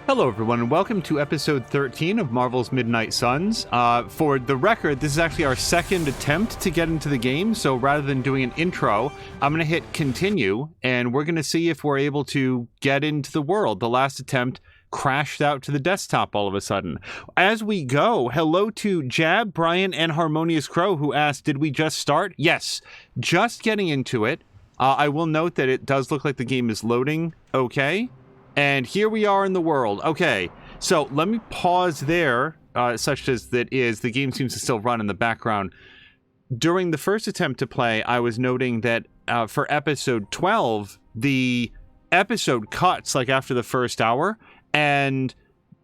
Hello everyone and welcome to episode 13 of Marvel's Midnight Suns. For the record, this is actually our second attempt to get into the game, so rather than doing an intro, I'm going to hit continue, and we're going to see if we're able to get into the world. The last attempt crashed out to the desktop all of a sudden. As we go, hello to Jab, Brian, and Harmonious Crow, who asked, did we just start? Yes, just getting into it. I will note that it does look like the game is loading okay. And here we are in the world. Okay, so let me pause there, such as that is, the game seems to still run in the background. During the first attempt to play, I was noting that for episode 12, the episode cuts like after the first hour, and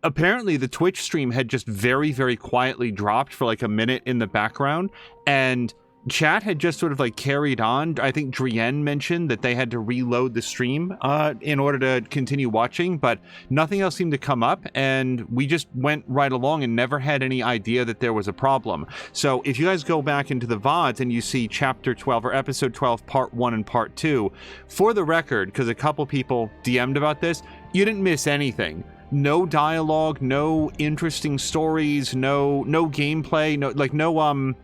apparently the Twitch stream had just very, very quietly dropped for like a minute in the background, and chat had just sort of like carried on. I think Drienne mentioned that they had to reload the stream in order to continue watching, but nothing else seemed to come up, and we just went right along and never had any idea that there was a problem. So if you guys go back into the VODs and you see chapter 12 or episode 12 part 1 and part 2, for the record, because a couple people DM'd about this, you didn't miss anything. No dialogue, no interesting stories, no gameplay, no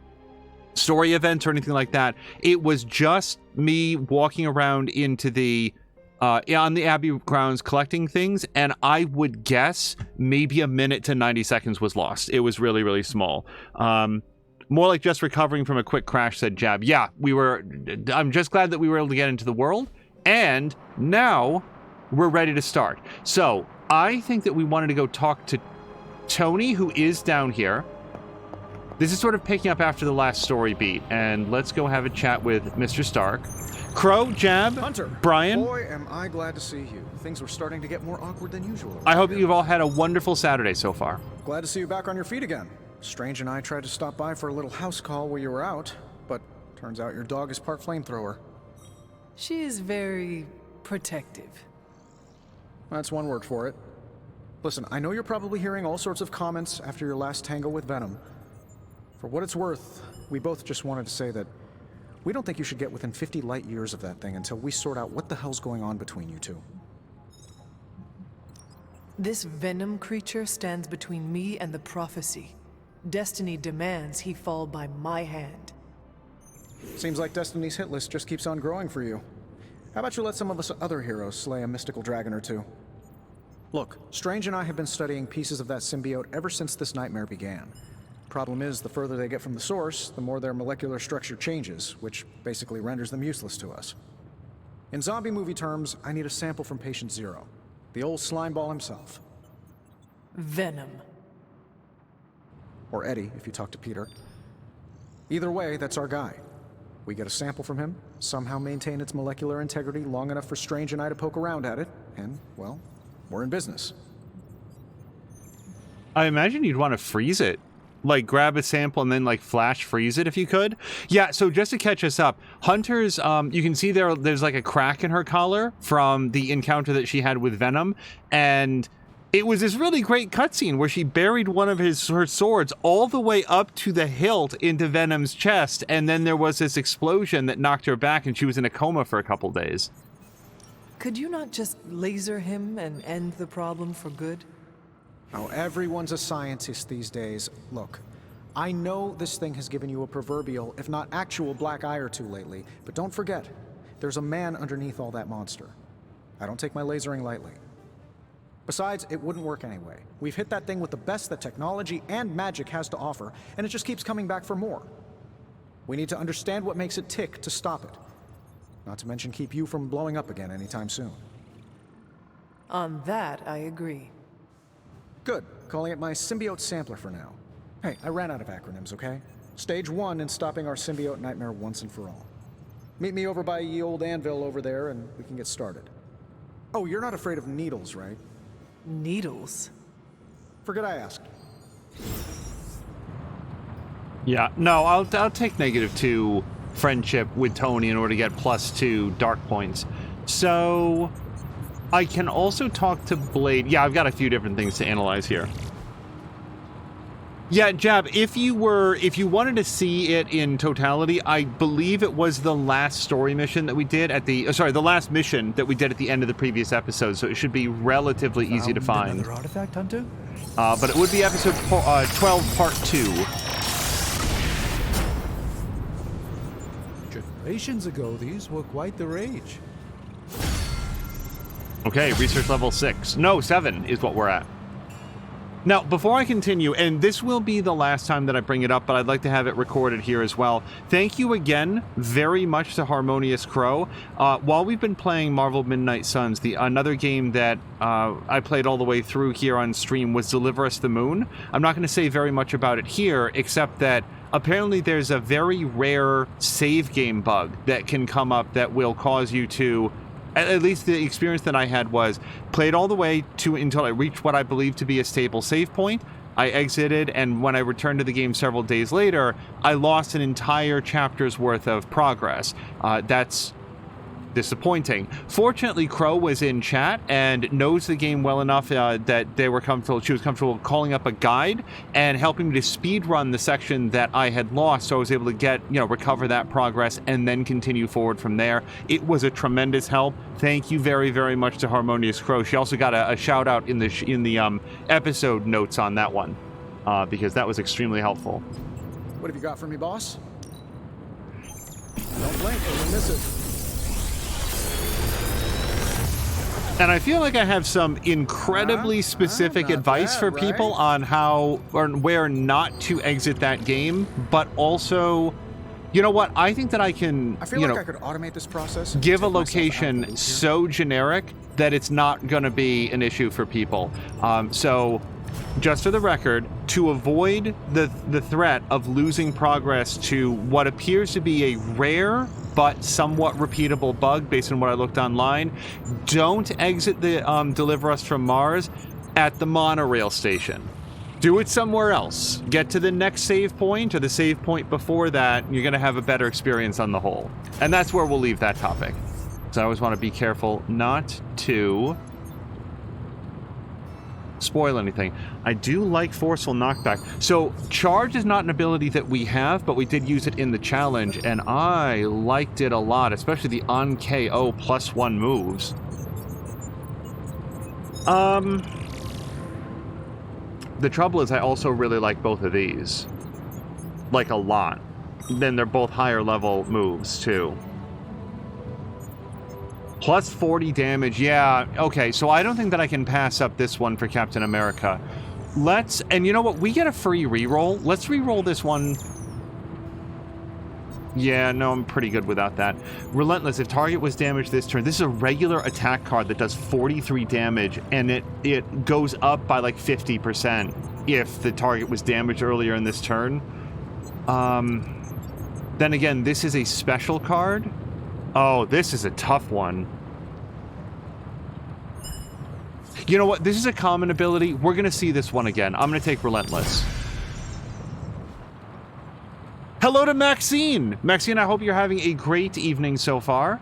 story events or anything like that. It was just me walking around into the on the Abbey grounds collecting things, and I would guess maybe a minute to 90 seconds was lost. It was really, really small. More like just recovering from a quick crash, said Jab. Yeah, I'm just glad that we were able to get into the world, and now we're ready to start. So I think that we wanted to go talk to Tony, who is down here. This is sort of picking up after the last story beat, and let's go have a chat with Mr. Stark. Crow, Jab, Hunter, Brian. Boy, am I glad to see you. Things were starting to get more awkward than usual. I hope you've all had a wonderful Saturday so far. Glad to see you back on your feet again. Strange and I tried to stop by for a little house call while you were out, but turns out your dog is part flamethrower. She is very protective. That's one word for it. Listen, I know you're probably hearing all sorts of comments after your last tango with Venom. For what it's worth, we both just wanted to say that we don't think you should get within 50 light years of that thing until we sort out what the hell's going on between you two. This Venom creature stands between me and the prophecy. Destiny demands he fall by my hand. Seems like Destiny's hit list just keeps on growing for you. How about you let some of us other heroes slay a mystical dragon or two? Look, Strange and I have been studying pieces of that symbiote ever since this nightmare began. Problem is, the further they get from the source, the more their molecular structure changes, which basically renders them useless to us. In zombie movie terms, I need a sample from Patient Zero, the old slimeball himself. Venom. Or Eddie, if you talk to Peter. Either way, that's our guy. We get a sample from him, somehow maintain its molecular integrity long enough for Strange and I to poke around at it, and, well, we're in business. I imagine you'd want to freeze it. Like grab a sample and then like flash freeze it if you could. Yeah, so just to catch us up, Hunter's you can see there's like a crack in her collar from the encounter that she had with Venom, and it was this really great cutscene where she buried one of her swords all the way up to the hilt into Venom's chest, and then there was this explosion that knocked her back and she was in a coma for a couple days. Could you not just laser him and end the problem for good? Oh, everyone's a scientist these days. Look, I know this thing has given you a proverbial, if not actual, black eye or two lately, but don't forget, there's a man underneath all that monster. I don't take my lasering lightly. Besides, it wouldn't work anyway. We've hit that thing with the best that technology and magic has to offer, and it just keeps coming back for more. We need to understand what makes it tick to stop it. Not to mention keep you from blowing up again anytime soon. On that, I agree. Good. Calling it my symbiote sampler for now. Hey, I ran out of acronyms, okay? Stage 1 in stopping our symbiote nightmare once and for all. Meet me over by ye old anvil over there and we can get started. Oh, you're not afraid of needles, right? Needles? Forget I asked. Yeah, no, I'll take -2 friendship with Tony in order to get +2 dark points. So I can also talk to Blade. Yeah, I've got a few different things to analyze here. Yeah, Jab, if you wanted to see it in totality, I believe it was the last story mission that we did at the last mission that we did at the end of the previous episode, so it should be relatively easy to find. Another artifact hunter? But it would be episode 12, part 2. Generations ago, these were quite the rage. Okay, research level 6. No, 7 is what we're at. Now, before I continue, and this will be the last time that I bring it up, but I'd like to have it recorded here as well. Thank you again very much to Harmonious Crow. While we've been playing Marvel Midnight Suns, another game that I played all the way through here on stream was Deliver Us the Moon. I'm not going to say very much about it here, except that apparently there's a very rare save game bug that can come up that will cause you to... At least the experience that I had was played all the way until I reached what I believe to be a stable save point. I exited, and when I returned to the game several days later, I lost an entire chapter's worth of progress. That's disappointing. Fortunately, Crow was in chat and knows the game well enough that she was comfortable calling up a guide and helping me to speed run the section that I had lost, so I was able to recover that progress and then continue forward from there. It was a tremendous help. Thank you very, very much to Harmonious Crow. She also got a shout out in the episode notes on that one because that was extremely helpful. What have you got for me, boss? Don't blink or you'll miss it. And I feel like I have some incredibly specific advice for people on how or where not to exit that game, but also, you know what? I think that I can, I feel like I could automate this process. Give a location so generic that it's not going to be an issue for people. So, just for the record, to avoid the threat of losing progress to what appears to be a rare but somewhat repeatable bug based on what I looked online, don't exit the Deliver Us from Mars at the monorail station. Do it somewhere else. Get to the next save point or the save point before that. You're going to have a better experience on the whole. And that's where we'll leave that topic. So I always want to be careful not to spoil anything. I do like Forceful Knockback. So Charge is not an ability that we have, but we did use it in the challenge, and I liked it a lot, especially the on KO +1 moves. The trouble is I also really like both of these. Like a lot. Then they're both higher level moves too. Plus 40 damage, yeah, okay, so I don't think that I can pass up this one for Captain America. And you know what, we get a free reroll. Let's reroll this one. Yeah, no, I'm pretty good without that. Relentless, if target was damaged this turn, this is a regular attack card that does 43 damage, and it goes up by like 50% if the target was damaged earlier in this turn. Then again, this is a special card. Oh, this is a tough one. You know what? This is a common ability. We're going to see this one again. I'm going to take Relentless. Hello to Maxine! Maxine, I hope you're having a great evening so far.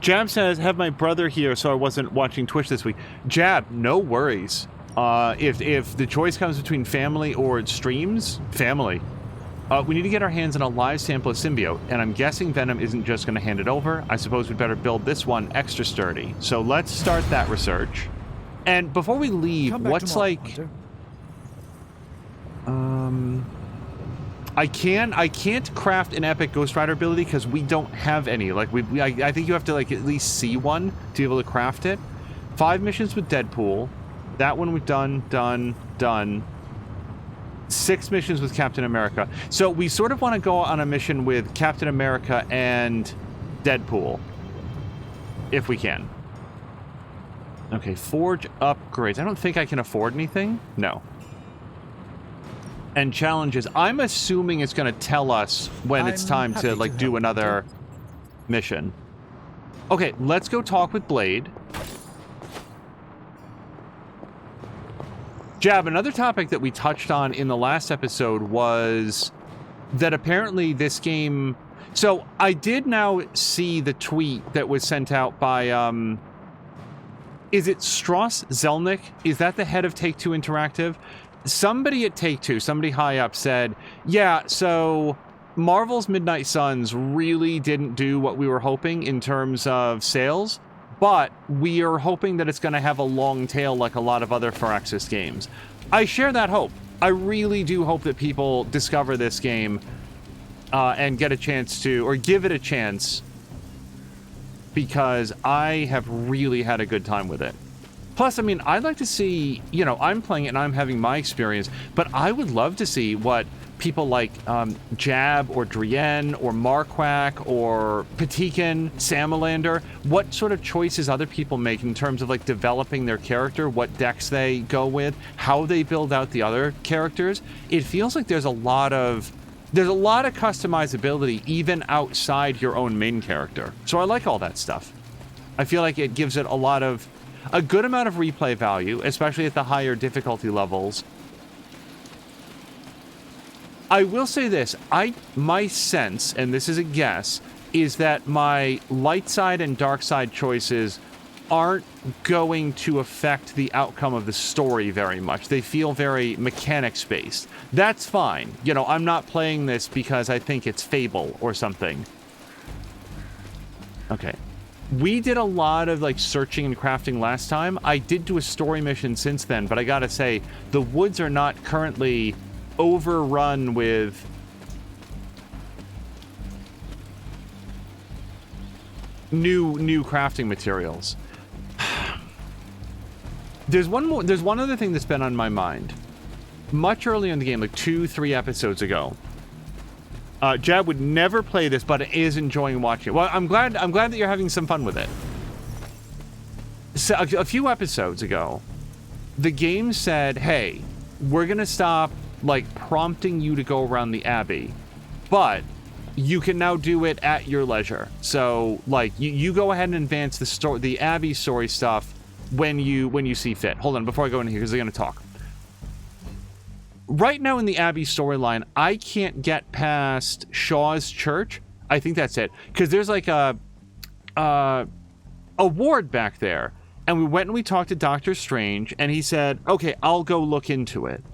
Jab says, have my brother here so I wasn't watching Twitch this week. Jab, no worries. If the choice comes between family or streams, family. We need to get our hands on a live sample of Symbiote, and I'm guessing Venom isn't just going to hand it over. I suppose we'd better build this one extra sturdy. So let's start that research. And before we leave, what's like... Hunter. I can't craft an epic Ghost Rider ability because we don't have any. Like I think you have to like at least see one to be able to craft it. 5 missions with Deadpool. That one we've done. 6 missions with Captain America. So we sort of want to go on a mission with Captain America and Deadpool, if we can. Okay, forge upgrades. I don't think I can afford anything. No. And challenges. I'm assuming it's going to tell us when it's time to like do another mission. Okay, let's go talk with Blade. Jab, another topic that we touched on in the last episode was that apparently this game... So I did now see the tweet that was sent out by Is it Strauss Zelnick? Is that the head of Take-Two Interactive? Somebody at Take-Two, somebody high up said, yeah, so Marvel's Midnight Suns really didn't do what we were hoping in terms of sales, but we are hoping that it's going to have a long tail like a lot of other Firaxis games. I share that hope. I really do hope that people discover this game and get a chance to, or give it a chance, because I have really had a good time with it. Plus, I mean, I'd like to see, you know, I'm playing it and I'm having my experience, but I would love to see what people like Jab or Drienne or Marquak or Patikin, Salamander, what sort of choices other people make in terms of like developing their character, what decks they go with, how they build out the other characters. It feels like there's a lot of customizability even outside your own main character. So I like all that stuff. I feel like it gives it a good amount of replay value, especially at the higher difficulty levels. I will say this, my sense, and this is a guess, is that my light side and dark side choices aren't going to affect the outcome of the story very much. They feel very mechanics-based. That's fine. You know, I'm not playing this because I think it's Fable or something. Okay. We did a lot of like searching and crafting last time. I did do a story mission since then, but I gotta say, the woods are not currently overrun with new crafting materials. There's one other thing that's been on my mind. Much earlier in the game, like 2-3 episodes ago. Jab would never play this, but is enjoying watching it. Well, I'm glad that you're having some fun with it. So, a few episodes ago, the game said, hey, we're gonna stop like prompting you to go around the Abbey, but you can now do it at your leisure. So like you go ahead and advance the Abbey story stuff when you see fit. Hold on, before I go in here, because they're gonna talk. Right now in the Abbey storyline, I can't get past Shaw's Church. I think that's it, because there's like a ward back there, and we went and we talked to Doctor Strange, and he said, okay, I'll go look into it.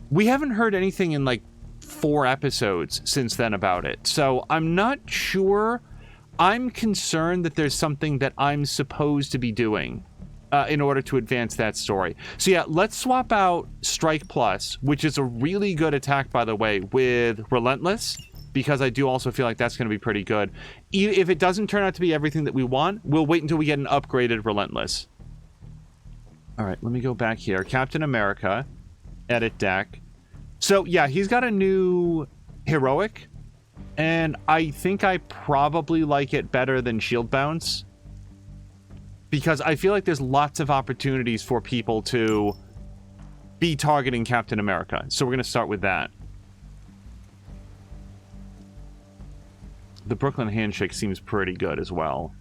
We haven't heard anything in like 4 episodes since then about it, so I'm not sure. I'm concerned that there's something that I'm supposed to be doing in order to advance that story. So yeah, let's swap out Strike Plus, which is a really good attack, by the way, with Relentless, because I do also feel like that's going to be pretty good. If it doesn't turn out to be everything that we want, we'll wait until we get an upgraded Relentless. All right, let me go back here. Captain America, edit deck. So yeah, he's got a new Heroic, and I think I probably like it better than Shield Bounce, because I feel like there's lots of opportunities for people to be targeting Captain America. So we're going to start with that. The Brooklyn Handshake seems pretty good as well.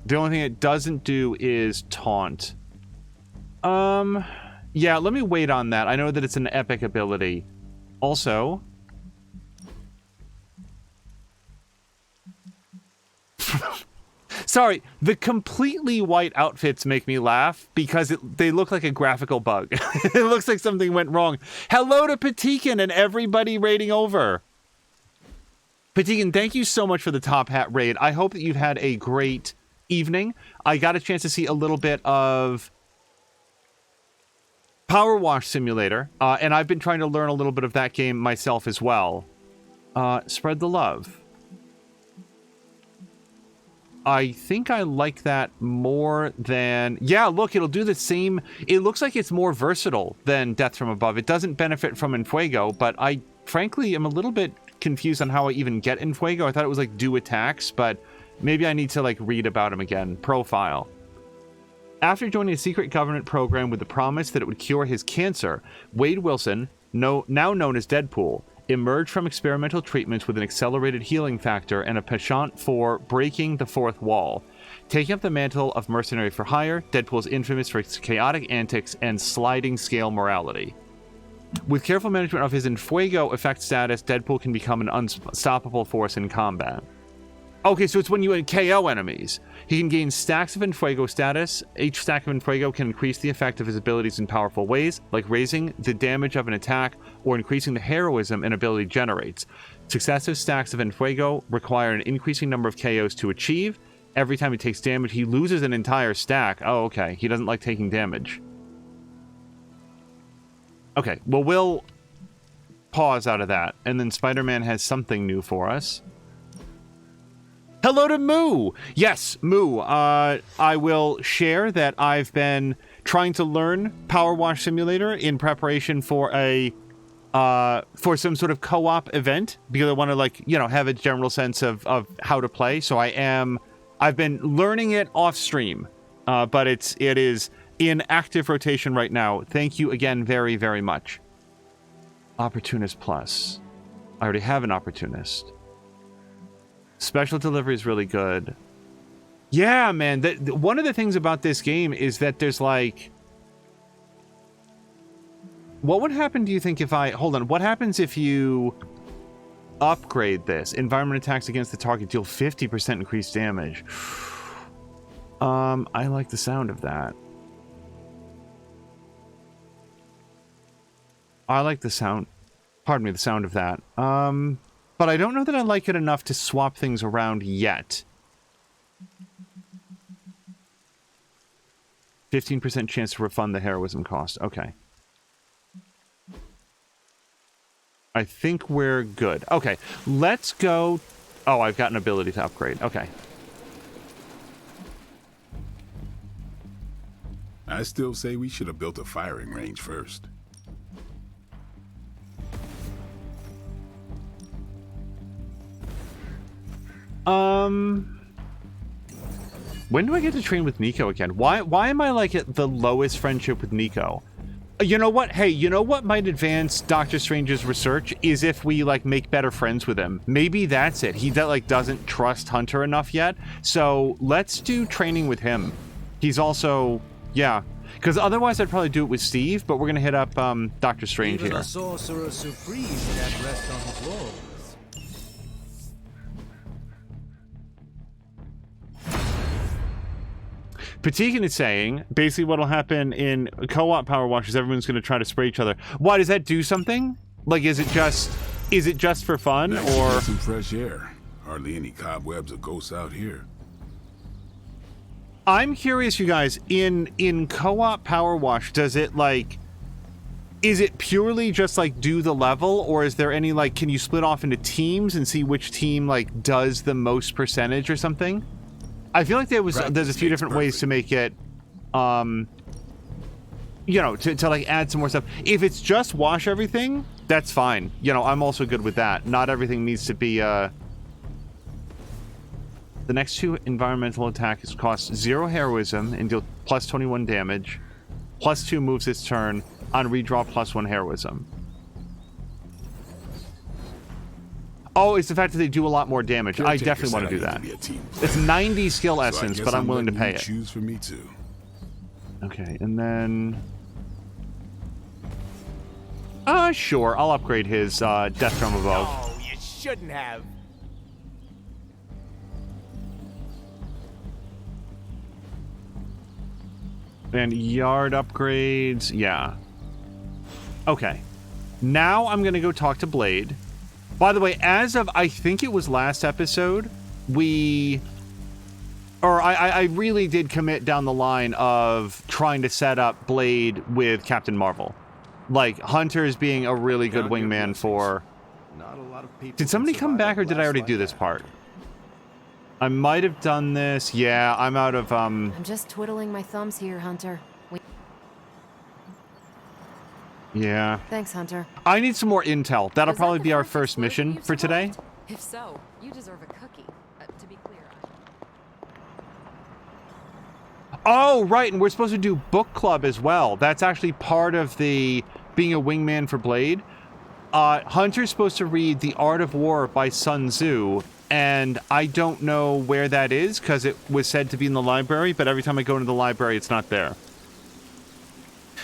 The only thing it doesn't do is Taunt. Yeah, let me wait on that. I know that it's an epic ability. Also... Sorry, the completely white outfits make me laugh because they look like a graphical bug. It looks like something went wrong. Hello to Patikin and everybody raiding over. Patikin, thank you so much for the top hat raid. I hope that you've had a great evening. I got a chance to see a little bit of Power Wash Simulator, and I've been trying to learn a little bit of that game myself as well. Spread the love. I think I like that more than... Yeah, look, it'll do the same... It looks like it's more versatile than Death from Above. It doesn't benefit from Enfuego, but I, frankly, am a little bit confused on how I even get Enfuego. I thought it was, like, do attacks, but maybe I need to, like, read about him again. Profile. After joining a secret government program with the promise that it would cure his cancer, Wade Wilson, now known as Deadpool, emerged from experimental treatments with an accelerated healing factor and a penchant for breaking the fourth wall. Taking up the mantle of mercenary for hire, Deadpool is infamous for its chaotic antics and sliding scale morality. With careful management of his Enfuego effect status, Deadpool can become an unstoppable force in combat. Okay, so it's when you KO enemies. He can gain stacks of Enfuego status. Each stack of Enfuego can increase the effect of his abilities in powerful ways, like raising the damage of an attack or increasing the heroism an ability generates. Successive stacks of Enfuego require an increasing number of KOs to achieve. Every time he takes damage, he loses an entire stack. Oh, okay. He doesn't like taking damage. Okay, well, we'll pause out of that. And then Spider-Man has something new for us. Hello to Moo! Yes, Moo. I will share that I've been trying to learn Power Wash Simulator in preparation for for some sort of co-op event, because I want to, like, you know, have a general sense of how to play. So I've been learning it off stream, but it is in active rotation right now. Thank you again very, very much. Opportunist Plus. I already have an Opportunist. Special delivery is really good. Yeah, man. One of the things about this game is that there's like... What would happen, do you think, if I... Hold on. What happens if you upgrade this? Environment attacks against the target deal 50% increased damage. I like the sound of that. I like the sound... Pardon me, the sound of that. But I don't know that I like it enough to swap things around yet. 15% chance to refund the heroism cost. Okay. I think we're good. Okay, let's go... Oh, I've got an ability to upgrade. Okay. I still say we should have built a firing range first. When do I get to train with Nico again? Why am I like at the lowest friendship with Nico? You know what? Hey, you know what might advance Doctor Strange's research is if we like make better friends with him. Maybe that's it. He doesn't trust Hunter enough yet. So let's do training with him. He's also, yeah, because otherwise I'd probably do it with Steve. But we're gonna hit up Doctor Strange Even here. a sorcerer supreme can't rest on his laurels. Patikin is saying, basically what'll happen in co-op Power Wash is everyone's going to try to spray each other. Why, does that do something? Like, is it just for fun, Nice to or... get some fresh air. Hardly any cobwebs or ghosts out here. I'm curious, you guys, in co-op Power Wash, does it, like... Is it purely just, like, do the level, or is there any, like, can you split off into teams and see which team, like, does the most percentage or something? I feel like there's a few different ways to make it, you know, to like add some more stuff. If it's just wash everything, that's fine. You know, I'm also good with that. Not everything needs to be, The next two environmental attacks cost 0 heroism and deal plus 21 damage. Plus 2 moves its turn. On redraw, plus 1 heroism. Oh, it's the fact that they do a lot more damage. I definitely want to do that. It's 90 skill essence, but I'm willing to pay it. Choose for me too. Okay, and then... sure. I'll upgrade his Death Drum above. Oh, you shouldn't have. And yard upgrades, yeah. Okay. Now I'm going to go talk to Blade. By the way, as of, I think it was last episode, I really did commit down the line of trying to set up Blade with Captain Marvel. Like, Hunter's being a really good wingman for... Not a lot of people. Did somebody come back, or did I already do this part? I might have done this. Yeah, I'm out of, I'm just twiddling my thumbs here, Hunter. Yeah. Thanks, Hunter. I need some more intel. That'll Was probably that be the our first first explosion mission you've for today. survived? If so, you deserve a cookie. To be clear, Oh, right, and we're supposed to do book club as well. That's actually part of the being a wingman for Blade. Hunter's supposed to read The Art of War by Sun Tzu, and I don't know where that is, because it was said to be in the library, but every time I go into the library, it's not there.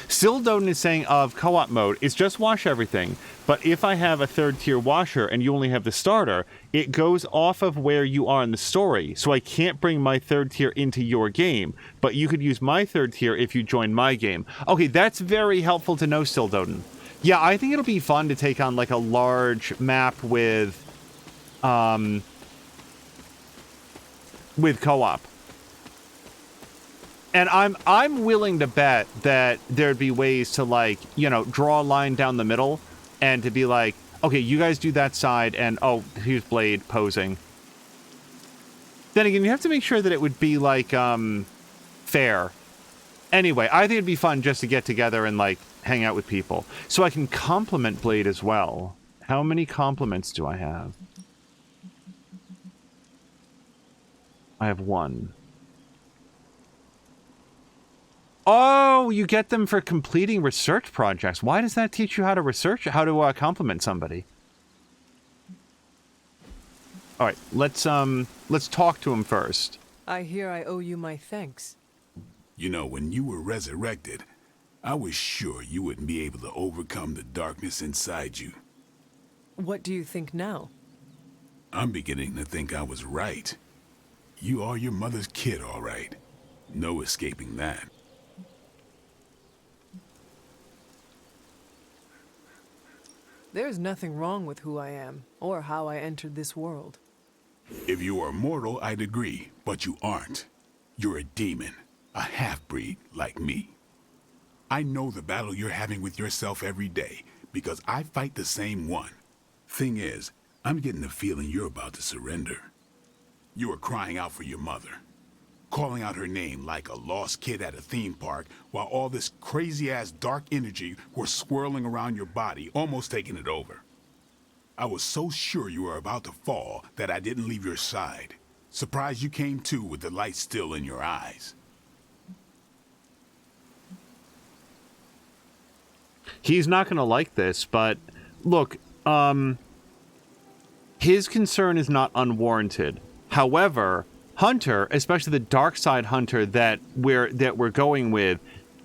Still Doden is saying of co-op mode, it's just wash everything. But if I have a third tier washer and you only have the starter, it goes off of where you are in the story. So I can't bring my third tier into your game, but you could use my third tier if you join my game. Okay, that's very helpful to know, Still Doden. Yeah, I think it'll be fun to take on like a large map with co-op. And I'm willing to bet that there'd be ways to, like, you know, draw a line down the middle and to be like, okay, you guys do that side and, oh, here's Blade posing. Then again, you have to make sure that it would be, like, fair. Anyway, I think it'd be fun just to get together and, like, hang out with people. So I can compliment Blade as well. How many compliments do I have? I have 1. Oh, you get them for completing research projects. Why does that teach you how to research, how to compliment somebody? All right, let's talk to him first. I hear I owe you my thanks. You know, when you were resurrected, I was sure you wouldn't be able to overcome the darkness inside you. What do you think now? I'm beginning to think I was right. You are your mother's kid, all right. No escaping that. There's nothing wrong with who I am, or how I entered this world. If you are mortal, I'd agree, but you aren't. You're a demon, a half-breed like me. I know the battle you're having with yourself every day, because I fight the same one. Thing is, I'm getting the feeling you're about to surrender. You are crying out for your mother, calling out her name like a lost kid at a theme park, while all this crazy-ass dark energy was swirling around your body, almost taking it over. I was so sure you were about to fall that I didn't leave your side. Surprised you came to with the light still in your eyes. He's not going to like this, but look, his concern is not unwarranted. However, Hunter, especially the dark side Hunter that we're going with,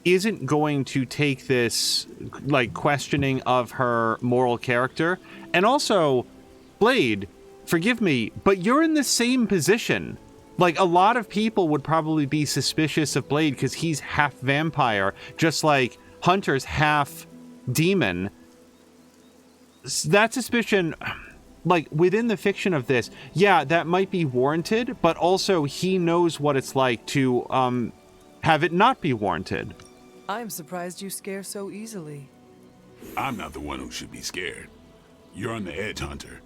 isn't going to take this like questioning of her moral character. And also, Blade, forgive me, but you're in the same position. Like, a lot of people would probably be suspicious of Blade because he's half vampire, just like Hunter's half demon. That suspicion, like, within the fiction of this, yeah, that might be warranted, but also he knows what it's like to have it not be warranted. I'm surprised you scare so easily. I'm not the one who should be scared. You're on the edge, Hunter.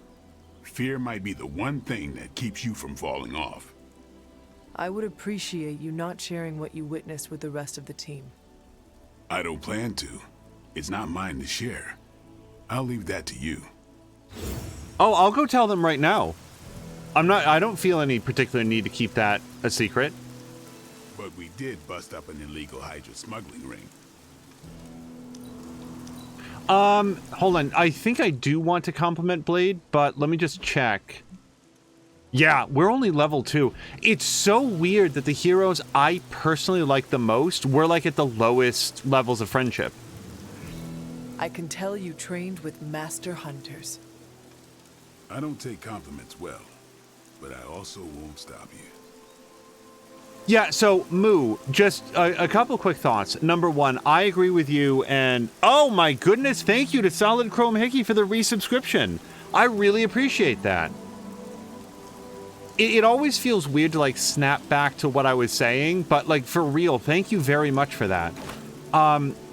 Fear might be the one thing that keeps you from falling off. I would appreciate you not sharing what you witnessed with the rest of the team. I don't plan to. It's not mine to share. I'll leave that to you. Oh, I'll go tell them right now. I don't feel any particular need to keep that a secret. But we did bust up an illegal Hydra smuggling ring. Hold on. I think I do want to compliment Blade, but let me just check. Yeah, we're only level 2. It's so weird that the heroes I personally like the most were like at the lowest levels of friendship. I can tell you trained with master hunters. I don't take compliments well, but I also won't stop you. Yeah, so, Moo, just a couple quick thoughts. Number one, I agree with you, and oh my goodness, thank you to Solid Chrome Hickey for the resubscription. I really appreciate that. It always feels weird to, like, snap back to what I was saying, but, like, for real, thank you very much for that.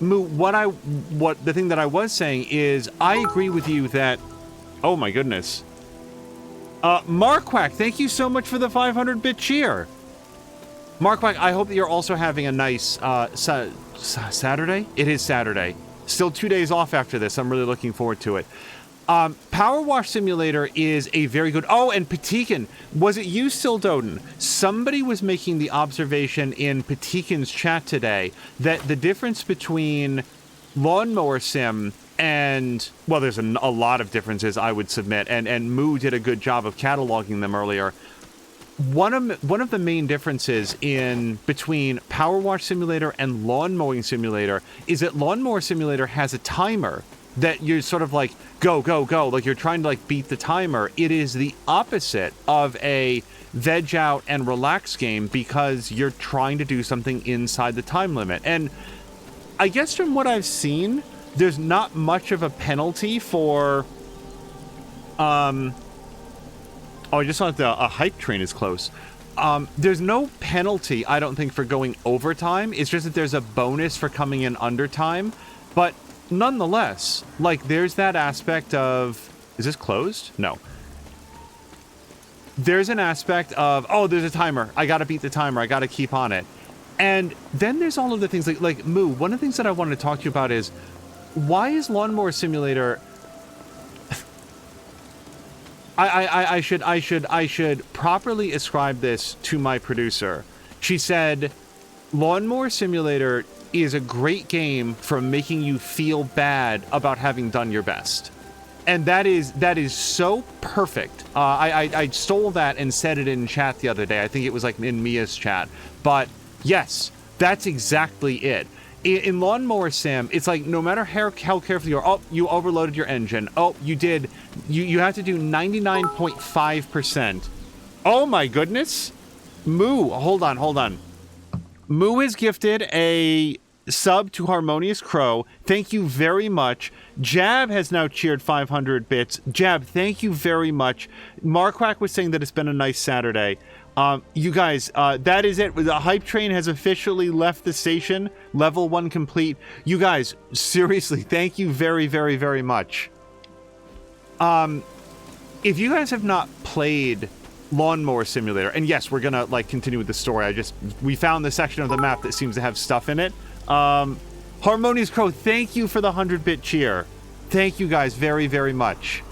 Moo, the thing that I was saying is, I agree with you that, oh my goodness. Marquack, thank you so much for the 500-bit cheer. Marquack, I hope that you're also having a nice, Saturday? It is Saturday. Still 2 days off after this. I'm really looking forward to it. Power Wash Simulator is a very good... Oh, and Patikin. Was it you, Sildoden? Somebody was making the observation in Patikin's chat today that the difference between Lawnmower Sim and... Well, there's a lot of differences, I would submit, and Moo did a good job of cataloging them earlier. one of the main differences in between Power Wash Simulator and Lawn Mowing Simulator is that Lawn Mower Simulator has a timer that you're sort of like, go, go, go, like you're trying to like beat the timer. It is the opposite of a veg out and relax game because you're trying to do something inside the time limit. And I guess from what I've seen, there's not much of a penalty for, oh, I just saw that a hype train is close. There's no penalty, I don't think, for going overtime. It's just that there's a bonus for coming in under time. But nonetheless, like, there's that aspect of... Is this closed? No. There's an aspect of, oh, there's a timer. I gotta beat the timer. I gotta keep on it. And then there's all of the things like Moo, one of the things that I wanted to talk to you about is, why is Lawnmower Simulator... I should properly ascribe this to my producer. She said, Lawnmower Simulator is a great game for making you feel bad about having done your best. And that is so perfect. I stole that and said it in chat the other day. I think it was like in Mia's chat. But yes, that's exactly it. In Lawnmower Sim, it's like no matter how careful you are, oh, you overloaded your engine. Oh, you have to do 99.5%. Oh my goodness. Moo, hold on. Moo is gifted a sub to Harmonious Crow. Thank you very much. Jab has now cheered 500 bits. Jab, thank you very much. Marquack was saying that it's been a nice Saturday. You guys, that is it. The hype train has officially left the station. Level 1 complete. You guys, seriously, thank you very, very, very much. If you guys have not played Lawnmower Simulator, and yes, we're gonna like continue with the story. We found the section of the map that seems to have stuff in it. Harmonious Crow, thank you for the 100-bit cheer. Thank you guys very, very much.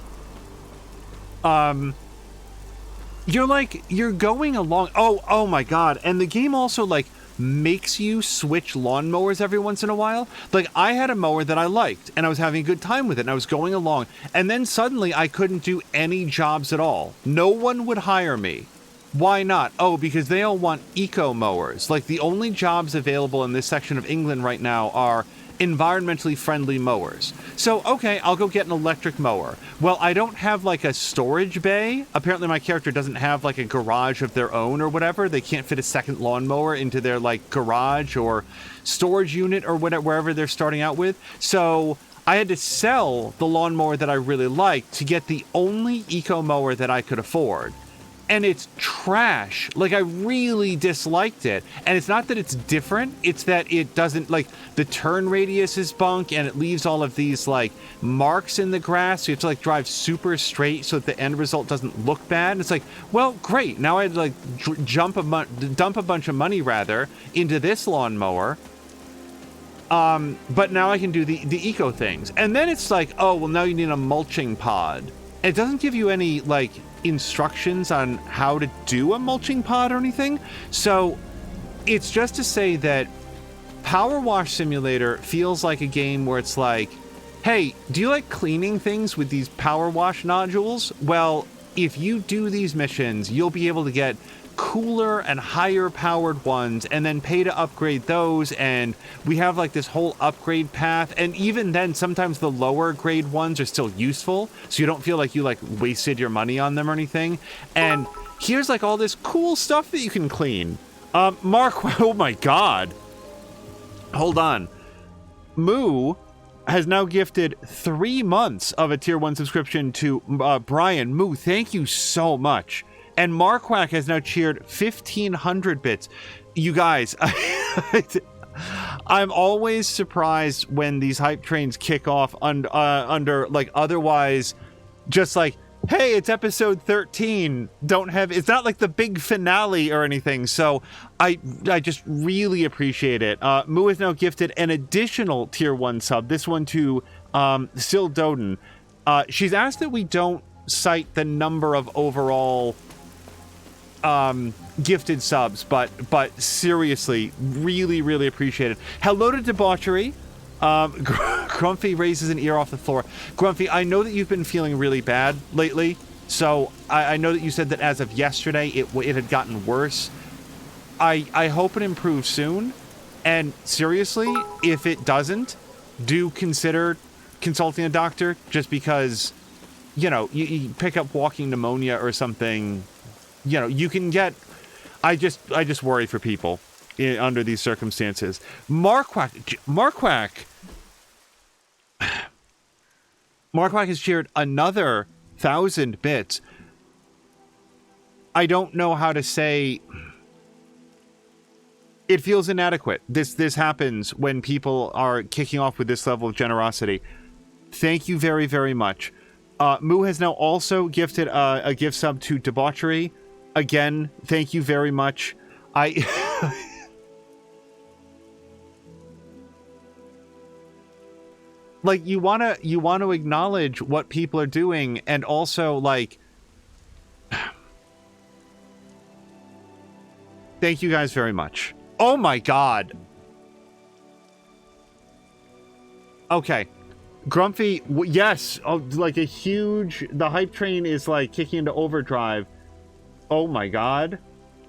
You're going along. Oh my god. And the game also like makes you switch lawnmowers every once in a while. Like I had a mower that I liked and I was having a good time with it and I was going along, and then suddenly I couldn't do any jobs at all. No one would hire me. Why not? Oh, because they all want eco mowers. Like the only jobs available in this section of England right now are environmentally friendly mowers. So, okay, I'll go get an electric mower. Well, I don't have like a storage bay. Apparently my character doesn't have like a garage of their own or whatever. They can't fit a second lawnmower into their like garage or storage unit or whatever, wherever they're starting out with. So I had to sell the lawnmower that I really liked to get the only eco mower that I could afford. And it's trash. Like, I really disliked it. And it's not that it's different, it's that it doesn't, like, the turn radius is bunk, and it leaves all of these, like, marks in the grass, so you have to, like, drive super straight so that the end result doesn't look bad. And it's like, well, great. Now I had to, like, dump a bunch of money, rather, into this lawnmower. But now I can do the eco things. And then it's like, oh, well, now you need a mulching pod. It doesn't give you any, like, instructions on how to do a mulching pod or anything. So it's just to say that Power Wash Simulator feels like a game where it's like, hey, do you like cleaning things with these power wash nodules? Well, if you do these missions, you'll be able to get cooler and higher powered ones and then pay to upgrade those, and we have like this whole upgrade path. And even then, sometimes the lower grade ones are still useful, so you don't feel like you like wasted your money on them or anything. And here's like all this cool stuff that you can clean. Mark, oh my god, hold on. Moo has now gifted 3 months of a tier 1 subscription to Brian. Moo, thank you so much. And Marquack has now cheered 1,500 bits. You guys, I'm always surprised when these hype trains kick off under like otherwise just like, hey, it's episode 13. It's not like the big finale or anything. So I just really appreciate it. Moo has now gifted an additional tier 1 sub, this one to Sil Doden. She's asked that we don't cite the number of overall gifted subs, but seriously, really appreciate it. Hello to Debauchery. Grumpy raises an ear off the floor. Grumpy, I know that you've been feeling really bad lately. So I know that you said that as of yesterday, it had gotten worse. I hope it improves soon. And seriously, if it doesn't, do consider consulting a doctor, just because, you know, you pick up walking pneumonia or something, you know, you can get... I just worry for people under these circumstances. Marquack has shared another 1,000 bits. I don't know how to say... It feels inadequate. This happens when people are kicking off with this level of generosity. Thank you very, very much. Moo has now also gifted a gift sub to Debauchery. Again, thank you very much. Like, you want to acknowledge what people are doing, and also, like... Thank you guys very much. Oh my god. Okay. Grumpy, yes. Oh, like a huge... The hype train is, like, kicking into overdrive. Oh my god.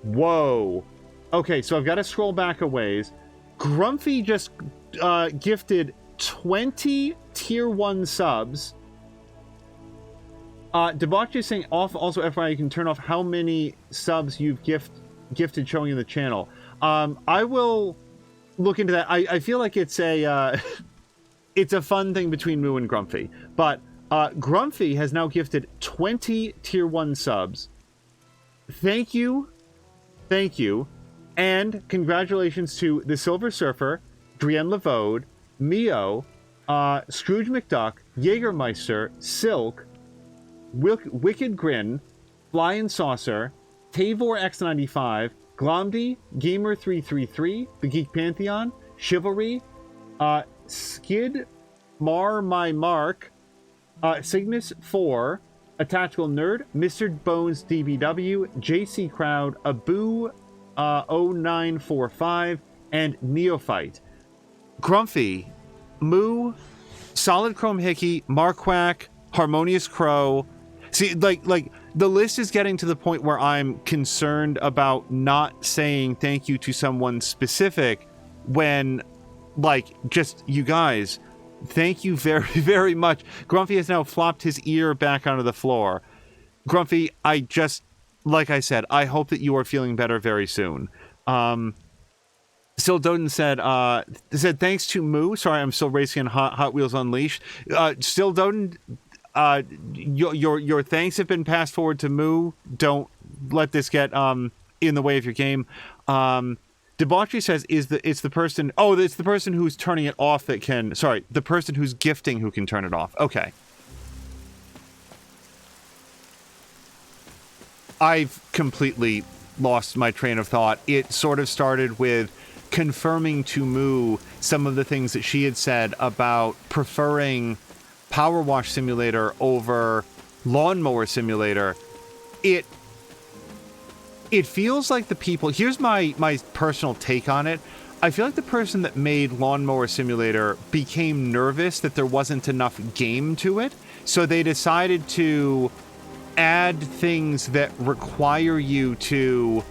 Whoa. Okay, so I've got to scroll back a ways. Grumpy just gifted 20 tier 1 subs. Debauchery is saying also FYI, you can turn off how many subs you've gifted showing in the channel. I will look into that. I feel like it's a it's a fun thing between Moo and Grumpy. But Grumpy has now gifted 20 tier 1 subs. Thank you. Thank you. And congratulations to the Silver Surfer, Drienne Lavode, Mio, Scrooge McDuck, Jägermeister, Silk, Wicked Grin, Fly and Saucer, Tavor X95, Glomdy, Gamer333, The Geek Pantheon, Chivalry, Skid, My Mark, Cygnus 4, A Tactical Nerd, Mr. Bones DBW, JC Crowd, Abu 0945, and Neophyte. Grumpy, Moo, Solid Chrome Hickey, Marquack, Harmonious Crow. See, like the list is getting to the point where I'm concerned about not saying thank you to someone specific when, like, just you guys, thank you very, very much. Grumpy has now flopped his ear back onto the floor. Grumpy, like I said, I hope that you are feeling better very soon. Still Doden said thanks to Moo. Sorry, I'm still racing in Hot Wheels Unleashed. Still Doden, your thanks have been passed forward to Moo. Don't let this get in the way of your game. Debauchery says it's the person who's turning it off that can... Sorry, the person who's gifting who can turn it off. Okay. I've completely lost my train of thought. It sort of started with confirming to Moo some of the things that she had said about preferring Power Wash Simulator over Lawnmower Simulator. It feels like the people... Here's my personal take on it. I feel like the person that made Lawnmower Simulator became nervous that there wasn't enough game to it, so they decided to add things that require you to,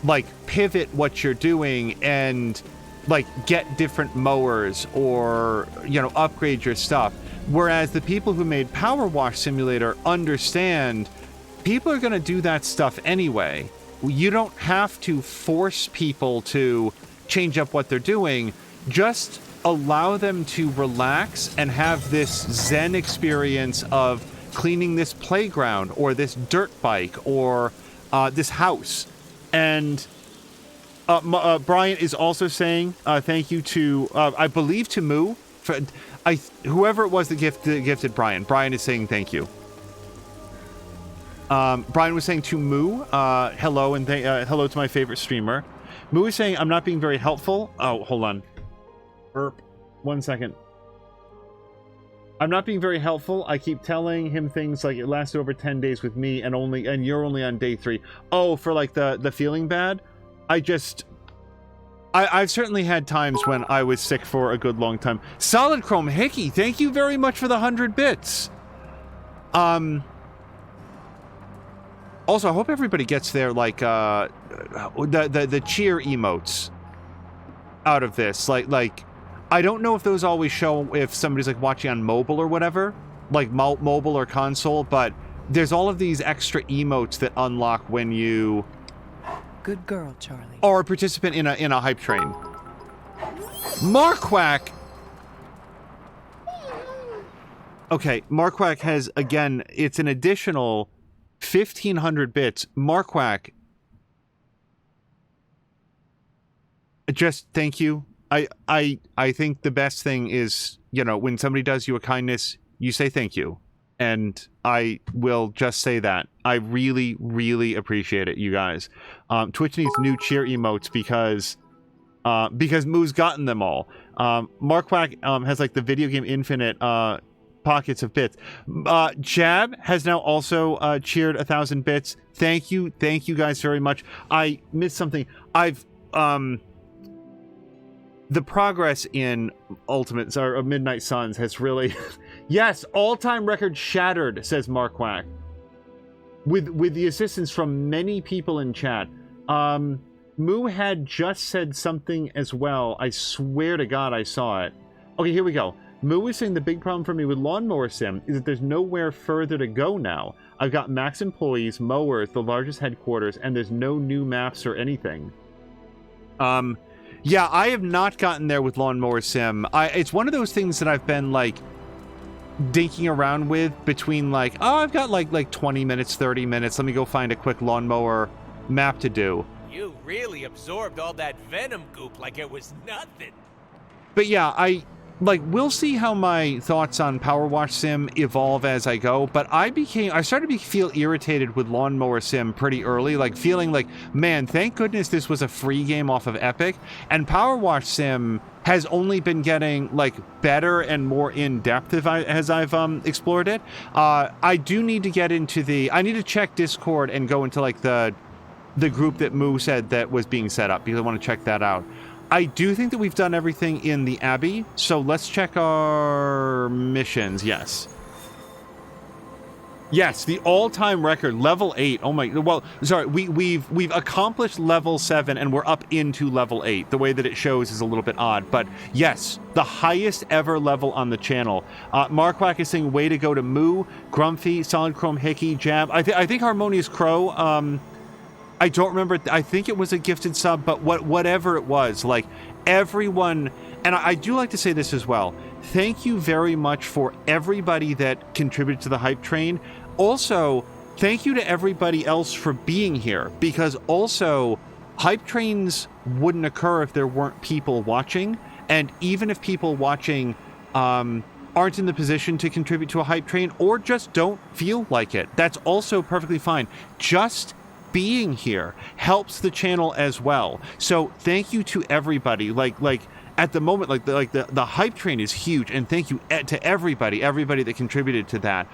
like, pivot what you're doing and, like, get different mowers or, you know, upgrade your stuff. Whereas the people who made Power Wash Simulator understand people are going to do that stuff anyway. You don't have to force people to change up what they're doing. Just allow them to relax and have this Zen experience of cleaning this playground or this dirt bike or this house. And Brian is also saying thank you to, I believe, to Moo. Whoever it was that gifted Brian. Brian is saying thank you. Brian was saying to Moo, hello, and hello to my favorite streamer. Moo is saying, I'm not being very helpful. Oh, hold on. Burp. 1 second. I'm not being very helpful. I keep telling him things like it lasted over 10 days with me and you're only on day 3. Oh, for like the feeling bad? I've certainly had times when I was sick for a good long time. Solid Chrome Hickey, thank you very much for the 100 bits. Also, I hope everybody gets their, like, the cheer emotes out of this. Like, I don't know if those always show if somebody's, like, watching on mobile or whatever, like mobile or console, but there's all of these extra emotes that unlock when you Good girl, Charlie. are a participant in a hype train. Marquack! Okay, Marquack has, again, it's an additional 1,500 bits. Marquack, just thank you. I think the best thing is, you know, when somebody does you a kindness, you say thank you. And I will just say that. I really, really appreciate it, you guys. Twitch needs new cheer emotes because Moo's gotten them all. Marquack has, like, the Video Game Infinite pockets of bits. Jab has now also cheered 1,000 bits. Thank you guys very much. I missed something. I've the progress in Ultimate or Midnight Suns has really yes, all-time record shattered, says Marquack, with the assistance from many people in chat. Moo had just said something as well. I swear to God I saw it. Okay, here we go. Moo is saying the big problem for me with Lawnmower Sim is that there's nowhere further to go now. I've got max employees, mowers, the largest headquarters, and there's no new maps or anything. Yeah, I have not gotten there with Lawnmower Sim. It's one of those things that I've been, like, dinking around with between, like, oh, I've got, like 20 minutes, 30 minutes. Let me go find a quick lawnmower map to do. You really absorbed all that venom goop like it was nothing. But yeah, we'll see how my thoughts on Power Wash Sim evolve as I go, but I started to feel irritated with Lawnmower Sim pretty early, like feeling like, man, thank goodness this was a free game off of Epic, and Power Wash Sim has only been getting, like, better and more in-depth as I've explored it. I do need to get into I need to check Discord and go into, like, the group that Moo said that was being set up, because I want to check that out. I do think that we've done everything in the Abbey, so let's check our missions. Yes, the all-time record, level 8. Oh my, well, sorry, we've accomplished level 7 and we're up into level 8. The way that it shows is a little bit odd, but yes, the highest ever level on the channel. Marquack is saying, way to go to Moo, Grumpy, Solid Chrome, Hickey, Jab. I think Harmonious Crow, I don't remember. I think it was a gifted sub, but whatever it was, like, everyone, and I do like to say this as well. Thank you very much for everybody that contributed to the hype train. Also, thank you to everybody else for being here, because also hype trains wouldn't occur if there weren't people watching, and even if people watching aren't in the position to contribute to a hype train or just don't feel like it, that's also perfectly fine. Just being here helps the channel as well. So thank you to everybody. Like at the moment, the hype train is huge, and thank you to everybody that contributed to that.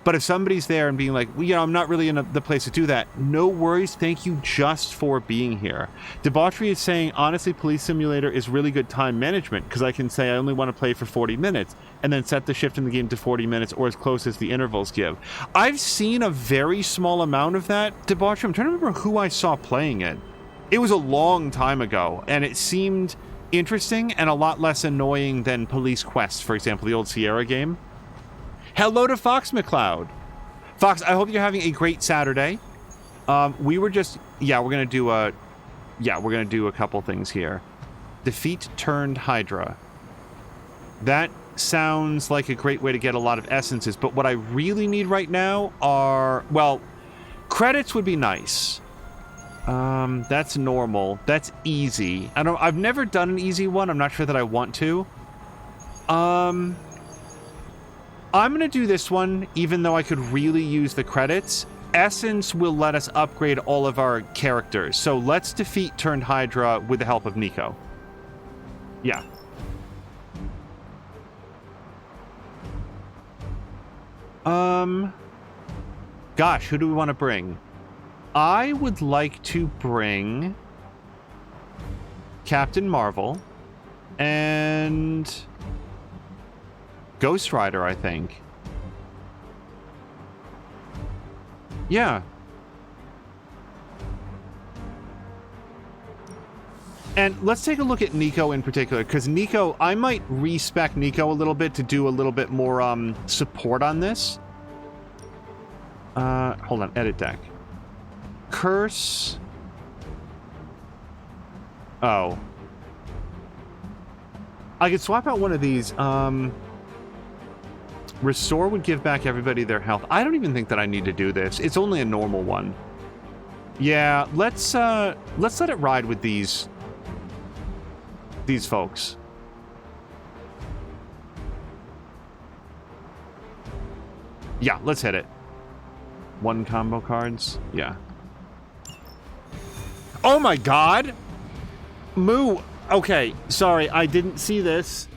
But if somebody's there and being like, well, you know, I'm not really in the place to do that, no worries. Thank you just for being here. Debauchery is saying, honestly, Police Simulator is really good time management, because I can say I only want to play for 40 minutes and then set the shift in the game to 40 minutes or as close as the intervals give. I've seen a very small amount of that, Debauchery. I'm trying to remember who I saw playing it. It was a long time ago, and it seemed interesting and a lot less annoying than Police Quest, for example, the old Sierra game. Hello to Fox McCloud. Fox, I hope you're having a great Saturday. We're gonna do a couple things here. Defeat Turned Hydra. That sounds like a great way to get a lot of essences, but what I really need right now are, well, credits would be nice. That's normal. That's easy. I've never done an easy one. I'm not sure that I want to. I'm going to do this one, even though I could really use the credits. Essence will let us upgrade all of our characters. So let's defeat Turned Hydra with the help of Nico. Yeah. Gosh, who do we want to bring? I would like to bring Captain Marvel and Ghost Rider, I think. Yeah. And let's take a look at Nico in particular, because Nico, I might respec Nico a little bit to do a little bit more support on this. Hold on, edit deck. Curse. Oh. I could swap out one of these. Restore would give back everybody their health. I don't even think that I need to do this. It's only a normal one. Yeah, let's let it ride with these folks. Yeah, let's hit it. 1 combo cards. Yeah. Oh my god! Moo! Okay, sorry, I didn't see this.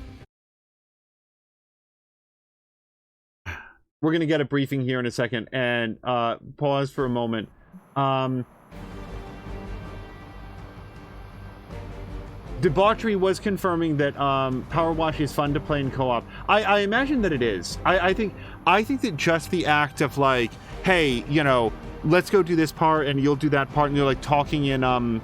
We're gonna get a briefing here in a second, and pause for a moment. Debauchery was confirming that Power Wash is fun to play in co-op. I imagine that it is. I think that just the act of like, hey, you know, let's go do this part and you'll do that part, and you're like talking in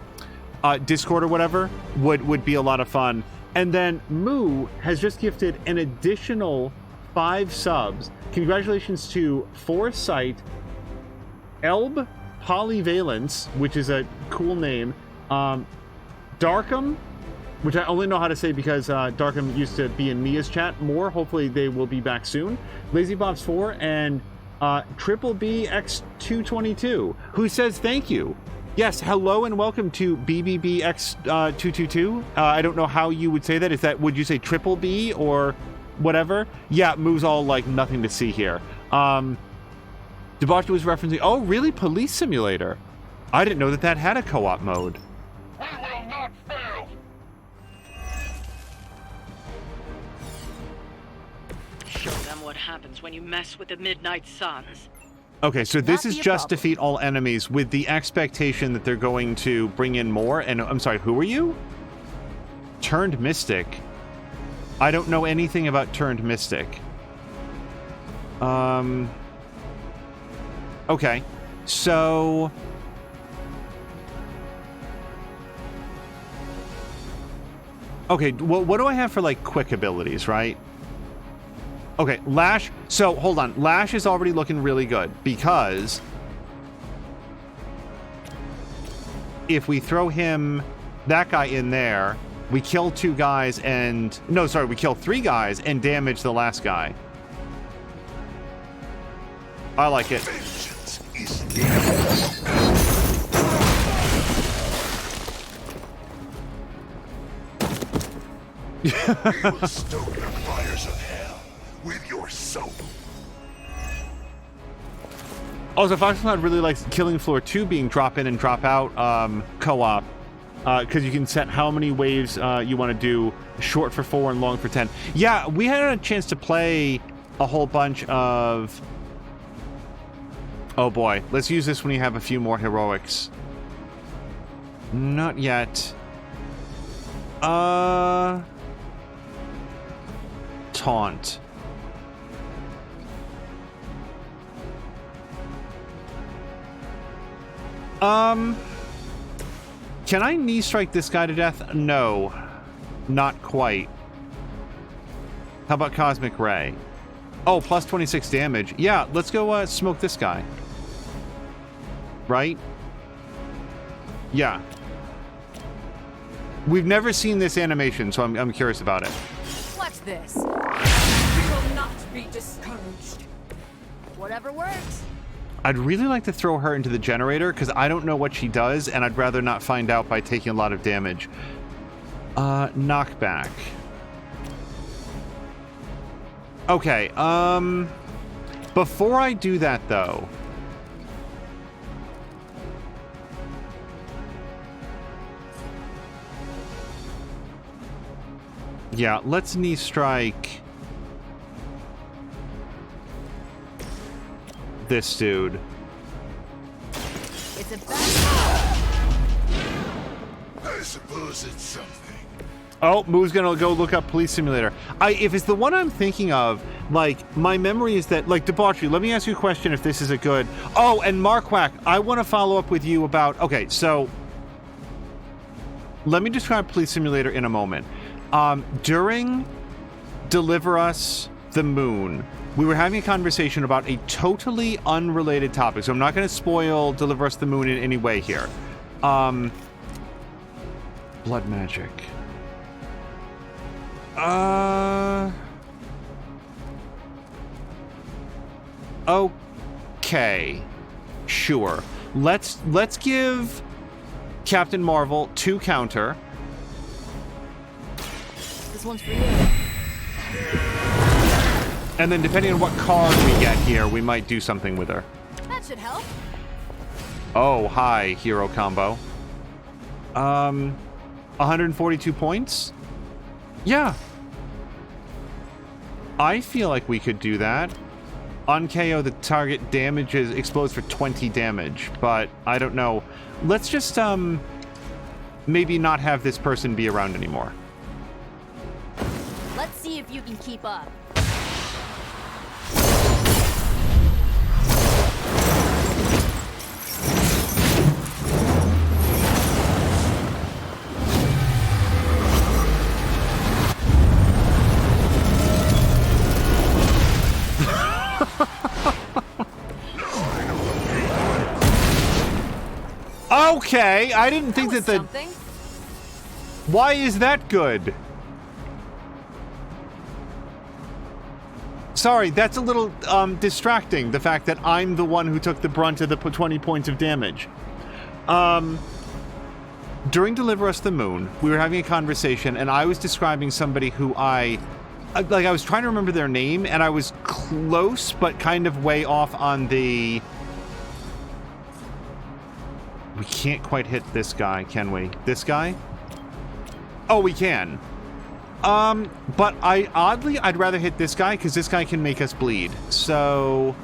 Discord or whatever would be a lot of fun. And then Moo has just gifted an additional 5 subs. Congratulations to Foresight, Elb Polyvalence, which is a cool name, Darkham, which I only know how to say because Darkham used to be in Mia's chat more. Hopefully they will be back soon. LazyBobs4 and Triple B X222, who says thank you. Yes, hello and welcome to BBBX222. I don't know how you would say that. Is that, would you say Triple B or whatever? Yeah, moves all like nothing to see here. Debauchery was referencing, oh really, Police Simulator. I didn't know that that had a co-op mode. We will not fail. Show them what happens when you mess with the Midnight Suns. Okay, so this is just defeat all enemies with the expectation that they're going to bring in more. And I'm sorry, who are you? Turned Mystic. I don't know anything about Turned Mystic. Okay, so okay, well, what do I have for like quick abilities, right? Okay, Lash. So hold on, Lash is already looking really good because if we throw him, that guy in there, we kill 2 guys and no, sorry, we kill 3 guys and damage the last guy. I like it. Vengeance is we will stoke the fires of hell with your soap. Also, Foxcloud really likes Killing Floor 2 being drop in and drop out co-op, because you can set how many waves you want to do, short for 4 and long for 10. Yeah, we had a chance to play a whole bunch of... Oh boy, let's use this when you have a few more heroics. Not yet. Taunt. Can I knee strike this guy to death? No, not quite. How about Cosmic Ray? Oh, plus 26 damage. Yeah, let's go smoke this guy. Right? Yeah. We've never seen this animation, so I'm curious about it. Watch this. We will not be discouraged. Whatever works. I'd really like to throw her into the generator because I don't know what she does, and I'd rather not find out by taking a lot of damage. Knockback. Okay, before I do that, though... Yeah, let's knee strike this dude. It's a bad. I suppose it's something. Oh, Moo's gonna go look up Police Simulator. If it's the one I'm thinking of, like, my memory is that, like, Debauchery, let me ask you a question if this is a good... Oh, and Marquack, I want to follow up with you about... Okay, so... let me describe Police Simulator in a moment. During Deliver Us the Moon, we were having a conversation about a totally unrelated topic, so I'm not going to spoil Deliver Us the Moon in any way here. Blood magic. Okay. Sure. Let's give Captain Marvel 2 counter. This one's for you. And then depending on what card we get here, we might do something with her. That should help. Oh, hi, hero combo. 142 points? Yeah. I feel like we could do that. On KO, the target explodes for 20 damage, but I don't know. Let's just, maybe not have this person be around anymore. Let's see if you can keep up. Okay, I didn't think that the... Something. Why is that good? Sorry, that's a little distracting, the fact that I'm the one who took the brunt of the 20 points of damage. During Deliver Us the Moon, we were having a conversation, and I was describing somebody who I was trying to remember their name, and I was close, but kind of way off on the... We can't quite hit this guy, can we? This guy? Oh, we can. But I'd rather hit this guy, because this guy can make us bleed. So...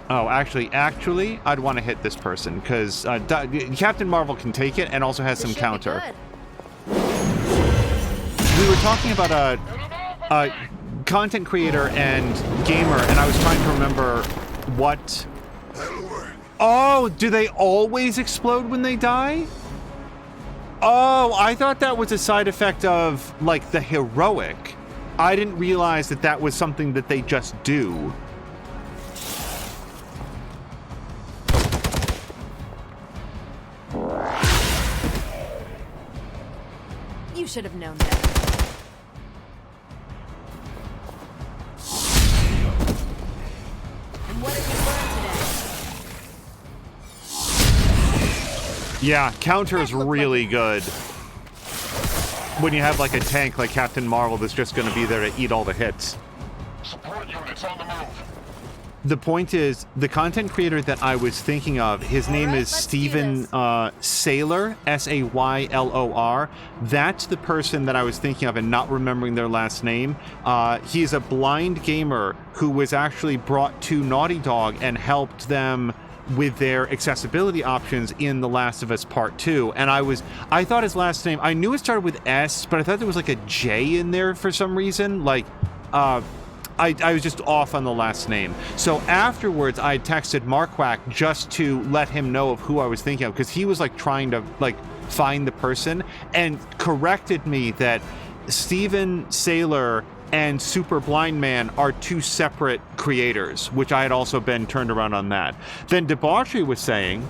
Oh, actually, I'd want to hit this person, because Captain Marvel can take it, and also has some counter. We were talking about a content creator and gamer, and I was trying to remember what... Oh, do they always explode when they die? Oh, I thought that was a side effect of, like, the heroic. I didn't realize that that was something that they just do. You should have known that. And what did you learn today? Yeah, counter is really good. When you have, like, a tank like Captain Marvel that's just going to be there to eat all the hits. Support units on the move. The point is, the content creator that I was thinking of, his name is Steven Saylor, Saylor. That's the person that I was thinking of and not remembering their last name. He is a blind gamer who was actually brought to Naughty Dog and helped them with their accessibility options in The Last of Us Part 2. And I thought his last name, I knew it started with S, but I thought there was like a J in there for some reason. Like, I was just off on the last name. So afterwards, I texted Marquack just to let him know of who I was thinking of, because he was like trying to like find the person and corrected me that Steven Saylor and Super Blind Man are 2 separate creators, which I had also been turned around on that. Then Debauchery was saying,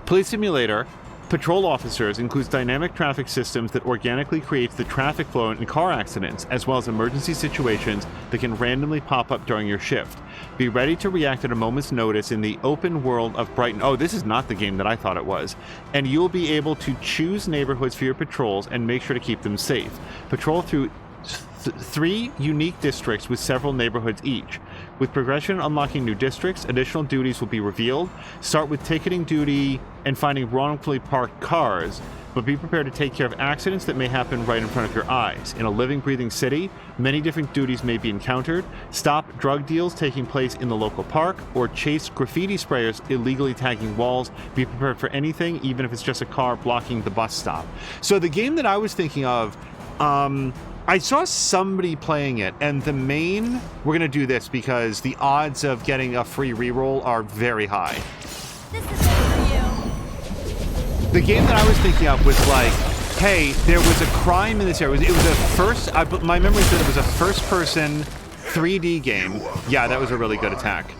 Police Simulator patrol officers includes dynamic traffic systems that organically creates the traffic flow in car accidents, as well as emergency situations that can randomly pop up during your shift. Be ready to react at a moment's notice in the open world of Brighton. Oh, this is not the game that I thought it was. And you'll be able to choose neighborhoods for your patrols and make sure to keep them safe. Patrol through 3 unique districts with several neighborhoods each. With progression unlocking new districts, additional duties will be revealed. Start with ticketing duty and finding wrongfully parked cars, but be prepared to take care of accidents that may happen right in front of your eyes. In a living, breathing city, many different duties may be encountered. Stop drug deals taking place in the local park, or chase graffiti sprayers illegally tagging walls. Be prepared for anything, even if it's just a car blocking the bus stop. So the game that I was thinking of, I saw somebody playing it, and the main... We're going to do this because the odds of getting a free reroll are very high. This is it for you. The game that I was thinking of was like, hey, there was a crime in this area. It was a first... my memory said it was a first-person 3D game. Yeah, that was a really good attack.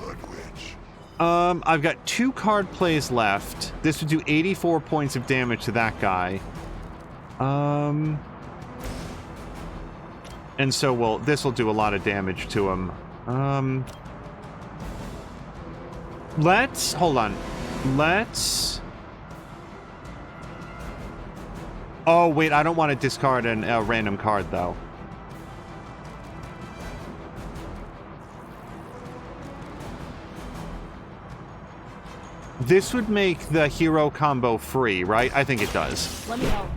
I've got 2 card plays left. This would do 84 points of damage to that guy. And so, this will do a lot of damage to him. Hold on. Oh, wait, I don't want to discard a random card, though. This would make the hero combo free, right? I think it does. Let me help.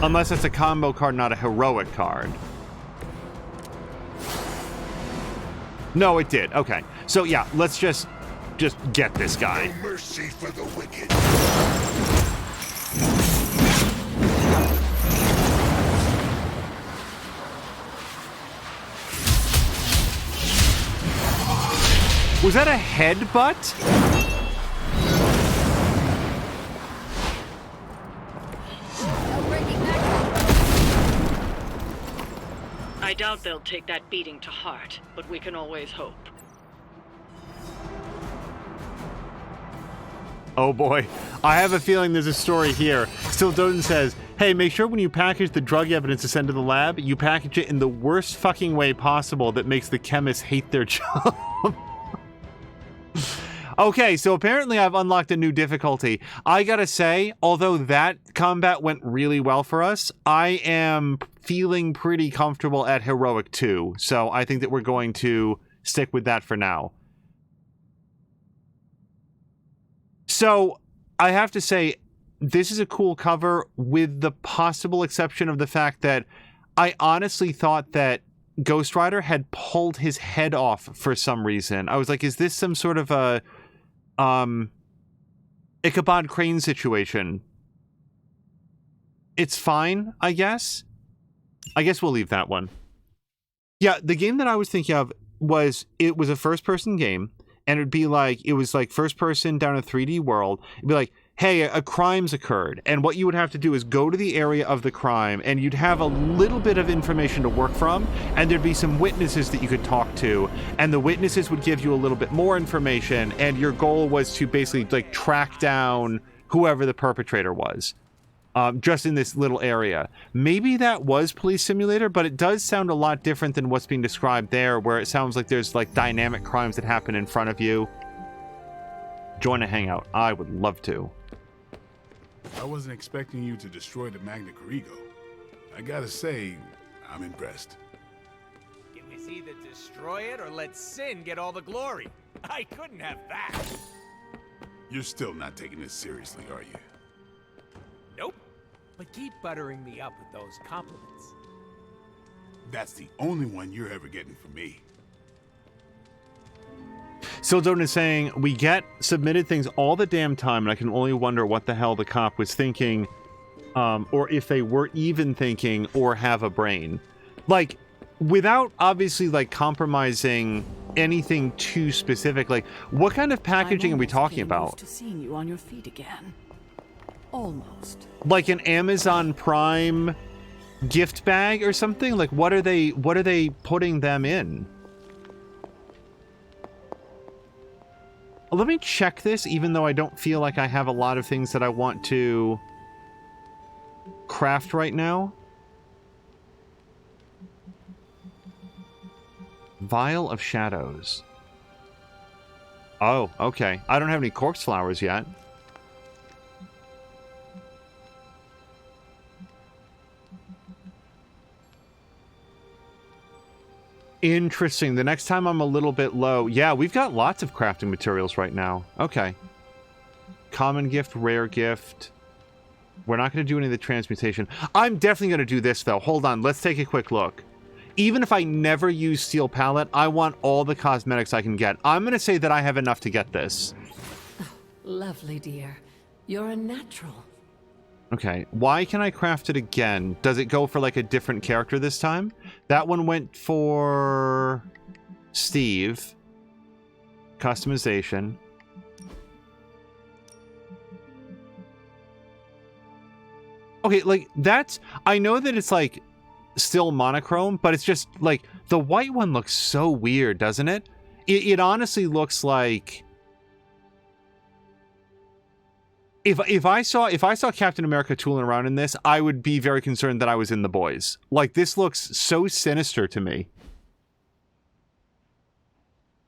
Unless it's a combo card, not a heroic card. No, it did. Okay. So, yeah, let's just get this guy. No mercy for the wicked. Was that a headbutt? I doubt they'll take that beating to heart, but we can always hope. Oh boy, I have a feeling there's a story here. Still Doden says, hey, make sure when you package the drug evidence to send to the lab, you package it in the worst fucking way possible that makes the chemists hate their job. Okay, so apparently I've unlocked a new difficulty. I gotta say, although that combat went really well for us, I am feeling pretty comfortable at Heroic 2, so I think that we're going to stick with that for now. So, I have to say, this is a cool cover with the possible exception of the fact that I honestly thought that Ghost Rider had pulled his head off for some reason. I was like, is this some sort of a Ichabod Crane situation? It's fine, I guess. I guess we'll leave that one. Yeah, the game that I was thinking of was, it was a first-person game, and it'd be like, it was like first-person down a 3D world. It'd be like, hey, a crime's occurred, and what you would have to do is go to the area of the crime, and you'd have a little bit of information to work from, and there'd be some witnesses that you could talk to, and the witnesses would give you a little bit more information, and your goal was to basically like track down whoever the perpetrator was, just in this little area. Maybe that was Police Simulator, but it does sound a lot different than what's being described there, where it sounds like there's like dynamic crimes that happen in front of you. Join a hangout. I would love to. I wasn't expecting you to destroy the Magna Corrigo. I gotta say, I'm impressed. It was either destroy it or let Sin get all the glory. I couldn't have that. You're still not taking this seriously, are you? Nope. But keep buttering me up with those compliments. That's the only one you're ever getting from me. Sildon is saying, we get submitted things all the damn time, and I can only wonder what the hell the cop was thinking, or if they were even thinking, or have a brain. Like, without obviously, like, compromising anything too specific, like, what kind of packaging are we talking about? To seeing you on your feet again. Almost. Like an Amazon Prime gift bag or something? Like, what are they putting them in? Let me check this, even though I don't feel like I have a lot of things that I want to craft right now. Vial of Shadows. Oh, okay. I don't have any corpse flowers yet. Interesting. The next time I'm a little bit low. Yeah, we've got lots of crafting materials right now. Okay. Common gift, rare gift. We're not going to do any of the transmutation. I'm definitely going to do this, though. Hold on. Let's take a quick look. Even if I never use Steel Palette, I want all the cosmetics I can get. I'm going to say that I have enough to get this. Oh, lovely, dear. You're a natural. Okay, why can I craft it again? Does it go for like a different character this time? That one went for Steve. Customization. Okay, like, that's... I know that it's, like, still monochrome, but it's just, like, the white one looks so weird, doesn't it? It honestly looks like... If I saw Captain America tooling around in this, I would be very concerned that I was in The Boys. Like, this looks so sinister to me.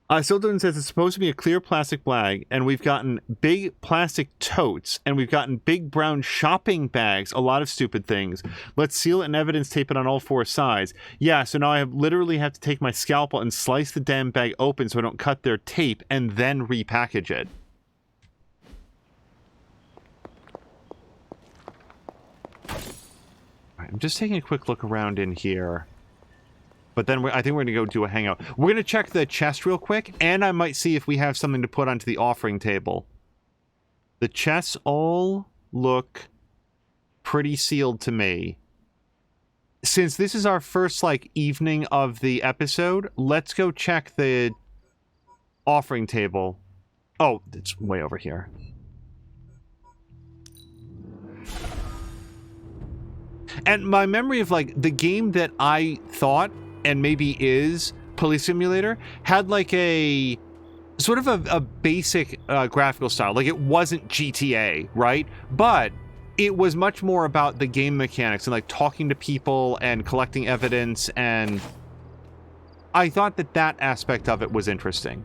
Silden says it's supposed to be a clear plastic bag, and we've gotten big plastic totes, and we've gotten big brown shopping bags, a lot of stupid things. Let's seal it and evidence tape it on all four sides. Yeah, so now I literally have to take my scalpel and slice the damn bag open so I don't cut their tape, and then repackage it. Alright, I'm just taking a quick look around in here. But then I think we're going to go do a hangout. We're going to check the chest real quick, and I might see if we have something to put onto the offering table. The chests all look pretty sealed to me. Since this is our first, like, evening of the episode, let's go check the offering table. Oh, it's way over here. And my memory of, like, the game that I thought... and maybe is Police Simulator, had like a sort of a basic graphical style. Like, it wasn't GTA, right? But it was much more about the game mechanics and like talking to people and collecting evidence, and I thought that aspect of it was interesting.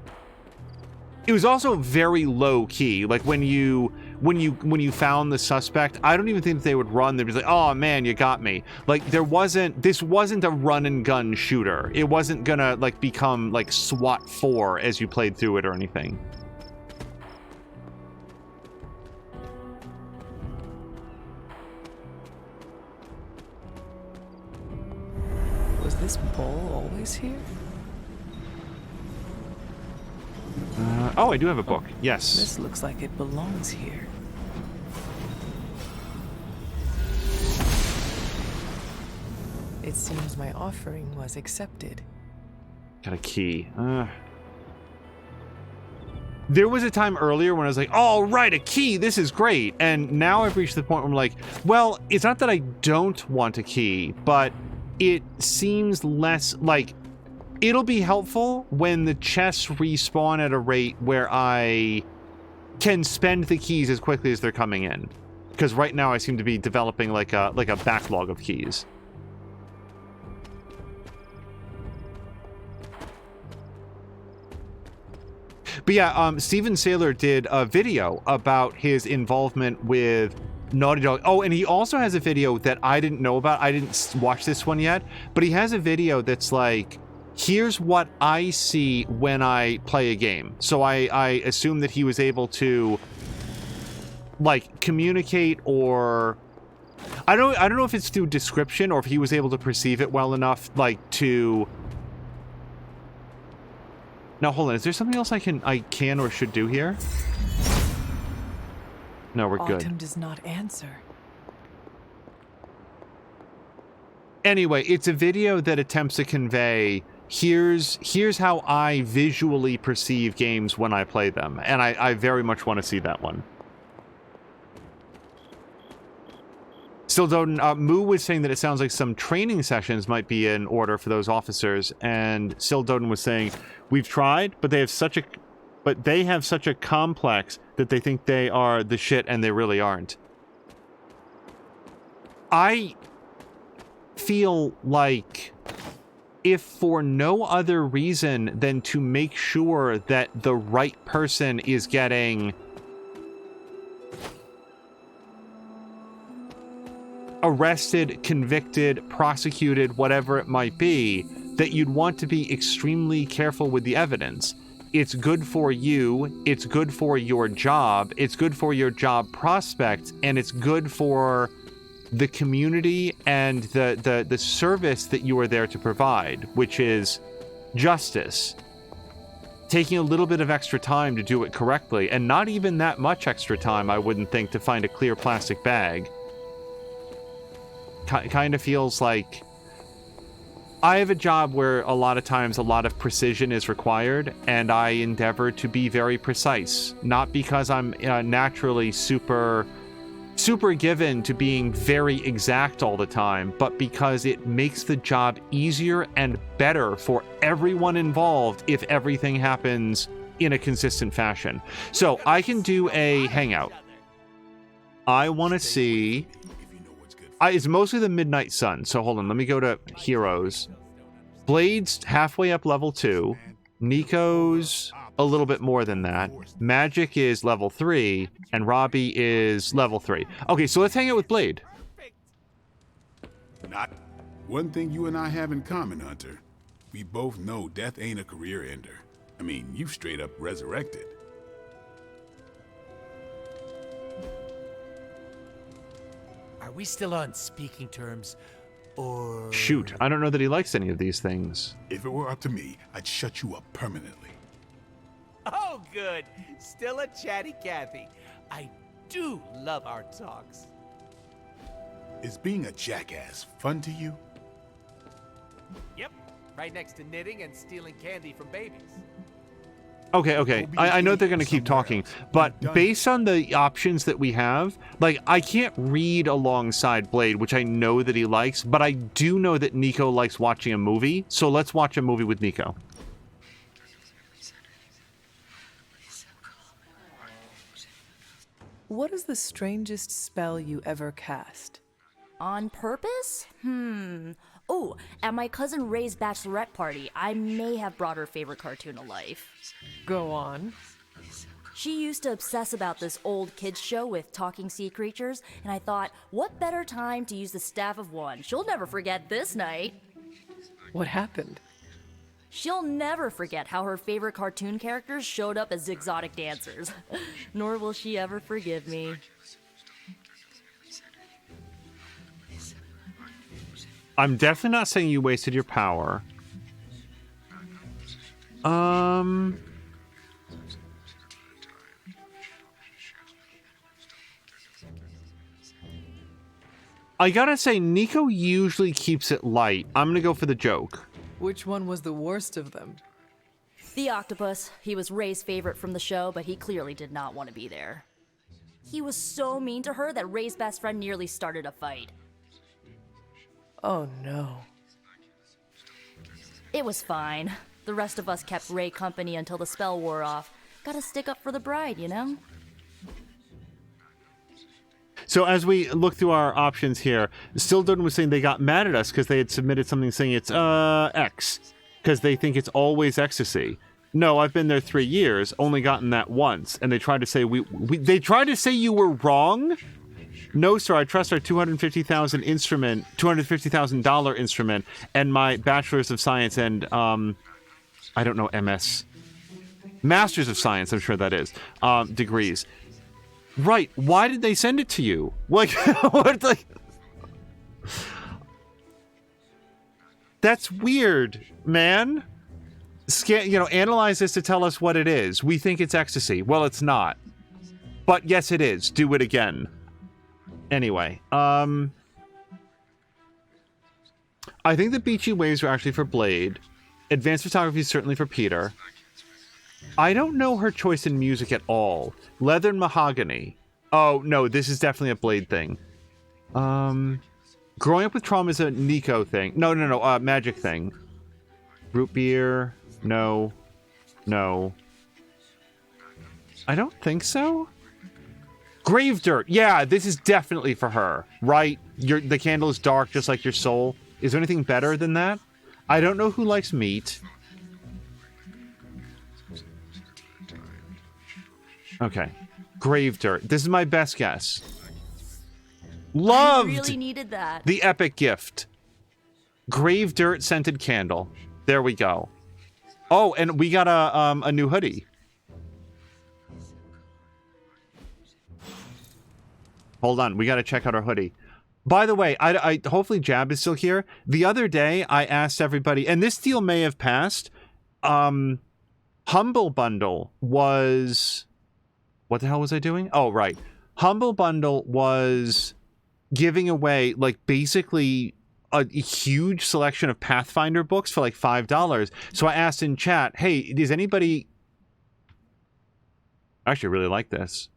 It was also very low key. Like, when you found the suspect, I don't even think that they would run. They'd be like, "Oh man, you got me." Like, this wasn't a run and gun shooter. It wasn't gonna like become like SWAT 4 as you played through it or anything. Was this bowl always here? Oh, I do have a book. Yes. This looks like it belongs here. It seems my offering was accepted. Got a key. There was a time earlier when I was like, "Oh, right, a key, this is great." And now I've reached the point where I'm like, well, it's not that I don't want a key, but it seems less like... It'll be helpful when the chests respawn at a rate where I can spend the keys as quickly as they're coming in. Because right now I seem to be developing like a backlog of keys. But yeah, Steven Saylor did a video about his involvement with Naughty Dog. Oh, and he also has a video that I didn't know about. I didn't watch this one yet, but he has a video that's like, here's what I see when I play a game. So I assume that he was able to like communicate, or I don't know if it's through description or if he was able to perceive it well enough like to... Now hold on, is there something else I can or should do here? No, we're good. Autumn does not answer. Anyway, it's a video that attempts to convey here's how I visually perceive games when I play them, and I very much want to see that one. Still, Doden, Moo was saying that it sounds like some training sessions might be in order for those officers, and Still Doden was saying, we've tried, but they have such a complex that they think they are the shit, and they really aren't. I feel like, if for no other reason than to make sure that the right person is getting arrested, convicted, prosecuted, whatever it might be, that you'd want to be extremely careful with the evidence. It's good for you, it's good for your job, it's good for your job prospects, and it's good for the community and the service that you are there to provide, which is justice. Taking a little bit of extra time to do it correctly, and not even that much extra time, I wouldn't think, to find a clear plastic bag. Kind of feels like I have a job where a lot of times a lot of precision is required, and I endeavor to be very precise. Not because I'm naturally super super given to being very exact all the time, but because it makes the job easier and better for everyone involved if everything happens in a consistent fashion. So I can do a hangout. I want to see... it's mostly the Midnight Sun, so hold on, let me go to Heroes. Blade's halfway up level 2. Nico's a little bit more than that. Magic is level 3, and Robbie is level 3. Okay, so let's hang out with Blade. Not one thing you and I have in common, Hunter. We both know death ain't a career ender. I mean, you straight up resurrected. Are we still on speaking terms, or... Shoot, I don't know that he likes any of these things. If it were up to me, I'd shut you up permanently. Oh, good. Still a chatty Cathy. I do love our talks. Is being a jackass fun to you? Yep. Right next to knitting and stealing candy from babies. Okay. I know they're going to keep talking, but based on the options that we have, like, I can't read alongside Blade, which I know that he likes, but I do know that Nico likes watching a movie, so let's watch a movie with Nico. What is the strangest spell you ever cast? On purpose? Oh, at my cousin Ray's bachelorette party, I may have brought her favorite cartoon to life. Go on. She used to obsess about this old kids show with talking sea creatures, and I thought, what better time to use the staff of one? She'll never forget this night. What happened? She'll never forget how her favorite cartoon characters showed up as exotic dancers. Nor will she ever forgive me. I'm definitely not saying you wasted your power. I gotta say, Nico usually keeps it light. I'm gonna go for the joke. Which one was the worst of them? The octopus. He was Ray's favorite from the show, but he clearly did not want to be there. He was so mean to her that Ray's best friend nearly started a fight. Oh no. It was fine. The rest of us kept Ray company until the spell wore off. Gotta stick up for the bride, you know? So as we look through our options here, Stildon was saying they got mad at us because they had submitted something saying it's X, because they think it's always ecstasy. No, I've been there 3 years, only gotten that once, and they tried to say they tried to say you were wrong. No, sir, I trust our $250,000 instrument, and my Bachelor's of Science and I don't know, MS, Masters of Science, I'm sure that is, degrees. Right? Why did they send it to you? Like, what? Like, that's weird, man. Analyze this to tell us what it is. We think it's ecstasy. Well, it's not. But yes, it is. Do it again. Anyway, I think the beachy waves are actually for Blade. Advanced photography is certainly for Peter. I don't know her choice in music at all. Leather and mahogany. Oh, no, this is definitely a Blade thing. Growing up with trauma is a Nico thing. No, magic thing. Root beer. No. I don't think so. Grave dirt. Yeah, this is definitely for her, right? The candle is dark just like your soul. Is there anything better than that? I don't know who likes meat. Okay. Grave dirt. This is my best guess. Loved! I really needed that. The epic gift. Grave dirt scented candle. There we go. Oh, and we got a new hoodie. Hold on, we got to check out our hoodie. By the way, I hopefully Jab is still here. The other day, I asked everybody, and this deal may have passed. Humble Bundle was... What the hell was I doing? Oh, right. Humble Bundle was giving away, like, basically a huge selection of Pathfinder books for, like, $5. So I asked in chat, hey, does anybody... I actually really like this.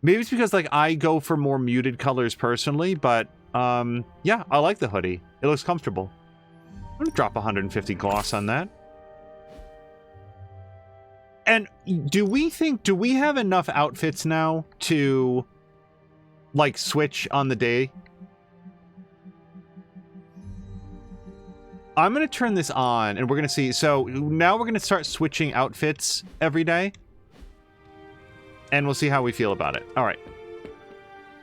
Maybe it's because like I go for more muted colors personally, but yeah, I like the hoodie. It looks comfortable. I'm gonna drop 150 gloss on that. And do we have enough outfits now to like switch on the day? I'm going to turn this on and we're going to see. So now we're going to start switching outfits every day. And we'll see how we feel about it. All right.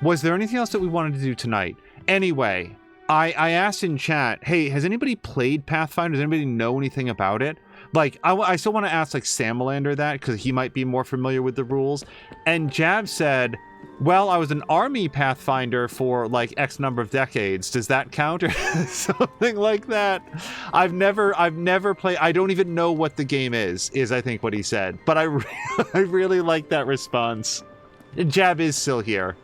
Was there anything else that we wanted to do tonight? Anyway, I asked in chat, hey, has anybody played Pathfinder? Does anybody know anything about it? Like, I still want to ask, like, Samalander that, because he might be more familiar with the rules. And Jab said, well, I was an army Pathfinder for, like, X number of decades. Does that count? Or something like that. I've never played... I don't even know what the game is I think what he said. But I really like that response. Jab is still here.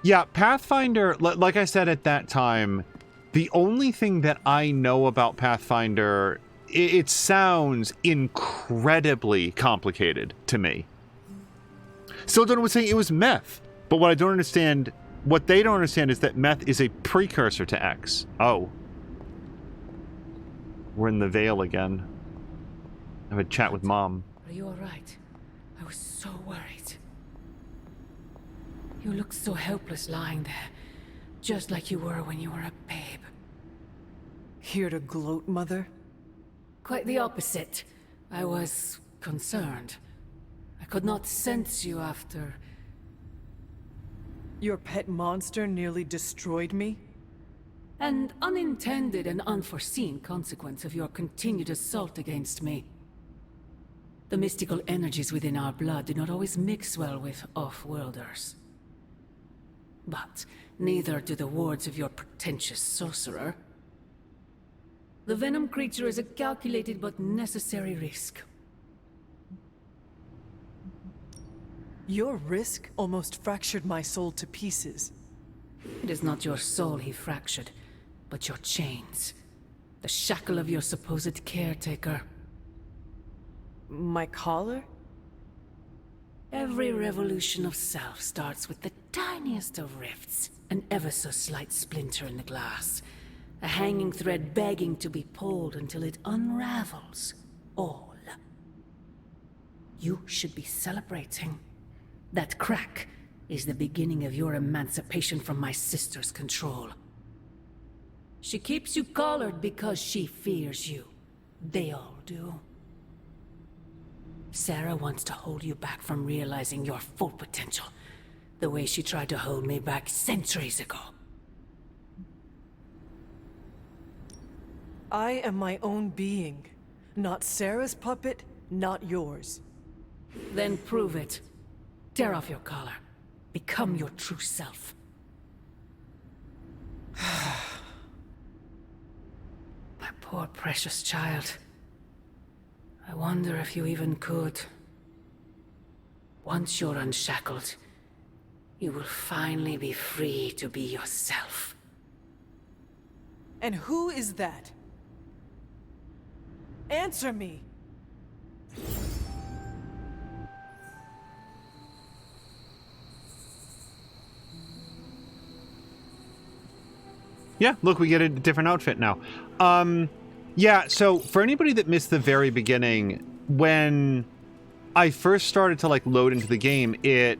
Yeah, Pathfinder, like I said at that time, the only thing that I know about Pathfinder, it sounds incredibly complicated to me. Still don't know what's saying it was meth, but what they don't understand is that meth is a precursor to X. Oh. We're in the Vale again. I have a chat with Mom. Are you alright? I was so worried. You look so helpless lying there, just like you were when you were a babe. Here to gloat, Mother? Quite the opposite. I was concerned. I could not sense you after... Your pet monster nearly destroyed me? An unintended and unforeseen consequence of your continued assault against me. The mystical energies within our blood do not always mix well with off-worlders. But neither do the wards of your pretentious sorcerer. The venom creature is a calculated but necessary risk. Your risk almost fractured my soul to pieces. It is not your soul he fractured, but your chains. The shackle of your supposed caretaker. My collar? Every revolution of self starts with the tiniest of rifts, an ever so slight splinter in the glass, a hanging thread begging to be pulled until it unravels all. You should be celebrating. That crack is the beginning of your emancipation from my sister's control. She keeps you collared because she fears you. They all do. Sarah wants to hold you back from realizing your full potential, the way she tried to hold me back centuries ago. I am my own being. Not Sarah's puppet, not yours. Then prove it. Tear off your collar. Become your true self. My poor precious child. I wonder if you even could. Once you're unshackled, you will finally be free to be yourself. And who is that? Answer me! Yeah, look, we get a different outfit now. Yeah, so for anybody that missed the very beginning, when I first started to like load into the game, it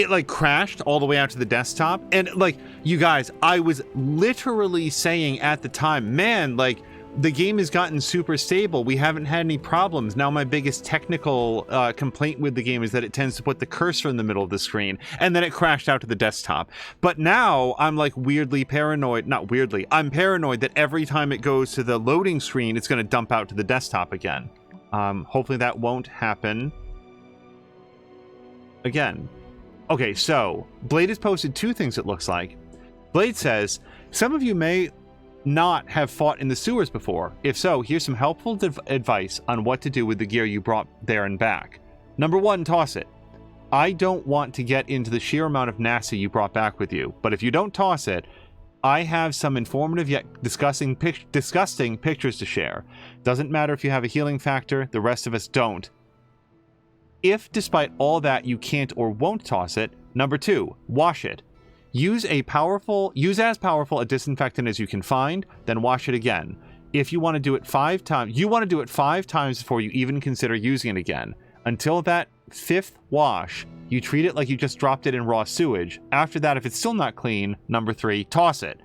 like crashed all the way out to the desktop. And like, you guys, I was literally saying at the time, man, like the game has gotten super stable. We haven't had any problems. Now my biggest technical complaint with the game is that it tends to put the cursor in the middle of the screen, and then it crashed out to the desktop. But now I'm like weirdly paranoid. Not weirdly, I'm paranoid that every time it goes to the loading screen, it's going to dump out to the desktop again. Hopefully that won't happen again. Okay, so Blade has posted two things, it looks like. Blade says, some of you may not have fought in the sewers before. If so, here's some helpful advice on what to do with the gear you brought there and back. Number one, toss it. I don't want to get into the sheer amount of NASA you brought back with you, but if you don't toss it, I have some informative yet disgusting pictures to share. Doesn't matter if you have a healing factor, the rest of us don't. If, despite all that, you can't or won't toss it, number 2, wash it. Use as powerful a disinfectant as you can find, then wash it again. If you want to do it 5 times, before you even consider using it again. Until that 5th wash, you treat it like you just dropped it in raw sewage. After that, if it's still not clean, number 3, toss it.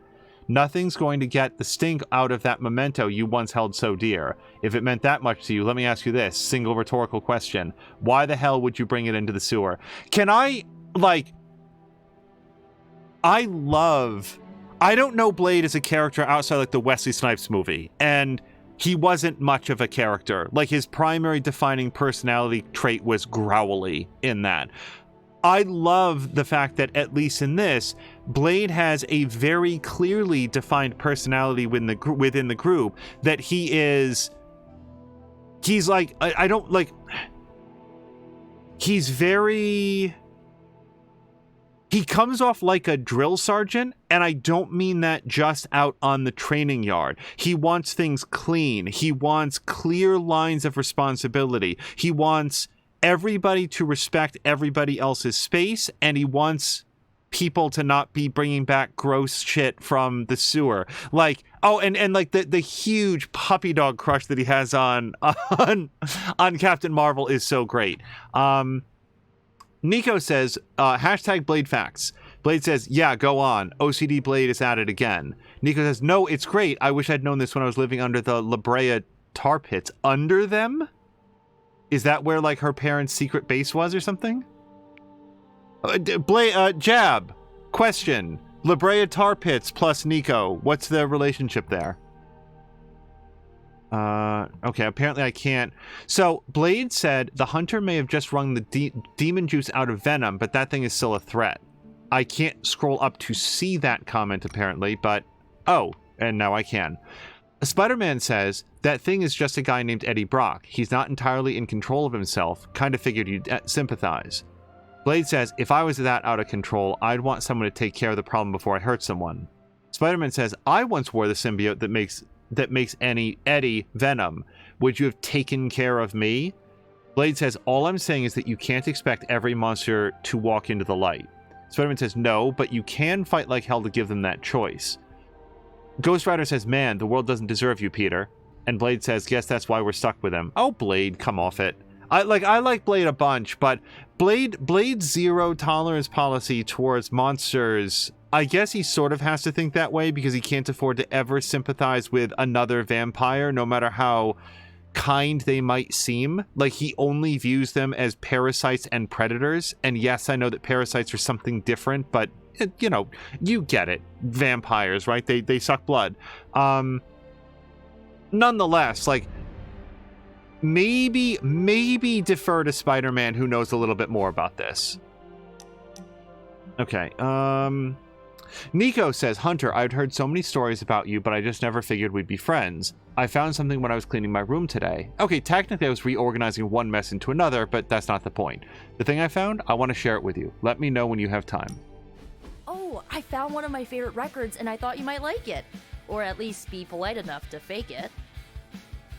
Nothing's going to get the stink out of that memento you once held so dear. If it meant that much to you, let me ask you this single rhetorical question. Why the hell would you bring it into the sewer? I don't know Blade as a character outside like the Wesley Snipes movie, and he wasn't much of a character. Like, his primary defining personality trait was growly in that. I love the fact that, at least in this, Blade has a very clearly defined personality within the group, that he's like, he comes off like a drill sergeant, and I don't mean that just out on the training yard. He wants things clean. He wants clear lines of responsibility. He wants everybody to respect everybody else's space, and he wants people to not be bringing back gross shit from the sewer. Like, oh, and like the huge puppy dog crush that he has on Captain Marvel is so great. Nico says, hashtag Blade facts. Blade says, yeah, go on. OCD Blade is at it again. Nico says, no, it's great. I wish I'd known this when I was living under the La Brea tar pits. Under them? Is that where, like, her parents' secret base was or something? Jab. Question. La Brea tar pits plus Nico. What's the relationship there? Okay, apparently I can't. So, Blade said the hunter may have just wrung the demon juice out of Venom, but that thing is still a threat. I can't scroll up to see that comment, apparently, but... Oh, and now I can. Spider-Man says, that thing is just a guy named Eddie Brock. He's not entirely in control of himself. Kind of figured you'd sympathize. Blade says, if I was that out of control, I'd want someone to take care of the problem before I hurt someone. Spider-Man says, I once wore the symbiote that makes Eddie Venom. Would you have taken care of me? Blade says, all I'm saying is that you can't expect every monster to walk into the light. Spider-Man says, no, but you can fight like hell to give them that choice. Ghost Rider says, man, the world doesn't deserve you, Peter. And Blade says, guess that's why we're stuck with him. Oh, Blade, come off it. I like Blade a bunch, but Blade's zero tolerance policy towards monsters, I guess he sort of has to think that way because he can't afford to ever sympathize with another vampire, no matter how kind they might seem. Like, he only views them as parasites and predators. And yes, I know that parasites are something different, but you know, you get it. Vampires, right? They suck blood. Nonetheless, like, maybe defer to Spider-Man, who knows a little bit more about this. Okay, Nico says, Hunter, I'd heard so many stories about you, but I just never figured we'd be friends. I found something when I was cleaning my room today. Okay, technically I was reorganizing one mess into another, but that's not the point. The thing I found, I want to share it with you. Let me know when you have time. Oh, I found one of my favorite records and I thought you might like it. Or at least be polite enough to fake it.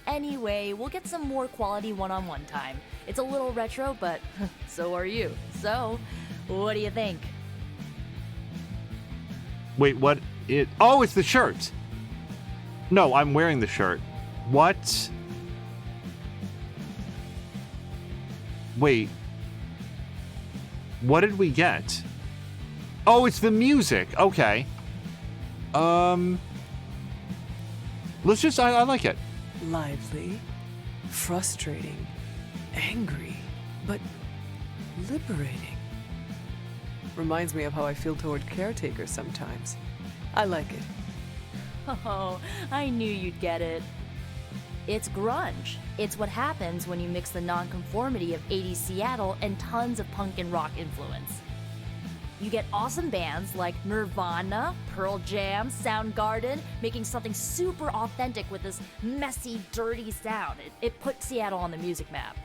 Anyway, we'll get some more quality one-on-one time. It's a little retro, but so are you. So, what do you think? Wait, what? Oh, it's the shirt. No, I'm wearing the shirt. What? Wait. What did we get? Oh, it's the music. Okay. Let's just, I like it. Lively, frustrating, angry, but liberating. Reminds me of how I feel toward caretakers sometimes. I like it. Oh, I knew you'd get it. It's grunge. It's what happens when you mix the nonconformity of 80s Seattle and tons of punk and rock influence. You get awesome bands like Nirvana, Pearl Jam, Soundgarden, making something super authentic with this messy, dirty sound. It put Seattle on the music map.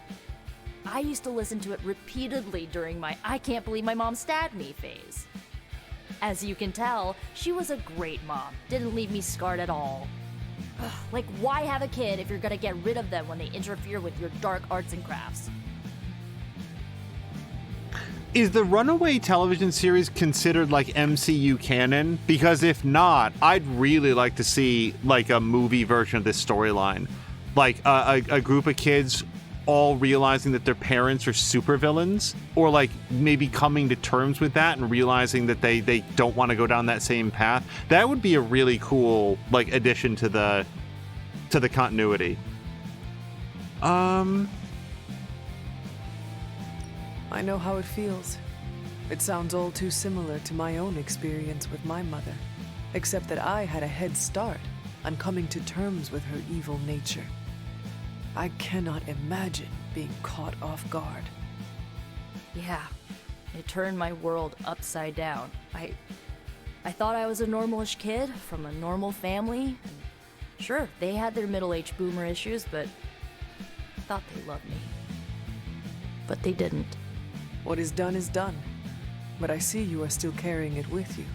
I used to listen to it repeatedly during my I can't believe my mom stabbed me phase. As you can tell, she was a great mom. Didn't leave me scarred at all. Ugh, like, why have a kid if you're gonna get rid of them when they interfere with your dark arts and crafts? Is the Runaway television series considered like MCU canon? Because if not, I'd really like to see like a movie version of this storyline. Like a group of kids all realizing that their parents are supervillains, or like maybe coming to terms with that and realizing that they don't want to go down that same path. That would be a really cool like addition to the continuity. I know how it feels. It sounds all too similar to my own experience with my mother, except that I had a head start on coming to terms with her evil nature. I cannot imagine being caught off guard. Yeah, it turned my world upside down. I thought I was a normalish kid from a normal family. Sure, they had their middle-aged boomer issues, but I thought they loved me. But they didn't. What is done is done, but I see you are still carrying it with you.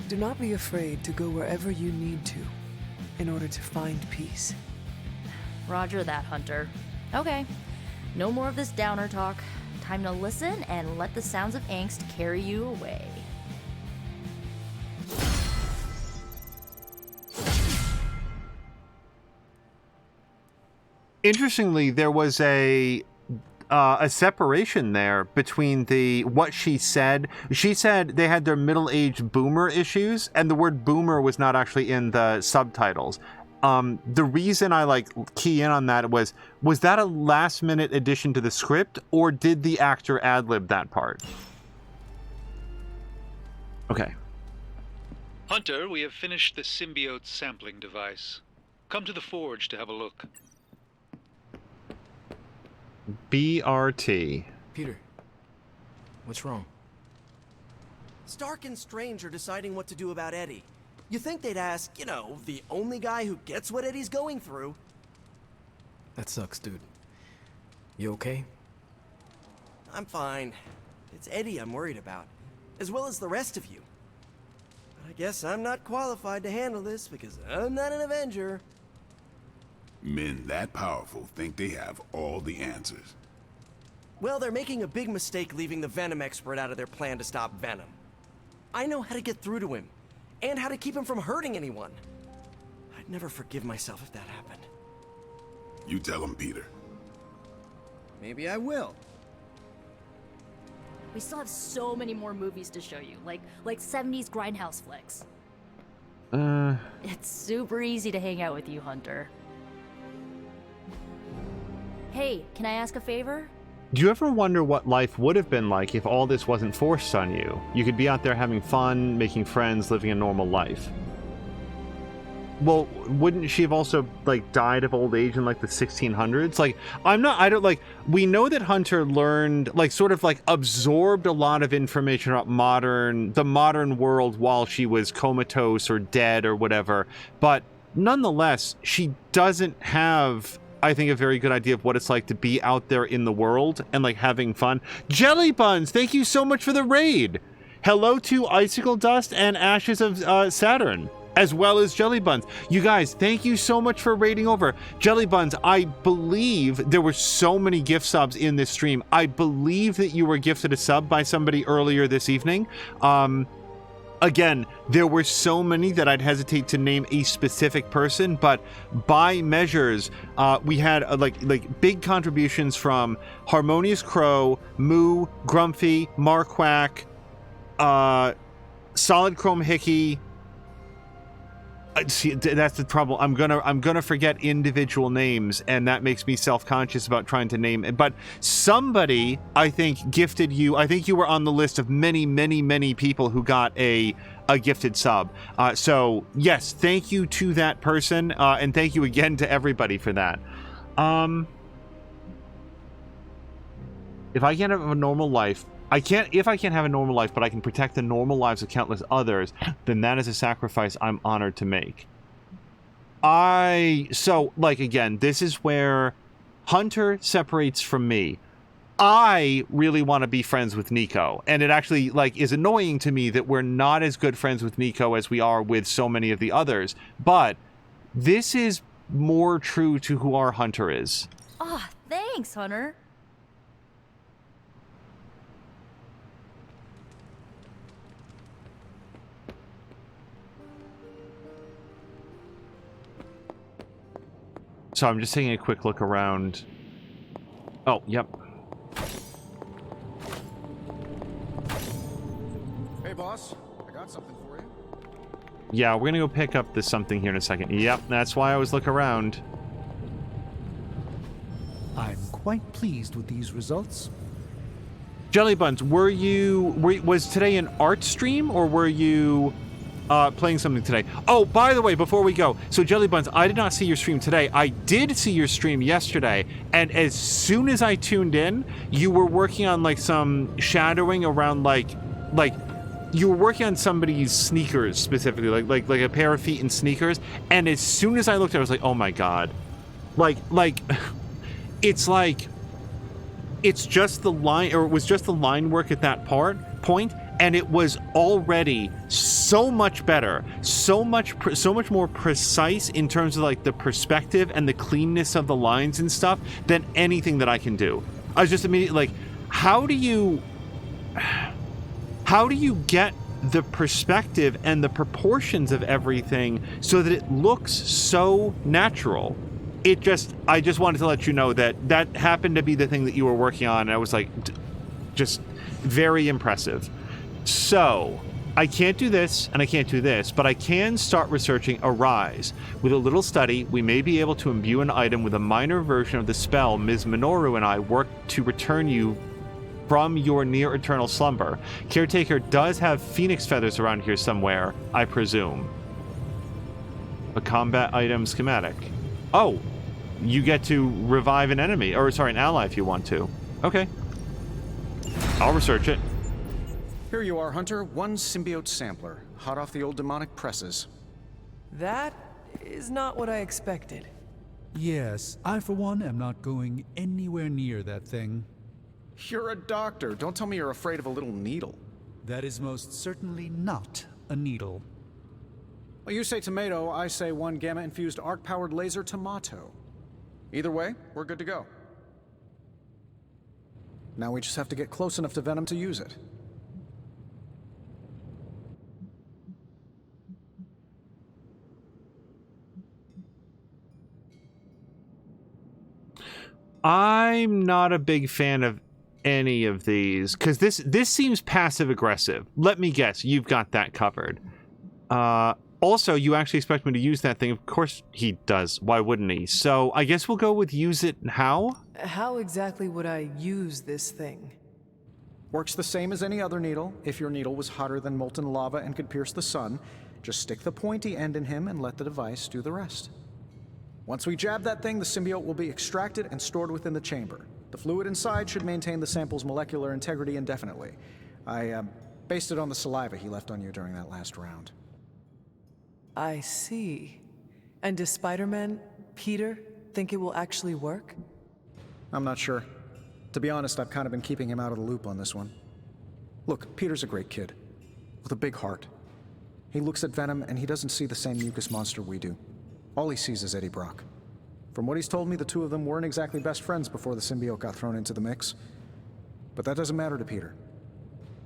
Do not be afraid to go wherever you need to in order to find peace. Roger that, Hunter. Okay, no more of this downer talk. Time to listen and let the sounds of angst carry you away. Interestingly, there was a separation there between what she said. She said they had their middle-aged boomer issues, and the word boomer was not actually in the subtitles. The reason I like key in on that was that a last-minute addition to the script, or did the actor ad-lib that part? Okay. Hunter, we have finished the symbiote sampling device. Come to the forge to have a look. BRT. Peter, what's wrong? Stark and Strange are deciding what to do about Eddie. You think they'd ask, the only guy who gets what Eddie's going through. That sucks, dude. You okay? I'm fine. It's Eddie I'm worried about, as well as the rest of you. But I guess I'm not qualified to handle this because I'm not an Avenger. Men that powerful think they have all the answers. Well, they're making a big mistake leaving the Venom expert out of their plan to stop Venom. I know how to get through to him, and how to keep him from hurting anyone. I'd never forgive myself if that happened. You tell him, Peter. Maybe I will. We still have so many more movies to show you, like 70s grindhouse flicks. It's super easy to hang out with you, Hunter. Hey, can I ask a favor? Do you ever wonder what life would have been like if all this wasn't forced on you? You could be out there having fun, making friends, living a normal life. Well, wouldn't she have also, died of old age in, the 1600s? We know that Hunter learned, absorbed a lot of information about the modern world while she was comatose or dead or whatever. But nonetheless, she doesn't have, I think, a very good idea of what it's like to be out there in the world and having fun. Jelly Buns, thank you so much for the raid. Hello to Icicle Dust and Ashes of Saturn, as well as Jelly Buns. You guys, thank you so much for raiding over. Jelly Buns, I believe there were so many gift subs in this stream. I believe that you were gifted a sub by somebody earlier this evening. Again, there were so many that I'd hesitate to name a specific person, but by measures, we had big contributions from Harmonious Crow, Moo, Grumpy, Marquack, Solid Chrome Hickey. See, that's the trouble. I'm gonna forget individual names, and that makes me self-conscious about trying to name it. But somebody, I think, gifted you. I think you were on the list of many, many, many people who got a gifted sub. So yes, thank you to that person, and thank you again to everybody for that. If I can't have a normal life. If I can't have a normal life, but I can protect the normal lives of countless others, then that is a sacrifice I'm honored to make. Again, this is where Hunter separates from me. I really want to be friends with Nico, and it actually like is annoying to me that we're not as good friends with Nico as we are with so many of the others. But this is more true to who our Hunter is. Ah, thanks, Hunter. So I'm just taking a quick look around. Oh, yep. Hey, boss. I got something for you. Yeah, we're gonna go pick up this something here in a second. Yep, that's why I always look around. I'm quite pleased with these results. Jelly Buns, was today an art stream, or were you playing something today? Oh, by the way, before we go, so Jelly Buns, I did not see your stream today. I did see your stream yesterday, and as soon as I tuned in, you were working on like some shadowing around like you were working on somebody's sneakers specifically, like a pair of feet in sneakers, and as soon as I looked, I was like, oh my god, like it's just the line, or it was just the line work at that point, and it was already so much better, so much more precise in terms of like the perspective and the cleanness of the lines and stuff than anything that I can do. I was just immediately like, how do you get the perspective and the proportions of everything so that it looks so natural? I just wanted to let you know that that happened to be the thing that you were working on, and I was like, just very impressive. So, I can't do this, and I can't do this, but I can start researching Arise. With a little study, we may be able to imbue an item with a minor version of the spell Ms. Minoru and I worked to return you from your near-eternal slumber. Caretaker does have phoenix feathers around here somewhere, I presume. A combat item schematic. Oh, you get to revive an enemy, or sorry, an ally if you want to. Okay. I'll research it. Here you are, Hunter. One symbiote sampler, hot off the old demonic presses. That is not what I expected. Yes, I for one am not going anywhere near that thing. You're a doctor. Don't tell me you're afraid of a little needle. That is most certainly not a needle. Well, you say tomato, I say one gamma-infused arc-powered laser tomato. Either way, we're good to go. Now we just have to get close enough to Venom to use it. I'm not a big fan of any of these, because this seems passive-aggressive. Let me guess, you've got that covered. Also, you actually expect me to use that thing. Of course he does. Why wouldn't he? So I guess we'll go with use it how? How exactly would I use this thing? Works the same as any other needle. If your needle was hotter than molten lava and could pierce the sun, just stick the pointy end in him and let the device do the rest. Once we jab that thing, the symbiote will be extracted and stored within the chamber. The fluid inside should maintain the sample's molecular integrity indefinitely. I based it on the saliva he left on you during that last round. I see. And does Spider-Man, Peter, think it will actually work? I'm not sure. To be honest, I've kind of been keeping him out of the loop on this one. Look, Peter's a great kid, with a big heart. He looks at Venom and he doesn't see the same mucus monster we do. All he sees is Eddie Brock. From what he's told me, the two of them weren't exactly best friends before the symbiote got thrown into the mix. But that doesn't matter to Peter.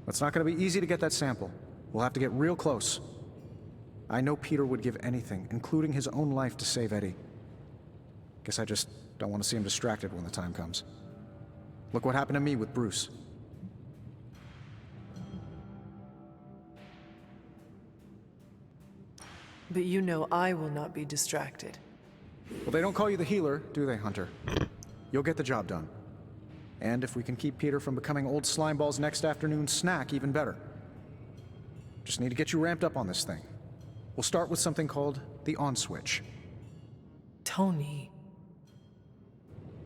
It's not going to be easy to get that sample. We'll have to get real close. I know Peter would give anything, including his own life, to save Eddie. Guess I just don't want to see him distracted when the time comes. Look what happened to me with Bruce. But you know I will not be distracted. Well, they don't call you the healer, do they, Hunter? You'll get the job done. And if we can keep Peter from becoming old Slimeball's next afternoon snack, even better. Just need to get you ramped up on this thing. We'll start with something called the on switch. Tony.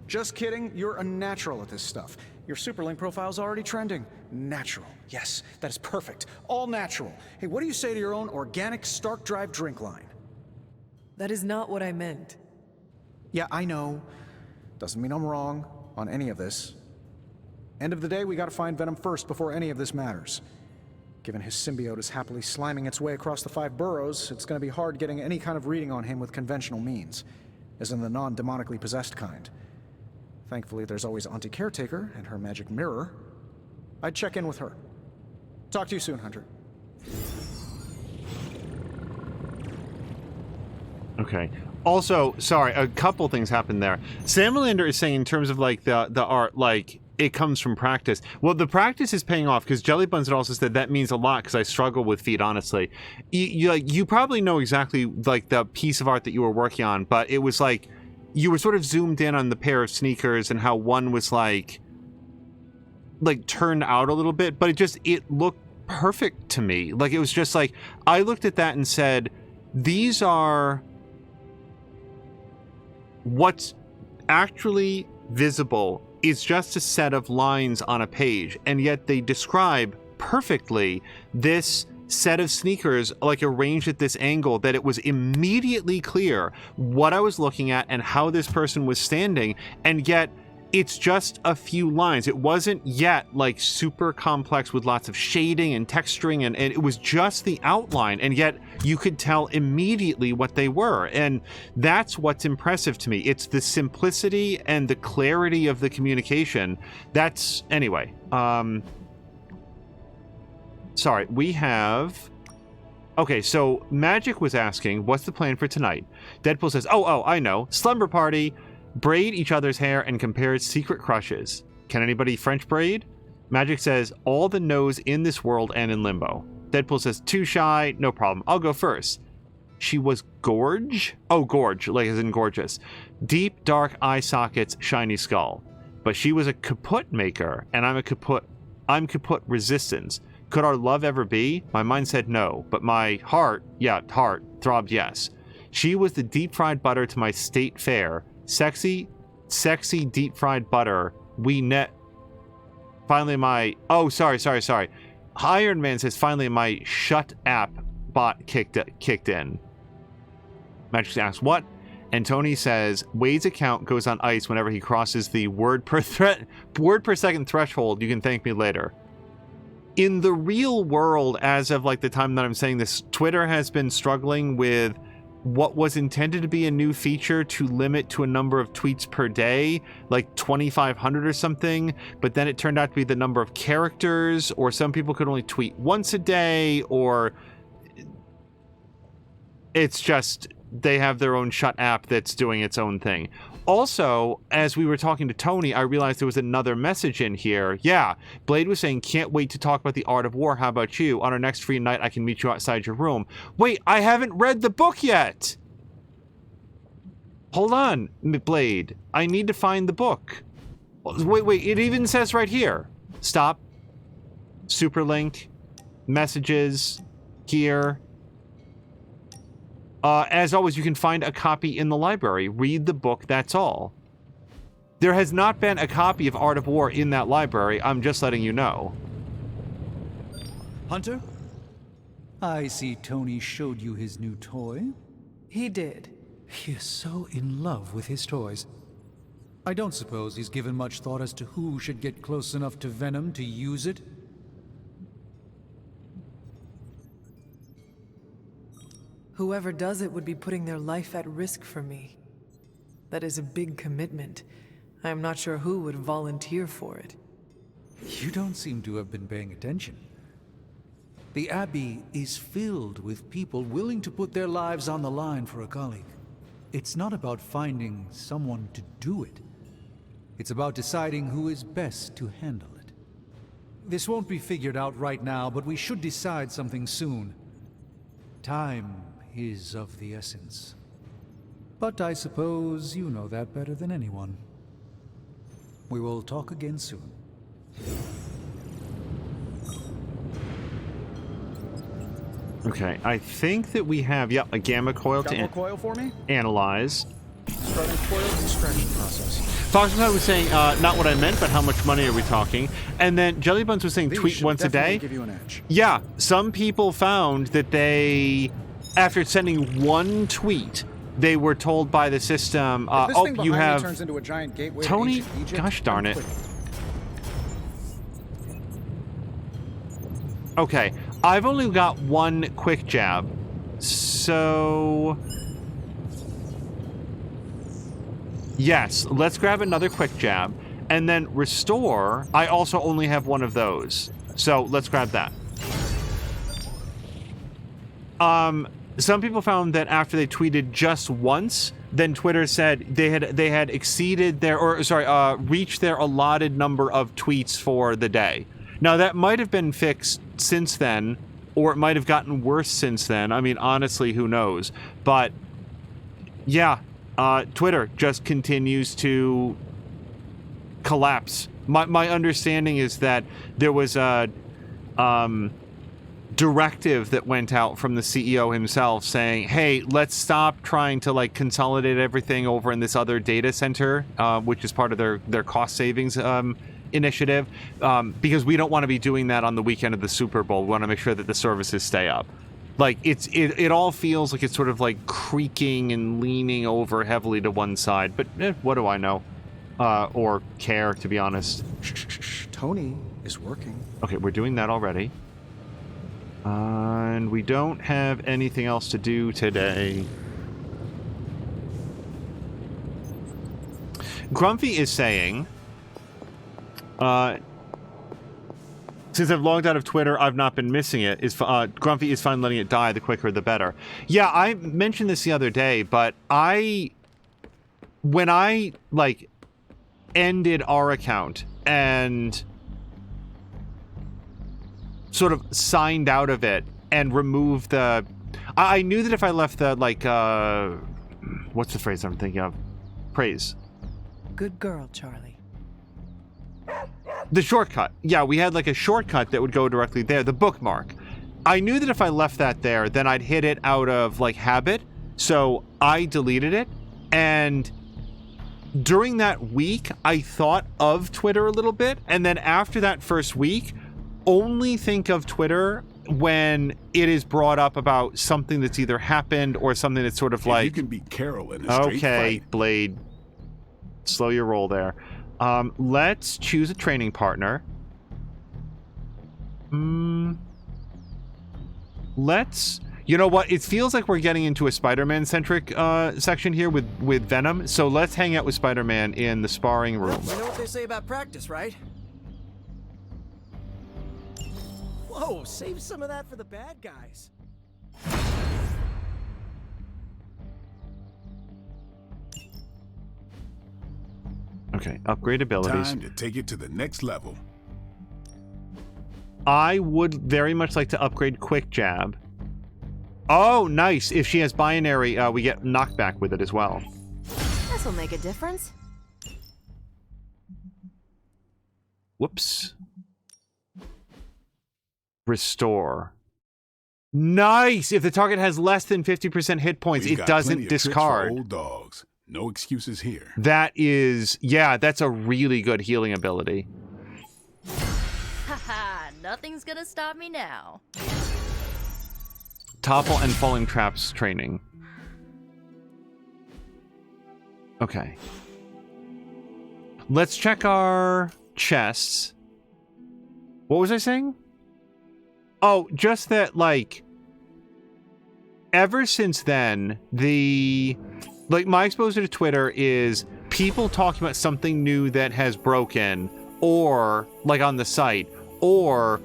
Just kidding, you're a natural at this stuff. Your Superlink profile's already trending. Natural, yes, that is perfect. All natural. Hey, what do you say to your own organic Stark Drive drink line? That is not what I meant. Yeah, I know. Doesn't mean I'm wrong on any of this. End of the day, we gotta find Venom first before any of this matters. Given his symbiote is happily sliming its way across the 5 boroughs, it's gonna be hard getting any kind of reading on him with conventional means, as in the non-demonically possessed kind. Thankfully, there's always Auntie Caretaker and her magic mirror. I'd check in with her. Talk to you soon, Hunter. Okay. Also, sorry, a couple things happened there. Sammerlander is saying in terms of like the art, like it comes from practice. Well, the practice is paying off because Jelly Buns had also said that means a lot because I struggle with feet, honestly. You probably know exactly like the piece of art that you were working on, but it was like you were sort of zoomed in on the pair of sneakers and how one was like turned out a little bit, but it looked perfect to me. Like it was just like I looked at that and said, these are what's actually visible is just a set of lines on a page, and yet they describe perfectly this set of sneakers like arranged at this angle that it was immediately clear what I was looking at and how this person was standing, and yet it's just a few lines. It wasn't yet like super complex with lots of shading and texturing, and it was just the outline, and yet you could tell immediately what they were. And that's what's impressive to me. It's the simplicity and the clarity of the communication. That's anyway. Sorry, we have... Okay, so Magic was asking, what's the plan for tonight? Deadpool says, oh, I know. Slumber party. Braid each other's hair and compare secret crushes. Can anybody French braid? Magic says, all the no's in this world and in limbo. Deadpool says, too shy, no problem. I'll go first. She was gorge? Oh, gorge, like as in gorgeous. Deep, dark eye sockets, shiny skull. But she was a kaput maker, and I'm kaput resistance. Could our love ever be? My mind said no, but my heart throbbed yes. She was the deep-fried butter to my state fair. Sexy deep-fried butter. We net. Finally, my... Oh, sorry. Iron Man says, finally, my shut app bot kicked in. Magic asks, what? And Tony says, Wade's account goes on ice whenever he crosses the word per second threshold. You can thank me later. In the real world, as of like the time that I'm saying this, Twitter has been struggling with what was intended to be a new feature to limit to a number of tweets per day, like 2,500 or something, but then it turned out to be the number of characters, or some people could only tweet once a day, or it's just they have their own shut app that's doing its own thing. Also, as we were talking to Tony, I realized there was another message in here. Yeah, Blade was saying, can't wait to talk about the art of war. How about you? On our next free night, I can meet you outside your room. Wait, I haven't read the book yet. Hold on, Blade. I need to find the book. Wait, it even says right here. Stop. Superlink. Messages. Here. As always, you can find a copy in the library. Read the book, that's all. There has not been a copy of Art of War in that library. I'm just letting you know. Hunter? I see Tony showed you his new toy. He did. He is so in love with his toys. I don't suppose he's given much thought as to who should get close enough to Venom to use it. Whoever does it would be putting their life at risk for me. That is a big commitment. I am not sure who would volunteer for it. You don't seem to have been paying attention. The Abbey is filled with people willing to put their lives on the line for a colleague. It's not about finding someone to do it. It's about deciding who is best to handle it. This won't be figured out right now, but we should decide something soon. Time is of the essence. But I suppose you know that better than anyone. We will talk again soon. Okay, I think that we have, a gamma coil Got more coil for me? Analyze. Starting coil extraction process. Foxman was saying, not what I meant, but how much money are we talking? And then Jelly Buns was saying, tweet once a day. Give you an edge. Yeah, some people found that they, after sending one tweet, they were told by the system, If this thing you behind have... me turns into a giant gateway to Tony, ancient Egypt, gosh darn it. Okay, I've only got one quick jab, so... Yes, let's grab another quick jab, and then restore, I also only have one of those, so let's grab that. Some people found that after they tweeted just once, then Twitter said they had exceeded their, reached their allotted number of tweets for the day. Now, that might have been fixed since then, or it might have gotten worse since then. I mean, honestly, who knows? But, yeah, Twitter just continues to collapse. My understanding is that there was a directive that went out from the CEO himself saying, hey, let's stop trying to, like, consolidate everything over in this other data center, which is part of their cost savings initiative, because we don't want to be doing that on the weekend of the Super Bowl. We want to make sure that the services stay up. Like, it all feels like it's sort of like creaking and leaning over heavily to one side, but what do I know? Or care, to be honest. Tony is working. Okay, we're doing that already. And we don't have anything else to do today. Grumpy is saying, since I've logged out of Twitter, I've not been missing it. Grumpy is fine letting it die, the quicker the better. Yeah, I mentioned this the other day, but when I, like, ended our account and sort of signed out of it and removed the... I knew that if I left the, like, what's the phrase I'm thinking of? Praise. Good girl, Charlie. The shortcut. Yeah, we had, like, a shortcut that would go directly there. The bookmark. I knew that if I left that there, then I'd hit it out of, like, habit. So I deleted it. And during that week, I thought of Twitter a little bit. And then after that first week, only think of Twitter when it is brought up about something that's either happened or something that's sort of like... You can beat Carol in a straight okay, fight. Blade. Slow your roll there. Let's choose a training partner. Let's... You know what? It feels like we're getting into a Spider-Man centric section here with Venom. So let's hang out with Spider-Man in the sparring room. You know what they say about practice, right? Whoa, save some of that for the bad guys. Okay, upgrade abilities. Time to take it to the next level. I would very much like to upgrade Quick Jab. Oh, nice. If she has binary, we get knockback with it as well. This'll make a difference. Whoops. Restore. Nice! If the target has less than 50% hit points, We've it got doesn't plenty of tricks for discard. old dogs. No excuses here. That is... Yeah, that's a really good healing ability. Haha, nothing's gonna stop me now. Topple and falling traps training. Okay. Let's check our chests. What was I saying? Oh, just that, like, ever since then, my exposure to Twitter is people talking about something new that has broken, or, like, on the site, or...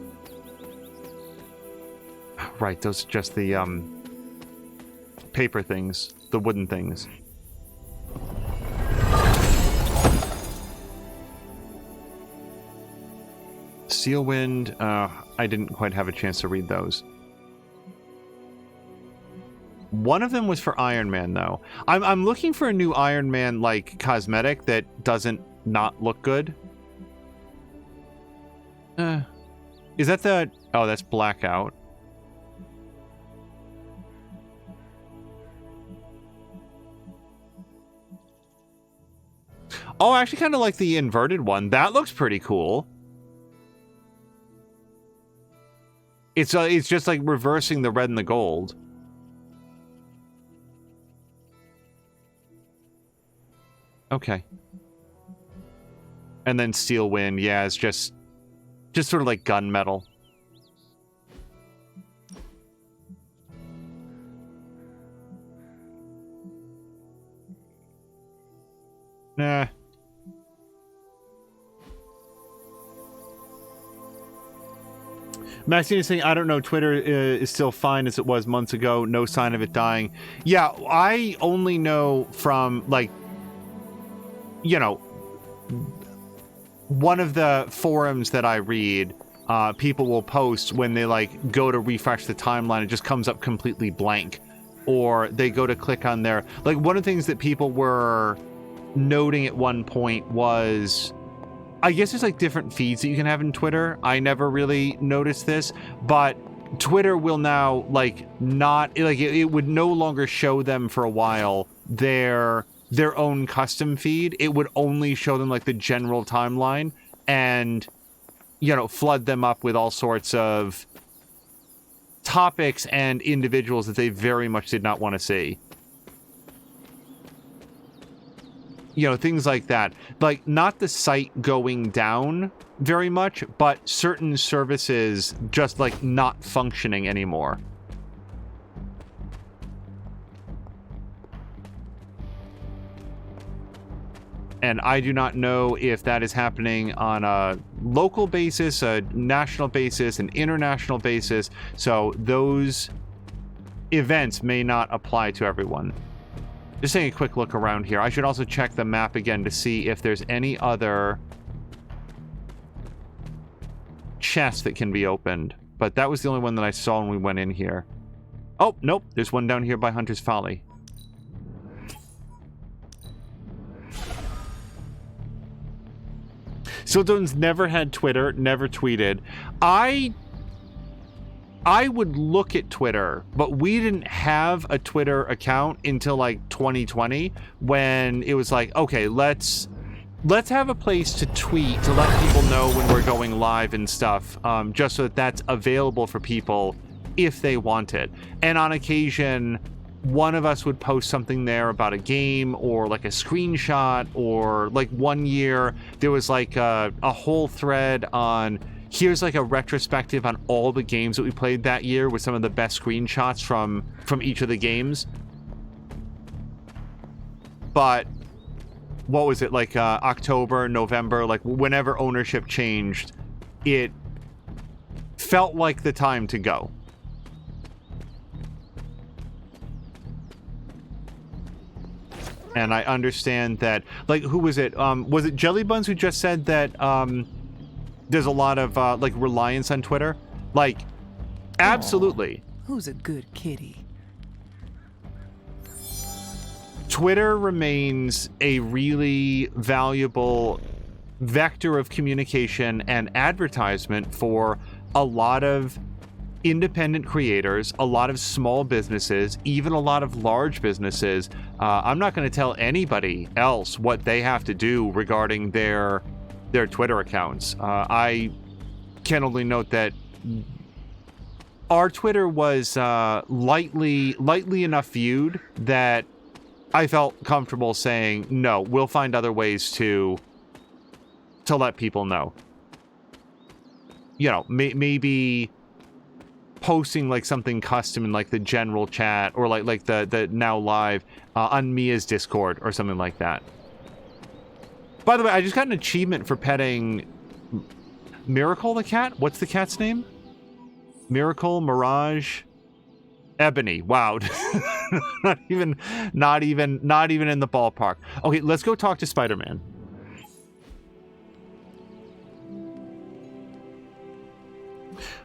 Right, those are just the, paper things, the wooden things. Seal Wind, I didn't quite have a chance to read those. One of them was for Iron Man, though. I'm looking for a new Iron Man, like, cosmetic that doesn't not look good. Is that the... Oh, that's Blackout. Oh, I actually kind of like the inverted one. That looks pretty cool. It's just like reversing the red and the gold. Okay. And then Steel Wind, yeah, it's just sort of like gunmetal. Nah. Maxine is saying, I don't know, Twitter is still fine as it was months ago. No sign of it dying. Yeah, I only know from, like, you know, one of the forums that I read, people will post when they, like, go to refresh the timeline, it just comes up completely blank. Or they go to click on their... Like, one of the things that people were noting at one point was... I guess there's like different feeds that you can have in Twitter. I never really noticed this, but Twitter will now like not like it would no longer show them for a while their own custom feed. It would only show them like the general timeline and, you know, flood them up with all sorts of topics and individuals that they very much did not want to see. You know, things like that. Like, not the site going down very much, but certain services just, like, not functioning anymore. And I do not know if that is happening on a local basis, a national basis, an international basis. So those events may not apply to everyone. Just taking a quick look around here. I should also check the map again to see if there's any other chests that can be opened. But that was the only one that I saw when we went in here. Oh, nope. There's one down here by Hunter's Folly. Silton's never had Twitter, never tweeted. I would look at Twitter, but we didn't have a Twitter account until like 2020 when it was like, okay, let's have a place to tweet to let people know when we're going live and stuff, just so that that's available for people if they want it. And on occasion, one of us would post something there about a game or like a screenshot, or like one year there was like a whole thread on here's like a retrospective on all the games that we played that year with some of the best screenshots from each of the games. But what was it, like October, November, like whenever ownership changed, it felt like the time to go. And I understand that, like, who was it? Was it Jelly Buns who just said that there's a lot of like reliance on Twitter? Like, absolutely. Who's a good kitty? Twitter remains a really valuable vector of communication and advertisement for a lot of independent creators, a lot of small businesses, even a lot of large businesses. I'm not going to tell anybody else what they have to do regarding their Twitter accounts. I can only note that our Twitter was lightly enough viewed that I felt comfortable saying, no, we'll find other ways to let people know. You know, maybe posting like something custom in like the general chat, or like the now live on Mia's Discord or something like that. By the way, I just got an achievement for petting Miracle the cat. What's the cat's name? Miracle, Mirage, Ebony. Wow. not even in the ballpark. Okay, let's go talk to Spider-Man.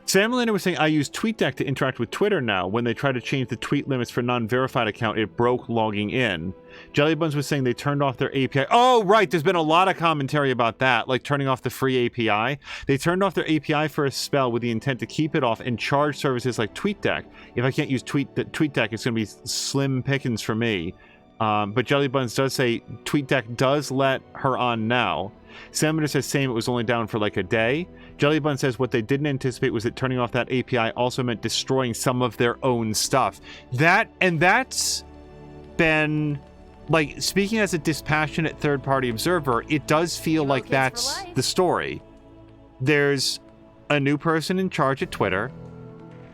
Sam Melinda was saying, I use TweetDeck to interact with Twitter now. When they try to change the tweet limits for non-verified account, it broke logging in. Jellybuns was saying they turned off their API. Oh, right. There's been a lot of commentary about that, like turning off the free API. They turned off their API for a spell with the intent to keep it off and charge services like TweetDeck. If I can't use TweetDeck, it's going to be slim pickings for me. But Jellybuns does say TweetDeck does let her on now. Salamander says same, it was only down for like a day. Jellybun says what they didn't anticipate was that turning off that API also meant destroying some of their own stuff. That's been, like, speaking as a dispassionate third-party observer, it does feel like that's the story. There's a new person in charge at Twitter.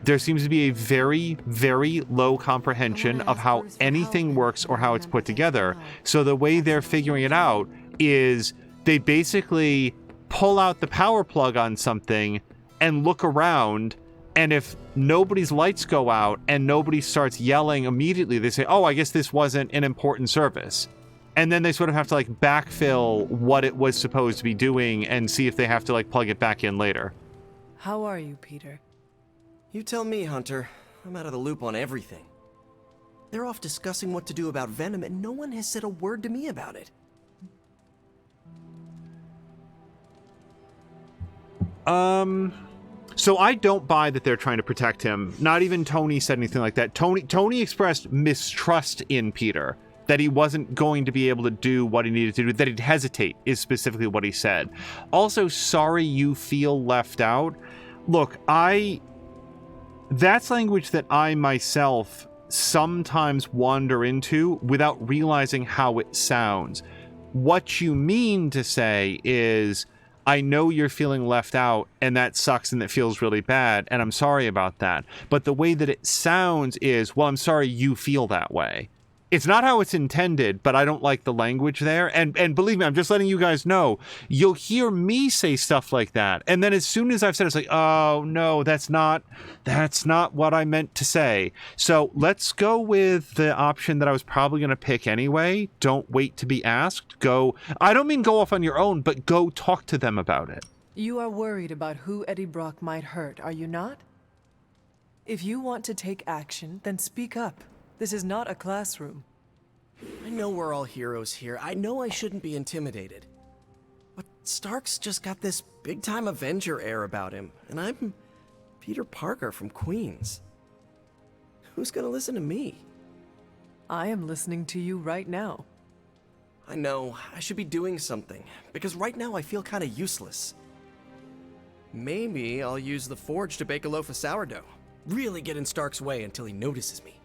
There seems to be a very, very low comprehension of how anything works or how it's put together. So the way they're figuring it out is they basically pull out the power plug on something and look around, and if nobody's lights go out and nobody starts yelling immediately, they say, oh, I guess this wasn't an important service. And then they sort of have to like backfill what it was supposed to be doing and see if they have to like plug it back in later. How are you, Peter? You tell me, Hunter. I'm out of the loop on everything. They're off discussing what to do about Venom, and no one has said a word to me about it. So I don't buy that they're trying to protect him. Not even Tony said anything like that. Tony expressed mistrust in Peter, that he wasn't going to be able to do what he needed to do, that he'd hesitate is specifically what he said. Also, sorry you feel left out. Look, that's language that I myself sometimes wander into without realizing how it sounds. What you mean to say is, I know you're feeling left out and that sucks and that feels really bad and I'm sorry about that. But the way that it sounds is, well, I'm sorry you feel that way. It's not how it's intended, but I don't like the language there. And believe me, I'm just letting you guys know, you'll hear me say stuff like that. And then as soon as I've said it, it's like, oh no, that's not what I meant to say. So let's go with the option that I was probably going to pick anyway. Don't wait to be asked. I don't mean go off on your own, but go talk to them about it. You are worried about who Eddie Brock might hurt, are you not? If you want to take action, then speak up. This is not a classroom. I know we're all heroes here. I know I shouldn't be intimidated. But Stark's just got this big-time Avenger air about him, and I'm Peter Parker from Queens. Who's gonna listen to me? I am listening to you right now. I know, I should be doing something, because right now I feel kinda useless. Maybe I'll use the forge to bake a loaf of sourdough. Really get in Stark's way until he notices me.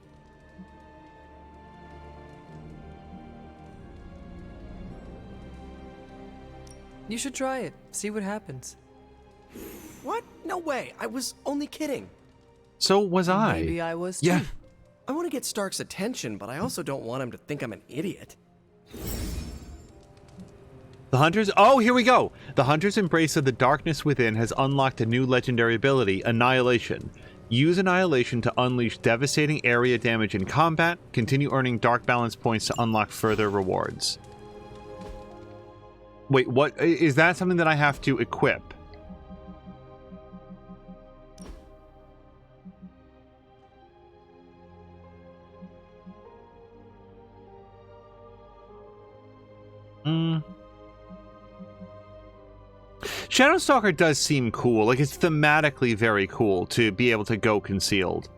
You should try it. See what happens. What? No way. I was only kidding. So was I. Maybe I was too. Yeah. I want to get Stark's attention, but I also don't want him to think I'm an idiot. The Hunters... Oh, here we go! The Hunter's Embrace of the Darkness Within has unlocked a new legendary ability, Annihilation. Use Annihilation to unleash devastating area damage in combat. Continue earning Dark Balance points to unlock further rewards. Wait, what? Is that something that I have to equip? Shadowstalker does seem cool. Like, it's thematically very cool to be able to go concealed.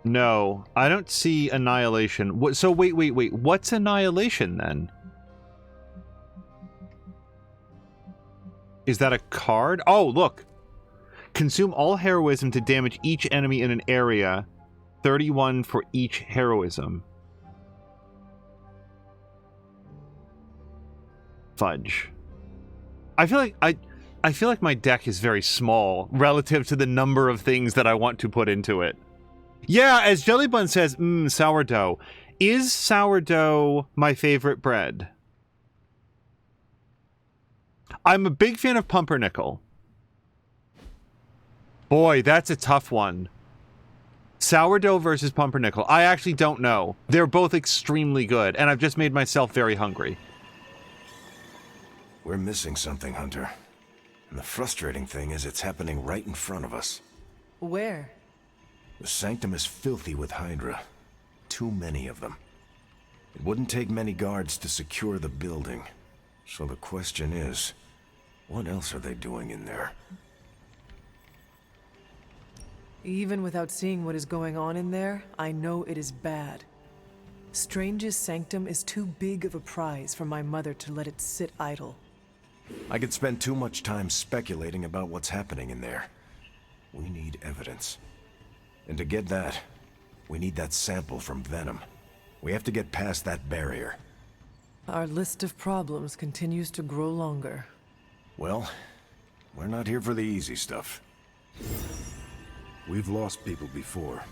No, I don't see Annihilation. So wait. What's Annihilation then? Is that a card? Oh, look. Consume all heroism to damage each enemy in an area. 31 for each heroism. Fudge. I feel like my deck is very small relative to the number of things that I want to put into it. Yeah, as Jellybun says, sourdough. Is sourdough my favorite bread? I'm a big fan of pumpernickel. Boy, that's a tough one. Sourdough versus pumpernickel. I actually don't know. They're both extremely good, and I've just made myself very hungry. We're missing something, Hunter. And the frustrating thing is it's happening right in front of us. Where? The Sanctum is filthy with Hydra. Too many of them. It wouldn't take many guards to secure the building. So the question is, what else are they doing in there? Even without seeing what is going on in there, I know it is bad. Strange's Sanctum is too big of a prize for my mother to let it sit idle. I could spend too much time speculating about what's happening in there. We need evidence. And to get that, we need that sample from Venom. We have to get past that barrier. Our list of problems continues to grow longer. Well, we're not here for the easy stuff. We've lost people before.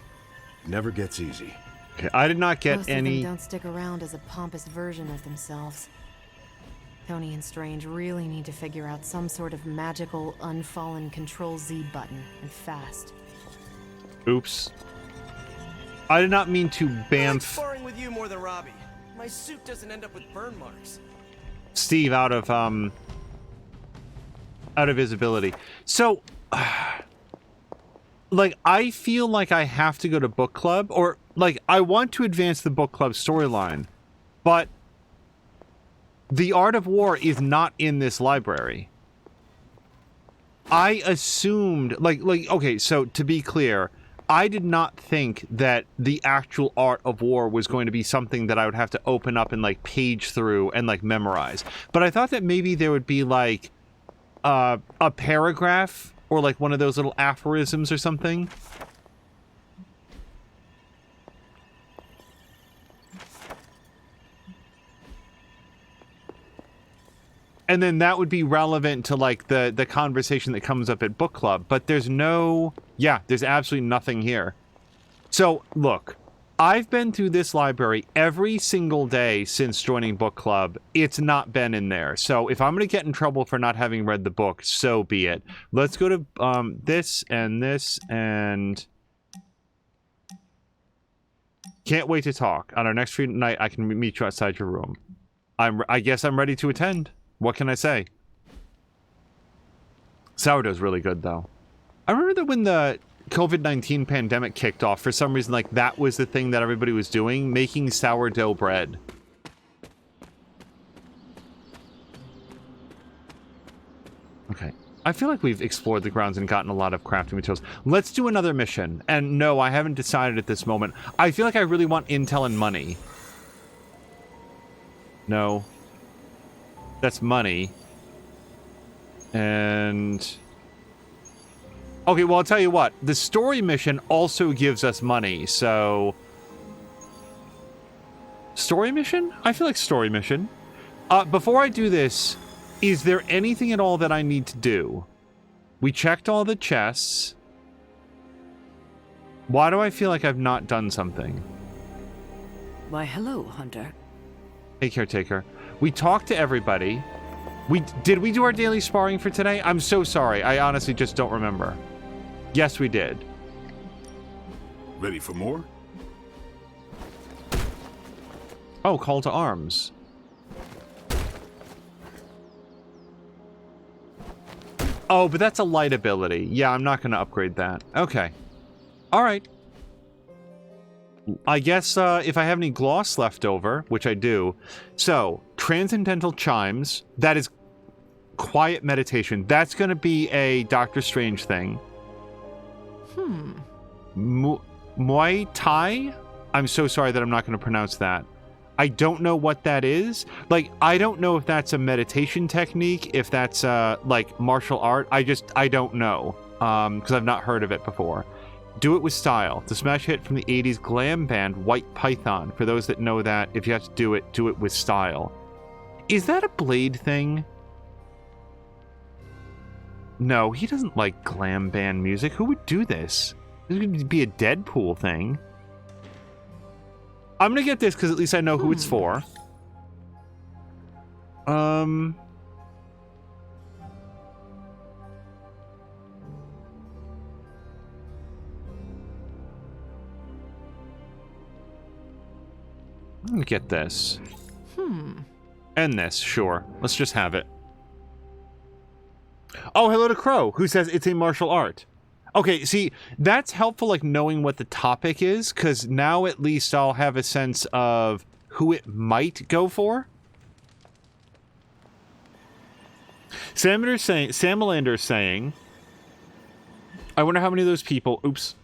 It never gets easy. Okay, I did not get Most any... of them don't stick around as a pompous version of themselves. Tony and Strange really need to figure out some sort of magical, unfallen Control-Z button, and fast. Oops. I did not mean to I like bamf sparring with you more than Robbie. My suit doesn't end up with burn marks. Steve out of visibility. So, like, I feel like I have to go to book club, or like I want to advance the book club storyline, but the Art of War is not in this library. I assumed, like, okay, so to be clear, I did not think that the actual Art of War was going to be something that I would have to open up and, like, page through and, like, memorize. But I thought that maybe there would be, like, a paragraph or, like, one of those little aphorisms or something. And then that would be relevant to, like, the conversation that comes up at book club. But there's no... Yeah, there's absolutely nothing here. So, look, I've been through this library every single day since joining book club. It's not been in there. So if I'm going to get in trouble for not having read the book, so be it. Let's go to this and... Can't wait to talk. On our next free night, I can meet you outside your room. I guess I'm ready to attend. What can I say? Sourdough's really good, though. I remember that when the COVID-19 pandemic kicked off, for some reason, like, that was the thing that everybody was doing, making sourdough bread. Okay. I feel like we've explored the grounds and gotten a lot of crafting materials. Let's do another mission. And no, I haven't decided at this moment. I feel like I really want intel and money. No. That's money. And... Okay, well, I'll tell you what. The story mission also gives us money, so... Story mission? I feel like story mission. Before I do this, is there anything at all that I need to do? We checked all the chests. Why do I feel like I've not done something? Why, hello, Hunter. Hey, Caretaker. We talked to everybody. Did we do our daily sparring for today? I'm so sorry. I honestly just don't remember. Yes, we did. Ready for more? Oh, call to arms. Oh, but that's a light ability. Yeah, I'm not going to upgrade that. Okay. All right. I guess if I have any gloss left over, which I do. So, Transcendental Chimes. That is quiet meditation. That's going to be a Doctor Strange thing. Muay Thai? I'm so sorry that I'm not going to pronounce that. I don't know what that is. Like, I don't know if that's a meditation technique, if that's, like, martial art. I don't know, because I've not heard of it before. Do It With Style. The smash hit from the 80s glam band White Python. For those that know that, if you have to do it with style. Is that a Blade thing? No, he doesn't like glam band music. Who would do this? This would be a Deadpool thing. I'm gonna get this because at least I know who it's for. I'm gonna get this. And this, sure. Let's just have it. Oh, hello to Crow, who says it's a martial art. Okay, see, that's helpful, like, knowing what the topic is, because now at least I'll have a sense of who it might go for. Samalander's saying, I wonder how many of those people... Oops.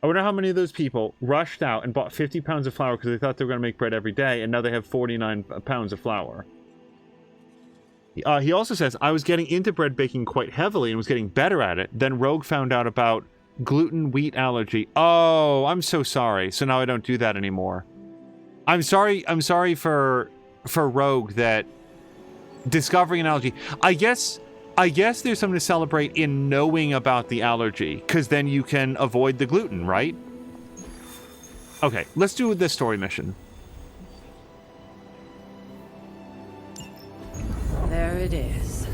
I wonder how many of those people rushed out and bought 50 pounds of flour because they thought they were going to make bread every day, and now they have 49 pounds of flour. He also says, I was getting into bread baking quite heavily and was getting better at it. Then Rogue found out about gluten wheat allergy. Oh, I'm so sorry. So now I don't do that anymore. I'm sorry for Rogue that discovering an allergy. I guess I guess there's something to celebrate in knowing about the allergy, because then you can avoid the gluten, right? Okay, let's do this story mission. There it is.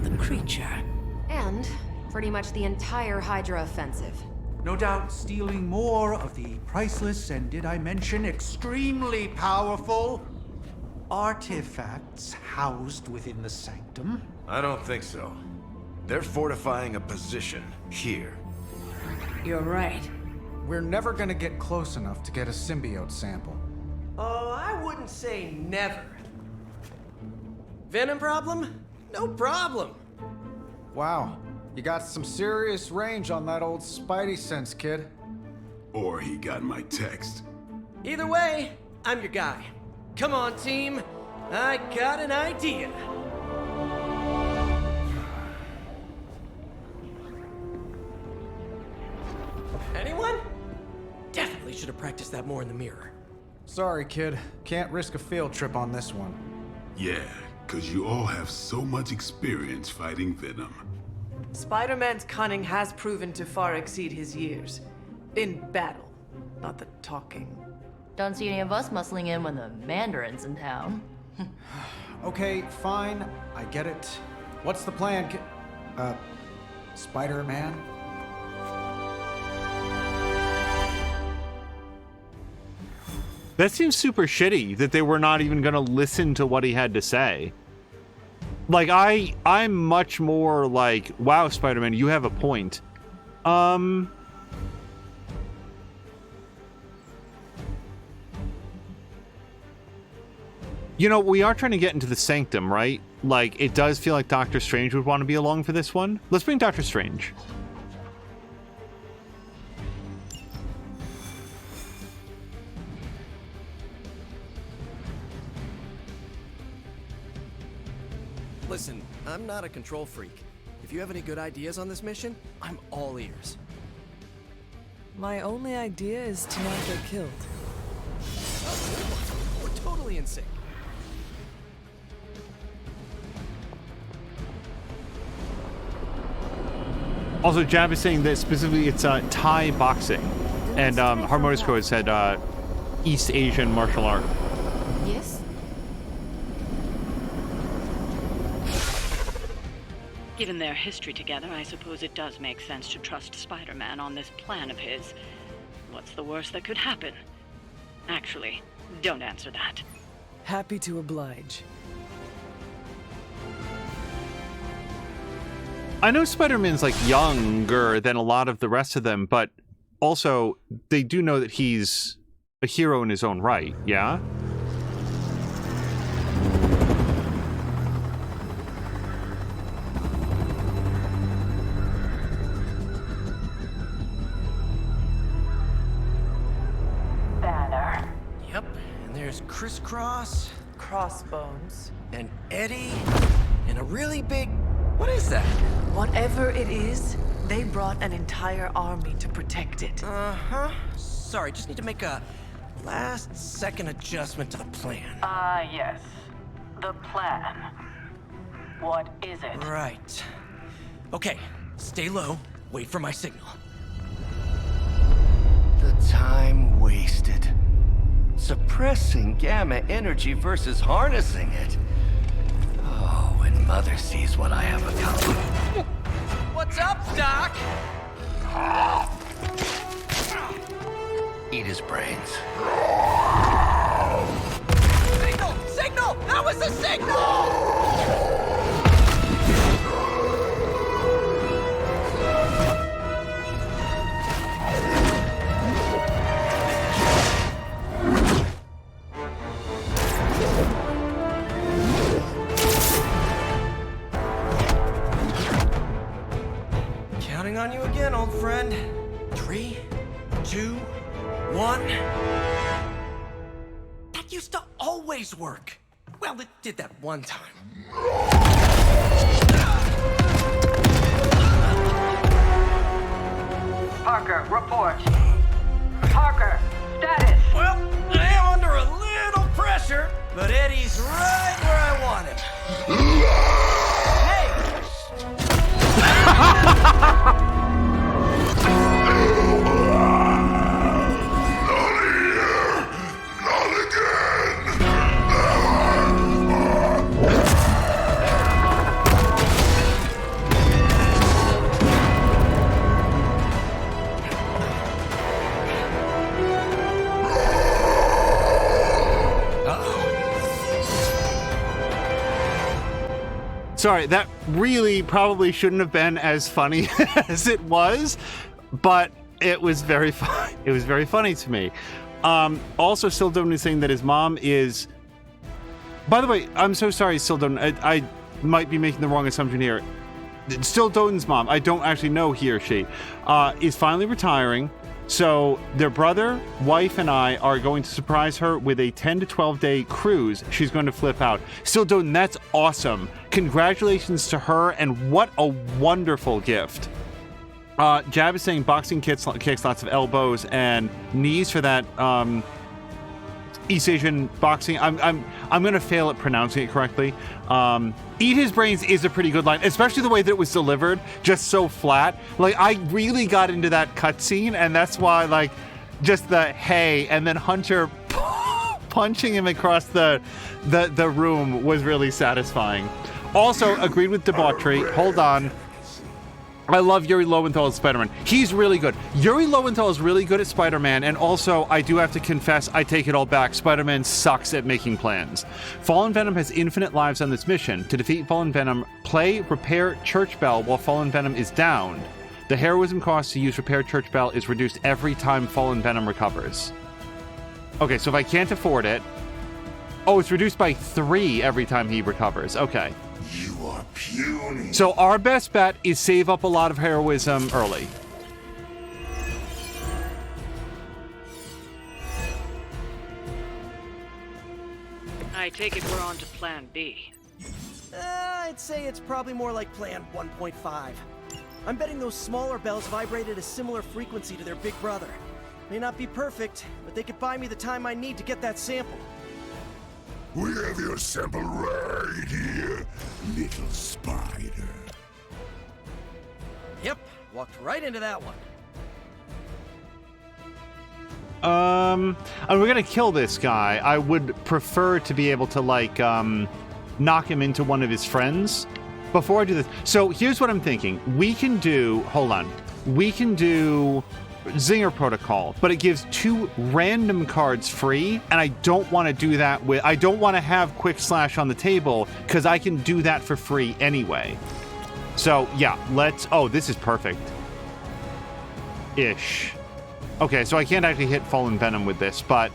The creature. And pretty much the entire Hydra offensive. No doubt stealing more of the priceless and, did I mention, extremely powerful artifacts housed within the sanctum. I don't think so. They're fortifying a position here. You're right. We're never gonna get close enough to get a symbiote sample. Oh, I wouldn't say never. Venom problem? No problem. Wow, you got some serious range on that old Spidey sense, kid. Or he got my text. Either way, I'm your guy. Come on, team. I got an idea. Anyone? Definitely should have practiced that more in the mirror. Sorry, kid. Can't risk a field trip on this one. Yeah, because you all have so much experience fighting Venom. Spider-Man's cunning has proven to far exceed his years. In battle, not the talking. Don't see any of us muscling in when the Mandarin's in town. Okay, fine. I get it. What's the plan, Spider-Man? That seems super shitty that they were not even going to listen to what he had to say. Like, I'm much more like, wow, Spider-Man, you have a point. You know, we are trying to get into the Sanctum, right? Like, it does feel like Doctor Strange would want to be along for this one. Let's bring Doctor Strange. Listen, I'm not a control freak. If you have any good ideas on this mission, I'm all ears. My only idea is to not get killed. We're totally in sync. Also, Jab is saying that specifically it's Thai boxing. And Harmonious Crow said East Asian martial art. Yes? Given their history together, I suppose it does make sense to trust Spider-Man on this plan of his. What's the worst that could happen? Actually, don't answer that. Happy to oblige. I know Spider-Man's like younger than a lot of the rest of them, but also they do know that he's a hero in his own right, yeah? Banner. Yep, and there's Crisscross. Crossbones. And Eddie. And a really big... What is that? Whatever it is, they brought an entire army to protect it. Uh-huh. Sorry, just need to make a last-second adjustment to the plan. Yes. The plan. What is it? Right. Okay, stay low. Wait for my signal. The time wasted. Suppressing gamma energy versus harnessing it. Oh, when Mother sees what I have accomplished. What's up, Doc? Eat his brains. Signal! Signal! That was a signal! Counting on you again, old friend. 3, 2, 1. That used to always work. Well, it did that one time. Parker, report. Parker, status. Well, I am under a little pressure, but Eddie's right where I want him. Hey, Sorry, that really probably shouldn't have been as funny as it was, but it was very fun. It was very funny to me. Also, Sildon is saying that his mom is... By the way, I'm so sorry, Sildon. I might be making the wrong assumption here. Sildon's mom, I don't actually know he or she, is finally retiring. So their brother, wife, and I are going to surprise her with a 10 to 12 day cruise. She's going to flip out. Sildon, that's awesome. Congratulations to her, and what a wonderful gift. Jab is saying boxing kicks lots of elbows and knees for that East Asian boxing. I'm gonna fail at pronouncing it correctly. Eat his brains is a pretty good line, especially the way that it was delivered, just so flat. Like, I really got into that cutscene, and that's why, like, just the hey, and then Hunter punching him across the room was really satisfying. Also, agreed with debauchery. Hold on. I love Yuri Lowenthal as Spider-Man. He's really good. Yuri Lowenthal is really good at Spider-Man, and also, I do have to confess, I take it all back. Spider-Man sucks at making plans. Fallen Venom has infinite lives on this mission. To defeat Fallen Venom, play Repair Church Bell while Fallen Venom is downed. The heroism cost to use Repair Church Bell is reduced every time Fallen Venom recovers. Okay, so if I can't afford it... Oh, it's reduced by 3 every time he recovers. Okay. You are puny. So our best bet is save up a lot of heroism early. I take it we're on to Plan B. I'd say it's probably more like Plan 1.5. I'm betting those smaller bells vibrate at a similar frequency to their big brother. May not be perfect, but they could buy me the time I need to get that sample. We have your sample right here, little spider. Yep, walked right into that one. And we're gonna kill this guy. I would prefer to be able to, like, knock him into one of his friends before I do this. So here's what I'm thinking. We can do, hold on. We can do Zinger Protocol, but it gives 2 random cards free, and I don't want to do that with, I don't want to have Quick Slash on the table, because I can do that for free anyway. So yeah, oh, this is perfect. Ish. Okay, so I can't actually hit Fallen Venom with this, but...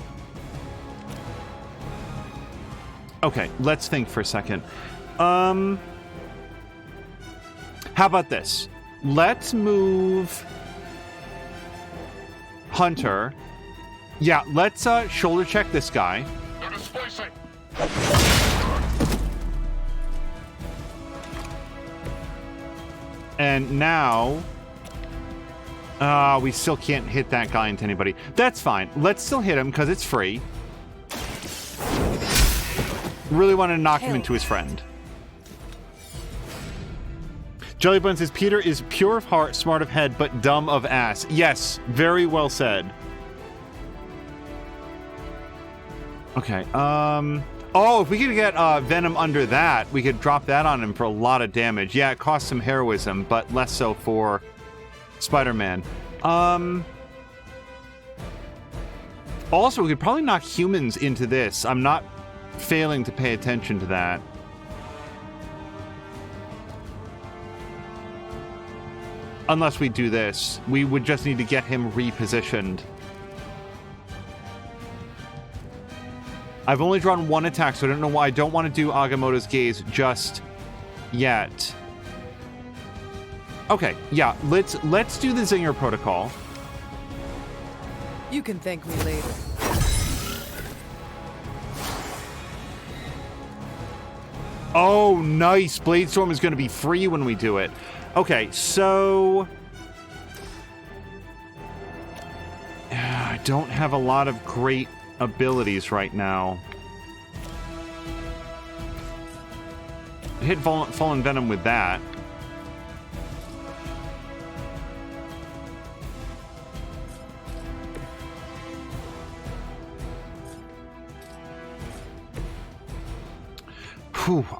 Okay, let's think for a second. How about this? Let's move Hunter. Yeah, let's shoulder check this guy. And now... we still can't hit that guy into anybody. That's fine. Let's still hit him, because it's free. Really want to knock him into his friend. Jellybun says, Peter is pure of heart, smart of head, but dumb of ass. Yes, very well said. Okay, oh, if we could get Venom under that, we could drop that on him for a lot of damage. Yeah, it costs some heroism, but less so for Spider-Man. Also, we could probably knock humans into this. I'm not failing to pay attention to that. Unless we do this. We would just need to get him repositioned. I've only drawn 1 attack, so I don't know why I don't want to do Agamotto's Gaze just yet. Okay, yeah, let's do the Zinger Protocol. You can thank me later. Oh, nice. Bladestorm is going to be free when we do it. Okay, so... I don't have a lot of great abilities right now. I hit Fallen Venom with that.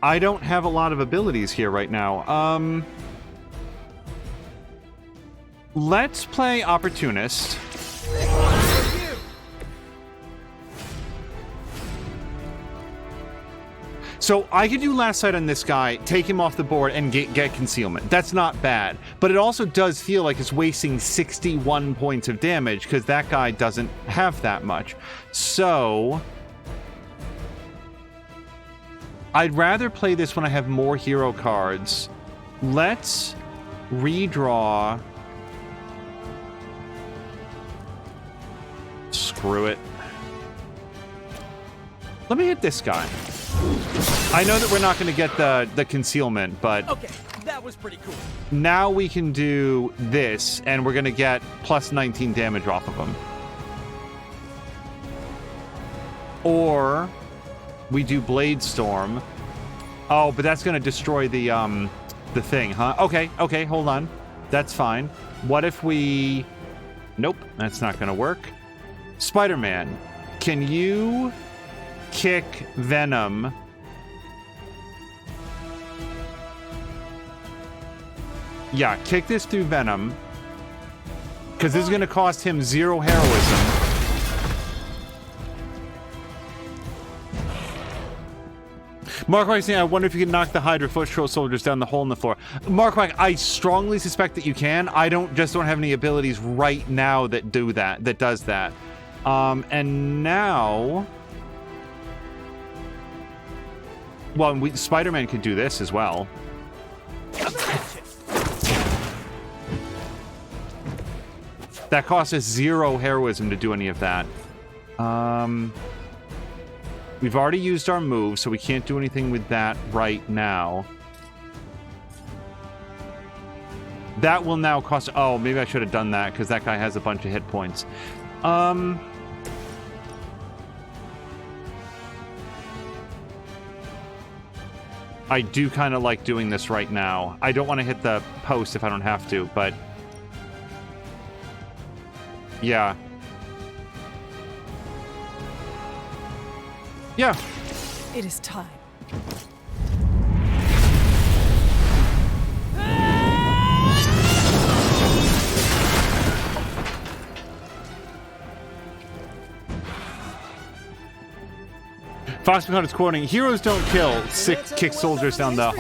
I don't have a lot of abilities here right now. Let's play Opportunist. So I could do Last Sight on this guy, take him off the board, and get Concealment. That's not bad. But it also does feel like it's wasting 61 points of damage, because that guy doesn't have that much. So I'd rather play this when I have more hero cards. Let's redraw. Screw it. Let me hit this guy. I know that we're not going to get the concealment, but... Okay, that was pretty cool. Now we can do this, and we're going to get plus 19 damage off of him. Or we do Blade Storm. Oh, but that's going to destroy the thing, huh? Okay, hold on. That's fine. What if we... Nope, that's not going to work. Spider-Man, can you kick Venom? Yeah, kick this through Venom. Because this is going to cost him 0 heroism. Mark Wack saying, I wonder if you can knock the Hydra foot troll soldiers down the hole in the floor. Mark Wack, I strongly suspect that you can. I don't have any abilities right now that do that, that does that. And now... Well, Spider-Man could do this as well. That costs us 0 heroism to do any of that. We've already used our move, so we can't do anything with that right now. That will now cost... Oh, maybe I should have done that, because that guy has a bunch of hit points. I do kind of like doing this right now. I don't want to hit the post if I don't have to, but... Yeah. Yeah. It is time. Fox McConnell is quoting, "Heroes don't kill, kick soldiers down the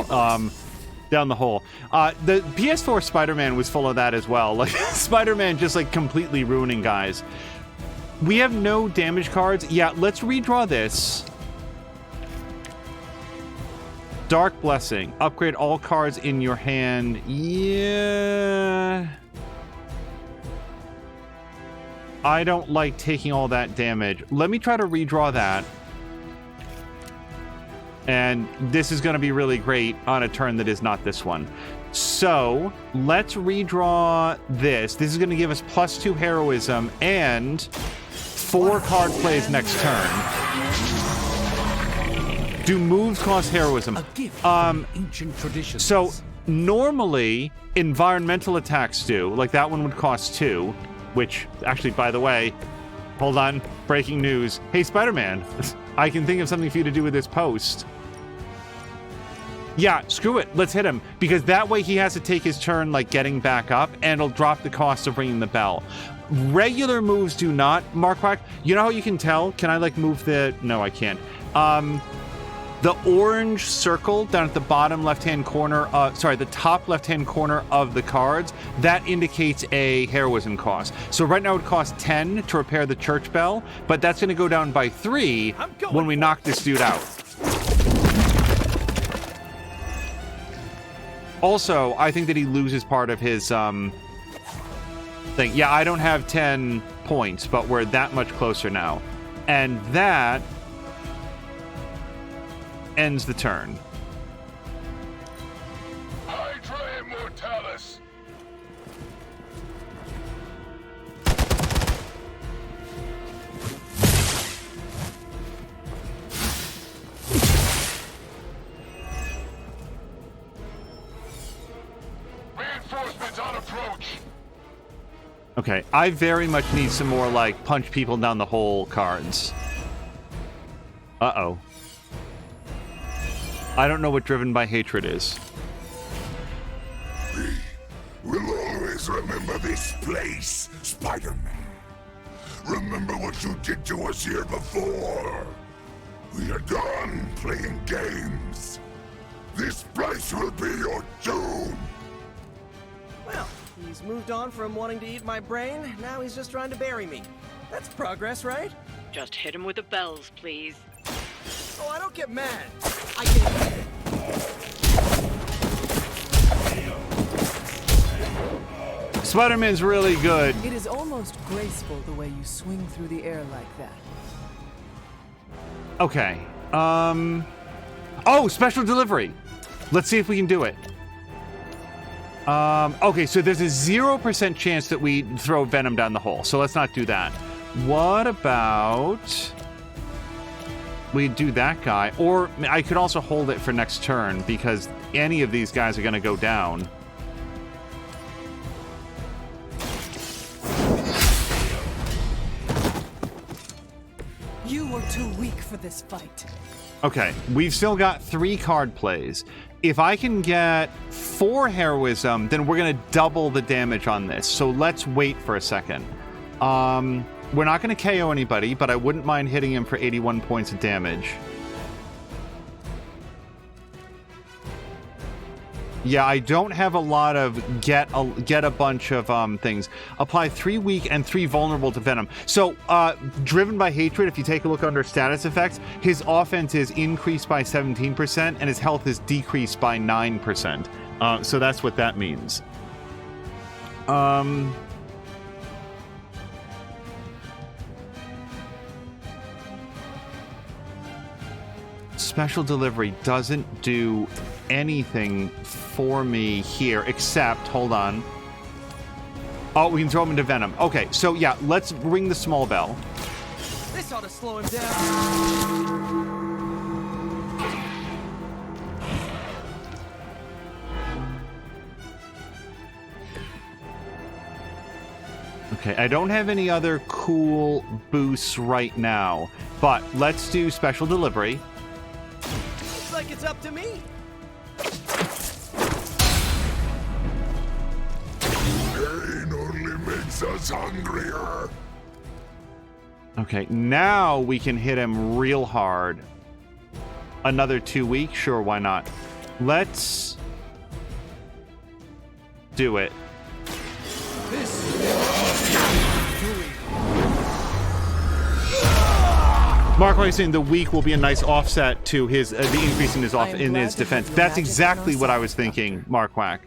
hole." The PS4 Spider-Man was full of that as well. Like Spider-Man just like completely ruining guys. We have no damage cards. Yeah, let's redraw this. Dark Blessing. Upgrade all cards in your hand. Yeah. I don't like taking all that damage. Let me try to redraw that. And this is going to be really great on a turn that is not this one. So let's redraw this. This is going to give us +2 heroism and 4 card plays next turn. Do moves cost heroism? Ancient traditions. So normally environmental attacks do. Like that one would cost 2, which actually, by the way, hold on, breaking news. Hey, Spider-Man, I can think of something for you to do with this post. Yeah, screw it. Let's hit him. Because that way he has to take his turn, like, getting back up, and it'll drop the cost of ringing the bell. Regular moves do not, Mark Quack. You know how you can tell? Can I, like, move the... No, I can't. The orange circle down at the bottom left-hand corner... the top left-hand corner of the cards, that indicates a heroism cost. So right now it costs 10 to repair the church bell, but that's going to go down by 3 when we knock this dude out. Also, I think that he loses part of his thing. Yeah, I don't have 10 points, but we're that much closer now. And that ends the turn. Hydra Immortalis. Reinforcements on approach. Okay, I very much need some more, like, punch people down the hole cards. Uh-oh. I don't know what driven by hatred is. We'll always remember this place, Spider-Man. Remember what you did to us here before. We are done playing games. This place will be your doom. Well, he's moved on from wanting to eat my brain. Now he's just trying to bury me. That's progress, right? Just hit him with the bells, please. Oh, I don't get mad. I get... Spider-Man's really good. It is almost graceful the way you swing through the air like that. Okay. Oh, special delivery. Let's see if we can do it. Okay, so there's a 0% chance that we throw Venom down the hole, so let's not do that. What about... we do that guy, or I could also hold it for next turn, because any of these guys are going to go down. You were too weak for this fight. Okay, we've still got 3 card plays. If I can get 4 heroism, then we're going to double the damage on this. So let's wait for a second. We're not going to KO anybody, but I wouldn't mind hitting him for 81 points of damage. Yeah, I don't have a lot of get a bunch of things. Apply 3 weak and 3 vulnerable to Venom. So, driven by hatred, if you take a look under status effects, his offense is increased by 17% and his health is decreased by 9%. So that's what that means. Special delivery doesn't do anything for me here, except, hold on. Oh, we can throw him into Venom. Okay, so yeah, let's ring the small bell. This ought to slow him down. Okay, I don't have any other cool boosts right now, but let's do special delivery. Looks like it's up to me. Pain only makes us hungrier. Okay, now we can hit him real hard. Another 2 weeks? Sure, why not? Let's do it. Mark was saying the weak will be a nice offset to his the increase in his defense. That's exactly what I was thinking, Mark Wack.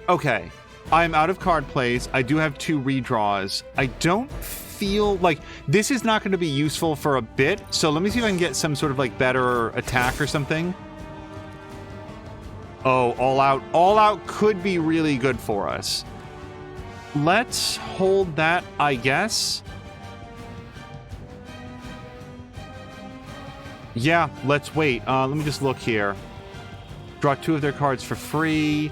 Okay, I'm out of card plays. I do have 2 redraws. I don't feel like this is not going to be useful for a bit. So let me see if I can get some sort of like better attack or something. Oh, all out could be really good for us. Let's hold that, I guess. Yeah, let's wait. Let me just look here. Draw 2 of their cards for free.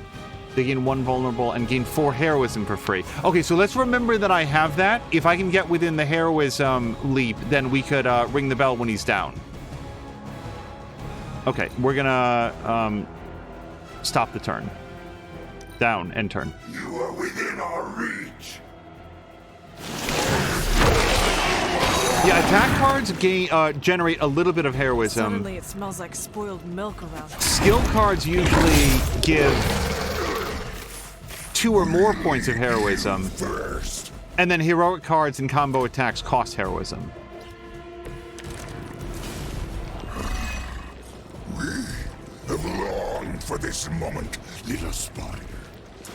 They gain 1 vulnerable and gain 4 heroism for free. Okay, so let's remember that I have that. If I can get within the heroism leap, then we could ring the bell when he's down. Okay, we're gonna stop the turn. Down, end turn. You are within our reach. Yeah, attack cards generate a little bit of heroism. Suddenly it smells like spoiled milk around. Skill cards usually give 2 or more points of heroism. First. And then heroic cards and combo attacks cost heroism. We have longed for this moment, little spider.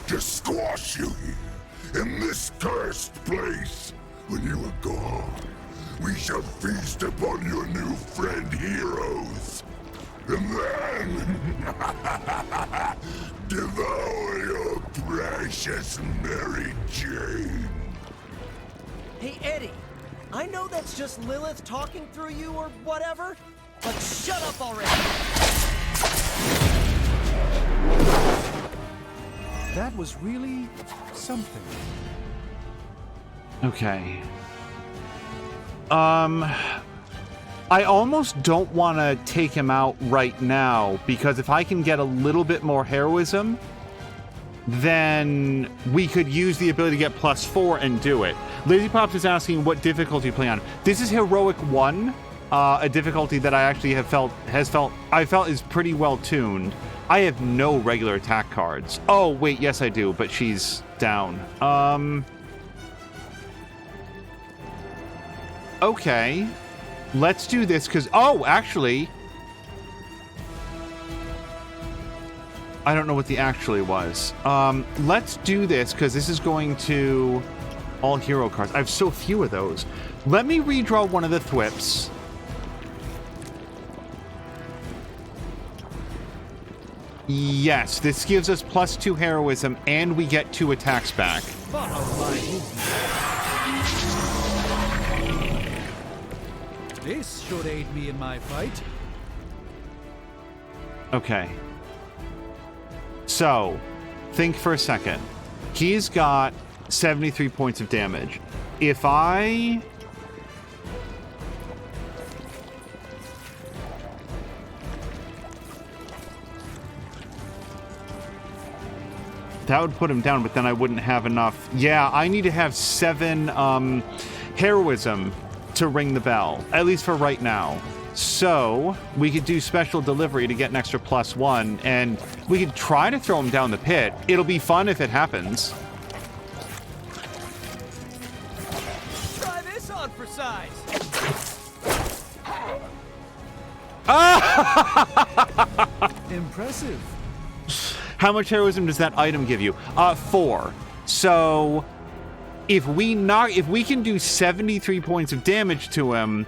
To squash you here, in this cursed place. When you are gone, we shall feast upon your new friend heroes. And then devour your precious Mary Jane. Hey, Eddie, I know that's just Lilith talking through you or whatever, but shut up already. That was really something. Okay. I almost don't want to take him out right now, because if I can get a little bit more heroism, then we could use the ability to get +4 and do it. Lazy Pops is asking what difficulty you play on. This is Heroic 1, a difficulty that I actually I felt is pretty well tuned. I have no regular attack cards. Oh, wait, yes I do, but she's down. Okay. Let's do this, because... Oh, actually... I don't know what the actually was. Let's do this, because this is going to... all hero cards. I have so few of those. Let me redraw one of the Thwips. Yes, this gives us +2 heroism, and we get 2 attacks back. This should aid me in my fight. Okay. So, think for a second. He's got 73 points of damage. If I... That would put him down, but then I wouldn't have enough. Yeah, I need to have 7 heroism to ring the bell, at least for right now. So we could do special delivery to get an extra +1, and we could try to throw him down the pit. It'll be fun if it happens. Try this on for size. Impressive. How much heroism does that item give you? 4. So if we can do 73 points of damage to him,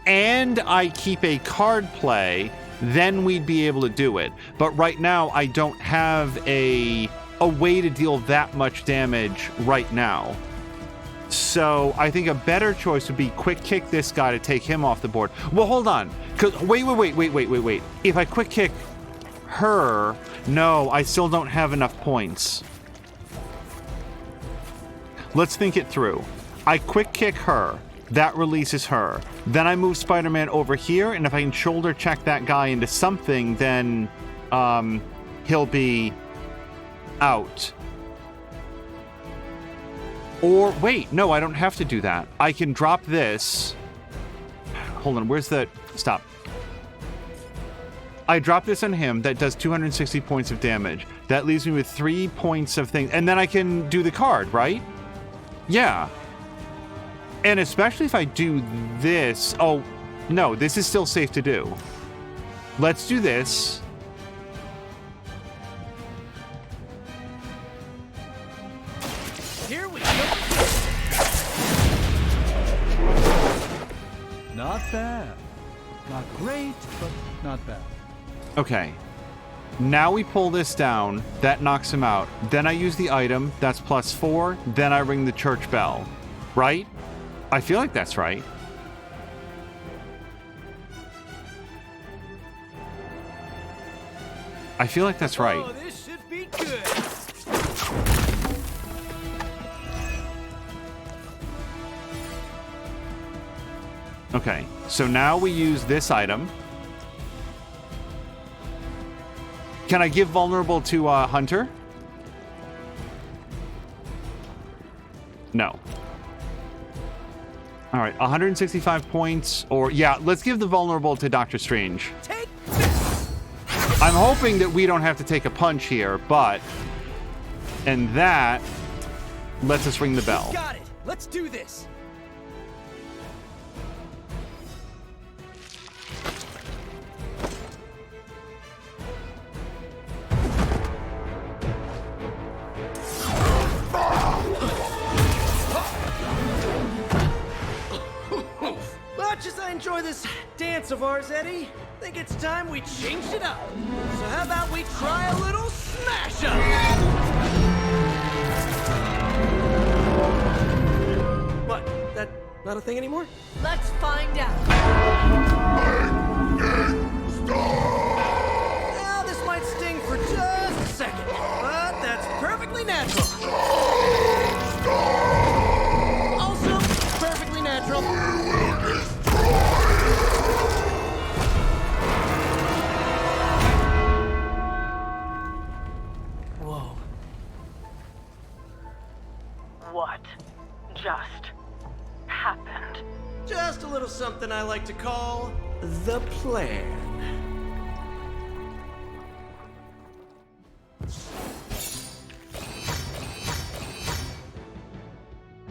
and I keep a card play, then we'd be able to do it. But right now, I don't have a way to deal that much damage right now. So I think a better choice would be quick kick this guy to take him off the board. Well, hold on. Wait. If I quick kick her, no, I still don't have enough points. Let's think it through. I quick kick her. That releases her. Then I move Spider-Man over here, and if I can shoulder check that guy into something, then he'll be out. Or, wait, no, I don't have to do that. I can drop this. Hold on, where's the... Stop. I drop this on him. That does 260 points of damage. That leaves me with 3 points of things. And then I can do the card, right? Yeah. And especially if I do this... Oh, no, this is still safe to do. Let's do this. Here we go. Not bad. Not great, but not bad. Okay. Now we pull this down. That knocks him out. Then I use the item. That's +4. Then I ring the church bell. Right? I feel like that's right. I feel like that's right. Oh, this should be good. Okay, so now we use this item. Can I give vulnerable to Hunter? No. All right, 165 points, or yeah, let's give the vulnerable to Doctor Strange. Take I'm hoping that we don't have to take a punch here, but... And that lets us ring the bell. Got it. Let's do this. Much as I enjoy this dance of ours, Eddie, I think it's time we changed it up. So how about we try a little smash up? What? That not a thing anymore? Let's find out. Now this might sting for just a second, but that's perfectly natural. Also, perfectly natural. what just happened? Just a little something I like to call the plan.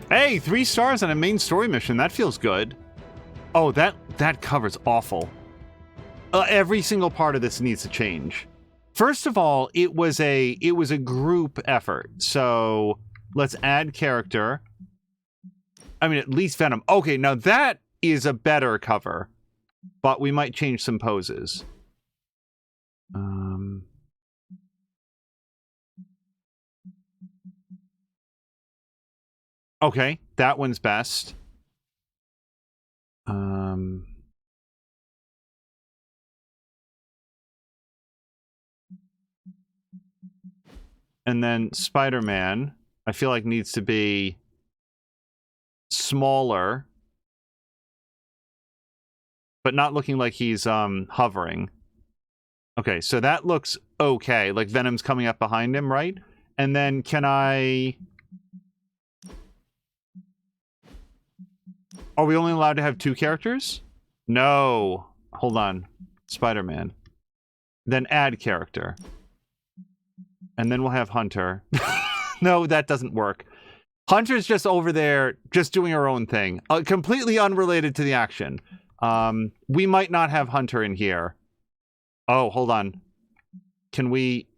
Hey, 3 stars on a main story mission. That feels good. Oh, that cover's awful. Every single part of this needs to change. First of all, it was a group effort. So let's add character. I mean, at least Venom. Okay, now that is a better cover, but we might change some poses. Okay, that one's best. And then Spider-Man, I feel like needs to be smaller, but not looking like he's hovering. Okay, so that looks okay. Like Venom's coming up behind him, right? And then can I... Are we only allowed to have 2 characters? No. Hold on. Spider-Man. Then add character. And then we'll have Hunter. No, that doesn't work. Hunter's just over there, just doing her own thing. Completely unrelated to the action. We might not have Hunter in here. Oh, hold on. Can we...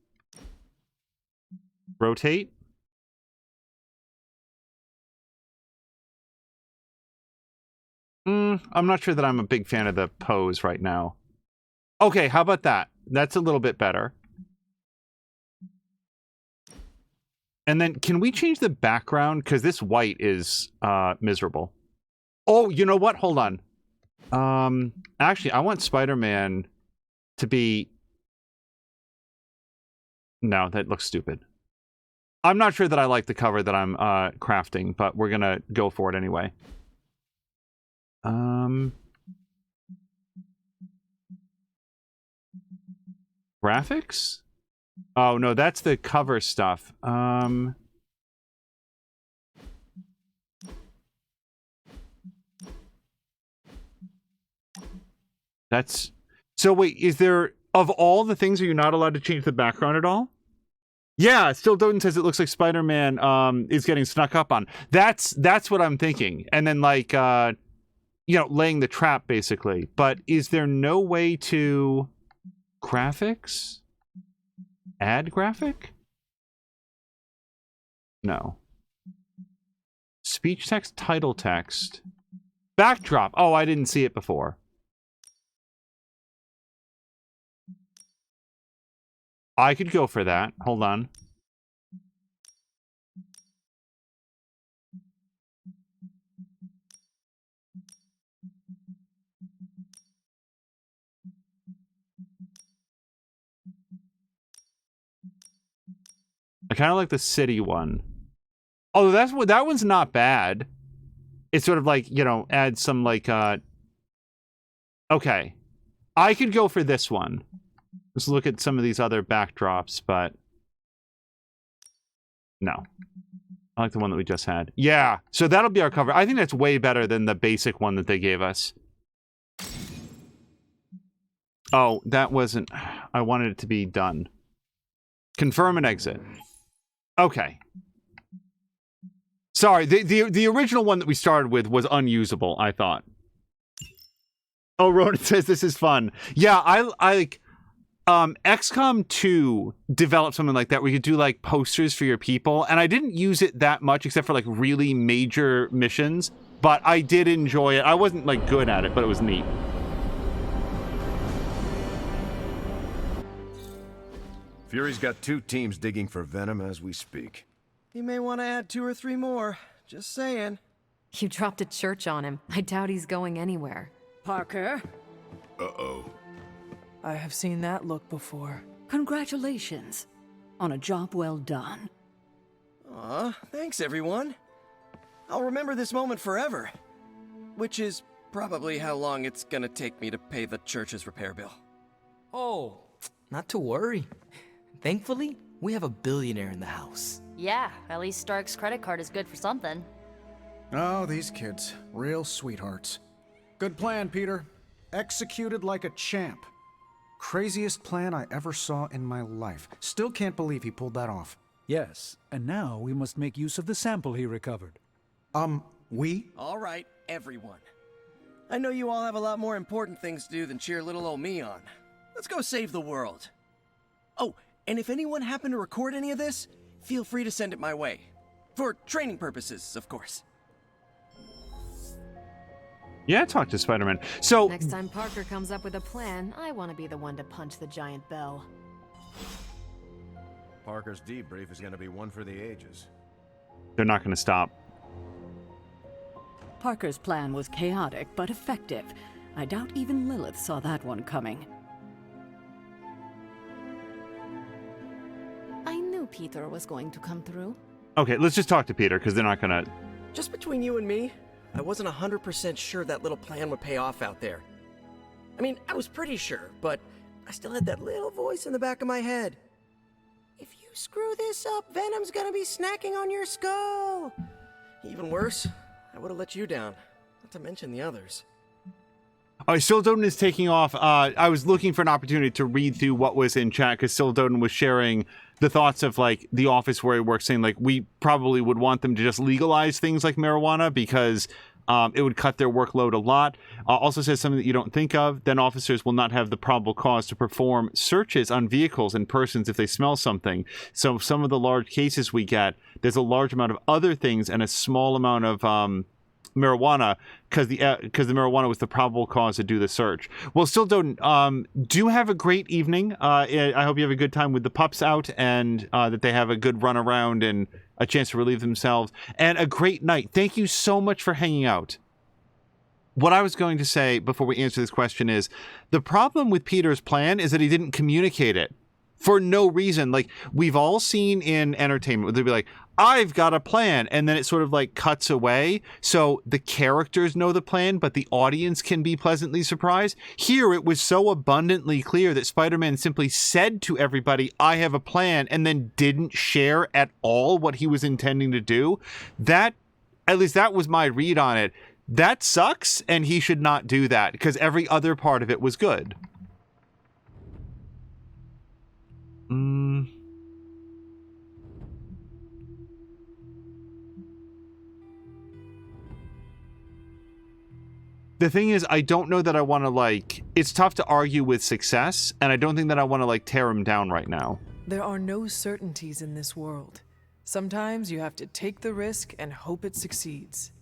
rotate? I'm not sure that I'm a big fan of the pose right now. Okay, how about that? That's a little bit better. And then, can we change the background? Because this white is miserable. Oh, you know what? Hold on. Actually, I want Spider-Man to be... No, that looks stupid. I'm not sure that I like the cover that I'm crafting, but we're gonna go for it anyway. Graphics? Oh, no, that's the cover stuff. That's... So wait, is there... Of all the things, are you not allowed to change the background at all? Yeah, Still Doden says it looks like Spider-Man is getting snuck up on. That's what I'm thinking. And then, like, you know, laying the trap, basically. But is there no way to... Graphics? Add graphic? No. Speech text, title text. Backdrop. Oh, I didn't see it before. I could go for that. Hold on. I kind of like the city one. Oh, that one's not bad. It's sort of like, you know, add some like okay. I could go for this one. Let's look at some of these other backdrops, but no. I like the one that we just had. Yeah, so that'll be our cover. I think that's way better than the basic one that they gave us. Oh, that wasn't... I wanted it to be done. Confirm and exit. Okay. Sorry, the original one that we started with was unusable, I thought. Oh, Ronan says this is fun. Yeah, I like... XCOM 2 developed something like that where you could do like posters for your people, and I didn't use it that much except for like really major missions, but I did enjoy it. I wasn't like good at it, but it was neat. Fury's got 2 teams digging for Venom as we speak. He may want to add 2 or 3 more. Just saying. You dropped a church on him. I doubt he's going anywhere. Parker? Uh-oh. I have seen that look before. Congratulations on a job well done. Aw, thanks everyone. I'll remember this moment forever. Which is probably how long it's gonna take me to pay the church's repair bill. Oh, not to worry. Thankfully, We have a billionaire in the house. Yeah, at least Stark's credit card is good for something. Oh, these kids. Real sweethearts. Good plan, Peter. Executed like a champ. Craziest plan I ever saw in my life. Still can't believe he pulled that off. Yes, and now we must make use of the sample he recovered. We? All right, everyone. I know you all have a lot more important things to do than cheer little old me on. Let's go save the world. Oh, and if anyone happened to record any of this, feel free to send it my way. For training purposes, of course. Yeah, talk to Spider-Man. So Next time Parker comes up with a plan, I want to be the one to punch the giant bell. Parker's debrief is going to be one for the ages. they're not going to stop. Parker's plan was chaotic but effective. I doubt even Lilith saw that one coming. I knew Peter was going to come through. Okay, let's just talk to Peter, because they're not going to... Just between you and me, I wasn't 100% sure that little plan would pay off out there. I mean, I was pretty sure, but I still had that little voice in the back of my head. If you screw this up, Venom's gonna be snacking on your skull. Even worse, I would have let you down, not to mention the others. All right, Sildoden is taking off. I was looking for an opportunity to read through what was in chat, because Sildoden was sharing the thoughts of, like, the office where he works, saying, like, we probably would want them to just legalize things like marijuana because it would cut their workload a lot. Also says something that you don't think of. Then officers will not have the probable cause to perform searches on vehicles and persons if they smell something. So some of the large cases we get, there's a large amount of other things and a small amount of marijuana, because the marijuana was the probable cause to do the search. Well, still do have a great evening. I hope you have a good time with the pups out, and that they have a good run around and a chance to relieve themselves, and a great night. Thank you so much for hanging out. What I was going to say before we answer this question is, the problem with Peter's plan is that he didn't communicate it for no reason. Like, we've all seen in entertainment where they'll be like, I've got a plan, and then it sort of like cuts away, so the characters know the plan, but the audience can be pleasantly surprised. Here, it was so abundantly clear that Spider-Man simply said to everybody, I have a plan, and then didn't share at all what he was intending to do. That, at least that was my read on it. That sucks, and he should not do that, because every other part of it was good. The thing is, I don't know that I want to, like... It's tough to argue with success, and I don't think that I want to, like, tear him down right now. There are no certainties in this world. Sometimes you have to take the risk and hope it succeeds.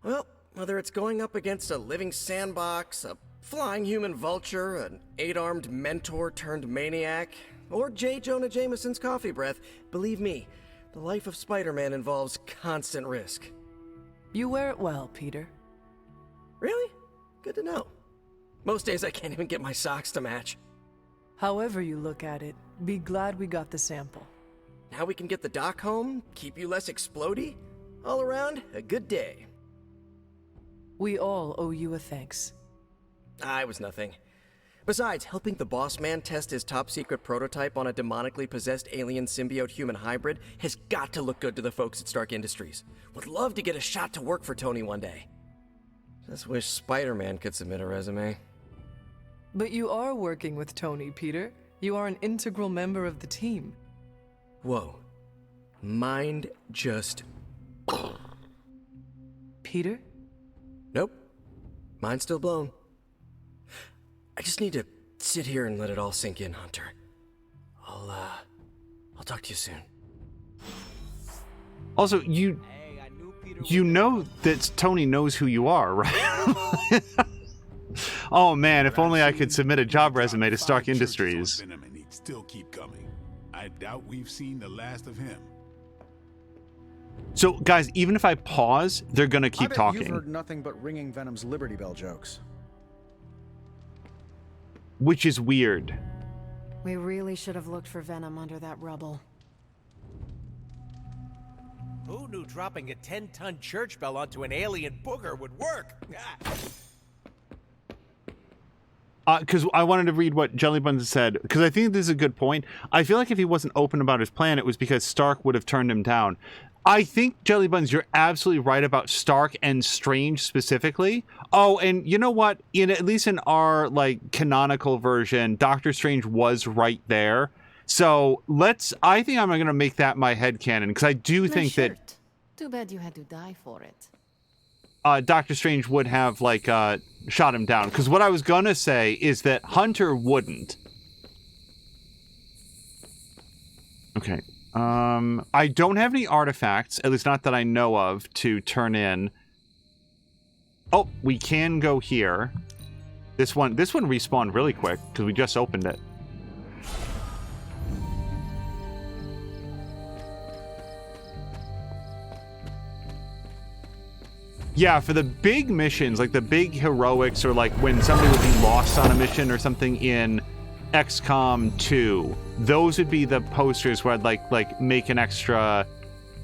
Well, whether it's going up against a living sandbox, a flying human vulture, an 8-armed mentor turned maniac, or J. Jonah Jameson's coffee breath, believe me, the life of Spider-Man involves constant risk. You wear it well, Peter. Really? Good to know. Most days I can't even get my socks to match. However you look at it, be glad we got the sample. Now we can get the doc home, keep you less explodey. All around, a good day. We all owe you a thanks. I was nothing. Besides, helping the boss man test his top-secret prototype on a demonically possessed alien symbiote-human hybrid has got to look good to the folks at Stark Industries. Would love to get a shot to work for Tony one day. Just wish Spider-Man could submit a resume. But you are working with Tony, Peter. You are an integral member of the team. Whoa. Mind just... Peter? Nope. Mind's still blown. I just need to sit here and let it all sink in, Hunter. I'll talk to you soon. Also, you know that Tony knows who you are, right? Oh man, if only I could submit a job resume to Stark Industries. Venom and he'd still keep coming. I doubt we've seen the last of him. So, guys, even if I pause, they're gonna keep I bet talking. You've heard nothing but ringing Venom's Liberty Bell jokes. Which is weird. We really should have looked for Venom under that rubble. Who knew dropping a 10-ton church bell onto an alien booger would work? because I wanted to read what Jelly Buns said, because I think this is a good point. I feel like if he wasn't open about his plan, it was because Stark would have turned him down. I think, Jelly Buns, you're absolutely right about Stark and Strange specifically. Oh, and you know what? At least in our, like, canonical version, Doctor Strange was right there. So I think I'm going to make that my headcanon, because I do think that... Too bad you had to die for it. Doctor Strange would have, like, shot him down. Because what I was going to say is that Hunter wouldn't. Okay. I don't have any artifacts, at least not that I know of, to turn in. Oh, we can go here. This one respawned really quick, because we just opened it. Yeah, for the big missions, like the big heroics, or like when somebody would be lost on a mission or something in XCOM 2, those would be the posters where I'd like make an extra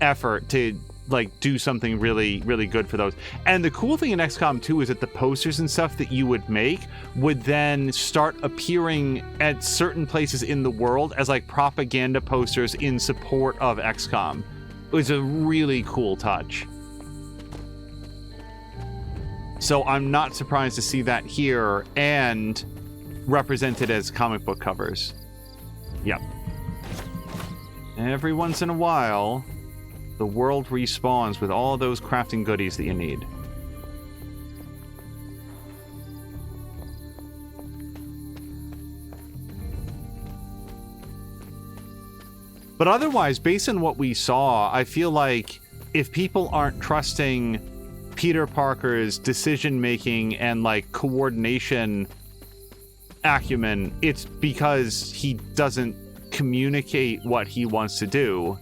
effort to like do something really, really good for those. And the cool thing in XCOM 2 is that the posters and stuff that you would make would then start appearing at certain places in the world as like propaganda posters in support of XCOM. It was a really cool touch. So I'm not surprised to see that here and represented as comic book covers. Yep. Every once in a while, the world respawns with all those crafting goodies that you need. But otherwise, based on what we saw, I feel like if people aren't trusting Peter Parker's decision-making and, like, coordination acumen, it's because he doesn't communicate what he wants to do.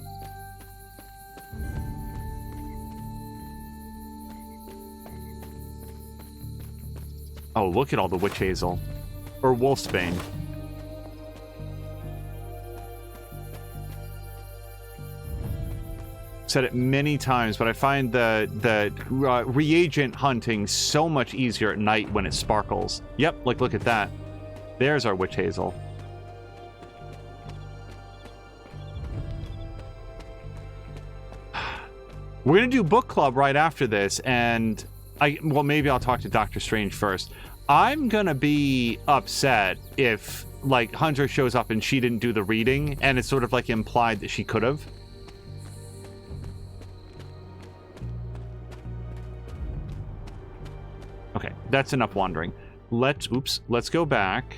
Oh, look at all the witch hazel. Or wolfsbane. Said it many times, but I find the reagent hunting so much easier at night when it sparkles. Yep, like look at that. There's our witch hazel. We're gonna do book club right after this, and well, maybe I'll talk to Doctor Strange first. I'm gonna be upset if like Hunter shows up and she didn't do the reading, and it's sort of like implied that she could have. Okay, that's enough wandering. Let's go back.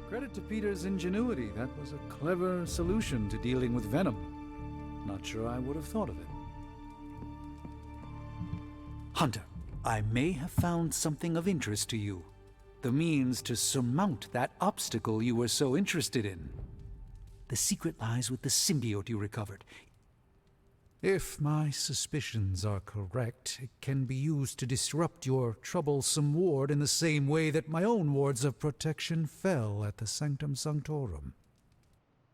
Credit to Peter's ingenuity. That was a clever solution to dealing with Venom. Not sure I would have thought of it. Hunter, I may have found something of interest to you. The means to surmount that obstacle you were so interested in. The secret lies with the symbiote you recovered. If my suspicions are correct, it can be used to disrupt your troublesome ward in the same way that my own wards of protection fell at the Sanctum Sanctorum.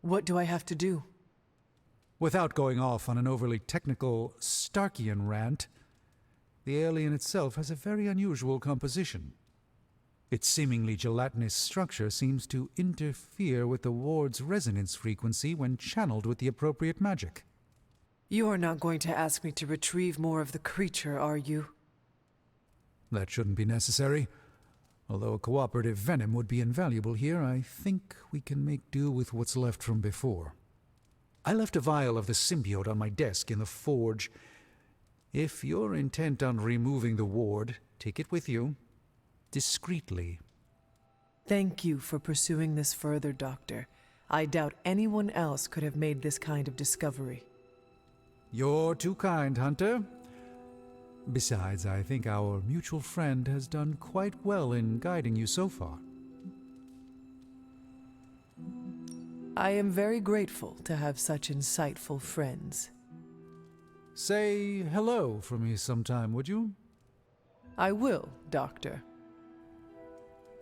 What do I have to do? Without going off on an overly technical Starkian rant, the alien itself has a very unusual composition. Its seemingly gelatinous structure seems to interfere with the ward's resonance frequency when channeled with the appropriate magic. You are not going to ask me to retrieve more of the creature, are you? That shouldn't be necessary. Although a cooperative venom would be invaluable here, I think we can make do with what's left from before. I left a vial of the symbiote on my desk in the forge. If you're intent on removing the ward, take it with you. Discreetly. Thank you for pursuing this further, Doctor. I doubt anyone else could have made this kind of discovery. You're too kind, Hunter. Besides, I think our mutual friend has done quite well in guiding you so far. I am very grateful to have such insightful friends. Say hello for me sometime, would you? I will, Doctor.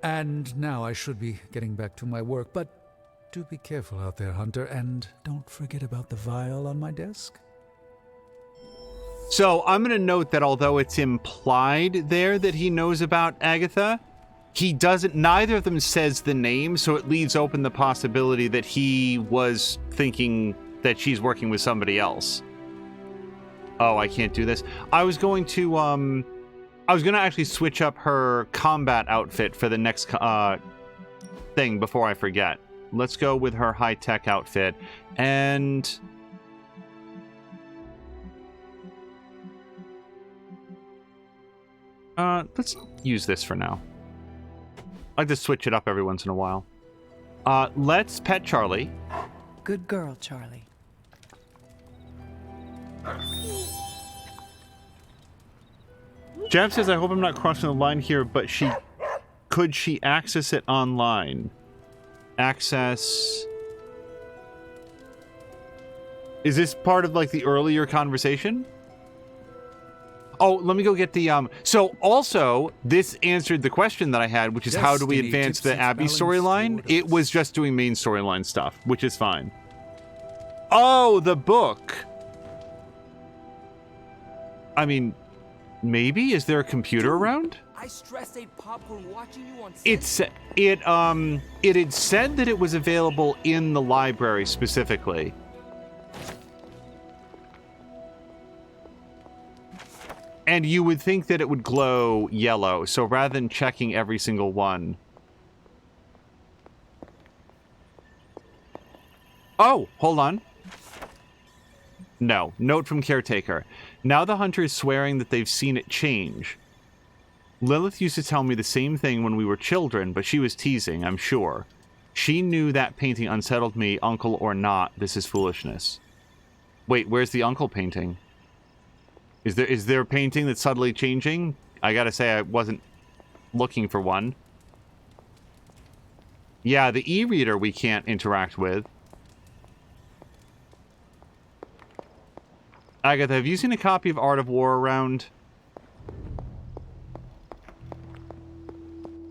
And now I should be getting back to my work, but do be careful out there, Hunter, and don't forget about the vial on my desk. So I'm going to note that although it's implied there that he knows about Agatha, he doesn't, neither of them says the name, so it leaves open the possibility that he was thinking that she's working with somebody else. Oh, I can't do this. I was going to actually switch up her combat outfit for the next thing before I forget. Let's go with her high-tech outfit, and let's use this for now. I like to switch it up every once in a while. Let's pet Charlie. Good girl, Charlie. Jeff says, I hope I'm not crossing the line here, but could she access it online? Access... Is this part of, like, the earlier conversation? Oh, let me go get the, So, also, this answered the question that I had, which is how do we advance the Abbey storyline? It was just doing main storyline stuff, which is fine. Oh, the book! I mean, maybe? Is there a computer around? I stress ate popcorn watching you on set. It had said that it was available in the library specifically. And you would think that it would glow yellow, so rather than checking every single one... Oh, hold on. No. Note from Caretaker. Now the hunter is swearing that they've seen it change. Lilith used to tell me the same thing when we were children, but she was teasing, I'm sure. She knew that painting unsettled me, uncle or not. This is foolishness. Wait, where's the uncle painting? Is there a painting that's subtly changing? I gotta say, I wasn't looking for one. Yeah, the e-reader we can't interact with. Agatha, have you seen a copy of Art of War around?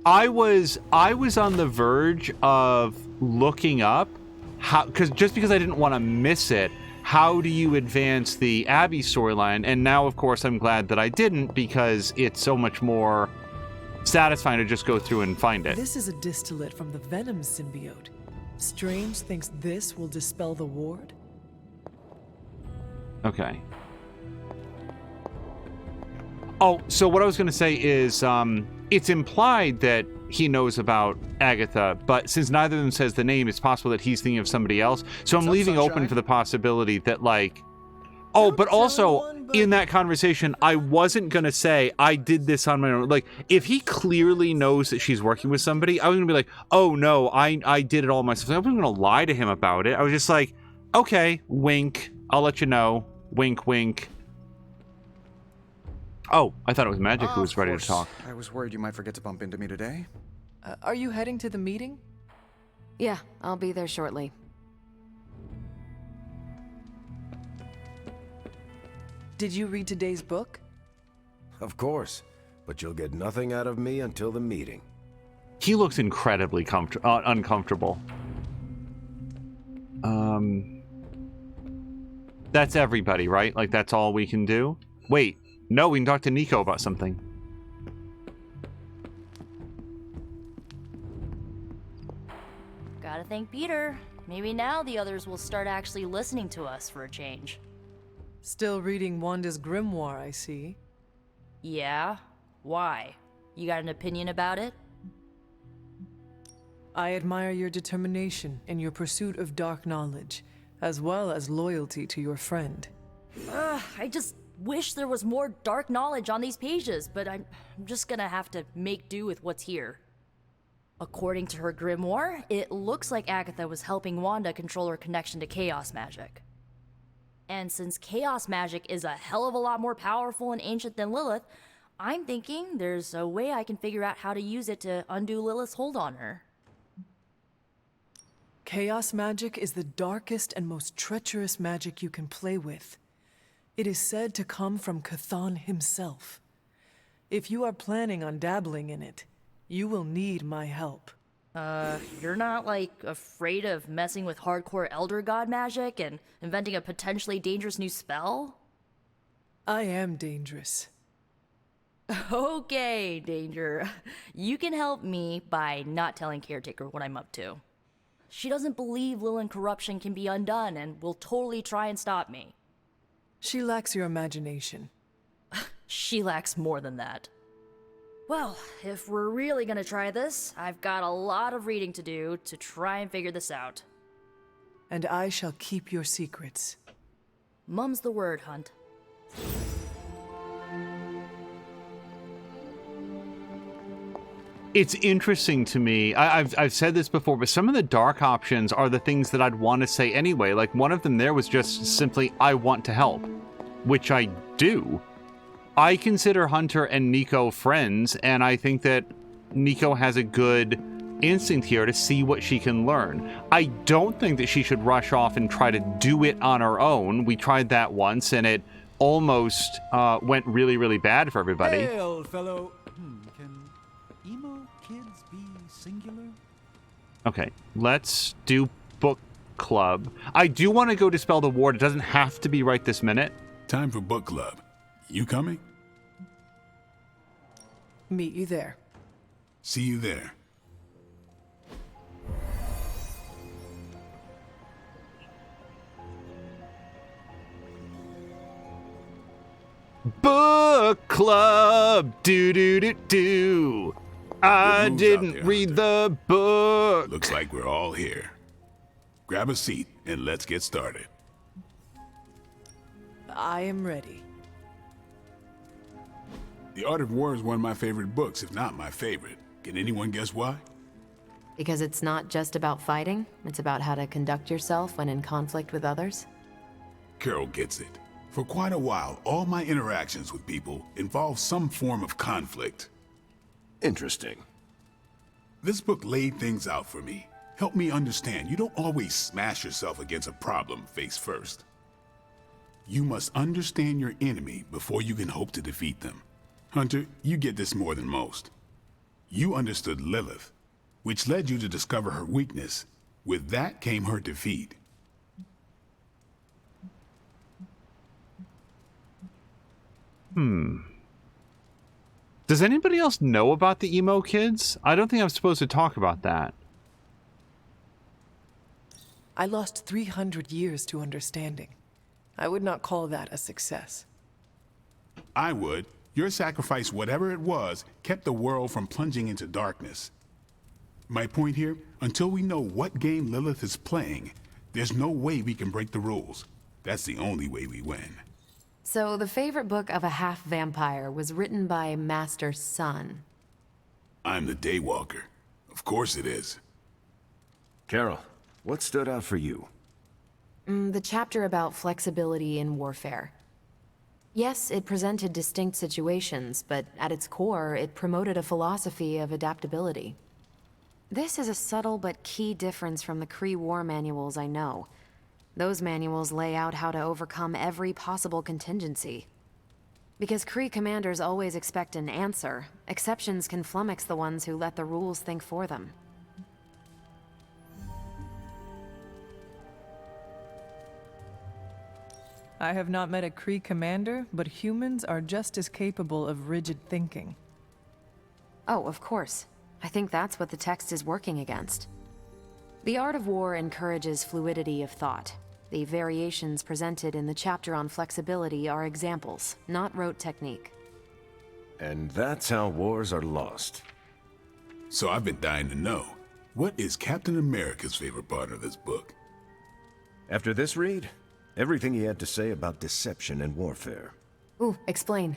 I was on the verge of looking up how, just because I didn't want to miss it. How do you advance the Abbey storyline? And now, of course, I'm glad that I didn't, because it's so much more satisfying to just go through and find it. This is a distillate from the Venom symbiote. Strange thinks this will dispel the ward? Okay. Oh, so what I was going to say is, it's implied that he knows about Agatha, but since neither of them says the name, it's possible that he's thinking of somebody else. So I'm leaving open for the possibility that, like... Oh, but also, in that conversation, I wasn't going to say, I did this on my own. Like, if he clearly knows that she's working with somebody, I was going to be like, oh, no, I did it all myself. I wasn't going to lie to him about it. I was just like, okay, wink. I'll let you know. Wink, wink. Oh, I thought it was Magic who was ready to talk. I was worried you might forget to bump into me today. Are you heading to the meeting? Yeah, I'll be there shortly. Did you read today's book? Of course, but you'll get nothing out of me until the meeting. He looks incredibly uncomfortable. That's everybody, right? Like, that's all we can do? Wait, no, we can talk to Nico about something. Gotta thank Peter. Maybe now the others will start actually listening to us for a change. Still reading Wanda's grimoire, I see. Yeah? Why? You got an opinion about it? I admire your determination in your pursuit of dark knowledge, as well as loyalty to your friend. I just wish there was more dark knowledge on these pages, but I'm just gonna have to make do with what's here. According to her grimoire, it looks like Agatha was helping Wanda control her connection to chaos magic. And since chaos magic is a hell of a lot more powerful and ancient than Lilith, I'm thinking there's a way I can figure out how to use it to undo Lilith's hold on her. Chaos magic is the darkest and most treacherous magic you can play with. It is said to come from Cthon himself. If you are planning on dabbling in it, you will need my help. You're not, like, afraid of messing with hardcore Elder God magic and inventing a potentially dangerous new spell? I am dangerous. Okay, Danger. You can help me by not telling Caretaker what I'm up to. She doesn't believe Lilin corruption can be undone and will totally try and stop me. She lacks your imagination. She lacks more than that. Well, if we're really gonna try this, I've got a lot of reading to do to try and figure this out. And I shall keep your secrets. Mum's the word, Hunt. It's interesting to me. I've said this before, but some of the dark options are the things that I'd want to say anyway. Like, one of them there was just simply, I want to help, which I do. I consider Hunter and Nico friends, and I think that Nico has a good instinct here to see what she can learn. I don't think that she should rush off and try to do it on her own. We tried that once, and it almost went really, really bad for everybody. Hey, old fellow. Can emo kids be singular? Okay, let's do book club. I do want to go dispel the ward. It doesn't have to be right this minute. Time for book club. You coming? Meet you there. See you there. Book club. Do. I didn't read the book. Looks like we're all here. Grab a seat and let's get started. I am ready. The Art of War is one of my favorite books, if not my favorite. Can anyone guess why? Because it's not just about fighting, it's about how to conduct yourself when in conflict with others? Carol gets it. For quite a while, all my interactions with people involve some form of conflict. Interesting. This book laid things out for me. Helped me understand you don't always smash yourself against a problem face first. You must understand your enemy before you can hope to defeat them. Hunter, you get this more than most. You understood Lilith, which led you to discover her weakness. With that came her defeat. Does anybody else know about the emo kids? I don't think I'm supposed to talk about that. I lost 300 years to understanding. I would not call that a success. I would. Your sacrifice, whatever it was, kept the world from plunging into darkness. My point here, until we know what game Lilith is playing, there's no way we can break the rules. That's the only way we win. So the favorite book of a half-vampire was written by Master's son. I'm the Daywalker. Of course it is. Carol, what stood out for you? The chapter about flexibility in warfare. Yes, it presented distinct situations, but at its core, it promoted a philosophy of adaptability. This is a subtle but key difference from the Kree war manuals I know. Those manuals lay out how to overcome every possible contingency. Because Kree commanders always expect an answer, exceptions can flummox the ones who let the rules think for them. I have not met a Kree commander, but humans are just as capable of rigid thinking. Oh, of course. I think that's what the text is working against. The Art of War encourages fluidity of thought. The variations presented in the chapter on flexibility are examples, not rote technique. And that's how wars are lost. So I've been dying to know, what is Captain America's favorite part of this book? After this read, everything he had to say about deception and warfare. Ooh, explain.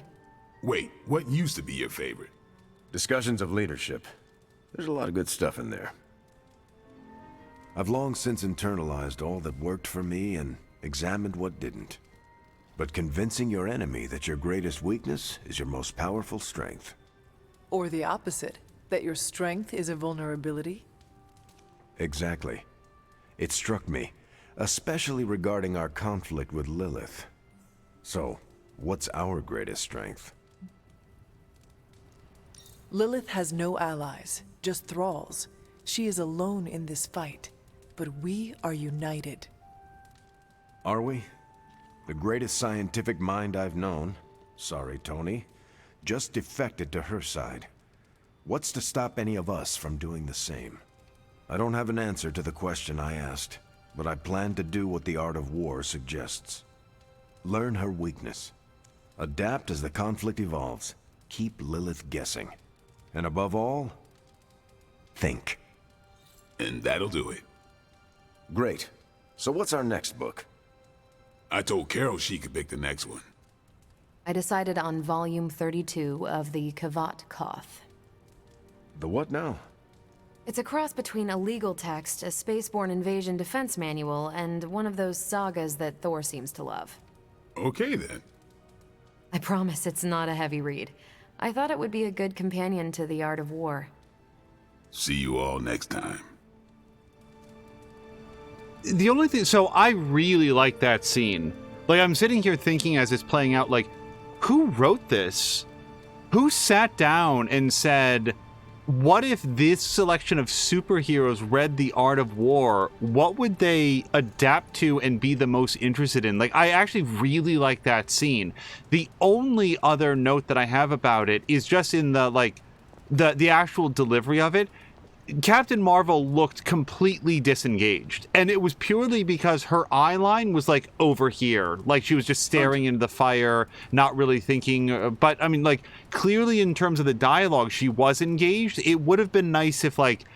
Wait, what used to be your favorite? Discussions of leadership. There's a lot of good stuff in there. I've long since internalized all that worked for me and examined what didn't. But convincing your enemy that your greatest weakness is your most powerful strength. Or the opposite, that your strength is a vulnerability? Exactly. It struck me, especially regarding our conflict with Lilith. So, what's our greatest strength? Lilith has no allies, just thralls. She is alone in this fight, but we are united. Are we? The greatest scientific mind I've known, sorry Tony, just defected to her side. What's to stop any of us from doing the same? I don't have an answer to the question I asked, but I plan to do what the art of war suggests. Learn her weakness. Adapt as the conflict evolves. Keep Lilith guessing. And above all, think. And that'll do it. Great. So what's our next book? I told Carol she could pick the next one. I decided on volume 32 of the Kavat Koth. The what now? It's a cross between a legal text, a spaceborne invasion defense manual, and one of those sagas that Thor seems to love. Okay then. I promise it's not a heavy read. I thought it would be a good companion to The Art of War. See you all next time. The only thing, so I really like that scene. Like, I'm sitting here thinking as it's playing out, like, who wrote this? Who sat down and said, what if this selection of superheroes read The Art of War? What would they adapt to and be the most interested in? Like, I actually really like that scene. The only other note that I have about it is just in the, like, the actual delivery of it. Captain Marvel looked completely disengaged, and it was purely because her eye line was like over here, like she was just staring into the fire, not really thinking. But I mean, like, clearly in terms of the dialogue, she was engaged. It would have been nice if, like,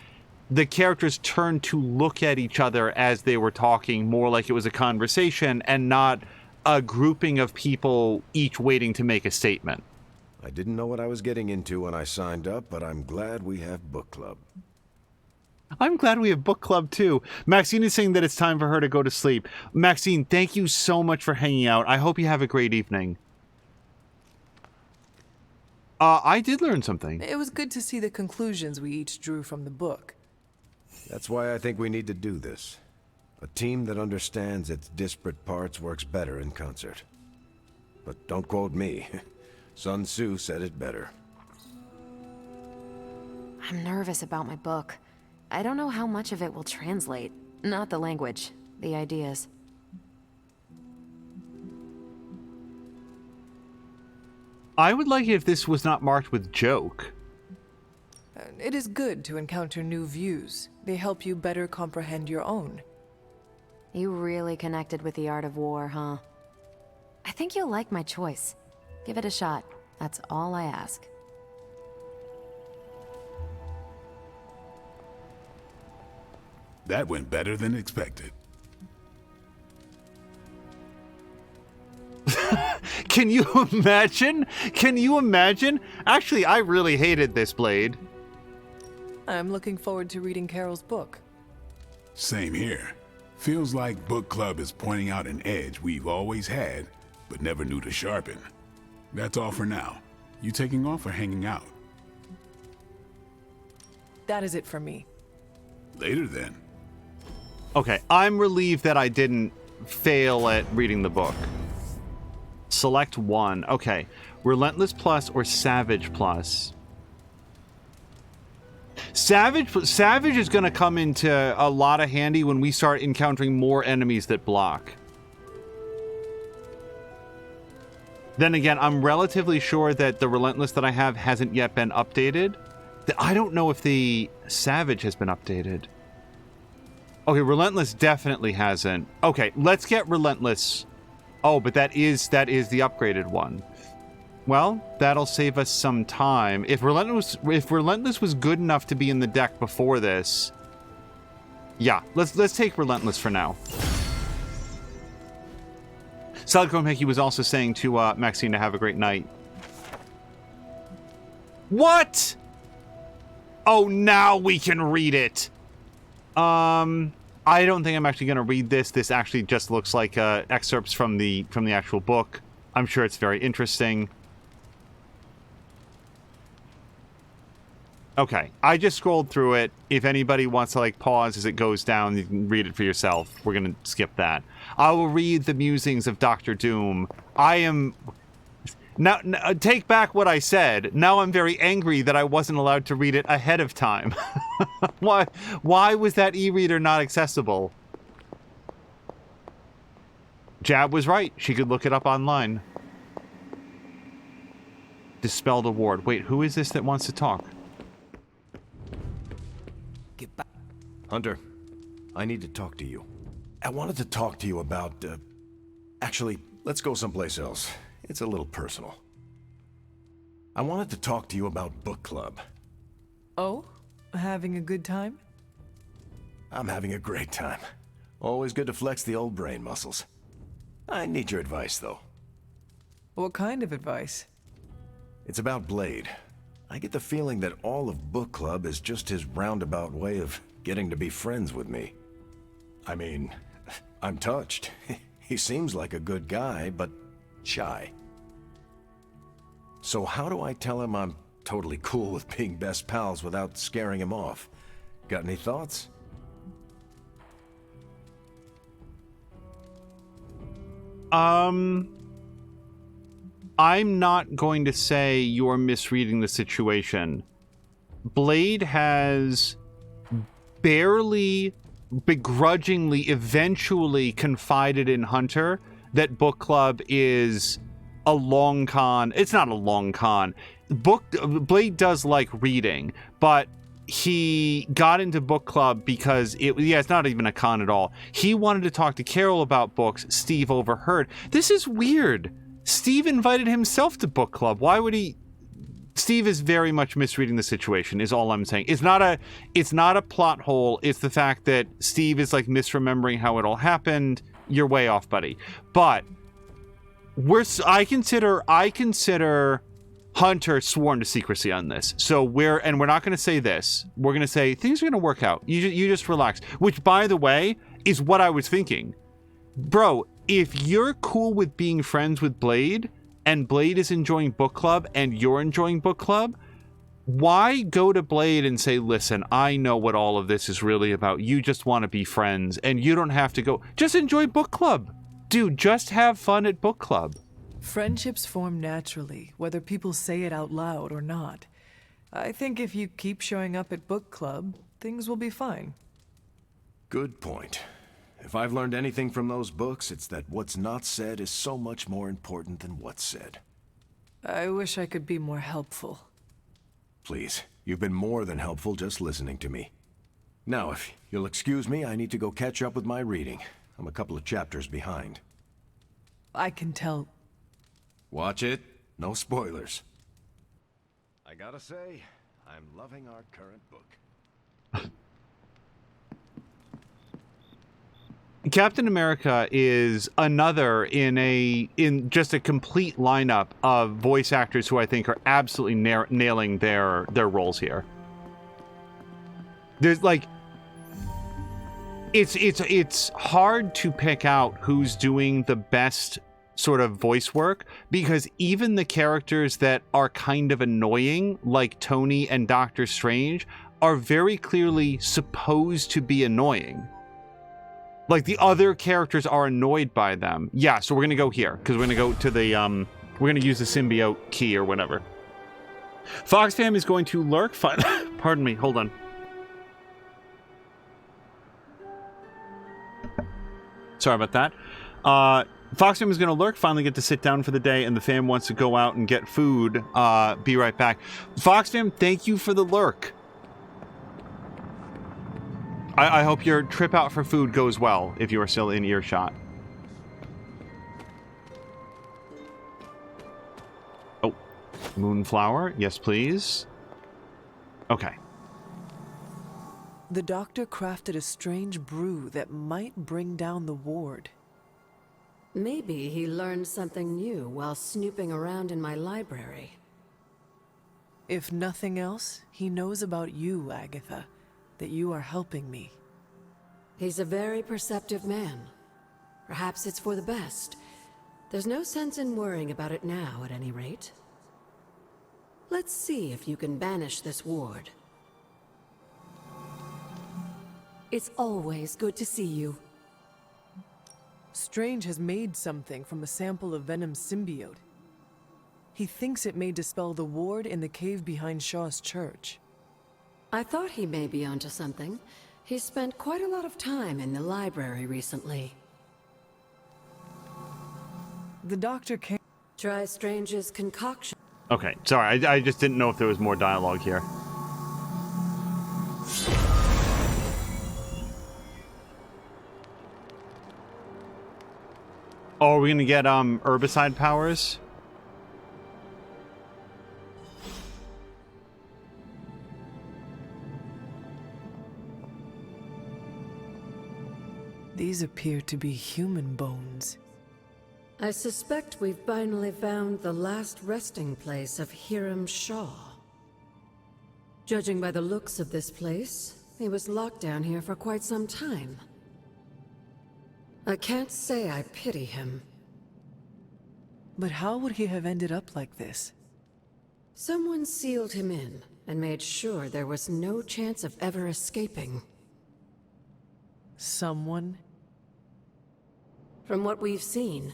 the characters turned to look at each other as they were talking, more like it was a conversation and not a grouping of people each waiting to make a statement. I didn't know what I was getting into when I signed up, but I'm glad we have book club. I'm glad we have book club too. Maxine is saying that it's time for her to go to sleep. Maxine, thank you so much for hanging out. I hope you have a great evening. I did learn something. It was good to see the conclusions we each drew from the book. That's why I think we need to do this. A team that understands its disparate parts works better in concert. But don't quote me. Sun Tzu said it better. I'm nervous about my book. I don't know how much of it will translate. Not the language, the ideas. I would like it if this was not marked with joke. It is good to encounter new views. They help you better comprehend your own. You really connected with The Art of War, huh? I think you'll like my choice. Give it a shot. That's all I ask. That went better than expected. Can you imagine? Can you imagine? Actually, I really hated this blade. I'm looking forward to reading Carol's book. Same here. Feels like book club is pointing out an edge we've always had, but never knew to sharpen. That's all for now. You taking off or hanging out? That is it for me. Later then. Okay, I'm relieved that I didn't fail at reading the book. Select one. Okay, Relentless Plus or Savage Plus. Savage is going to come into a lot of handy when we start encountering more enemies that block. Then again, I'm relatively sure that the Relentless that I have hasn't yet been updated. I don't know if the Savage has been updated. Okay, Relentless definitely hasn't. Okay, let's get Relentless. Oh, but that is the upgraded one. Well, that'll save us some time. If Relentless was good enough to be in the deck before this, yeah, let's take Relentless for now. Salichrome Hickey was also saying to Maxine to have a great night. What? Oh, now we can read it. I don't think I'm actually going to read this. This actually just looks like excerpts from the actual book. I'm sure it's very interesting. Okay, I just scrolled through it. If anybody wants to, like, pause as it goes down, you can read it for yourself. We're going to skip that. I will read the musings of Dr. Doom. I am... Now, take back what I said. Now I'm very angry that I wasn't allowed to read it ahead of time. Why was that e-reader not accessible? Jab was right. She could look it up online. Dispel the ward. Wait, who is this that wants to talk? Hunter, I need to talk to you. I wanted to talk to you about, actually, let's go someplace else. It's a little personal. I wanted to talk to you about book club. Oh? Having a good time? I'm having a great time. Always good to flex the old brain muscles. I need your advice, though. What kind of advice? It's about Blade. I get the feeling that all of book club is just his roundabout way of getting to be friends with me. I mean, I'm touched. He seems like a good guy, but shy. So how do I tell him I'm totally cool with being best pals without scaring him off? Got any thoughts? I'm not going to say you're misreading the situation. Blade has barely, begrudgingly, eventually confided in Hunter that book club is a long con. It's not a long con. Blade does like reading, but he got into book club because it's not even a con at all. He wanted to talk to Carol about books. Steve overheard. This is weird. Steve invited himself to book club. Why would he? Steve is very much misreading the situation, is all I'm saying. It's not a plot hole. It's the fact that Steve is like misremembering how it all happened. You're way off, buddy. But I consider Hunter sworn to secrecy on this. So we're not going to say this. We're going to say things are going to work out. You just relax. Which, by the way, is what I was thinking. Bro, if you're cool with being friends with Blade, and Blade is enjoying book club, and you're enjoying book club, why go to Blade and say, listen, I know what all of this is really about. You just want to be friends, and you don't have to go. Just enjoy book club. Dude, just have fun at book club. Friendships form naturally, whether people say it out loud or not. I think if you keep showing up at book club, things will be fine. Good point. If I've learned anything from those books, it's that what's not said is so much more important than what's said. I wish I could be more helpful. Please, you've been more than helpful just listening to me. Now, if you'll excuse me, I need to go catch up with my reading. I'm a couple of chapters behind. I can tell. Watch it. No spoilers. I gotta say, I'm loving our current book. Captain America is another in just a complete lineup of voice actors who I think are absolutely nailing their roles here. There's like, it's hard to pick out who's doing the best sort of voice work, because even the characters that are kind of annoying, like Tony and Doctor Strange, are very clearly supposed to be annoying. Like, the other characters are annoyed by them. Yeah, so we're gonna go here, because we're gonna go to the, we're gonna use the symbiote key or whatever. Foxfam is going to lurk. Pardon me, hold on. Sorry about that. Foxfam is gonna lurk, finally get to sit down for the day, and the fam wants to go out and get food. Be right back. Foxfam, thank you for the lurk. I hope your trip out for food goes well, if you are still in earshot. Oh, Moonflower, yes please. Okay. The doctor crafted a strange brew that might bring down the ward. Maybe he learned something new while snooping around in my library. If nothing else, he knows about you, Agatha. That you are helping me. He's a very perceptive man. Perhaps it's for the best. There's no sense in worrying about it now, at any rate. Let's see if you can banish this ward. It's always good to see you. Strange has made something from a sample of Venom's symbiote. He thinks it may dispel the ward in the cave behind Shaw's church. I thought he may be onto something. He's spent quite a lot of time in the library recently. The doctor came. Try Strange's concoction. Okay, sorry, I just didn't know if there was more dialogue here. Oh, are we gonna get herbicide powers? These appear to be human bones. I suspect we've finally found the last resting place of Hiram Shaw. Judging by the looks of this place, he was locked down here for quite some time. I can't say I pity him. But how would he have ended up like this? Someone sealed him in and made sure there was no chance of ever escaping. Someone? From what we've seen,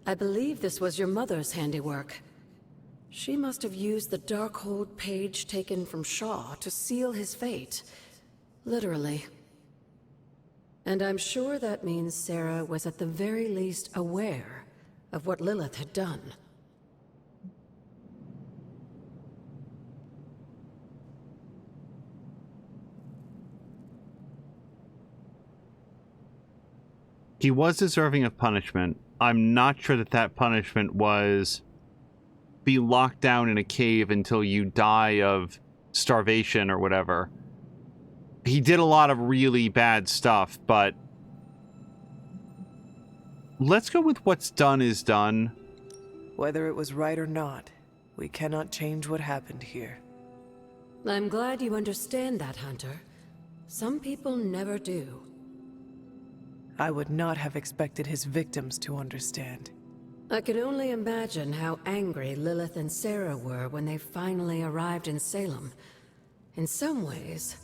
I believe this was your mother's handiwork. She must have used the Darkhold page taken from Shaw to seal his fate. Literally. And I'm sure that means Sarah was at the very least aware of what Lilith had done. He was deserving of punishment. I'm not sure that that punishment was be locked down in a cave until you die of starvation or whatever. He did a lot of really bad stuff, but let's go with what's done is done. Whether it was right or not, we cannot change what happened here. I'm glad you understand that, Hunter. Some people never do. I would not have expected his victims to understand. I can only imagine how angry Lilith and Sarah were when they finally arrived in Salem. In some ways,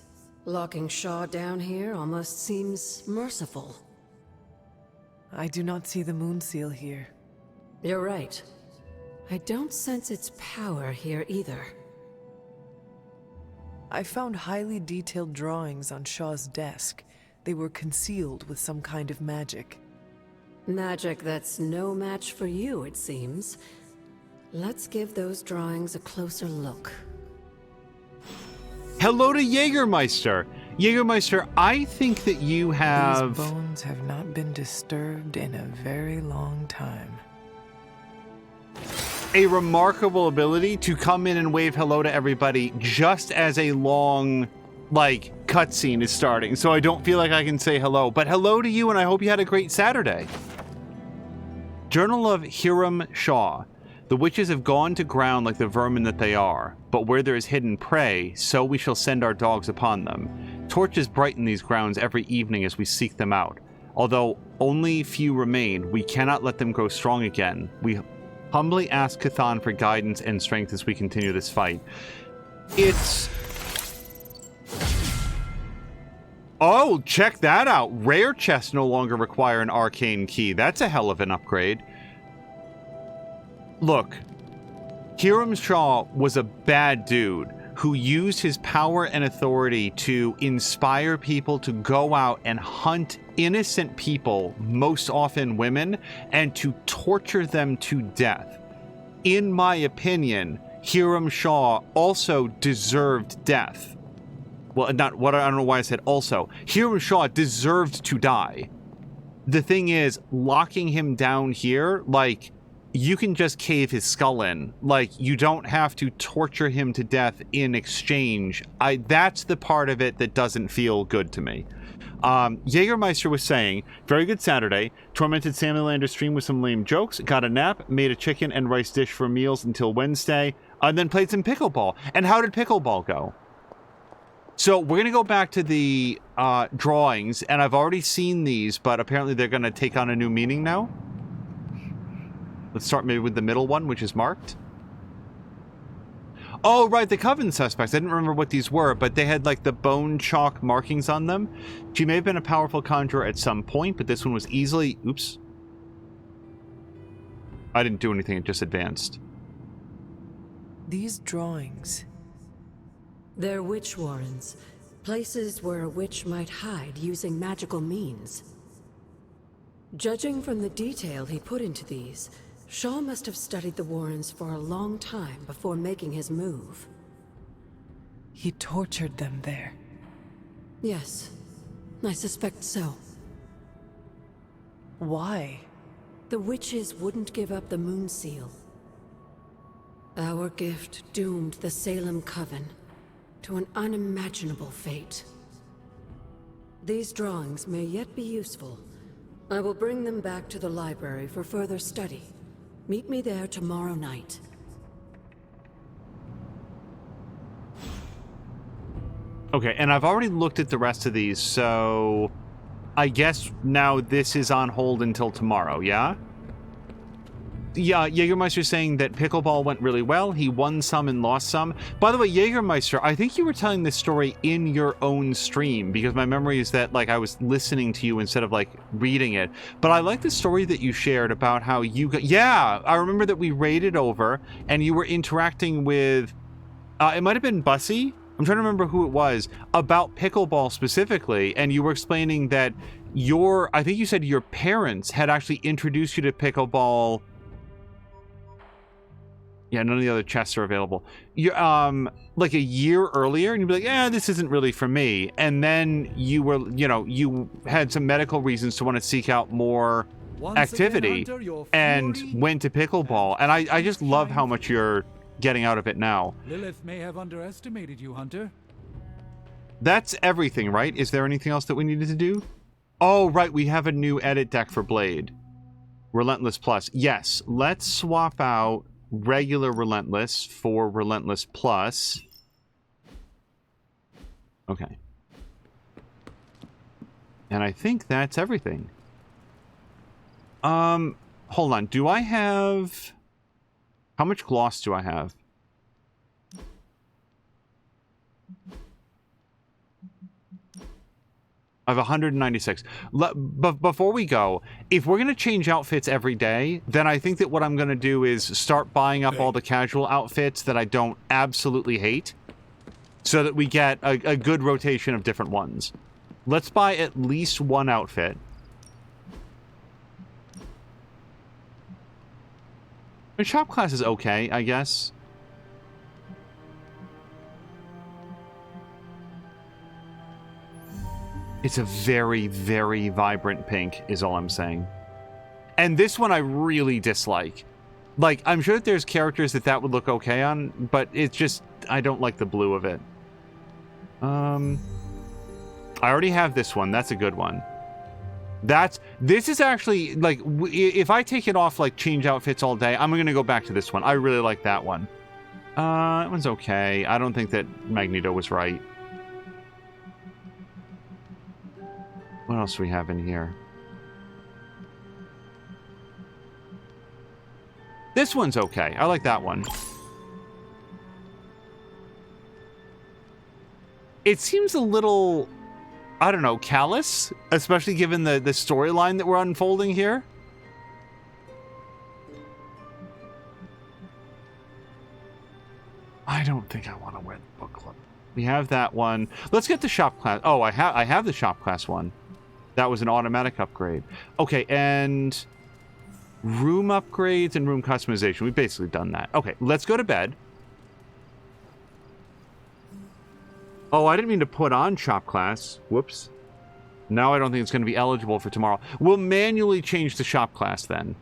locking Shaw down here almost seems merciful. I do not see the moon seal here. You're right. I don't sense its power here either. I found highly detailed drawings on Shaw's desk. They were concealed with some kind of magic. Magic that's no match for you, it seems. Let's give those drawings a closer look. Hello to Jägermeister. Jägermeister, I think that you have... These bones have not been disturbed in a very long time. A remarkable ability to come in and wave hello to everybody just as a long, like, cutscene is starting, so I don't feel like I can say hello. But hello to you, and I hope you had a great Saturday. Journal of Hiram Shaw. The witches have gone to ground like the vermin that they are, but where there is hidden prey, so we shall send our dogs upon them. Torches brighten these grounds every evening as we seek them out. Although only few remain, we cannot let them grow strong again. We humbly ask Cthon for guidance and strength as we continue this fight. It's... Oh, check that out. Rare chests no longer require an arcane key. That's a hell of an upgrade. Look, Hiram Shaw was a bad dude who used his power and authority to inspire people to go out and hunt innocent people, most often women, and to torture them to death. In my opinion, Hiram Shaw also deserved death. Well, not what I don't know why I said also. Hiram Shaw deserved to die. The thing is, locking him down here, like, you can just cave his skull in. Like, you don't have to torture him to death in exchange. That's the part of it that doesn't feel good to me. Jägermeister was saying, very good Saturday, tormented Samuel Lander stream with some lame jokes, got a nap, made a chicken and rice dish for meals until Wednesday, and then played some pickleball. And how did pickleball go? So we're going to go back to the drawings, and I've already seen these, but apparently they're going to take on a new meaning now. Let's start maybe with the middle one, which is marked. Oh, right, the Coven suspects. I didn't remember what these were, but they had, like, the bone chalk markings on them. She may have been a powerful conjurer at some point, but this one was easily... Oops. I didn't do anything, it just advanced. These drawings... They're witch warrens, places where a witch might hide using magical means. Judging from the detail he put into these, Shaw must have studied the Warrens for a long time before making his move. He tortured them there. Yes, I suspect so. Why? The witches wouldn't give up the Moon Seal. Our gift doomed the Salem Coven to an unimaginable fate. These drawings may yet be useful. I will bring them back to the library for further study. Meet me there tomorrow night. Okay, and I've already looked at the rest of these, so I guess now this is on hold until tomorrow, yeah? Yeah, Jägermeister's saying that pickleball went really well. He won some and lost some. By the way, Jägermeister, I think you were telling this story in your own stream, because my memory is that, like, I was listening to you instead of, like, reading it. But I like the story that you shared about how you got... Yeah, I remember that we raided over, and you were interacting with... it might have been Bussy? I'm trying to remember who it was, about pickleball specifically, and you were explaining that I think you said your parents had actually introduced you to pickleball... Yeah, none of the other chests are available. You like a year earlier, and you'd be like, "Yeah, this isn't really for me." And then you were, you had some medical reasons to want to seek out more activity, and went to pickleball. And I just love how much you're getting out of it now. Lilith may have underestimated you, Hunter. That's everything, right? Is there anything else that we needed to do? Oh, right, we have a new edit deck for Blade. Relentless Plus. Yes, let's swap out regular Relentless for Relentless Plus. Okay. And I think that's everything. Hold on. Do I have... How much gloss do I have? I have 196. But before we go, if we're going to change outfits every day, then I think that what I'm going to do is start buying up all the casual outfits that I don't absolutely hate, so that we get a good rotation of different ones. Let's buy at least one outfit. The shop class is okay, I guess. It's a very, very vibrant pink, is all I'm saying. And this one I really dislike. Like, I'm sure that there's characters that would look okay on, but it's just, I don't like the blue of it. I already have this one. That's a good one. This is actually, like, if I take it off, like, change outfits all day, I'm going to go back to this one. I really like that one. That one's okay. I don't think that Magneto was right. What else do we have in here? This one's okay. I like that one. It seems a little, I don't know, callous, especially given the storyline that we're unfolding here. I don't think I want to wear the book club. We have that one. Let's get the shop class. Oh, I have the shop class one. That was an automatic upgrade. Okay, and room upgrades and room customization. We've basically done that. Okay, let's go to bed. Oh, I didn't mean to put on shop class. Whoops. Now I don't think it's going to be eligible for tomorrow. We'll manually change the shop class then.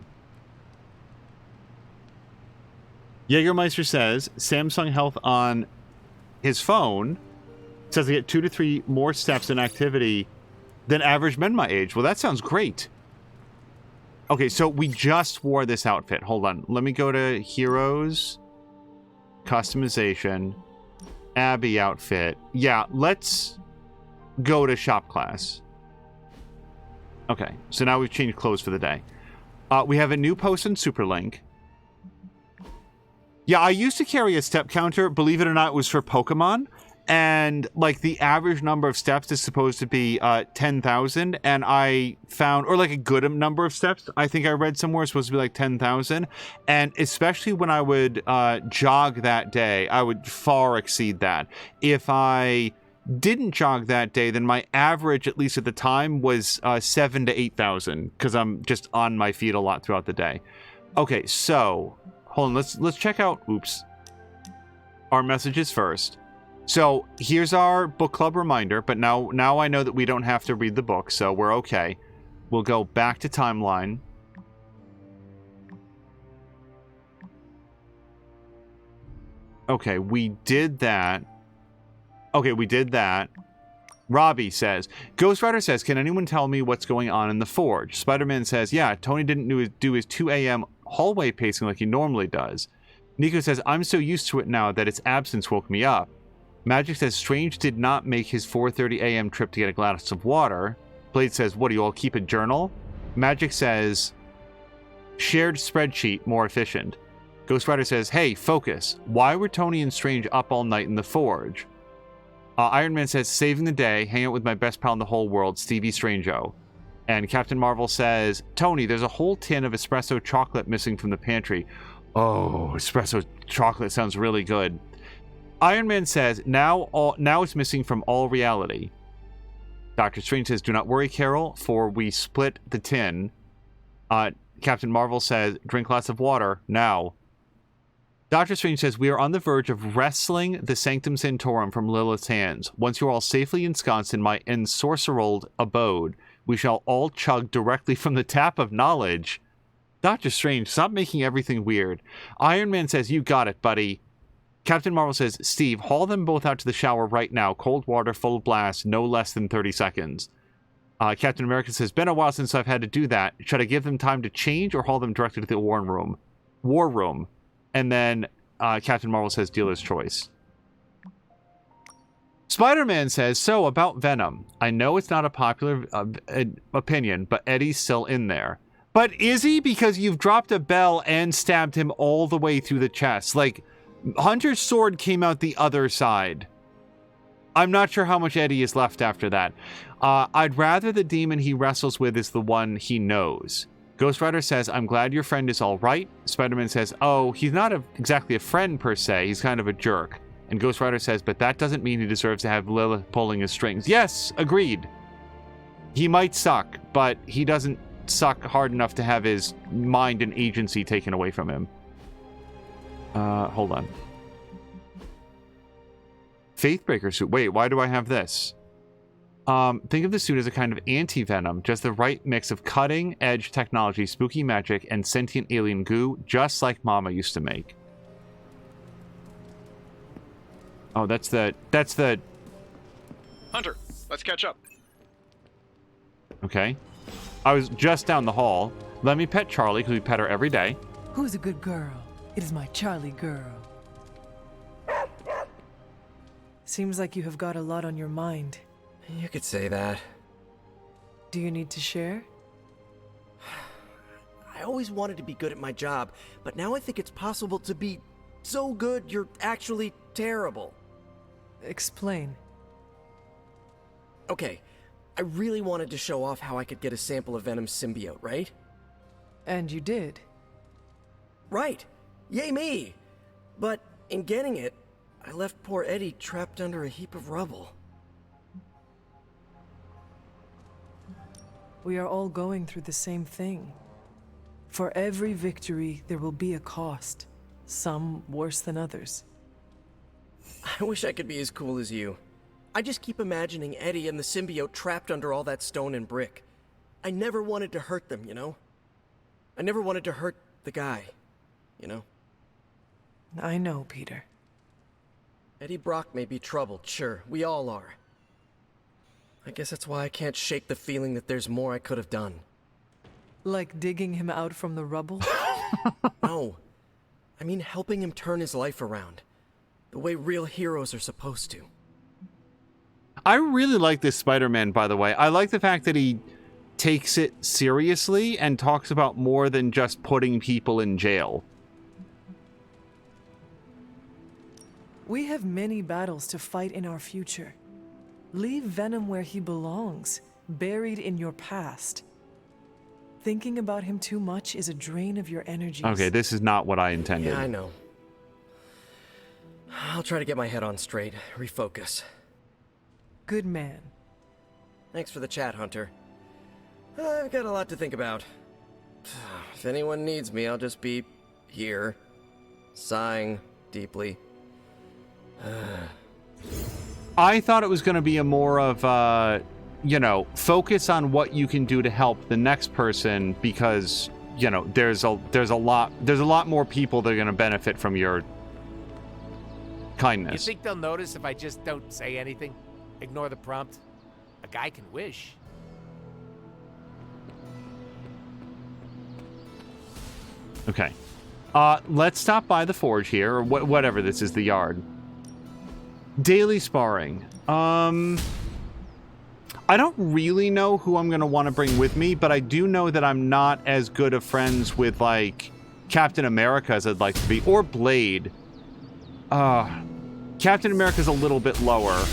Jägermeister says Samsung Health on his phone says they get 2 to 3 more steps in activity than average men my age. Well, that sounds great. Okay, so we just wore this outfit. Hold on. Let me go to Heroes, Customization, Abbey outfit. Yeah, let's go to shop class. Okay, so now we've changed clothes for the day. We have a new post in Superlink. Yeah, I used to carry a step counter. Believe it or not, it was for Pokemon. And, like, the average number of steps is supposed to be 10,000. And I found, or like a good number of steps, I think I read somewhere, it's supposed to be like 10,000. And especially when I would jog that day, I would far exceed that. If I didn't jog that day, then my average, at least at the time, was 7,000 to 8,000, because I'm just on my feet a lot throughout the day. Okay, so hold on. Let's check out. Oops. Our messages first. So here's our book club reminder. But now I know that we don't have to read the book, so we're okay. We'll go back to timeline. Okay, we did that. Okay, we did that. Robbie says, Ghost Rider says, can anyone tell me what's going on in the Forge? Spider-Man says, yeah, Tony didn't do his 2 a.m. hallway pacing like he normally does. Nico says, I'm so used to it now that its absence woke me up. Magic says, Strange did not make his 4:30 a.m. trip to get a glass of water. Blade says, what, do you all keep a journal? Magic says, shared spreadsheet, more efficient. Ghost Rider says, hey, focus. Why were Tony and Strange up all night in the Forge? Iron Man says, saving the day, hang out with my best pal in the whole world, Stevie Strangeo. And Captain Marvel says, Tony, there's a whole tin of espresso chocolate missing from the pantry. Oh, espresso chocolate sounds really good. Iron Man says, now it's missing from all reality. Doctor Strange says, do not worry, Carol, for we split the tin. Captain Marvel says, drink lots of water, now. Doctor Strange says, we are on the verge of wresting the Sanctum Sanctorum from Lilith's hands. Once you are all safely ensconced in my ensorceraled abode, we shall all chug directly from the tap of knowledge. Doctor Strange, stop making everything weird. Iron Man says, you got it, buddy. Captain Marvel says, Steve, haul them both out to the shower right now. Cold water, full blast, no less than 30 seconds. Captain America says, been a while since I've had to do that. Should I give them time to change or haul them directly to the war room? And then Captain Marvel says, dealer's choice. Spider-Man says, so about Venom. I know it's not a popular opinion, but Eddie's still in there. But is he? Because you've dropped a bell and stabbed him all the way through the chest. Like, Hunter's sword came out the other side. I'm not sure how much Eddie is left after that. I'd rather the demon he wrestles with is the one he knows. Ghost Rider says, I'm glad your friend is all right. Spider-Man says, oh, he's not exactly a friend per se. He's kind of a jerk. And Ghost Rider says, but that doesn't mean he deserves to have Lilith pulling his strings. Yes, agreed. He might suck, but he doesn't suck hard enough to have his mind and agency taken away from him. Hold on. Faithbreaker suit. Wait, why do I have this? Think of the suit as a kind of anti-venom, just the right mix of cutting-edge technology, spooky magic, and sentient alien goo, just like Mama used to make. Oh, that's the... Hunter, let's catch up. Okay. I was just down the hall. Let me pet Charlie, because we pet her every day. Who's a good girl? It is my Charlie girl. Seems like you have got a lot on your mind. You could say that. Do you need to share? I always wanted to be good at my job, but now I think it's possible to be so good you're actually terrible. Explain. Okay, I really wanted to show off how I could get a sample of Venom's symbiote, right? And you did. Right. Yay me! But in getting it, I left poor Eddie trapped under a heap of rubble. We are all going through the same thing. For every victory, there will be a cost. Some worse than others. I wish I could be as cool as you. I just keep imagining Eddie and the symbiote trapped under all that stone and brick. I never wanted to hurt them, you know? I never wanted to hurt the guy, you know? I know, Peter. Eddie Brock may be troubled, sure. We all are. I guess that's why I can't shake the feeling that there's more I could have done. Like digging him out from the rubble? No. I mean helping him turn his life around. The way real heroes are supposed to. I really like this Spider-Man, by the way. I like the fact that he takes it seriously and talks about more than just putting people in jail. We have many battles to fight in our future. Leave Venom where he belongs, buried in your past. Thinking about him too much is a drain of your energies. Okay, this is not what I intended. Yeah, I know. I'll try to get my head on straight, refocus. Good man. Thanks for the chat, Hunter. I've got a lot to think about. If anyone needs me, I'll just be here, sighing deeply. I thought it was going to be a more of, you know, focus on what you can do to help the next person because, you know, there's a lot more people that are going to benefit from your kindness. You think they'll notice if I just don't say anything? Ignore the prompt? A guy can wish. Okay. Let's stop by the forge here, or whatever this is, the yard. Daily sparring. I don't really know who I'm going to want to bring with me, but I do know that I'm not as good of friends with, like, Captain America as I'd like to be, or Blade. Captain America's a little bit lower.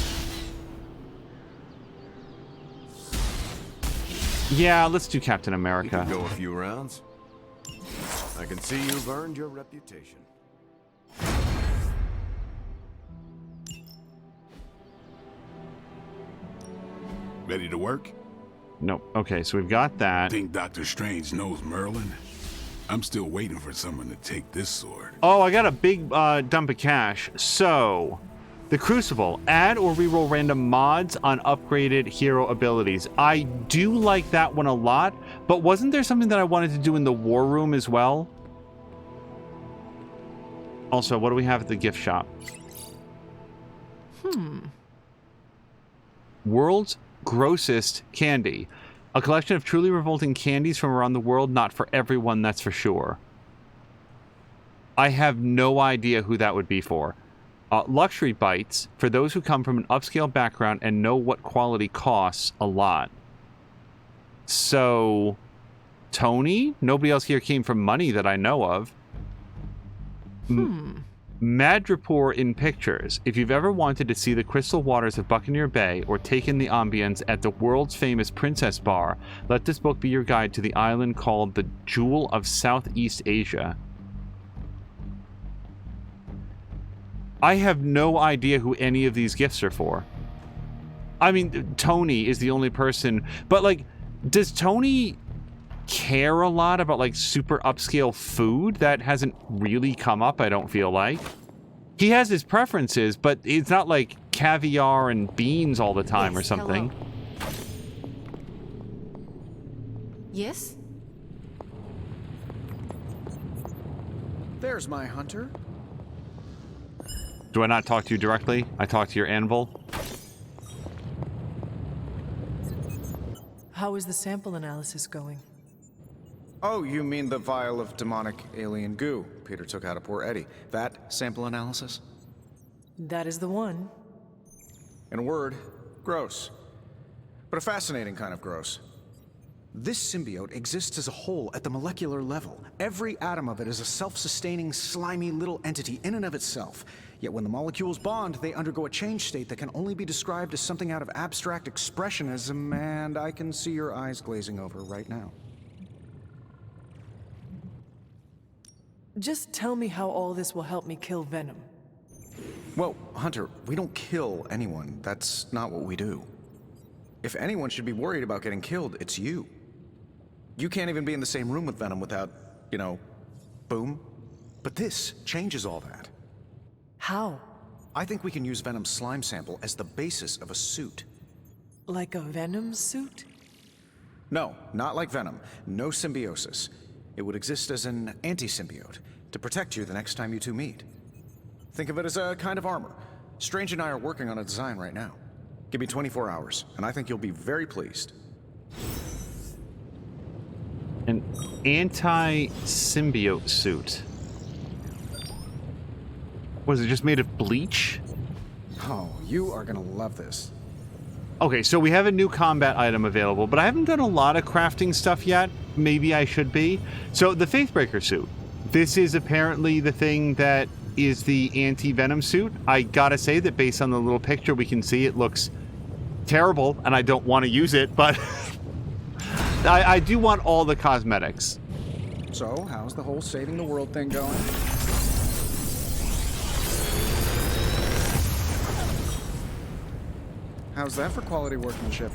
Yeah, let's do Captain America. You can go a few rounds. I can see you've earned your reputation. Ready to work? Nope. Okay, so we've got that. Think Doctor Strange knows Merlin? I'm still waiting for someone to take this sword. Oh, I got a big dump of cash. So, the Crucible. Add or reroll random mods on upgraded hero abilities. I do like that one a lot, but wasn't there something that I wanted to do in the War Room as well? Also, what do we have at the gift shop? World's grossest candy. A collection of truly revolting candies from around the world, not for everyone, that's for sure. I have no idea who that would be for. Luxury bites, for those who come from an upscale background and know what quality costs a lot. So, Tony? Nobody else here came from money that I know of. Madripoor in pictures. If you've ever wanted to see the crystal waters of Buccaneer Bay or taken the ambience at the world's famous Princess Bar, let this book be your guide to the island called the Jewel of Southeast Asia. I have no idea who any of these gifts are for. I mean, Tony is the only person, but like, does Tony care a lot about like super upscale food? That hasn't really come up, I don't feel like. He has his preferences, but it's not like caviar and beans all the time or something. Hello. Yes? There's my hunter. Do I not talk to you directly? I talk to your anvil? How is the sample analysis going? Oh, you mean the vial of demonic alien goo Peter took out of poor Eddie. That sample analysis? That is the one. In a word, gross. But a fascinating kind of gross. This symbiote exists as a whole at the molecular level. Every atom of it is a self-sustaining, slimy little entity in and of itself. Yet when the molecules bond, they undergo a change state that can only be described as something out of abstract expressionism, and I can see your eyes glazing over right now. Just tell me how all this will help me kill Venom. Well, Hunter, we don't kill anyone. That's not what we do. If anyone should be worried about getting killed, it's you. You can't even be in the same room with Venom without, you know, boom. But this changes all that. How? I think we can use Venom's slime sample as the basis of a suit. Like a Venom suit? No, not like Venom. No symbiosis. It would exist as an anti-symbiote, to protect you the next time you two meet. Think of it as a kind of armor. Strange and I are working on a design right now. Give me 24 hours, and I think you'll be very pleased. An anti-symbiote suit. Was it just made of bleach? Oh, you are gonna love this. Okay, so we have a new combat item available, but I haven't done a lot of crafting stuff yet. Maybe I should be. So the Faithbreaker suit. This is apparently the thing that is the anti-Venom suit. I gotta say that based on the little picture we can see, it looks terrible, and I don't want to use it, but I do want all the cosmetics. So, how's the whole saving the world thing going? How's that for quality workmanship?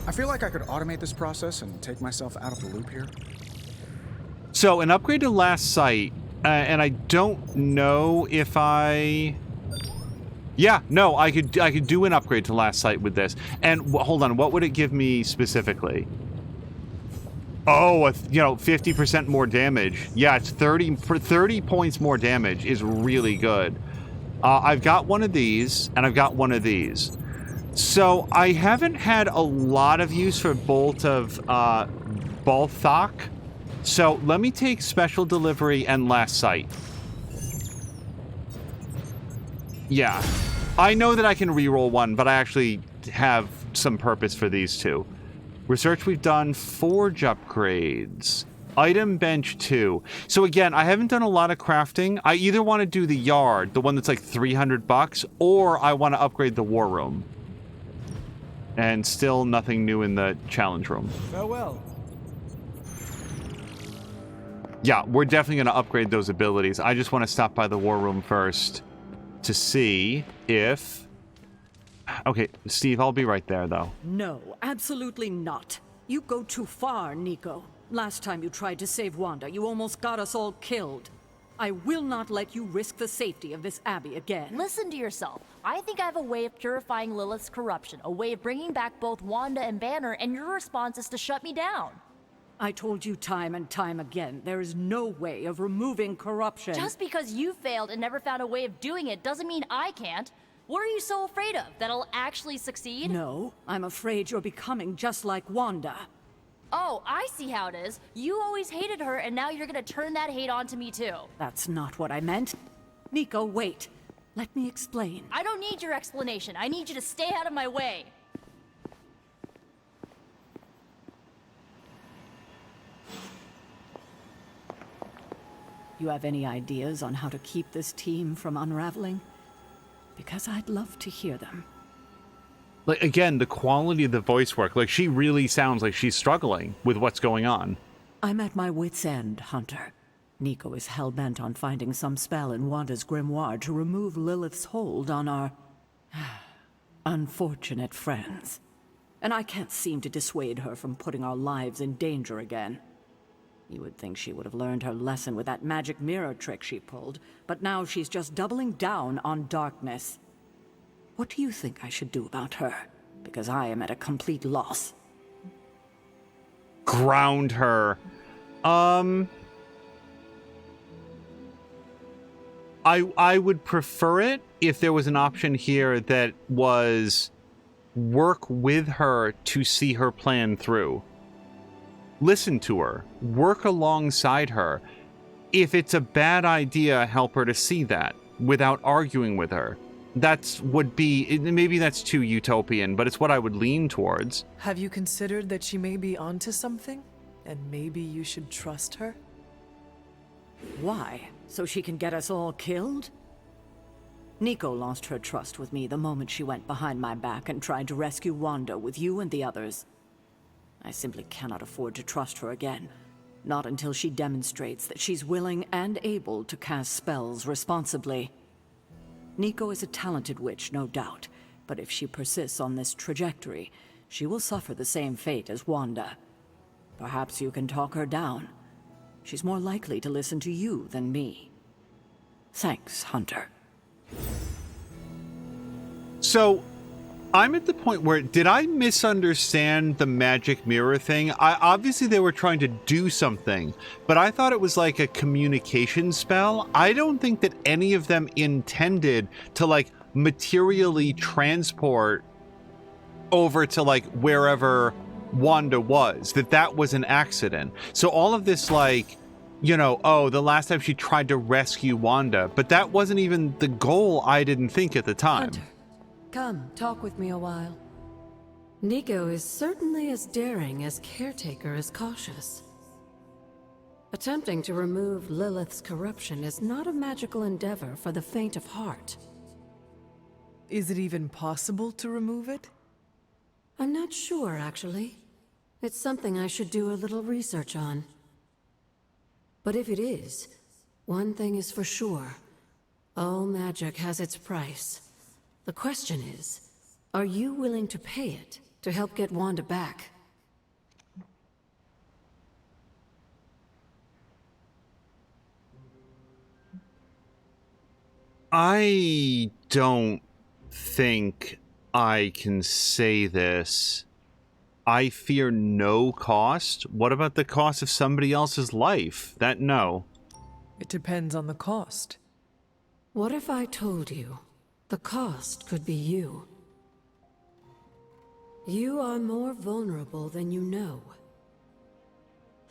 I feel like I could automate this process and take myself out of the loop here. So an upgrade to last sight, and I don't know if I... Yeah, no, I could do an upgrade to last sight with this. And hold on, what would it give me specifically? Oh, 50% more damage. Yeah, it's 30 points more damage is really good. I've got one of these, and I've got one of these. So I haven't had a lot of use for Bolt of Balthak. So let me take Special Delivery and Last Sight. Yeah. I know that I can reroll one, but I actually have some purpose for these two. Research we've done, Forge upgrades. Item bench 2. So again, I haven't done a lot of crafting. I either want to do the yard, the one that's like $300, or I want to upgrade the war room. And still nothing new in the challenge room. Farewell. Yeah, we're definitely going to upgrade those abilities. I just want to stop by the war room first to see if... Okay, Steve, I'll be right there, though. No, absolutely not. You go too far, Nico. Last time you tried to save Wanda, you almost got us all killed. I will not let you risk the safety of this Abbey again. Listen to yourself. I think I have a way of purifying Lilith's corruption, a way of bringing back both Wanda and Banner, and your response is to shut me down. I told you time and time again, there is no way of removing corruption. Just because you failed and never found a way of doing it doesn't mean I can't. What are you so afraid of? That I'll actually succeed? No, I'm afraid you're becoming just like Wanda. Oh, I see how it is. You always hated her, and now you're gonna turn that hate onto me too. That's not what I meant. Nico, wait. Let me explain. I don't need your explanation. I need you to stay out of my way. You have any ideas on how to keep this team from unraveling? Because I'd love to hear them. Like, again, the quality of the voice work. Like, she really sounds like she's struggling with what's going on. I'm at my wit's end, Hunter. Nico is hell-bent on finding some spell in Wanda's grimoire to remove Lilith's hold on our... unfortunate friends. And I can't seem to dissuade her from putting our lives in danger again. You would think she would have learned her lesson with that magic mirror trick she pulled, but now she's just doubling down on darkness. What do you think I should do about her? Because I am at a complete loss. Ground her. I would prefer it if there was an option here that was work with her to see her plan through. Listen to her. Work alongside her. If it's a bad idea, help her to see that without arguing with her. That's would be, maybe that's too utopian, but it's what I would lean towards. Have you considered that she may be onto something? And maybe you should trust her? Why? So she can get us all killed? Nico lost her trust with me the moment she went behind my back and tried to rescue Wanda with you and the others. I simply cannot afford to trust her again. Not until she demonstrates that she's willing and able to cast spells responsibly. Nico is a talented witch, no doubt, but if she persists on this trajectory, she will suffer the same fate as Wanda. Perhaps you can talk her down. She's more likely to listen to you than me. Thanks, Hunter. So, I'm at the point where, did I misunderstand the magic mirror thing? Obviously they were trying to do something, but I thought it was like a communication spell. I don't think that any of them intended to like materially transport over to like wherever Wanda was, that was an accident. So all of this like, you know, oh, the last time she tried to rescue Wanda, but that wasn't even the goal, I didn't think at the time. Hunter. Come, talk with me a while. Nico is certainly as daring as Caretaker is cautious. Attempting to remove Lilith's corruption is not a magical endeavor for the faint of heart. Is it even possible to remove it? I'm not sure, actually. It's something I should do a little research on. But if it is, one thing is for sure. All magic has its price. The question is, are you willing to pay it to help get Wanda back? I don't think I can say this. I fear no cost. What about the cost of somebody else's life? That no. It depends on the cost. What if I told you the cost could be you? You are more vulnerable than you know.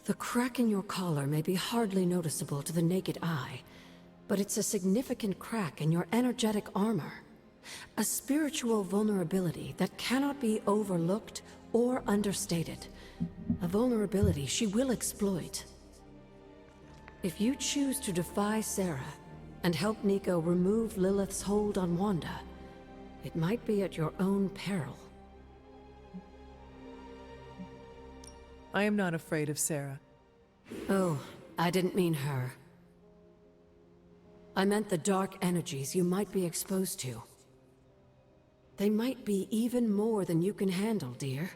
The crack in your collar may be hardly noticeable to the naked eye, but it's a significant crack in your energetic armor. A spiritual vulnerability that cannot be overlooked or understated. A vulnerability she will exploit. If you choose to defy Sarah and help Nico remove Lilith's hold on Wanda, it might be at your own peril. I am not afraid of Sarah. Oh, I didn't mean her. I meant the dark energies you might be exposed to. They might be even more than you can handle, dear.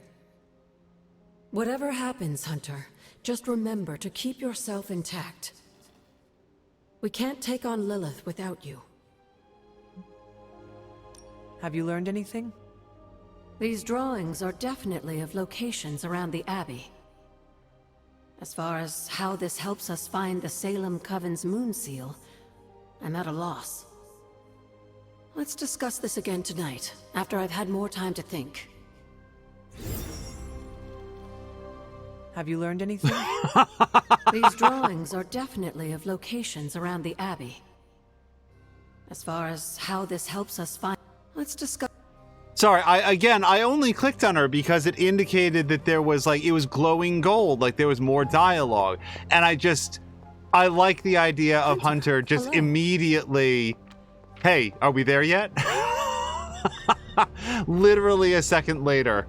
Whatever happens, Hunter, just remember to keep yourself intact. We can't take on Lilith without you. Have you learned anything? These drawings are definitely of locations around the Abbey. As far as how this helps us find the Salem Coven's moon seal, I'm at a loss. Let's discuss this again tonight, after I've had more time to think. Have you learned anything? These drawings are definitely of locations around the Abbey. As far as how this helps us find... Let's discuss... Sorry, I only clicked on her because it indicated that there was, like, it was glowing gold, like there was more dialogue. And I like the idea of Hunter just immediately, hey, are we there yet? Literally a second later.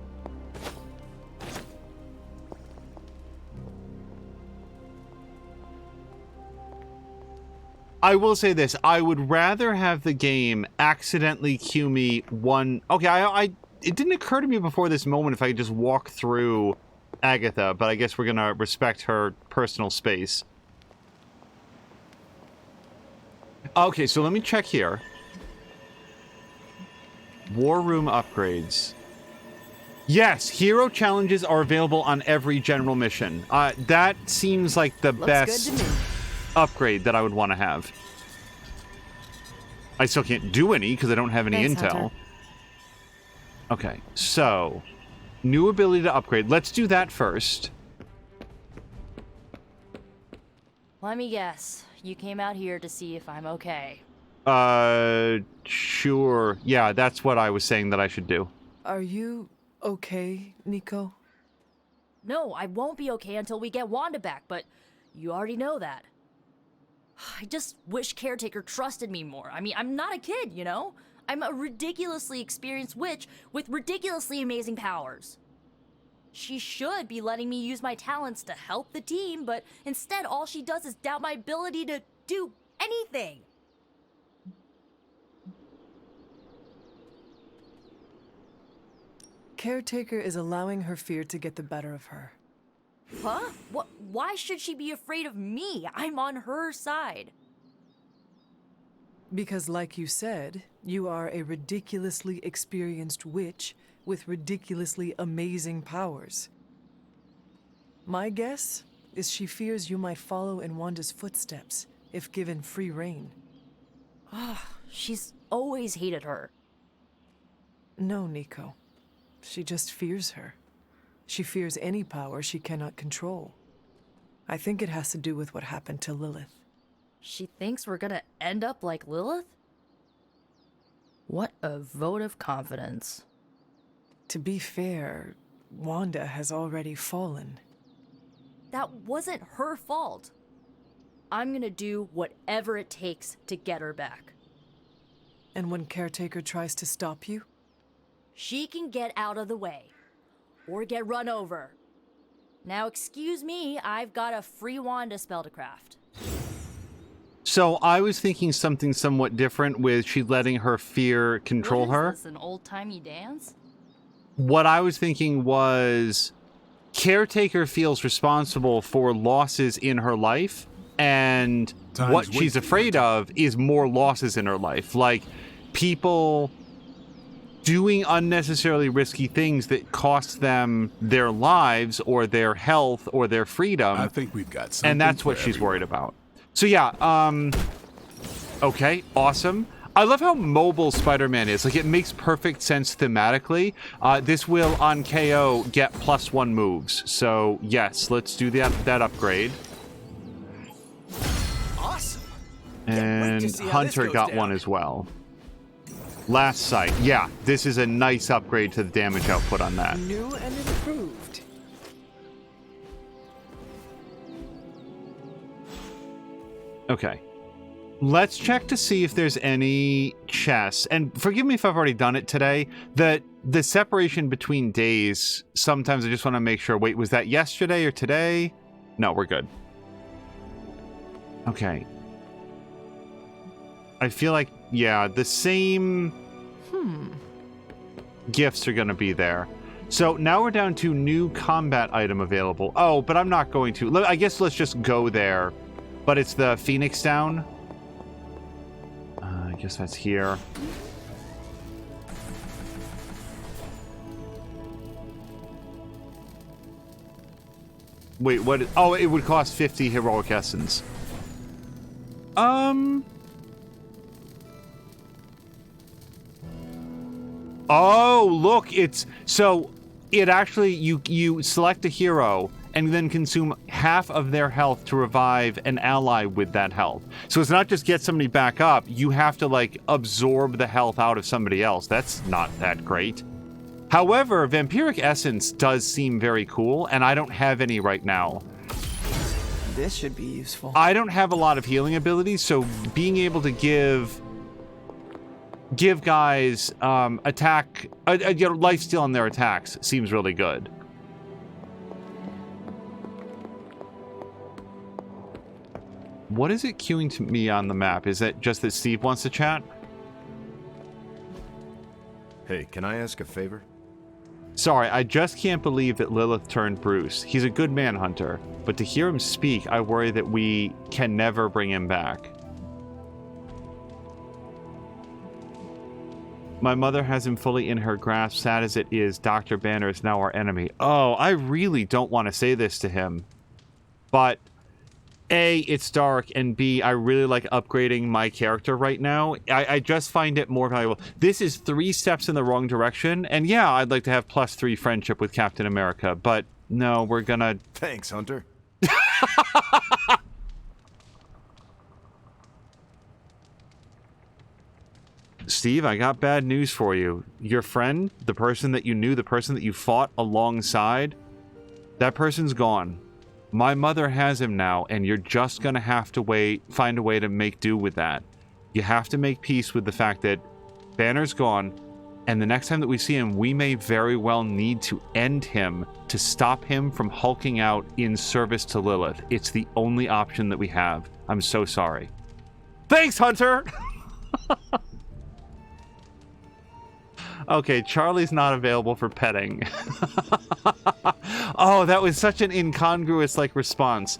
I will say this, I would rather have the game accidentally cue me one... Okay, it didn't occur to me before this moment if I could just walk through Agatha, but I guess we're gonna respect her personal space. Okay, so let me check here. War room upgrades. Yes, hero challenges are available on every general mission. That seems like the best upgrade that I would want to have. I still can't do any because I don't have any intel. Hunter. Okay, so new ability to upgrade. Let's do that first. Let me guess. You came out here to see if I'm okay. Sure. Yeah, that's what I was saying that I should do. Are you okay, Nico? No, I won't be okay until we get Wanda back, but you already know that. I just wish Caretaker trusted me more. I mean, I'm not a kid, you know? I'm a ridiculously experienced witch with ridiculously amazing powers. She should be letting me use my talents to help the team, but instead all she does is doubt my ability to do anything. Caretaker is allowing her fear to get the better of her. Huh? What? Why should she be afraid of me? I'm on her side. Because like you said, you are a ridiculously experienced witch with ridiculously amazing powers. My guess is she fears you might follow in Wanda's footsteps if given free rein. She's always hated her. No, Nico. She just fears her. She fears any power she cannot control. I think it has to do with what happened to Lilith. She thinks we're gonna end up like Lilith? What a vote of confidence. To be fair, Wanda has already fallen. That wasn't her fault. I'm gonna do whatever it takes to get her back. And when Caretaker tries to stop you? She can get out of the way. Or get run over. Now excuse me, I've got a free Wanda spell to craft. So I was thinking something somewhat different with she letting her fear control her. Is this, an old-timey dance? What I was thinking was Caretaker feels responsible for losses in her life, And what she's afraid of is more losses in her life. Like, people doing unnecessarily risky things that cost them their lives or their health or their freedom. I think we've got something. And that's what she's worried about. So yeah, okay, awesome. I love how mobile Spider-Man is. Like, it makes perfect sense thematically. This will, on KO, get +1 moves. So yes, let's do that upgrade. Awesome. And Hunter got one as well. Last sight. Yeah, this is a nice upgrade to the damage output on that. New and improved. Okay. Let's check to see if there's any chests. And forgive me if I've already done it today. The separation between days, sometimes I just want to make sure. Wait, was that yesterday or today? No, we're good. Okay. I feel like, yeah, the same gifts are going to be there. So now we're down to new combat item available. Oh, but I'm not going to. I guess let's just go there. But it's the Phoenix down. I guess that's here. Wait, what? Oh, it would cost 50 heroic essence. Oh, look, it's so it actually you select a hero and then consume half of their health to revive an ally with that health. So it's not just get somebody back up, you have to like absorb the health out of somebody else. That's not that great. However, Vampiric Essence does seem very cool, and I don't have any right now. This should be useful. I don't have a lot of healing abilities, so being able to give guys attack, lifesteal on their attacks seems really good. What is it queuing to me on the map? Is it just that Steve wants to chat? Hey, can I ask a favor? Sorry, I just can't believe that Lilith turned Bruce. He's a good man, Hunter, but to hear him speak, I worry that we can never bring him back. My mother has him fully in her grasp. Sad as it is, Dr. Banner is now our enemy. Oh, I really don't want to say this to him. But A, it's dark, and B, I really like upgrading my character right now. I just find it more valuable. This is 3 steps in the wrong direction, and yeah, I'd like to have +3 friendship with Captain America, but no, we're gonna... Thanks, Hunter. Steve, I got bad news for you. Your friend, the person that you knew, the person that you fought alongside, that person's gone. My mother has him now, and you're just gonna have to find a way to make do with that. You have to make peace with the fact that Banner's gone, and the next time that we see him, we may very well need to end him to stop him from hulking out in service to Lilith. It's the only option that we have. I'm so sorry. Thanks, Hunter! Okay, Charlie's not available for petting. Oh, that was such an incongruous, response.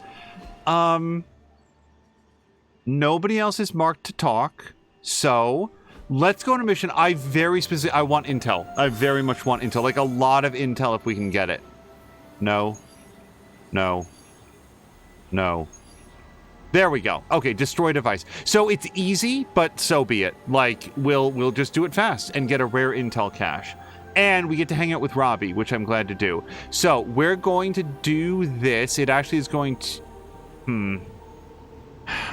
Nobody else is marked to talk, so let's go on a mission. I want intel. I very much want intel. Like, a lot of intel if we can get it. No. No. No. There we go. Okay, destroy device. So it's easy, but so be it. Like, we'll just do it fast and get a rare intel cache. And we get to hang out with Robbie, which I'm glad to do. So we're going to do this. It actually is going to...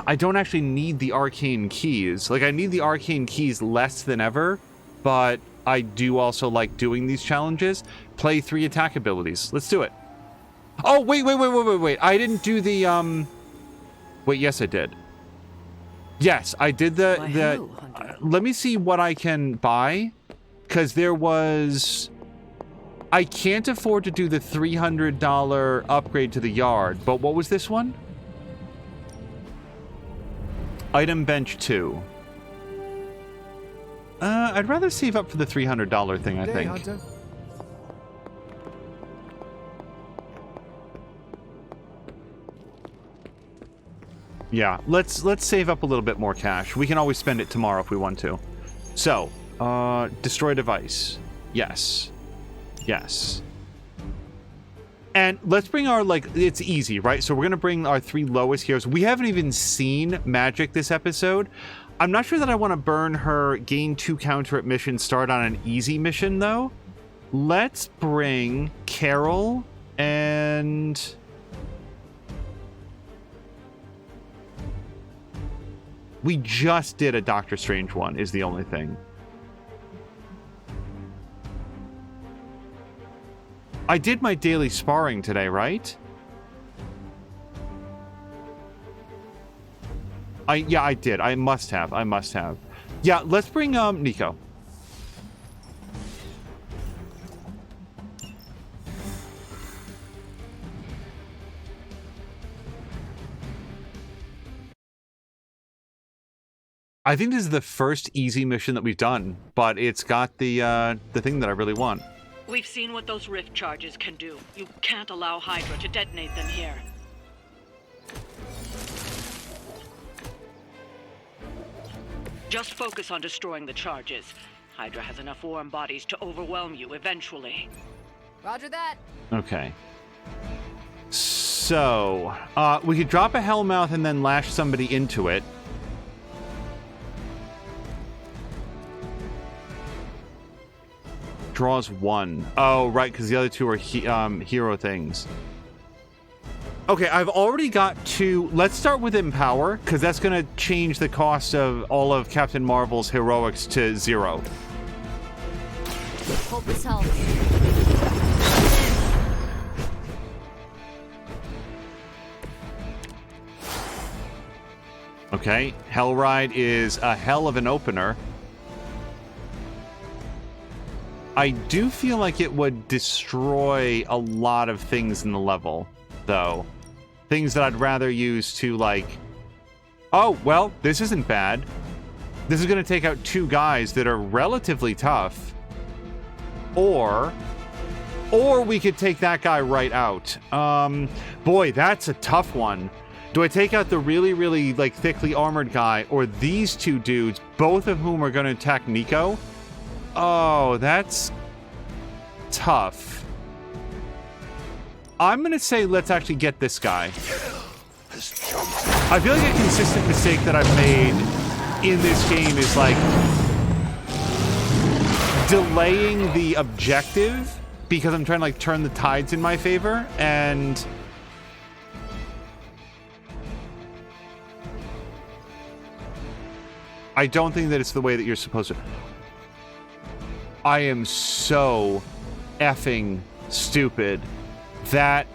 I don't actually need the arcane keys. Like, I need the arcane keys less than ever, but I do also like doing these challenges. Play 3 attack abilities. Let's do it. Oh, wait. I didn't do the, Wait, yes, I did. Yes, I did the let me see what I can buy, because there was... I can't afford to do the $300 upgrade to the yard, but what was this one? Item bench 2. I'd rather save up for the $300 thing, I think. Hunter. Yeah, let's save up a little bit more cash. We can always spend it tomorrow if we want to. So, destroy device. Yes. Yes. And let's bring our, like, it's easy, right? So we're going to bring our 3 lowest heroes. We haven't even seen Magic this episode. I'm not sure that I want to burn her gain 2 counter at mission, start on an easy mission, though. Let's bring Carol and... We just did a Doctor Strange one, is the only thing. I did my daily sparring today, right? Yeah, I did. I must have. Yeah, let's bring Nico. I think this is the first easy mission that we've done, but it's got the thing that I really want. We've seen what those rift charges can do. You can't allow Hydra to detonate them here. Just focus on destroying the charges. Hydra has enough warm bodies to overwhelm you eventually. Roger that. Okay. So, we could drop a Hellmouth and then lash somebody into it. Draws 1. Oh, right, because the other 2 are hero things. Okay, I've already got 2. Let's start with Empower, because that's going to change the cost of all of Captain Marvel's heroics to 0. Hope this helps. Okay, Hellride is a hell of an opener. I do feel like it would destroy a lot of things in the level, though. Things that I'd rather use to, like... Oh, well, this isn't bad. This is going to take out 2 guys that are relatively tough. Or we could take that guy right out. Boy, that's a tough one. Do I take out the really, really, like, thickly armored guy, or these 2 dudes, both of whom are going to attack Nico? Oh, that's tough. I'm going to say let's actually get this guy. I feel like a consistent mistake that I've made in this game is, like, delaying the objective because I'm trying to, like, turn the tides in my favor, and... I don't think that it's the way that you're supposed to... I am so effing stupid. That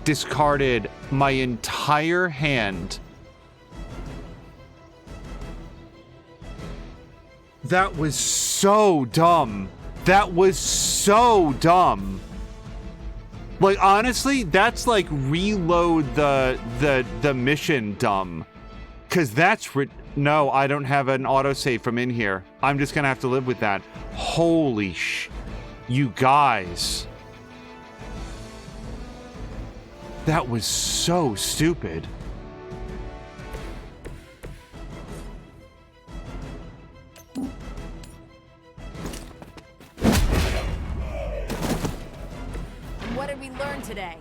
discarded my entire hand. That was so dumb. That was so dumb. Like, honestly, that's like reload the mission dumb. Because that's... No, I don't have an autosave from in here. I'm just gonna have to live with that. Holy you guys. That was so stupid. What did we learn today?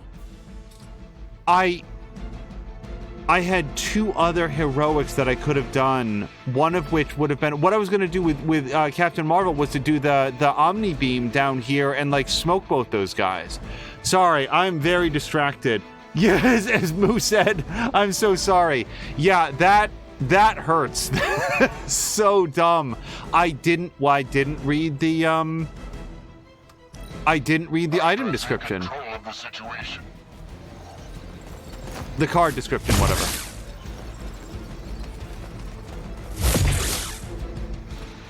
I had 2 other heroics that I could have done, one of which would have been... What I was going to do with Captain Marvel was to do the Omni Beam down here and, like, smoke both those guys. Sorry, I'm very distracted. Yes, as Moo said, I'm so sorry. Yeah, that hurts. So dumb. I didn't read the item description. The card description, whatever.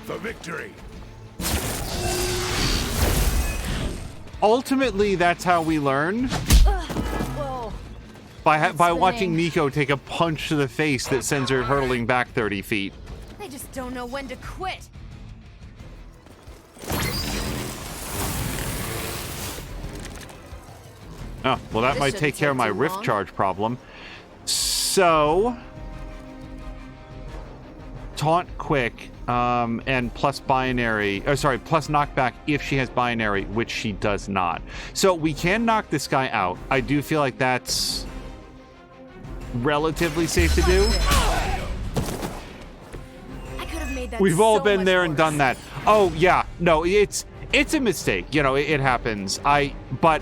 For victory. Ultimately, that's how we learn. By watching Nico take a punch to the face that sends her hurtling back 30 feet. They just don't know when to quit. Oh, well, that might take care of my rift charge problem. So, taunt quick, and plus binary, or sorry, plus knockback if she has binary, which she does not. So we can knock this guy out. I do feel like that's relatively safe to do. We've all been there and done that. Oh yeah, no, it's a mistake. You know, it happens. But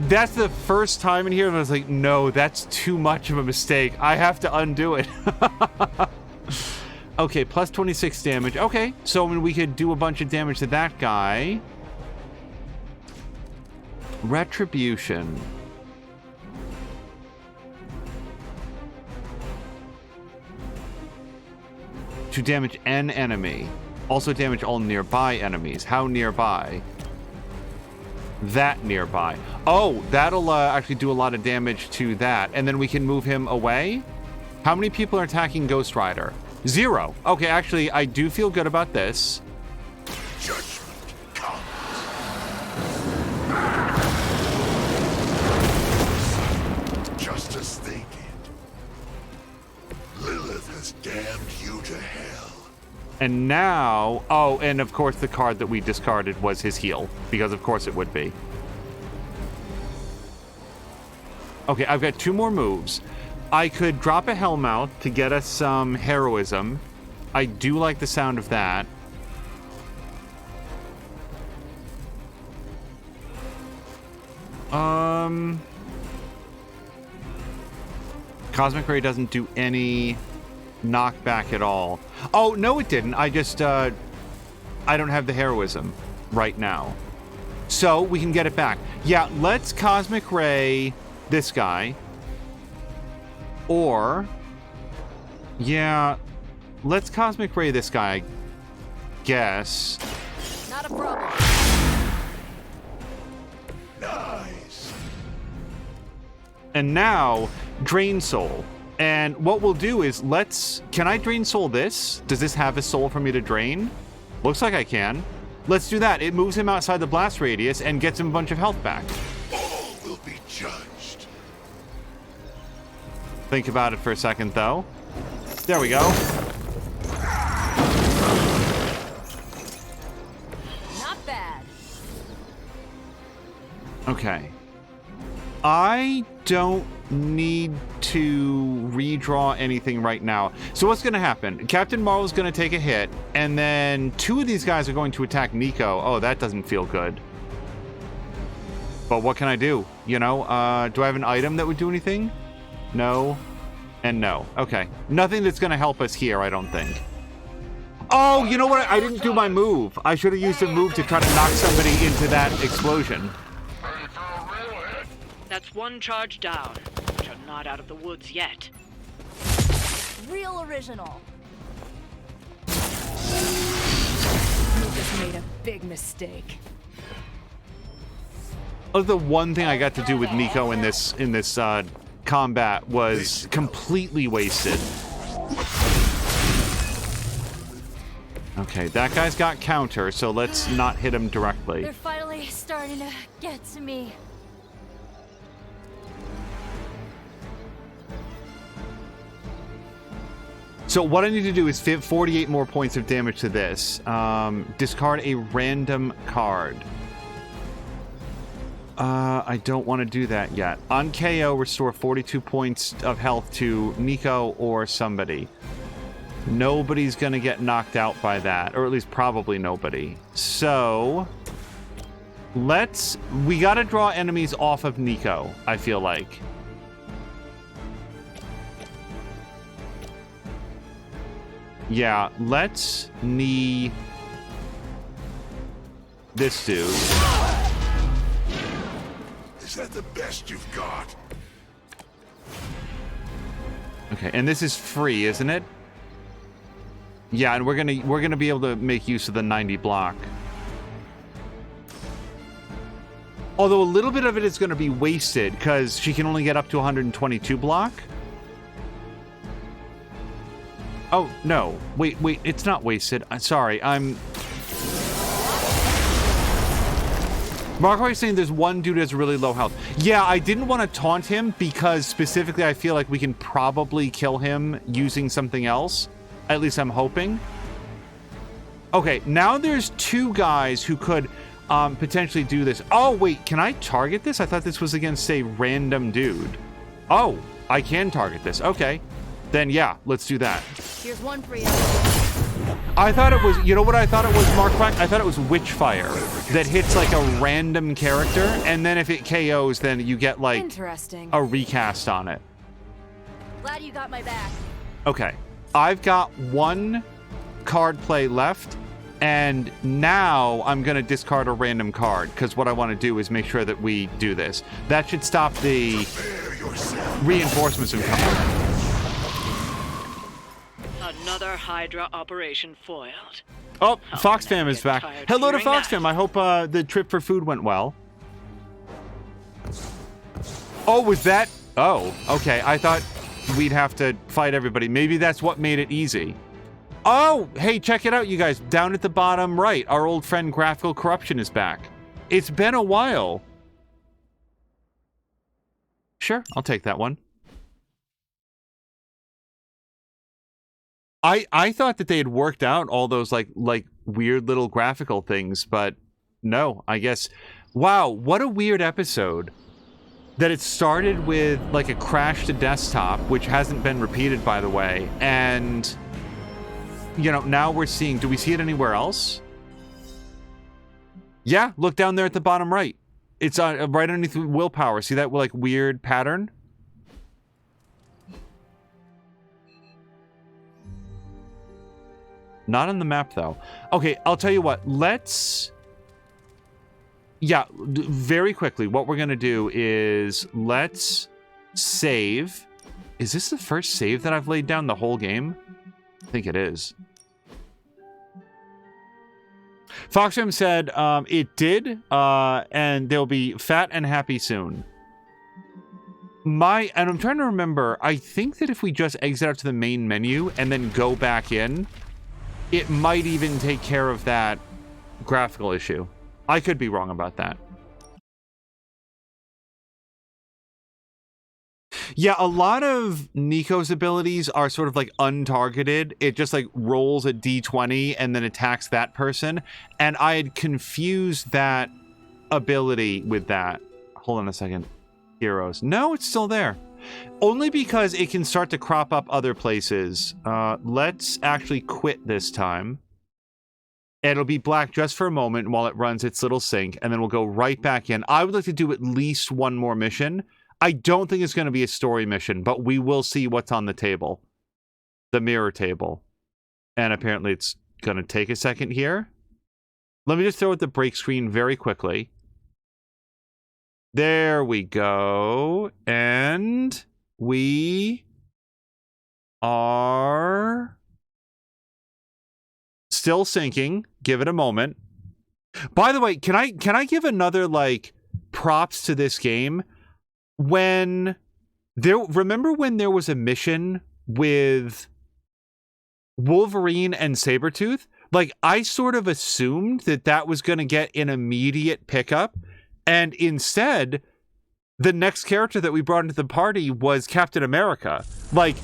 that's the first time in here I was like, no, that's too much of a mistake. I have to undo it. Okay, plus 26 damage. Okay, so I mean, we could do a bunch of damage to that guy. Retribution. To damage an enemy. Also damage all nearby enemies. How nearby? That nearby. Oh, that'll actually do a lot of damage to that. And then we can move him away. How many people are attacking Ghost Rider? 0. Okay, actually, I do feel good about this. Judgment comes. Just as they did. Lilith has damned you to hell. And now, oh, and of course the card that we discarded was his heal, because of course it would be. Okay, I've got 2 more moves. I could drop a Hellmouth to get us some heroism. I do like the sound of that. Cosmic Ray doesn't do any knockback at all. Oh, no, it didn't. I just, I don't have the heroism right now. So we can get it back. Yeah, let's Cosmic Ray this guy. Or, yeah, let's Cosmic Ray this guy, I guess. Not a problem. Nice. And now, Drain Soul. And what we'll do is can I Drain Soul this? Does this have a soul for me to drain? Looks like I can. Let's do that. It moves him outside the blast radius and gets him a bunch of health back. All will be judged. Think about it for a second, though. There we go. Not bad. Okay. I don't need to redraw anything right now. So what's going to happen? Captain Marvel's going to take a hit, and then 2 of these guys are going to attack Nico. Oh, that doesn't feel good. But what can I do? You know, do I have an item that would do anything? No, and no. Okay. Nothing that's going to help us here, I don't think. Oh, you know what? I didn't do my move. I should have used a move to try to knock somebody into that explosion. That's 1 charge down, but you're not out of the woods yet. Real original. You just made a big mistake. Oh, the one thing I got to do with Nico in this combat was completely wasted. Okay, that guy's got counter, so let's not hit him directly. They're finally starting to get to me. So what I need to do is fit 48 more points of damage to this. Discard a random card. I don't want to do that yet. On KO, restore 42 points of health to Nico or somebody. Nobody's going to get knocked out by that, or at least probably nobody. So we got to draw enemies off of Nico, I feel like. Yeah, let's knee this dude. Is that the best you've got? Okay, and this is free, isn't it? Yeah, and we're gonna be able to make use of the 90 block. Although a little bit of it is gonna be wasted because she can only get up to 122 block. Oh, no. Wait, it's not wasted. I'm sorry, Mark is saying there's one dude who has really low health. Yeah, I didn't want to taunt him because specifically I feel like we can probably kill him using something else. At least I'm hoping. Okay, now there's 2 guys who could potentially do this. Oh, wait, can I target this? I thought this was against a random dude. Oh, I can target this. Okay. Then, yeah, let's do that. Here's one for you. I thought it was, you know what I thought it was, Mark Black? I thought it was Witchfire that hits like a random character, and then if it KOs, then you get like Interesting. a recast on it. Glad you got my back. Okay, I've got 1 card play left, and now I'm going to discard a random card, because what I want to do is make sure that we do this. That should stop the reinforcements from coming. Another Hydra operation foiled. Oh, Fox Fam is back. Hello to hearing Fox Fam. I hope the trip for food went well. Oh, was that? Oh, okay. I thought we'd have to fight everybody. Maybe that's what made it easy. Oh, hey, check it out, you guys. Down at the bottom right, our old friend Graphical Corruption is back. It's been a while. Sure, I'll take that one. I thought that they had worked out all those like weird little graphical things, but no, I guess. Wow, what a weird episode. That it started with like a crash to desktop, which hasn't been repeated, by the way, and you know, now we're seeing, do we see it anywhere else? Yeah, look down there at the bottom right. It's right underneath willpower. See that like weird pattern? Not on the map, though. Okay, I'll tell you what. Let's... Yeah, very quickly, what we're going to do is let's save. Is this the first save that I've laid down the whole game? I think it is. Foxram said it did, and they'll be fat and happy soon. And I'm trying to remember, I think that if we just exit out to the main menu and then go back in, it might even take care of that graphical issue. I could be wrong about that. Yeah, a lot of Nico's abilities are sort of like untargeted. It just like rolls a d20 and then attacks that person. And I had confused that ability with that. Hold on a second. Heroes. No, it's still there. Only because it can start to crop up other places. Let's actually quit this time. It'll be black just for a moment while it runs its little sync, and then we'll go right back in. I would like to do at least one more mission. I don't think it's going to be a story mission, but we will see what's on the table. The mirror table. And apparently it's going to take a second here. Let me just throw out the break screen very quickly. There we go. And we are still syncing. Give it a moment. By the way, can I give another like props to this game? Remember when there was a mission with Wolverine and Sabretooth? Like, I sort of assumed that was going to get an immediate pickup, and instead, the next character that we brought into the party was Captain America. Like,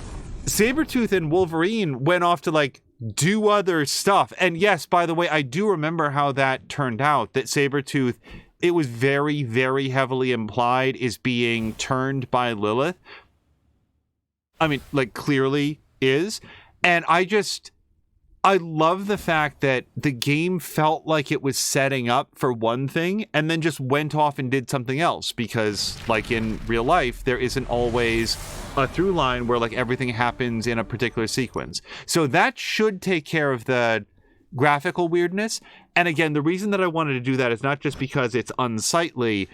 Sabretooth and Wolverine went off to, like, do other stuff. And yes, by the way, I do remember how that turned out, that Sabretooth, it was very, very heavily implied is being turned by Lilith. I mean, like, clearly is. And I love the fact that the game felt like it was setting up for one thing and then just went off and did something else. Because, like in real life, there isn't always a through line where, like, everything happens in a particular sequence. So that should take care of the graphical weirdness. And again, the reason that I wanted to do that is not just because it's unsightly.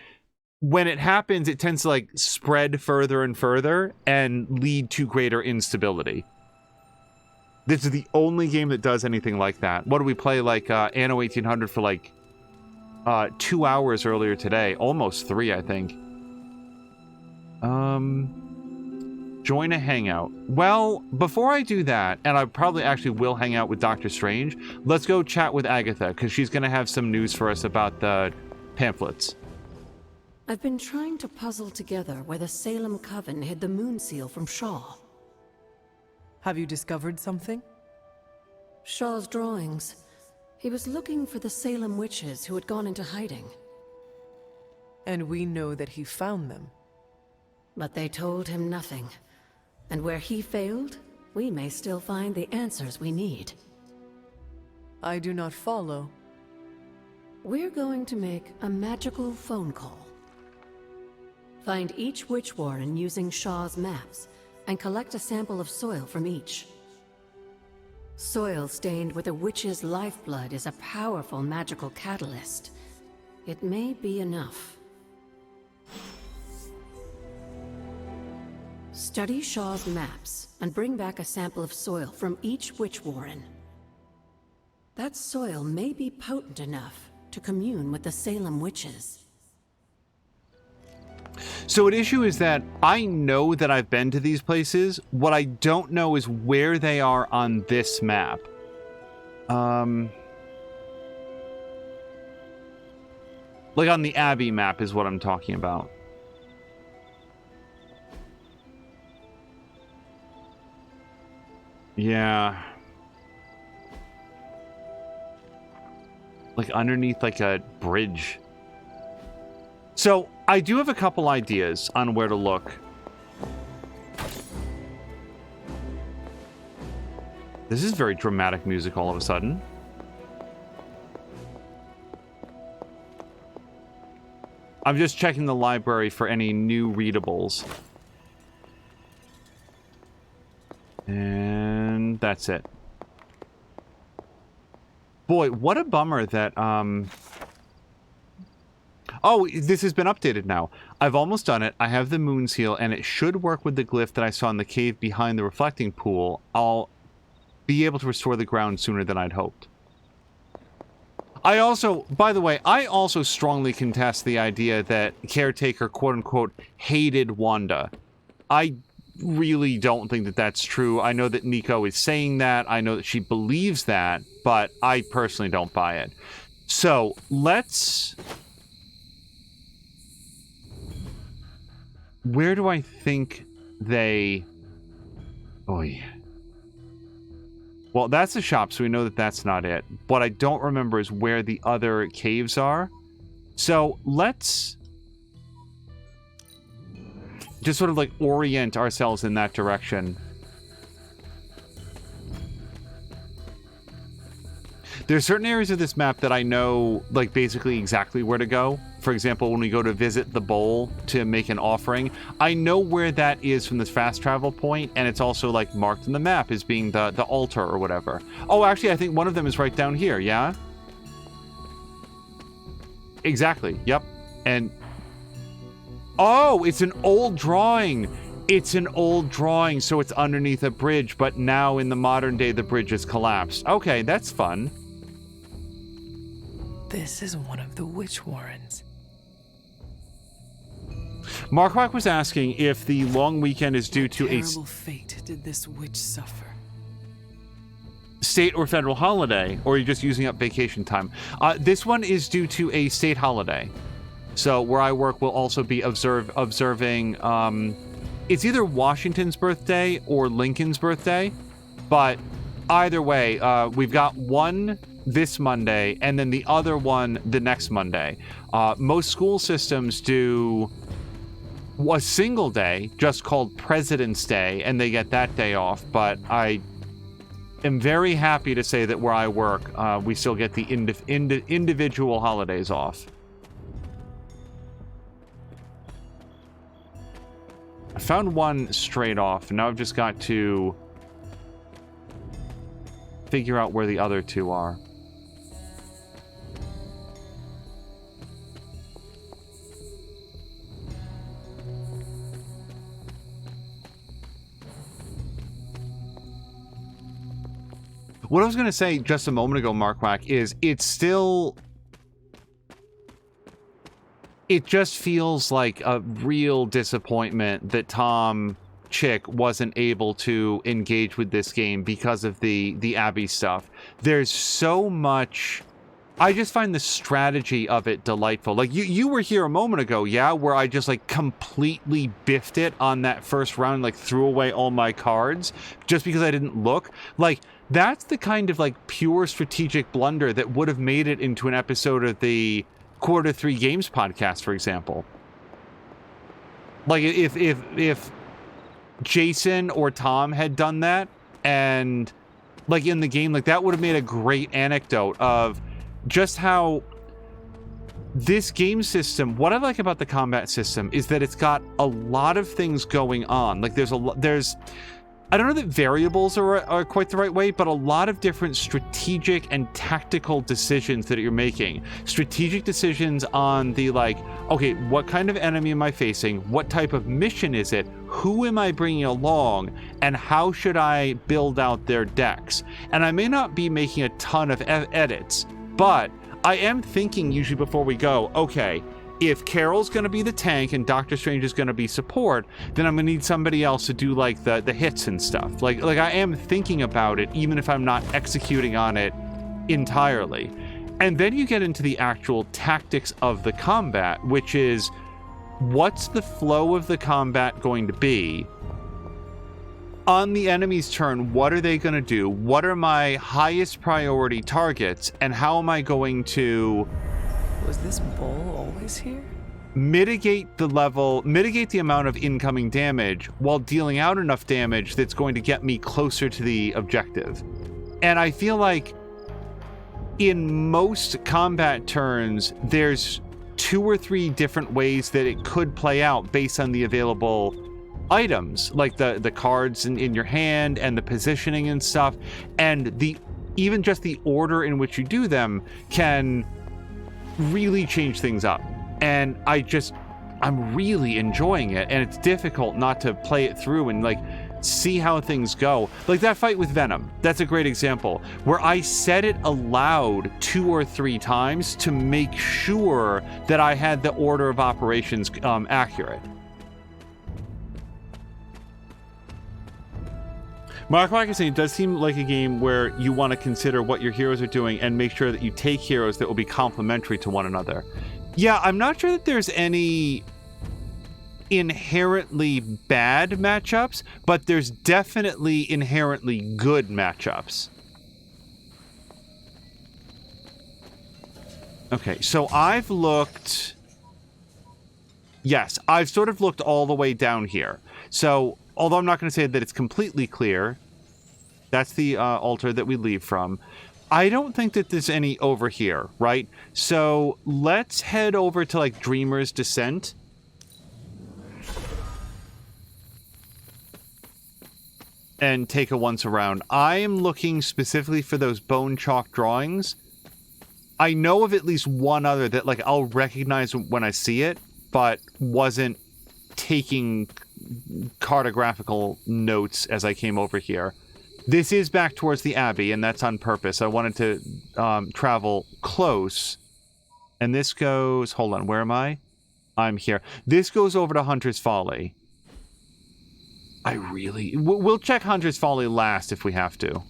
When it happens, it tends to like spread further and further and lead to greater instability. This is the only game that does anything like that. What do we play, like Anno 1800 for like 2 hours earlier today? Almost 3, I think. Join a hangout. Well, before I do that, and I probably actually will hang out with Doctor Strange, let's go chat with Agatha, because she's going to have some news for us about the pamphlets. I've been trying to puzzle together where the Salem Coven hid the moon seal from Shaw. Have you discovered something? Shaw's drawings. He was looking for the Salem witches who had gone into hiding. And we know that he found them. But they told him nothing. And where he failed, we may still find the answers we need. I do not follow. We're going to make a magical phone call. Find each witch warren using Shaw's maps, and collect a sample of soil from each. Soil stained with a witch's lifeblood is a powerful magical catalyst. It may be enough. Study Shaw's maps, and bring back a sample of soil from each witch warren. That soil may be potent enough to commune with the Salem witches. So an issue is that I know that I've been to these places. What I don't know is where they are on this map. Like on the Abbey map is what I'm talking about. Yeah. Like underneath like a bridge. So I do have a couple ideas on where to look. This is very dramatic music all of a sudden. I'm just checking the library for any new readables. And that's it. Boy, what a bummer that, Oh, this has been updated now. I've almost done it. I have the moon seal, and it should work with the glyph that I saw in the cave behind the reflecting pool. I'll be able to restore the ground sooner than I'd hoped. I also, by the way, I also strongly contest the idea that Caretaker, quote-unquote, hated Wanda. I really don't think that that's true. I know that Nico is saying that. I know that she believes that, but I personally don't buy it. So, let's... Where do I think they... Oh, yeah. Well, that's the shop, so we know that that's not it. What I don't remember is where the other caves are. So, let's... just sort of, like, orient ourselves in that direction. There's certain areas of this map that I know, like, basically exactly where to go. For example, when we go to visit the bowl to make an offering, I know where that is from this fast travel point, and it's also, like, marked in the map as being the altar or whatever. Oh, actually, I think one of them is right down here, yeah? Exactly, yep. And... oh, it's an old drawing! It's an old drawing, so it's underneath a bridge, but now in the modern day, the bridge has collapsed. Okay, that's fun. This is one of the witch warrens. Markwak was asking if the long weekend is due to a terrible fate did this witch suffer? State or federal holiday, or are you just using up vacation time? This one is due to a state holiday. So where I work will also be observing, it's either Washington's birthday or Lincoln's birthday, but either way, we've got one this Monday and then the other one the next Monday. Most school systems do a single day just called President's Day, and they get that day off, but I am very happy to say that where I work, we still get the individual holidays off. I found one straight off, and now I've just got to figure out where the other two are. What I was going to say just a moment ago, Markwak, is it's still... it just feels like a real disappointment that Tom Chick wasn't able to engage with this game because of the Abbey stuff. There's so much I just find the strategy of it delightful. Like, you were here a moment ago, yeah, where I just, like, completely biffed it on that first round, like, threw away all my cards just because I didn't look. Like, that's the kind of, like, pure strategic blunder that would have made it into an episode of the Quarter 3 Games podcast, for example. Like, if Jason or Tom had done that, and, like, in the game, like, that would have made a great anecdote of just how this game system, what I like about the combat system is that it's got a lot of things going on. Like, there's I don't know that variables are quite the right way, but a lot of different strategic and tactical decisions that you're making. Strategic decisions on the, like, okay, what kind of enemy am I facing? What type of mission is it? Who am I bringing along? And how should I build out their decks? And I may not be making a ton of edits, but I am thinking usually before we go, okay, if Carol's going to be the tank and Doctor Strange is going to be support, then I'm going to need somebody else to do, like, the hits and stuff. Like I am thinking about it, even if I'm not executing on it entirely. And then you get into the actual tactics of the combat, which is, what's the flow of the combat going to be? On the enemy's turn, what are they going to do? What are my highest priority targets? And how am I going to... Was this bull always here? Mitigate the amount of incoming damage while dealing out enough damage that's going to get me closer to the objective. And I feel like in most combat turns, there's 2 or 3 different ways that it could play out based on the available items, like the cards in your hand and the positioning and stuff, and even just the order in which you do them can really change things up. And I'm really enjoying it, and it's difficult not to play it through and, like, see how things go. Like that fight with Venom, that's a great example, where I said it aloud 2 or 3 times to make sure that I had the order of operations accurate. Mark is saying it does seem like a game where you want to consider what your heroes are doing and make sure that you take heroes that will be complementary to one another. Yeah, I'm not sure that there's any inherently bad matchups, but there's definitely inherently good matchups. Okay, so I've sort of looked all the way down here. So, although I'm not going to say that it's completely clear, that's the altar that we leave from. I don't think that there's any over here, right? So let's head over to, like, Dreamer's Descent. And take a once around. I am looking specifically for those bone chalk drawings. I know of at least one other that, like, I'll recognize when I see it, but wasn't taking cartographical notes as I came over here. This is back towards the Abbey, and that's on purpose. I wanted to travel close. And this goes... Hold on, where am I? I'm here. This goes over to Hunter's Folly. We'll check Hunter's Folly last if we have to.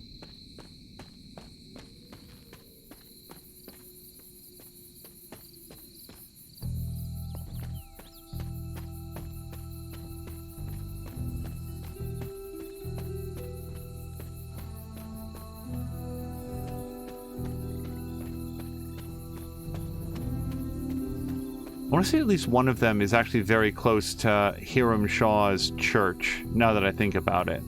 I want to say at least one of them is actually very close to Hiram Shaw's church, now that I think about it.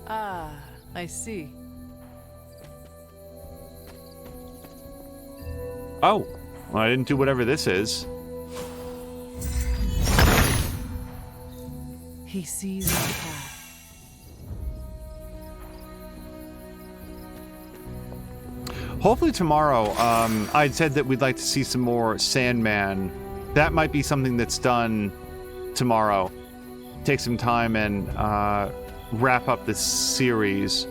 Ah, I see. Oh, well, I didn't do whatever this is. He sees the path. Hopefully tomorrow, I'd said that we'd like to see some more Sandman. That might be something that's done tomorrow. Take some time and wrap up this series.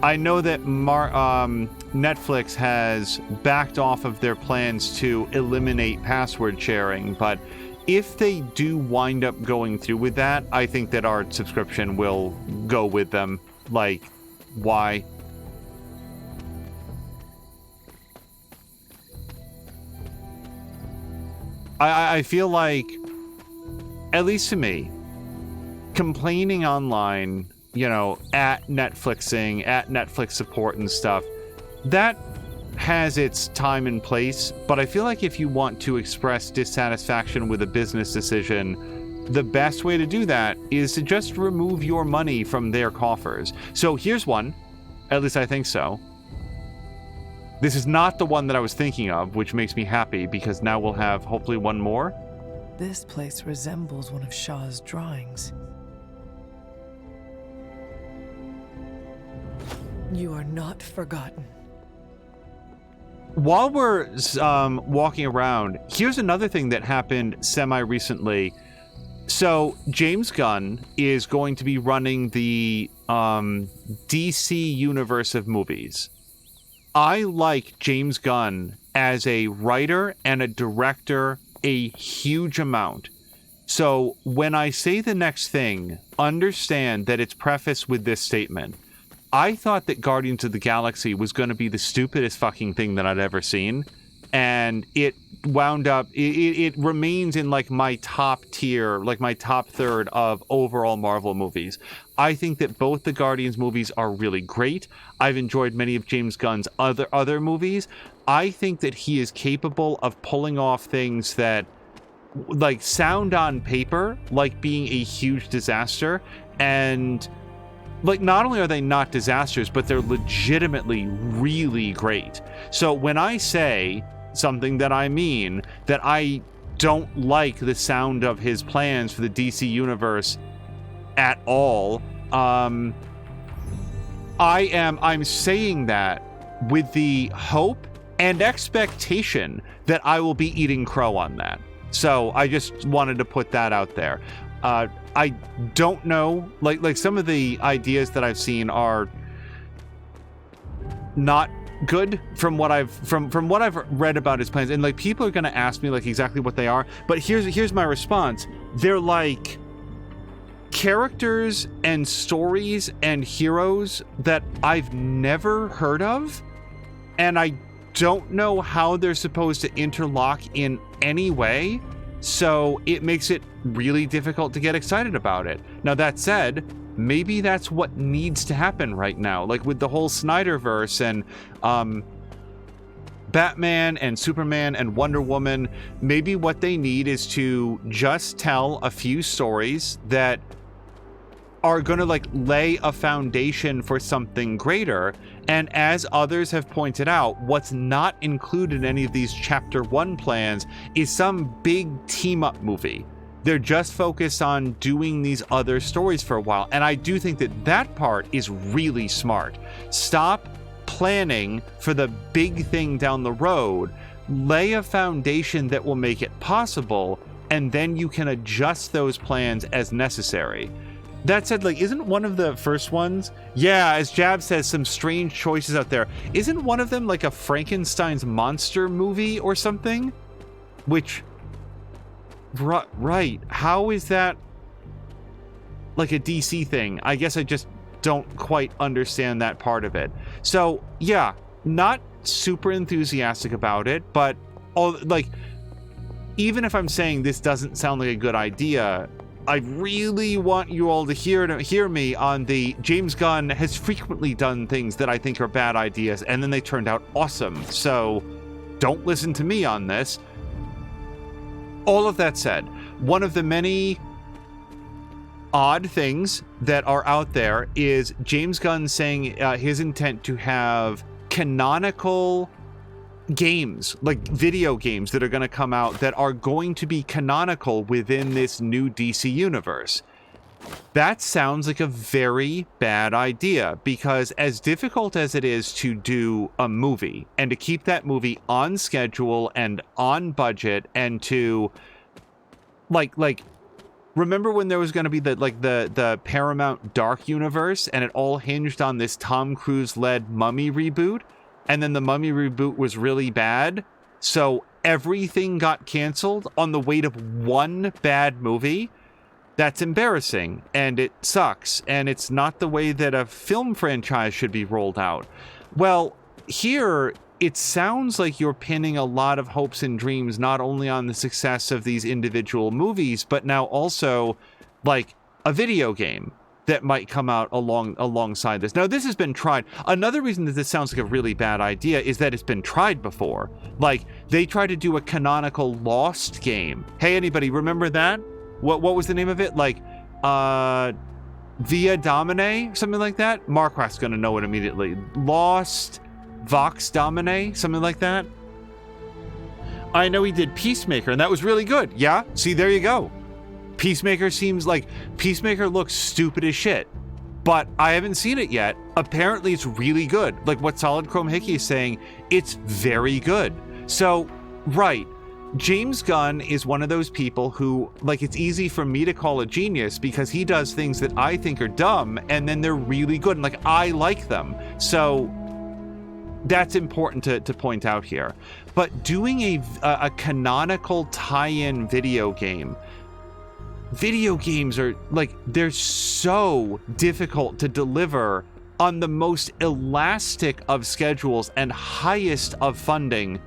I know that Netflix has backed off of their plans to eliminate password sharing, but if they do wind up going through with that, I think that our subscription will go with them. Like, why? I feel like, at least to me, complaining online, you know, at Netflixing, at Netflix support and stuff, that has its time and place, but I feel like if you want to express dissatisfaction with a business decision, the best way to do that is to just remove your money from their coffers. So here's one, at least I think so. This is not the one that I was thinking of, which makes me happy because now we'll have hopefully one more. This place resembles one of Shaw's drawings. You are not forgotten. While we're walking around, here's another thing that happened semi-recently. So James Gunn is going to be running the DC universe of movies. I like James Gunn as a writer and a director a huge amount. So when I say the next thing, understand that it's prefaced with this statement. I thought that Guardians of the Galaxy was going to be the stupidest fucking thing that I'd ever seen. And it wound up, it remains in like my top tier, like my top third of overall Marvel movies. I think that both the Guardians movies are really great. I've enjoyed many of James Gunn's other movies. I think that he is capable of pulling off things that like sound on paper like being a huge disaster, and like, not only are they not disasters, but they're legitimately really great. So when I say something that I mean, that I don't like the sound of his plans for the DC universe at all, I'm saying that with the hope and expectation that I will be eating crow on that. So I just wanted to put that out there. I don't know, like some of the ideas that I've seen are not good from what I've read about his plans, and like people are going to ask me like exactly what they are, but here's my response. They're like characters and stories and heroes that I've never heard of, and I don't know how they're supposed to interlock in any way. So it makes it really difficult to get excited about it. Now, that said, maybe that's what needs to happen right now. Like with the whole Snyderverse and Batman and Superman and Wonder Woman, maybe what they need is to just tell a few stories that are going to like lay a foundation for something greater. And as others have pointed out, what's not included in any of these chapter 1 plans is some big team up movie. They're just focused on doing these other stories for a while. And I do think that that part is really smart. Stop planning for the big thing down the road. Lay a foundation that will make it possible, and then you can adjust those plans as necessary. That said, like, isn't one of the first ones? Yeah, as Jab says, some strange choices out there. Isn't one of them like a Frankenstein's monster movie or something? Which, right, how is that like a DC thing? I guess I just don't quite understand that part of it. So, yeah, not super enthusiastic about it, but like, even if I'm saying this doesn't sound like a good idea, I really want you all to hear me on the James Gunn has frequently done things that I think are bad ideas, and then they turned out awesome. So don't listen to me on this. All of that said, one of the many odd things that are out there is James Gunn saying his intent to have canonical games, like video games that are going to come out that are going to be canonical within this new DC universe. That sounds like a very bad idea, because as difficult as it is to do a movie and to keep that movie on schedule and on budget, and to like remember when there was going to be the Paramount Dark universe and it all hinged on this Tom Cruise led Mummy reboot? And then the Mummy reboot was really bad. So everything got canceled on the weight of one bad movie, that's embarrassing, and it sucks, and it's not the way that a film franchise should be rolled out. Well, here, it sounds like you're pinning a lot of hopes and dreams not only on the success of these individual movies, but now also, like, a video game that might come out alongside this. Now, this has been tried. Another reason that this sounds like a really bad idea is that it's been tried before. Like, they tried to do a canonical Lost game. Hey, anybody remember that? What was the name of it? Like, Via Domine? Something like that? Marquard's gonna know it immediately. Lost Vox Domine? Something like that? I know he did Peacemaker, and that was really good. Yeah? See, there you go. Peacemaker looks stupid as shit, but I haven't seen it yet. Apparently it's really good. Like what Solid Chrome Hickey is saying, it's very good. So, right, James Gunn is one of those people who, like, it's easy for me to call a genius because he does things that I think are dumb and then they're really good, and like I like them. So that's important to point out here. But doing a canonical tie-in video games are, like, they're so difficult to deliver on the most elastic of schedules and highest of funding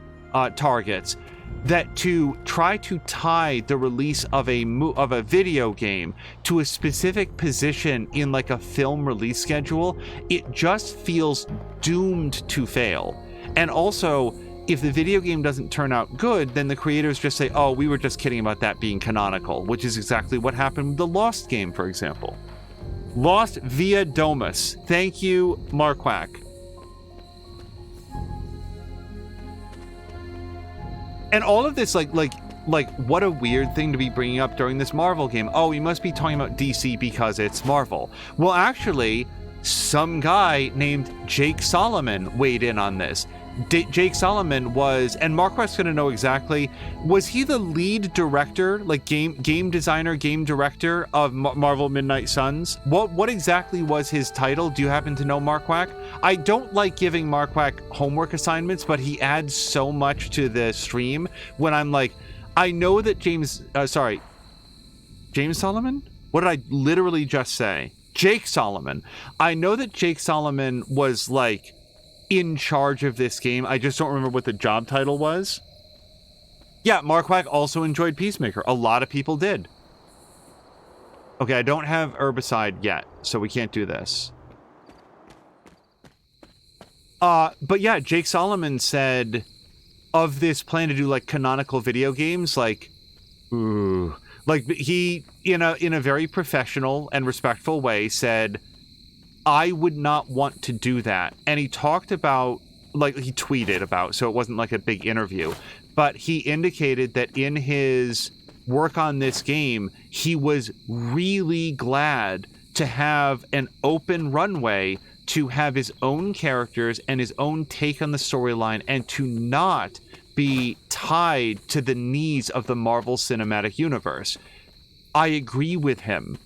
targets, that to try to tie the release of a video game to a specific position in like a film release schedule, it just feels doomed to fail. And also, if the video game doesn't turn out good, then the creators just say, oh, we were just kidding about that being canonical, which is exactly what happened with the Lost game, for example. Lost Via Domus. Thank you, Marquardt. And all of this, like, what a weird thing to be bringing up during this Marvel game. Oh, we must be talking about DC because it's Marvel. Well, actually, some guy named Jake Solomon weighed in on this. Jake Solomon was, and Marquard's going to know exactly, was he the lead director, like game designer, game director of Marvel Midnight Suns? What exactly was his title? Do you happen to know, Marquardt? I don't like giving Marquardt homework assignments, but he adds so much to the stream when I'm like, I know that James Solomon? What did I literally just say? Jake Solomon. I know that Jake Solomon was like in charge of this game. I just don't remember what the job title was. Yeah, Marquardt also enjoyed Peacemaker. A lot of people did. Okay, I don't have Herbicide yet, so we can't do this. But yeah, Jake Solomon said of this plan to do like canonical video games, like, ooh, like he in a very professional and respectful way said, I would not want to do that. And he talked about, like, he tweeted about, so it wasn't like a big interview, but he indicated that in his work on this game, he was really glad to have an open runway to have his own characters and his own take on the storyline and to not be tied to the needs of the Marvel Cinematic Universe. I agree with him.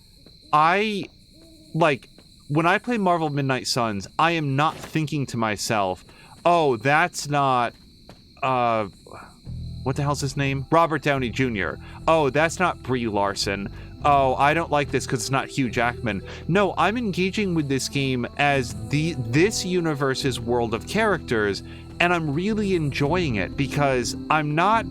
When I play Marvel Midnight Suns, I am not thinking to myself, oh, that's not, what the hell's his name? Robert Downey Jr. Oh, that's not Brie Larson. Oh, I don't like this because it's not Hugh Jackman. No, I'm engaging with this game as this universe's world of characters, and I'm really enjoying it because I'm not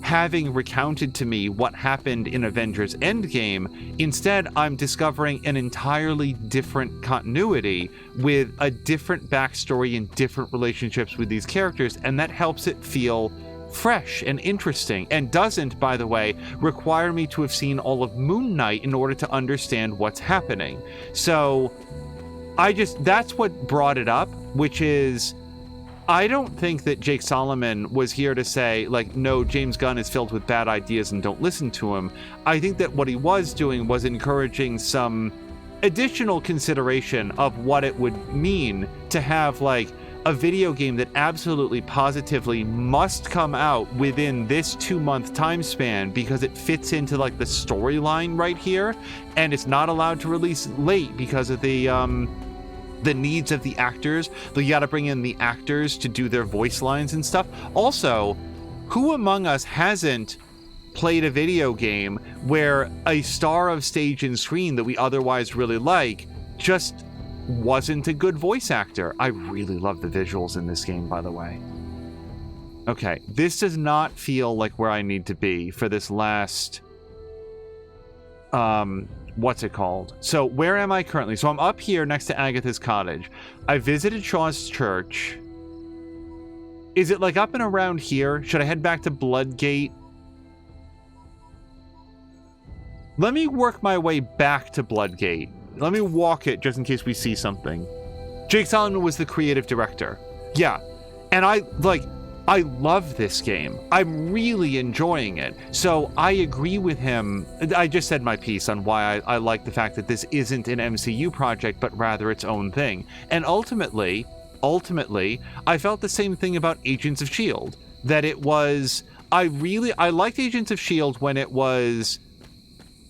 having recounted to me what happened in Avengers Endgame. Instead, I'm discovering an entirely different continuity with a different backstory and different relationships with these characters, and that helps it feel fresh and interesting, and doesn't, by the way, require me to have seen all of Moon Knight in order to understand what's happening. So that's what brought it up, which is, I don't think that Jake Solomon was here to say, like, no, James Gunn is filled with bad ideas and don't listen to him. I think that what he was doing was encouraging some additional consideration of what it would mean to have, like, a video game that absolutely positively must come out within this 2-month time span because it fits into, like, the storyline right here, and it's not allowed to release late because of the needs of the actors. You got to bring in the actors to do their voice lines and stuff. Also, who among us hasn't played a video game where a star of stage and screen that we otherwise really like just wasn't a good voice actor? I really love the visuals in this game, by the way. Okay, this does not feel like where I need to be for this last... what's it called? So where am I currently? So I'm up here next to Agatha's cottage. I visited Shaw's church. Is it like up and around here? Should I head back to Bloodgate? Let me work my way back to Bloodgate. Let me walk it just in case we see something. Jake Solomon was the creative director. Yeah. And I love this game. I'm really enjoying it. So I agree with him. I just said my piece on why I like the fact that this isn't an MCU project, but rather its own thing. And ultimately, I felt the same thing about Agents of S.H.I.E.L.D. That it was... I liked Agents of S.H.I.E.L.D. when it was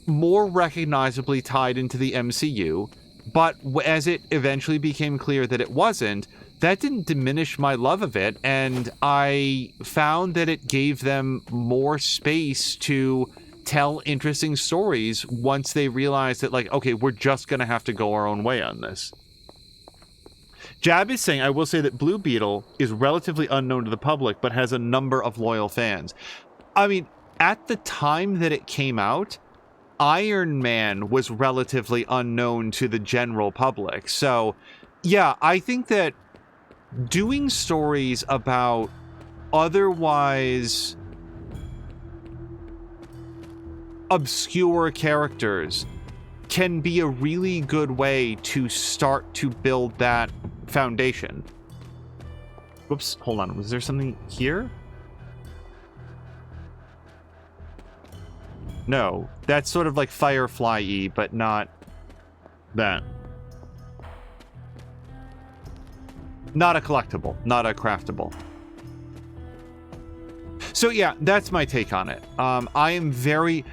more recognizably tied into the MCU, but as it eventually became clear that it wasn't, that didn't diminish my love of it, and I found that it gave them more space to tell interesting stories once they realized that, like, okay, we're just gonna have to go our own way on this. Jab is saying, I will say that Blue Beetle is relatively unknown to the public, but has a number of loyal fans. I mean, at the time that it came out, Iron Man was relatively unknown to the general public. So, yeah, I think that doing stories about otherwise obscure characters can be a really good way to start to build that foundation. Whoops, hold on. Was there something here? No, that's sort of like Firefly-y, but not that. Not a collectible, not a craftable. So yeah, that's my take on it. I am very...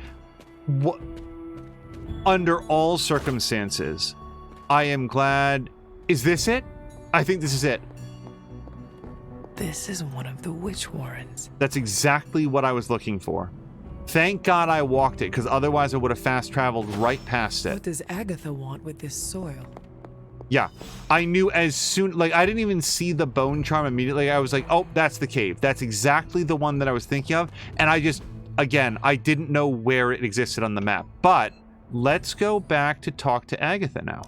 under all circumstances, I am glad... Is this it? I think this is it. This is one of the witch warrens. That's exactly what I was looking for. Thank God I walked it, because otherwise I would have fast traveled right past it. What does Agatha want with this soil? Yeah, I knew as soon, like, I didn't even see the bone charm immediately. I was like, oh, that's the cave. That's exactly the one that I was thinking of. And I just, again, I didn't know where it existed on the map. But let's go back to talk to Agatha now.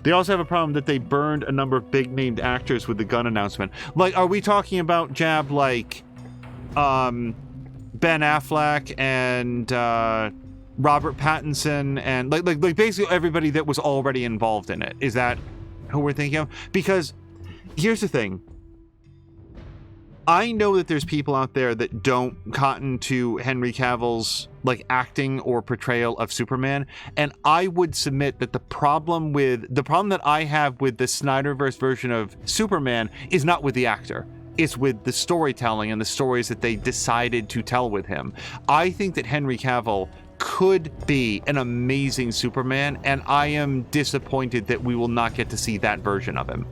They also have a problem that they burned a number of big named actors with the gun announcement. Like, are we talking about, Jab, like, Ben Affleck and Robert Pattinson and like basically everybody that was already involved in it? Is that who we're thinking of? Because here's the thing. I know that there's people out there that don't cotton to Henry Cavill's like acting or portrayal of Superman, and I would submit that the problem that I have with the Snyderverse version of Superman is not with the actor. It's with the storytelling and the stories that they decided to tell with him. I think that Henry Cavill could be an amazing Superman, and I am disappointed that we will not get to see that version of him.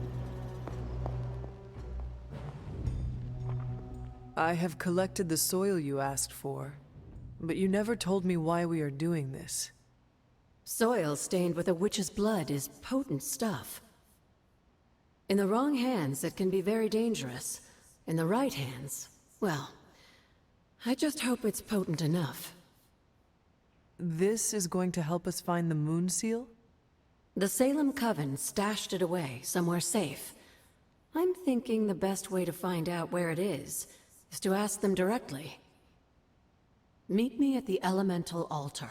I have collected the soil you asked for, but you never told me why we are doing this. Soil stained with a witch's blood is potent stuff. In the wrong hands, it can be very dangerous. In the right hands, well, I just hope it's potent enough. This is going to help us find the moon seal? The Salem Coven stashed it away somewhere safe. I'm thinking the best way to find out where it is to ask them directly. Meet me at the elemental altar.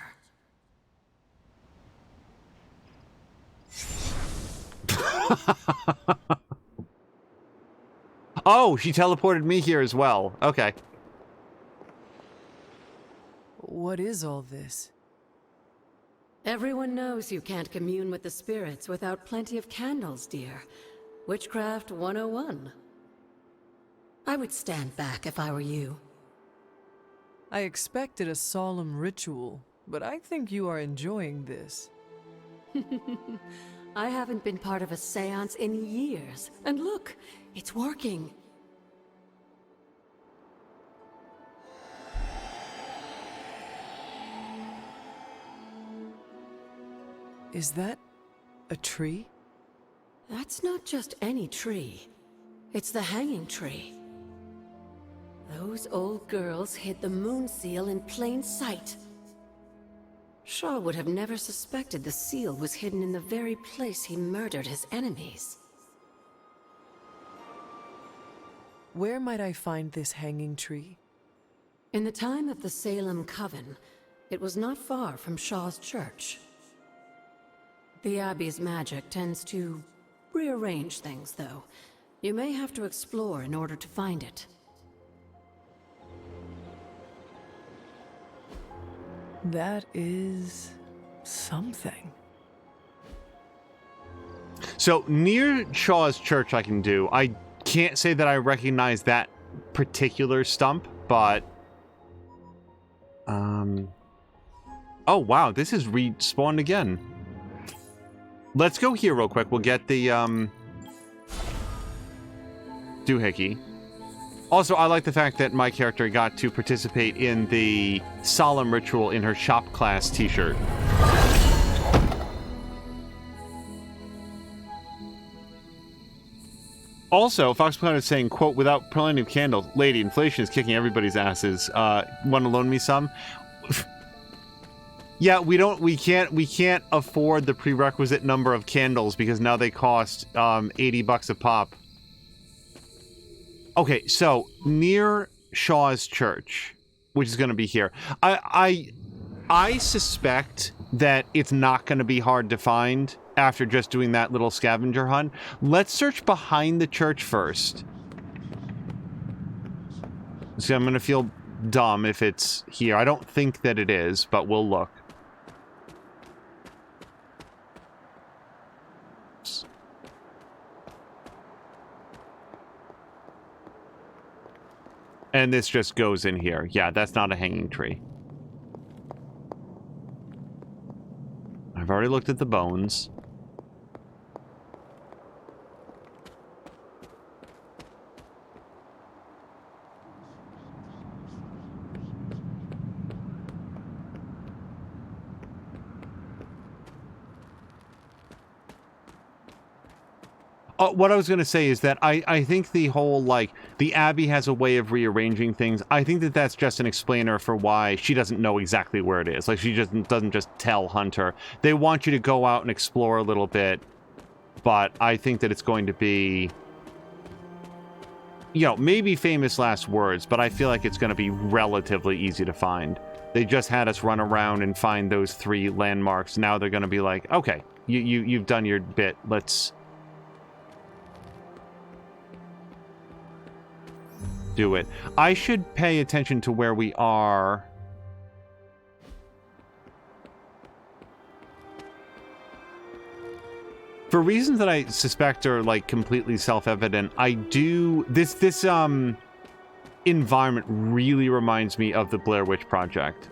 Oh, she teleported me here as well. Okay. What is all this? Everyone knows you can't commune with the spirits without plenty of candles, dear. Witchcraft 101. I would stand back if I were you. I expected a solemn ritual, but I think you are enjoying this. I haven't been part of a seance in years. And look, it's working. Is that a tree? That's not just any tree. It's the hanging tree. Those old girls hid the moon seal in plain sight. Shaw would have never suspected the seal was hidden in the very place he murdered his enemies. Where might I find this hanging tree? In the time of the Salem Coven, it was not far from Shaw's church. The Abbey's magic tends to rearrange things, though. You may have to explore in order to find it. That is something. So near Shaw's church I can do. I can't say that I recognize that particular stump, but oh wow, this is respawned again. Let's go here real quick. We'll get the doohickey. Also, I like the fact that my character got to participate in the solemn ritual in her shop class t-shirt. Also, Fox Planet is saying, quote, without plenty of candles, lady, inflation is kicking everybody's asses. Want to loan me some? Yeah, we can't afford the prerequisite number of candles because now they cost $80 a pop. Okay, so near Shaw's church, which is going to be here, I suspect that it's not going to be hard to find after just doing that little scavenger hunt. Let's search behind the church first. So I'm going to feel dumb if it's here. I don't think that it is, but we'll look. And this just goes in here. Yeah, that's not a hanging tree. I've already looked at the bones. What I was going to say is that I think the whole, like, the Abbey has a way of rearranging things. I think that that's just an explainer for why she doesn't know exactly where it is. Like, she just doesn't just tell Hunter. They want you to go out and explore a little bit, but I think that it's going to be, you know, maybe famous last words, but I feel like it's going to be relatively easy to find. They just had us run around and find those 3 landmarks. Now they're going to be like, okay, you've done your bit. Let's do it. I should pay attention to where we are. For reasons that I suspect are like completely self-evident, I do this environment really reminds me of the Blair Witch Project.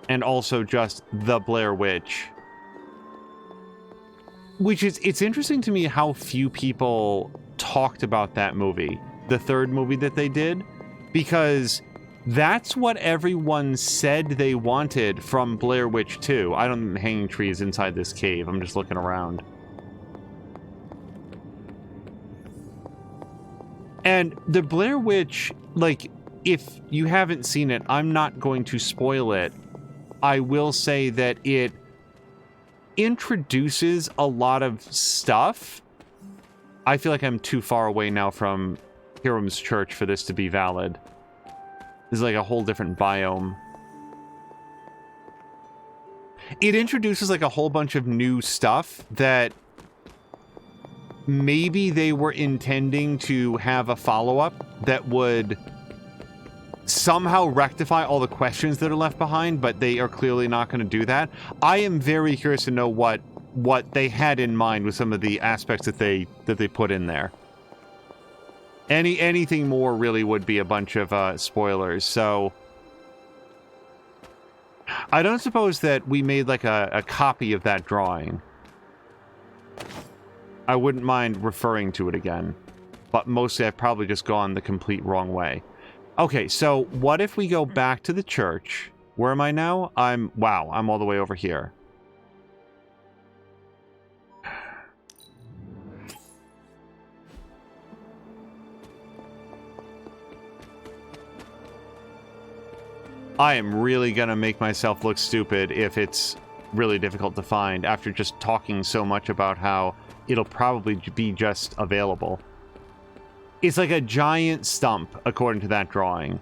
And also just the Blair Witch. Which is, it's interesting to me how few people talked about that movie, the 3rd movie that they did, because that's what everyone said they wanted from Blair Witch 2. I don't think the hanging tree is inside this cave. I'm just looking around. And the Blair Witch, like, if you haven't seen it, I'm not going to spoil it. I will say that it introduces a lot of stuff. I feel like I'm too far away now from Hiram's church for this to be valid. This is like a whole different biome. It introduces like a whole bunch of new stuff that maybe they were intending to have a follow-up that would somehow rectify all the questions that are left behind, but they are clearly not going to do that. I am very curious to know what they had in mind with some of the aspects that they put in there. Anything more really would be a bunch of spoilers. So I don't suppose that we made like a copy of that drawing. I wouldn't mind referring to it again, but mostly I've probably just gone the complete wrong way. Okay, so what if we go back to the church? Where am I now? Wow, I'm all the way over here. I am really gonna make myself look stupid if it's really difficult to find after just talking so much about how it'll probably be just available. It's like a giant stump, according to that drawing.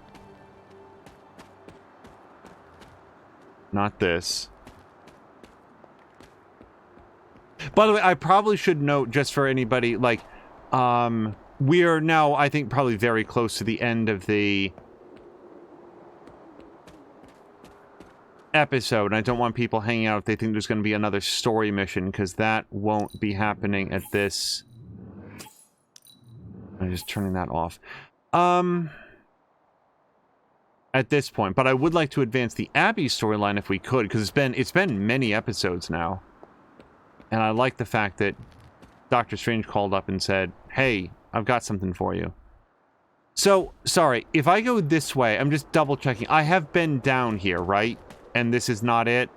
Not this. By the way, I probably should note, just for anybody, like, we are now, I think, probably very close to the end of the episode, and I don't want people hanging out if they think there's going to be another story mission, because that won't be happening at this. I'm just turning that off. At this point, but I would like to advance the Abbey storyline if we could, because it's been many episodes now, and I like the fact that Doctor Strange called up and said, "Hey, I've got something for you." So, sorry, if I go this way, I'm just double checking. I have been down here, right? And this is not it?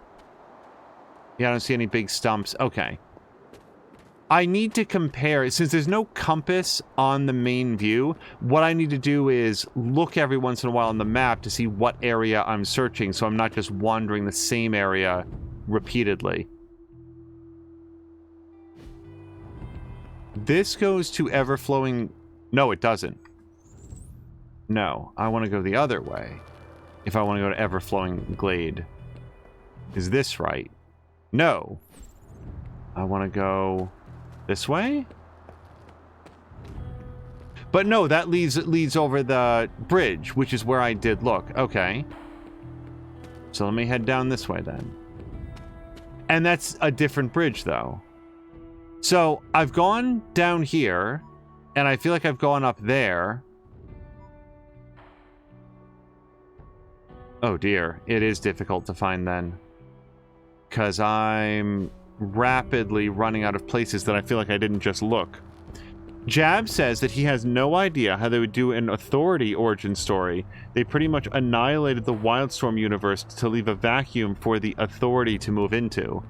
Yeah, I don't see any big stumps. Okay. I need to compare, since there's no compass on the main view, what I need to do is look every once in a while on the map to see what area I'm searching, so I'm not just wandering the same area repeatedly. This goes to ever-flowing... No, it doesn't. No, I want to go the other way. If I want to go to ever-flowing glade. Is this right? No. I want to go this way? But no, that leads over the bridge, which is where I did look. Okay. So let me head down this way then. And that's a different bridge, though. So I've gone down here, and I feel like I've gone up there. Oh dear, it is difficult to find then. Because I'm rapidly running out of places that I feel like I didn't just look. Jab says that he has no idea how they would do an Authority origin story. They pretty much annihilated the Wildstorm universe to leave a vacuum for the Authority to move into.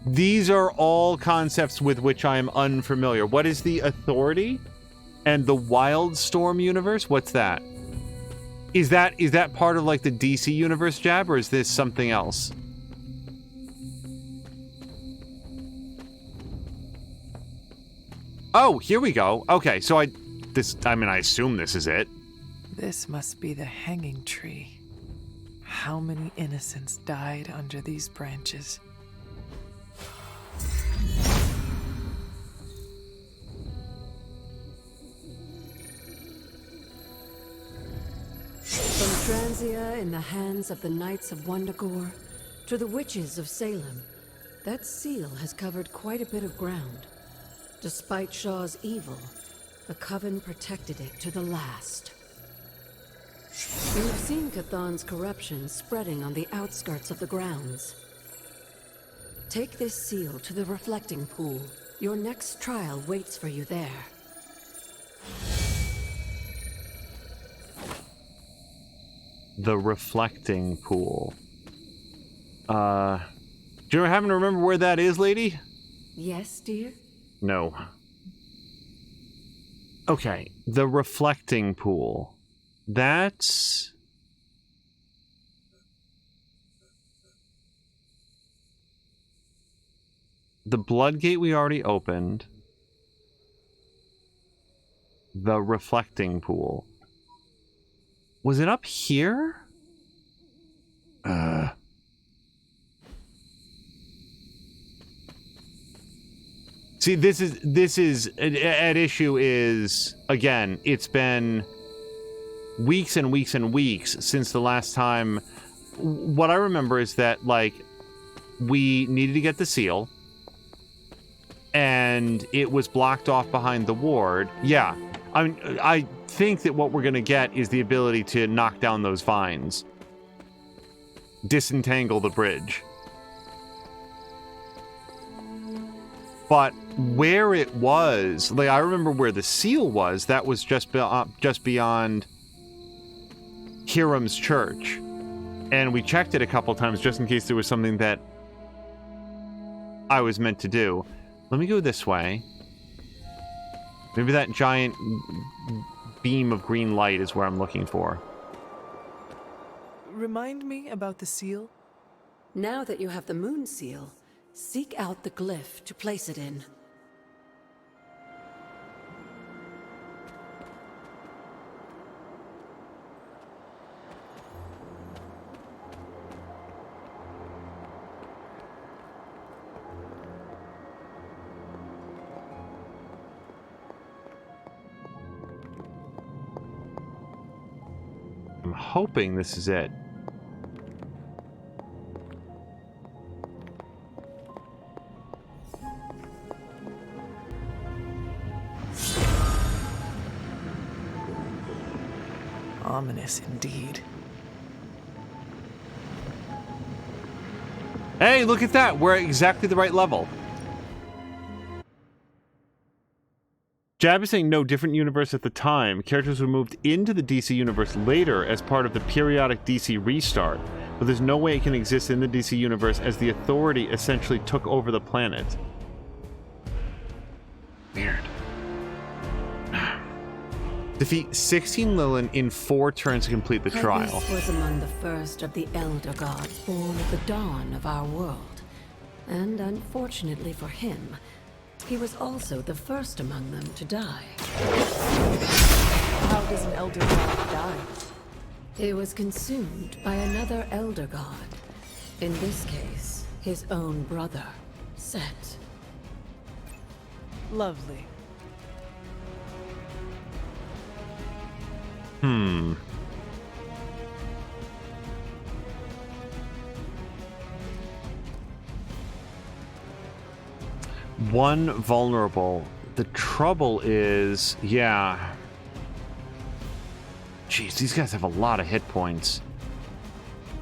These are all concepts with which I am unfamiliar. What is the Authority? And the Wildstorm universe? What's that? Is that part of like the DC universe, Jab, or is this something else? Oh, here we go. Okay, so I assume this is it. This must be the hanging tree. How many innocents died under these branches? From Transia in the hands of the Knights of Wundagore to the Witches of Salem, that seal has covered quite a bit of ground. Despite Shaw's evil, the Coven protected it to the last. You've seen Cathan's corruption spreading on the outskirts of the grounds. Take this seal to the reflecting pool. Your next trial waits for you there. The reflecting pool. Do you happen to remember where that is, lady? Yes, dear? No. Okay, the reflecting pool. That's... the Bloodgate we already opened. The reflecting pool. Was it up here? See, this is at issue is, again, it's been weeks and weeks and weeks since the last time. What I remember is that, like, we needed to get the seal, and it was blocked off behind the ward. Yeah, I think that what we're going to get is the ability to knock down those vines. Disentangle the bridge. But where it was, like, I remember where the seal was, that was just beyond Hiram's church. And we checked it a couple times just in case there was something that I was meant to do. Let me go this way. Maybe that giant beam of green light is where I'm looking for. Remind me about the seal? Now that you have the moon seal, seek out the glyph to place it in. I'm hoping this is it. Ominous indeed. Hey, look at that! We're at exactly the right level. Jab is saying no, different universe at the time. Characters were moved into the DC universe later as part of the periodic DC restart, but there's no way it can exist in the DC universe as the Authority essentially took over the planet. Weird. Defeat 16 Lilin in 4 turns to complete the trial. Hyppus was among the first of the Elder Gods born at the dawn of our world. And unfortunately for him, he was also the first among them to die. How does an Elder God die? He was consumed by another Elder God. In this case, his own brother, Set. Lovely. One vulnerable. The trouble is, yeah. Jeez, these guys have a lot of hit points.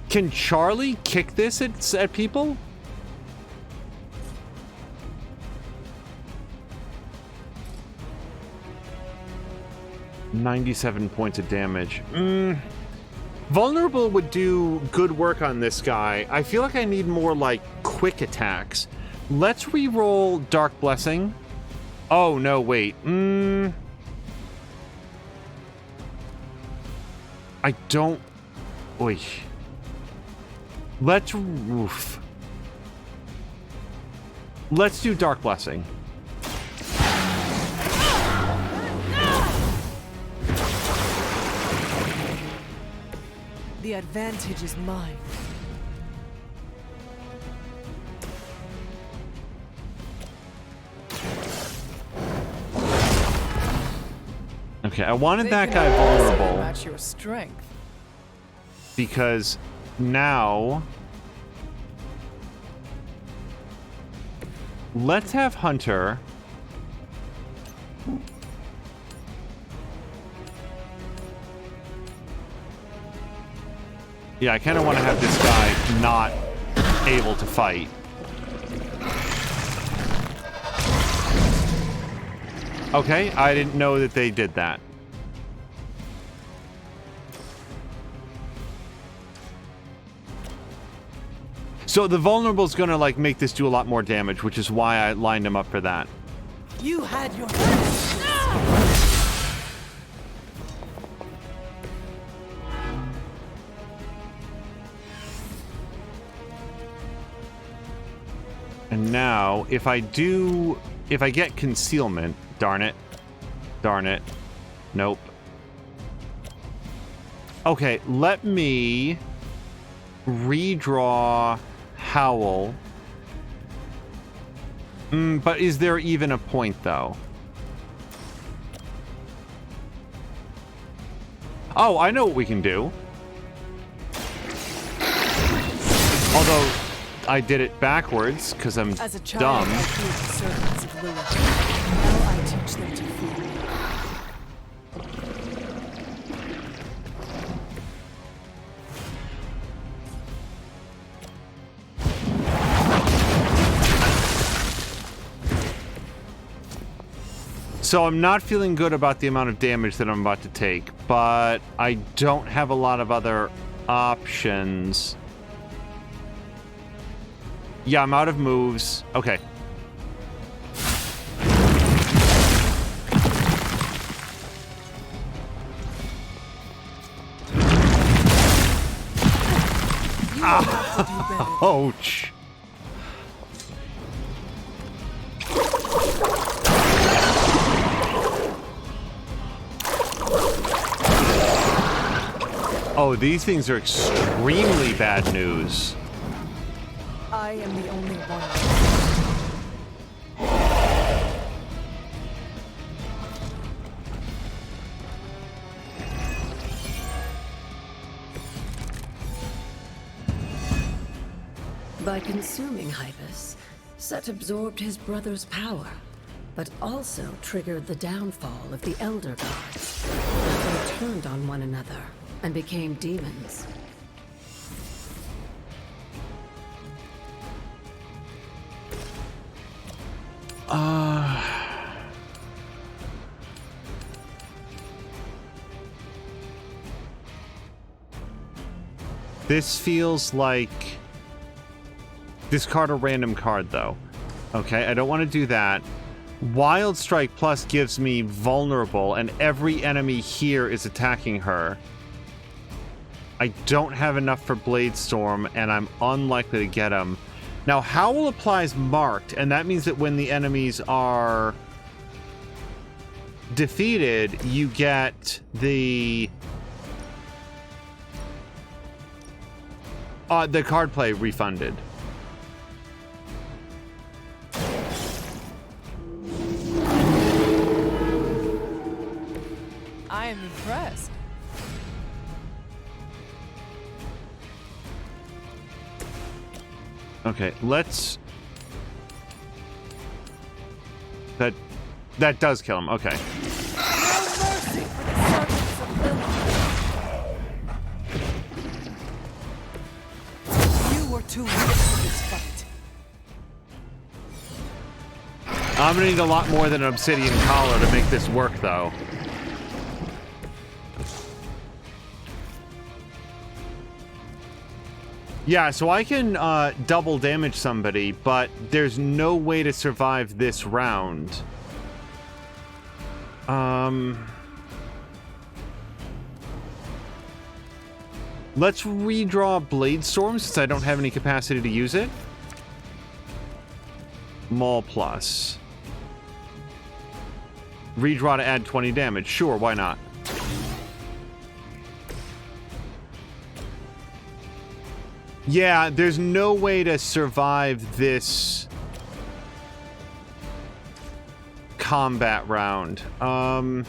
Can Charlie kick this at people? $97 points of damage. Vulnerable would do good work on this guy. I feel like I need more, like, quick attacks. Let's re-roll Dark Blessing. Oh, no, wait. I don't... Oy. Let's... Oof. Let's do Dark Blessing. The advantage is mine. Okay, I wanted that guy vulnerable. Match your strength. Because now... Let's have Hunter... Yeah, I kind of want to have this guy not able to fight. Okay, I didn't know that they did that. So the vulnerable is going to like make this do a lot more damage, which is why I lined him up for that. You had your... And now, if I get concealment, darn it, nope. Okay, let me redraw Howl. But is there even a point, though? Oh, I know what we can do. Although... I did it backwards because I'm As a child, dumb. I feared the servants of Lilith. Now I teach them to fear me. So I'm not feeling good about the amount of damage that I'm about to take, but I don't have a lot of other options. Yeah, I'm out of moves. Okay. Ouch. Oh, these things are extremely bad news. I am the only one. By consuming Hyppus, Set absorbed his brother's power, but also triggered the downfall of the Elder Gods. They turned on one another and became demons. This feels like... Discard a random card, though. Okay, I don't want to do that. Wild Strike Plus gives me vulnerable, and every enemy here is attacking her. I don't have enough for Blade Storm, and I'm unlikely to get him. Now, Howl applies marked, and that means that when the enemies are defeated, you get the card play refunded. I am impressed. Okay, let's... That does kill him, okay. You were too weak for this fight. I'm gonna need a lot more than an obsidian collar to make this work, though. Yeah, so I can double damage somebody, but there's no way to survive this round. Let's redraw Blade Storm since I don't have any capacity to use it. Maul Plus. Redraw to add 20 damage. Sure, why not? Yeah, there's no way to survive this combat round. No,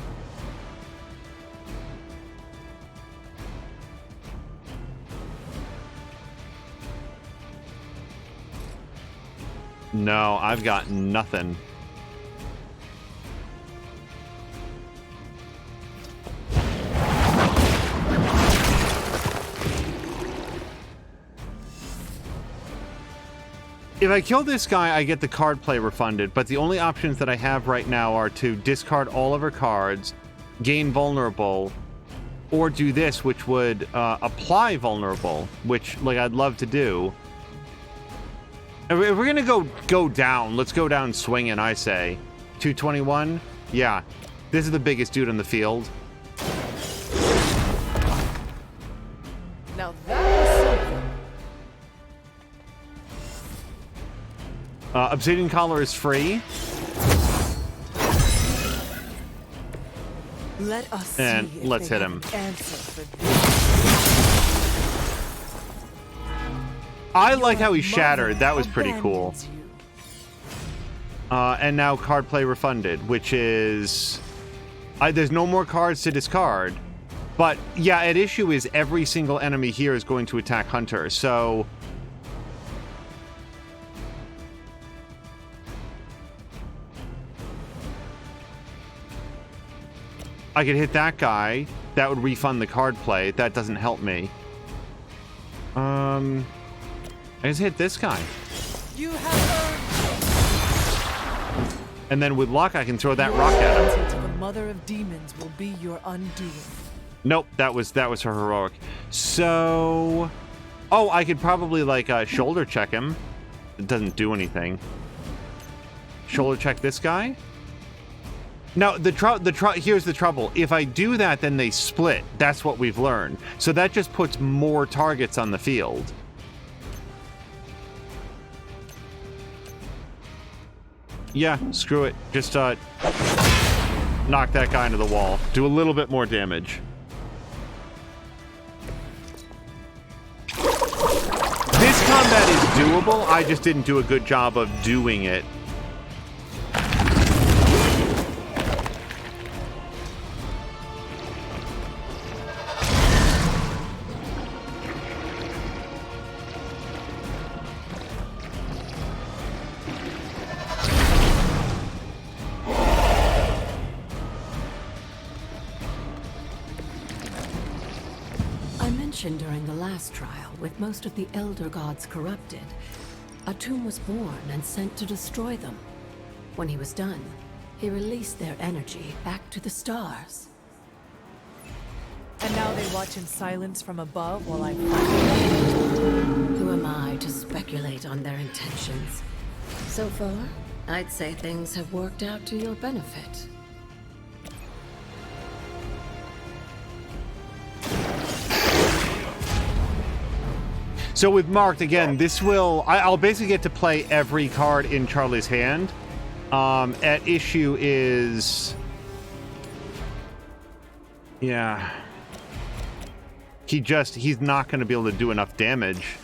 I've got nothing. If I kill this guy, I get the card play refunded, but the only options that I have right now are to discard all of her cards, gain vulnerable, or do this, which would apply vulnerable, which, like, I'd love to do. If we're gonna go down, let's go down swinging, I say. 221? Yeah. This is the biggest dude on the field. Now that was something. Obsidian Collar is free. Let us see And if let's they hit have him. an answer for this. I like how he shattered. That was pretty cool. And now card play refunded, which is... there's no more cards to discard. But, yeah, at issue is every single enemy here is going to attack Hunter, so... I could hit that guy. That would refund the card play. That doesn't help me. I just hit this guy. You have earned. And then with luck, I can throw that rock at him. Your to the mother of demons will be your undoing. Nope, that was her heroic. So, oh, I could probably like shoulder check him. It doesn't do anything. Shoulder check this guy. Now here's the trouble. If I do that, then they split. That's what we've learned. So that just puts more targets on the field. Yeah, screw it. Just knock that guy into the wall. Do a little bit more damage. This combat is doable. I just didn't do a good job of doing it. During the last trial, with most of the Elder Gods corrupted, a tomb was born and sent to destroy them. When he was done, he released their energy back to the stars. And now they watch in silence from above while I... Who am I to speculate on their intentions? So far, I'd say things have worked out to your benefit. So with marked, again, this will... I'll basically get to play every card in Charlie's hand. At issue is... Yeah. He's not going to be able to do enough damage.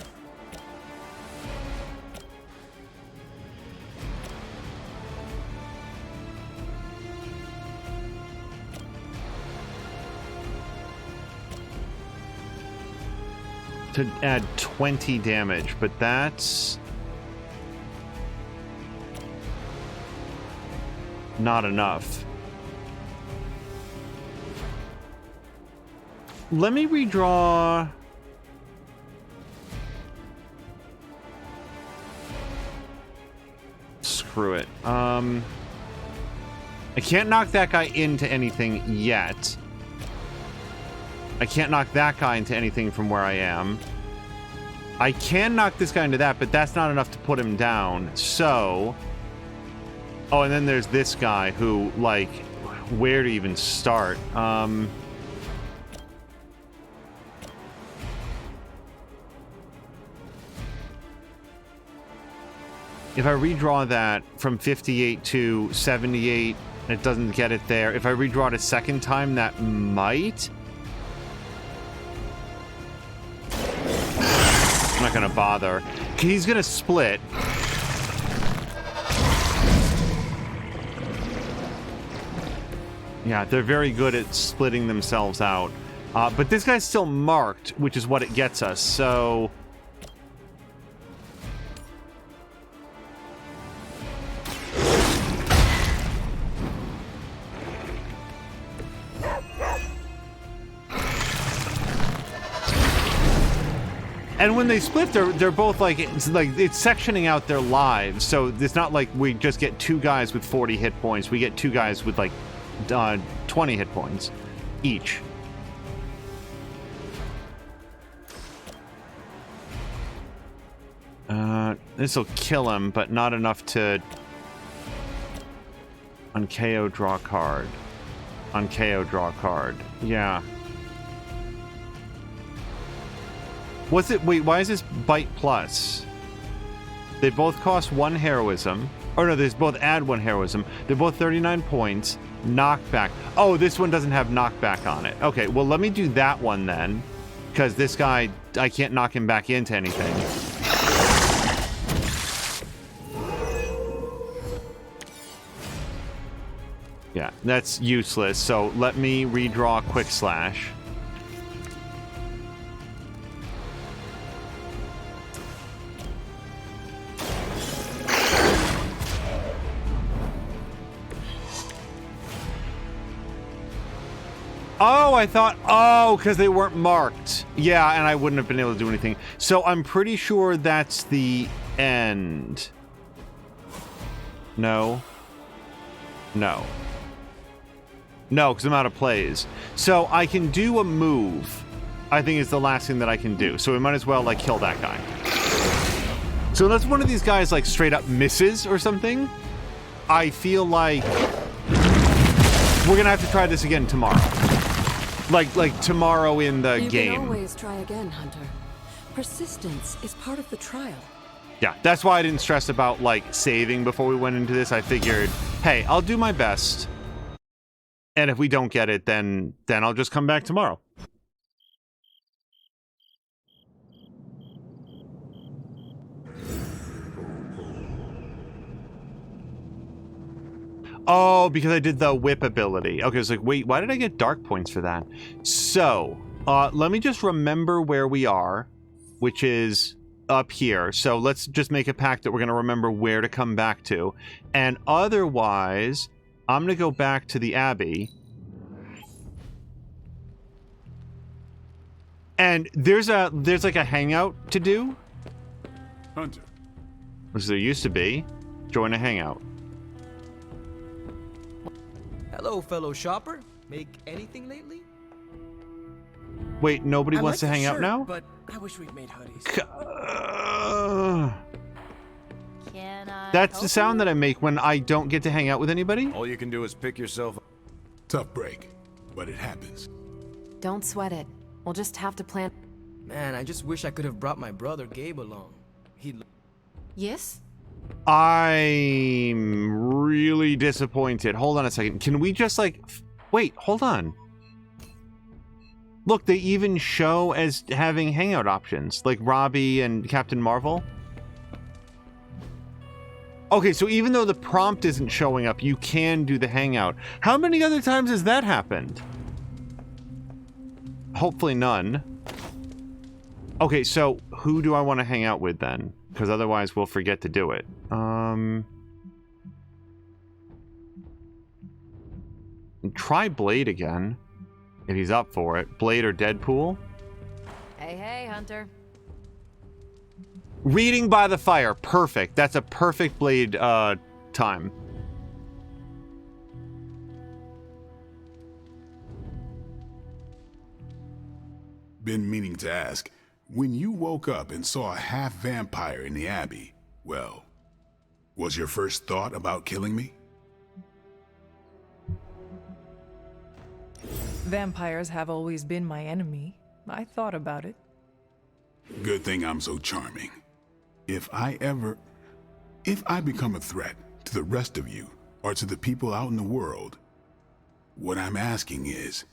To add 20 damage, but that's not enough. Let me redraw. Screw it. I can't knock that guy into anything yet. I can't knock that guy into anything from where I am. I can knock this guy into that, but that's not enough to put him down. So... Oh, and then there's this guy who, like, where to even start? If I redraw that from 58 to 78, it doesn't get it there. If I redraw it a second time, that might... I'm not gonna bother. He's gonna split. Yeah, they're very good at splitting themselves out. But this guy's still marked, which is what it gets us, so... And when they split, they're both like it's sectioning out their lives. So it's not like we just get two guys with 40 hit points. We get two guys with like 20 hit points each. This will kill him, but not enough to on KO draw a card. On KO draw a card. Yeah. What's it? Wait, why is this bite plus? They both cost 1 heroism. Or no, they both add 1 heroism. They're both 39 points. Knockback. Oh, this one doesn't have knockback on it. Okay, well, let me do that one then. Because this guy, I can't knock him back into anything. Yeah, that's useless. So let me redraw Quick Slash. Oh, I thought, because they weren't marked. Yeah, and I wouldn't have been able to do anything. So I'm pretty sure that's the end. No. No. No, because I'm out of plays. So I can do a move, I think is the last thing that I can do. So we might as well, like, kill that guy. So unless one of these guys, like, straight up misses or something, I feel like we're going to have to try this again tomorrow. Like tomorrow in the game. You can always try again, Hunter. Persistence is part of the trial. Yeah, that's why I didn't stress about, like, saving before we went into this. I figured, hey, I'll do my best. And if we don't get it, then I'll just come back tomorrow. Oh, because I did the whip ability. Okay, I was like, wait, why did I get dark points for that? So, let me just remember where we are, which is up here. So let's just make a pact that we're going to remember where to come back to. And otherwise, I'm going to go back to the Abbey. And there's like a hangout to do. Hunter. As there used to be. Join a hangout. Hello, fellow shopper. Make anything lately? Wait, nobody I wants like to hang the out shirt, now? But I wish we'd made hoodies. Can I That's the sound that I make when I don't get to hang out with anybody. All you can do is pick yourself up. Tough break, but it happens. Don't sweat it. We'll just have to plan. Man, I just wish I could have brought my brother Gabe along. He'd... Yes? I'm really disappointed. Hold on a second. Can we just, like... Wait, hold on. Look, they even show as having hangout options, like Robbie and Captain Marvel. Okay, so even though the prompt isn't showing up, you can do the hangout. How many other times has that happened? Hopefully none. Okay, so who do I want to hang out with then? Because otherwise we'll forget to do it. Try Blade again, if he's up for it. Blade or Deadpool. Hey, Hunter. Reading by the fire. Perfect. That's a perfect Blade time. Been meaning to ask, when you woke up and saw a half-vampire in the Abbey, well, was your first thought about killing me? Vampires have always been my enemy. I thought about it. Good thing I'm so charming. If I become a threat to the rest of you, or to the people out in the world, what I'm asking is,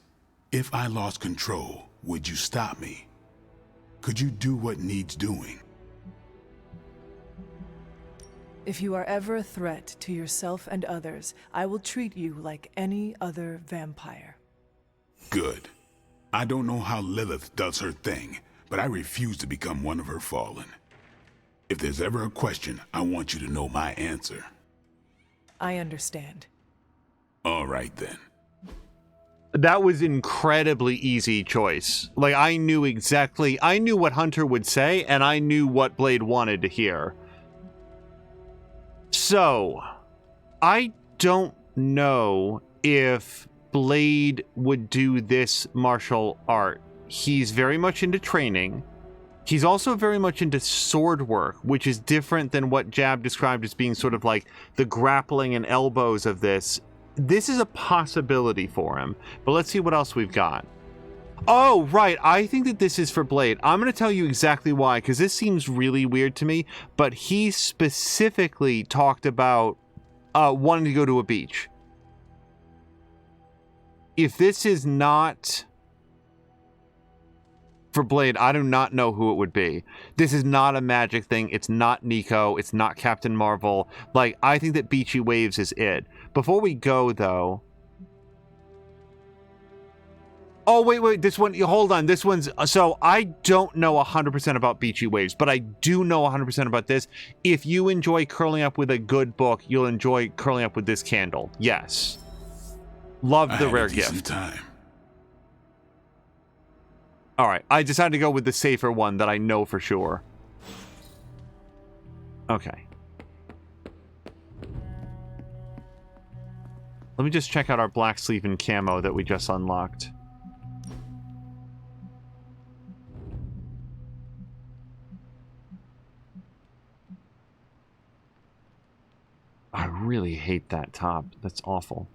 if I lost control, would you stop me? Could you do what needs doing? If you are ever a threat to yourself and others, I will treat you like any other vampire. Good. I don't know how Lilith does her thing, but I refuse to become one of her fallen. If there's ever a question, I want you to know my answer. I understand. All right then. That was incredibly easy choice. Like, I knew what Hunter would say, and I knew what Blade wanted to hear. So, I don't know if Blade would do this martial art. He's very much into training. He's also very much into sword work, which is different than what Jab described as being sort of like the grappling and elbows of this. This is a possibility for him, but let's see what else we've got. Oh, right. I think that this is for Blade. I'm going to tell you exactly why, because this seems really weird to me, but he specifically talked about wanting to go to a beach. If this is not for Blade, I do not know who it would be. This is not a magic thing. It's not Nico. It's not Captain Marvel. Like, I think that Beachy Waves is it. Before we go, though... Oh, wait, this one... Hold on, this one's... So, I don't know 100% about Beachy Waves, but I do know 100% about this. If you enjoy curling up with a good book, you'll enjoy curling up with this candle. Yes. Love the rare gift. Time. All right, I decided to go with the safer one that I know for sure. Okay. Let me just check out our black sleeve and camo that we just unlocked. I really hate that top. That's awful.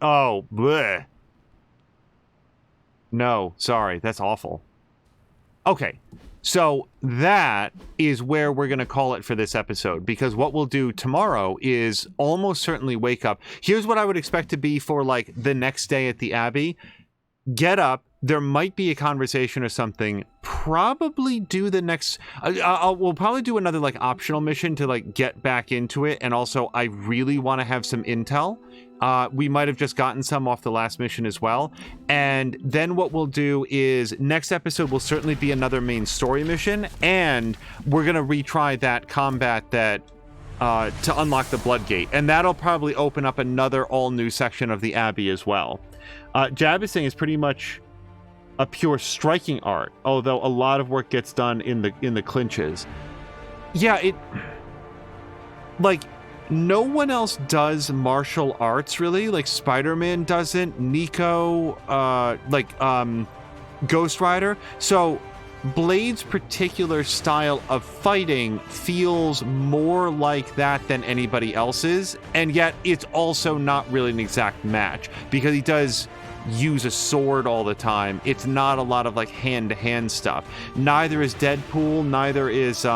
Oh, bleh. No, sorry, that's awful. Okay, so that is where we're going to call it for this episode, because what we'll do tomorrow is almost certainly wake up. Here's what I would expect to be for, like, the next day at the Abbey. Get up. There might be a conversation or something. Probably do the next... we'll probably do another, like, optional mission to, like, get back into it. And also, I really want to have some intel. We might have just gotten some off the last mission as well. And then what we'll do is next episode will certainly be another main story mission. And we're going to retry that combat that... to unlock the Bloodgate. And that'll probably open up another all-new section of the Abbey as well. Jab is saying it's pretty much a pure striking art, although a lot of work gets done in the clinches. Yeah, it... Like, no one else does martial arts, really. Like, Spider-Man doesn't. Nico, Ghost Rider. So, Blade's particular style of fighting feels more like that than anybody else's, and yet it's also not really an exact match, because he does use a sword all the time. It's not a lot of, like, hand-to-hand stuff. Neither is Deadpool, neither is,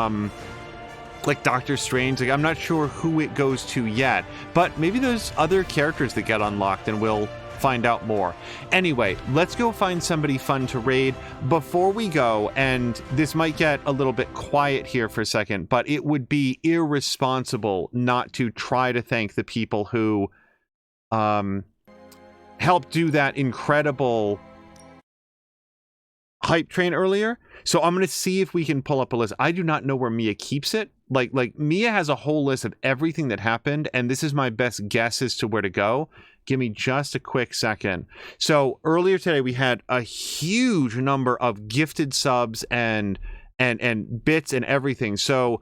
like, Doctor Strange. Like, I'm not sure who it goes to yet, but maybe there's other characters that get unlocked, and we'll find out more. Anyway, let's go find somebody fun to raid. Before we go, and this might get a little bit quiet here for a second, but it would be irresponsible not to try to thank the people who helped do that incredible hype train earlier. So I'm going to see if we can pull up a list. I do not know where Mia keeps it. Like Mia has a whole list of everything that happened, and this is my best guess as to where to go. Give me just a quick second. So earlier today we had a huge number of gifted subs and bits and everything. So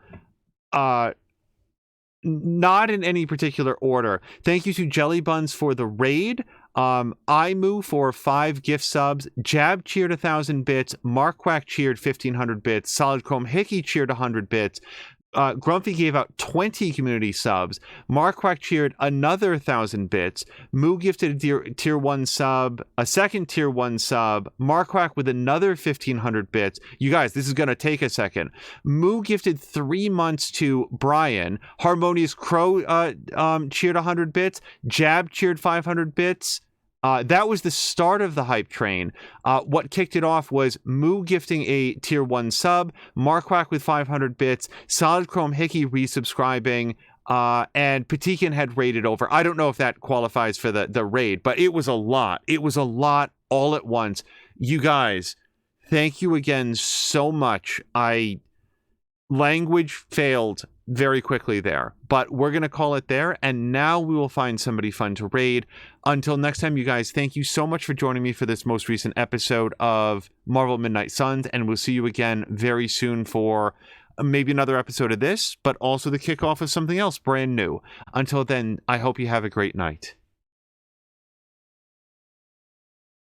not in any particular order. Thank you to Jelly Buns for the raid. Imu for 5 gift subs. Jab cheered 1,000 bits. Mark Quack cheered 1,500 bits. Solid Chrome Hickey cheered 100 bits. Grumpy gave out 20 community subs. Mark Quack cheered another 1,000 bits. Moo gifted a tier 1 sub, a second tier 1 sub. Mark Quack with another 1,500 bits. You guys, this is going to take a second. Moo gifted 3 months to Brian. Harmonious Crow cheered 100 bits. Jab cheered 500 bits. That was the start of the hype train. What kicked it off was Moo gifting a tier 1 sub, Marquack with 500 bits, Solid Chrome Hickey resubscribing, and Patikin had raided over. I don't know if that qualifies for the raid, but it was a lot. It was a lot all at once. You guys, thank you again so much. Language failed very quickly there, but we're going to call it there, and now we will find somebody fun to raid. Until next time, you guys, thank you so much for joining me for this most recent episode of Marvel Midnight Suns, and we'll see you again very soon for maybe another episode of this, but also the kickoff of something else brand new. Until then, I hope you have a great night.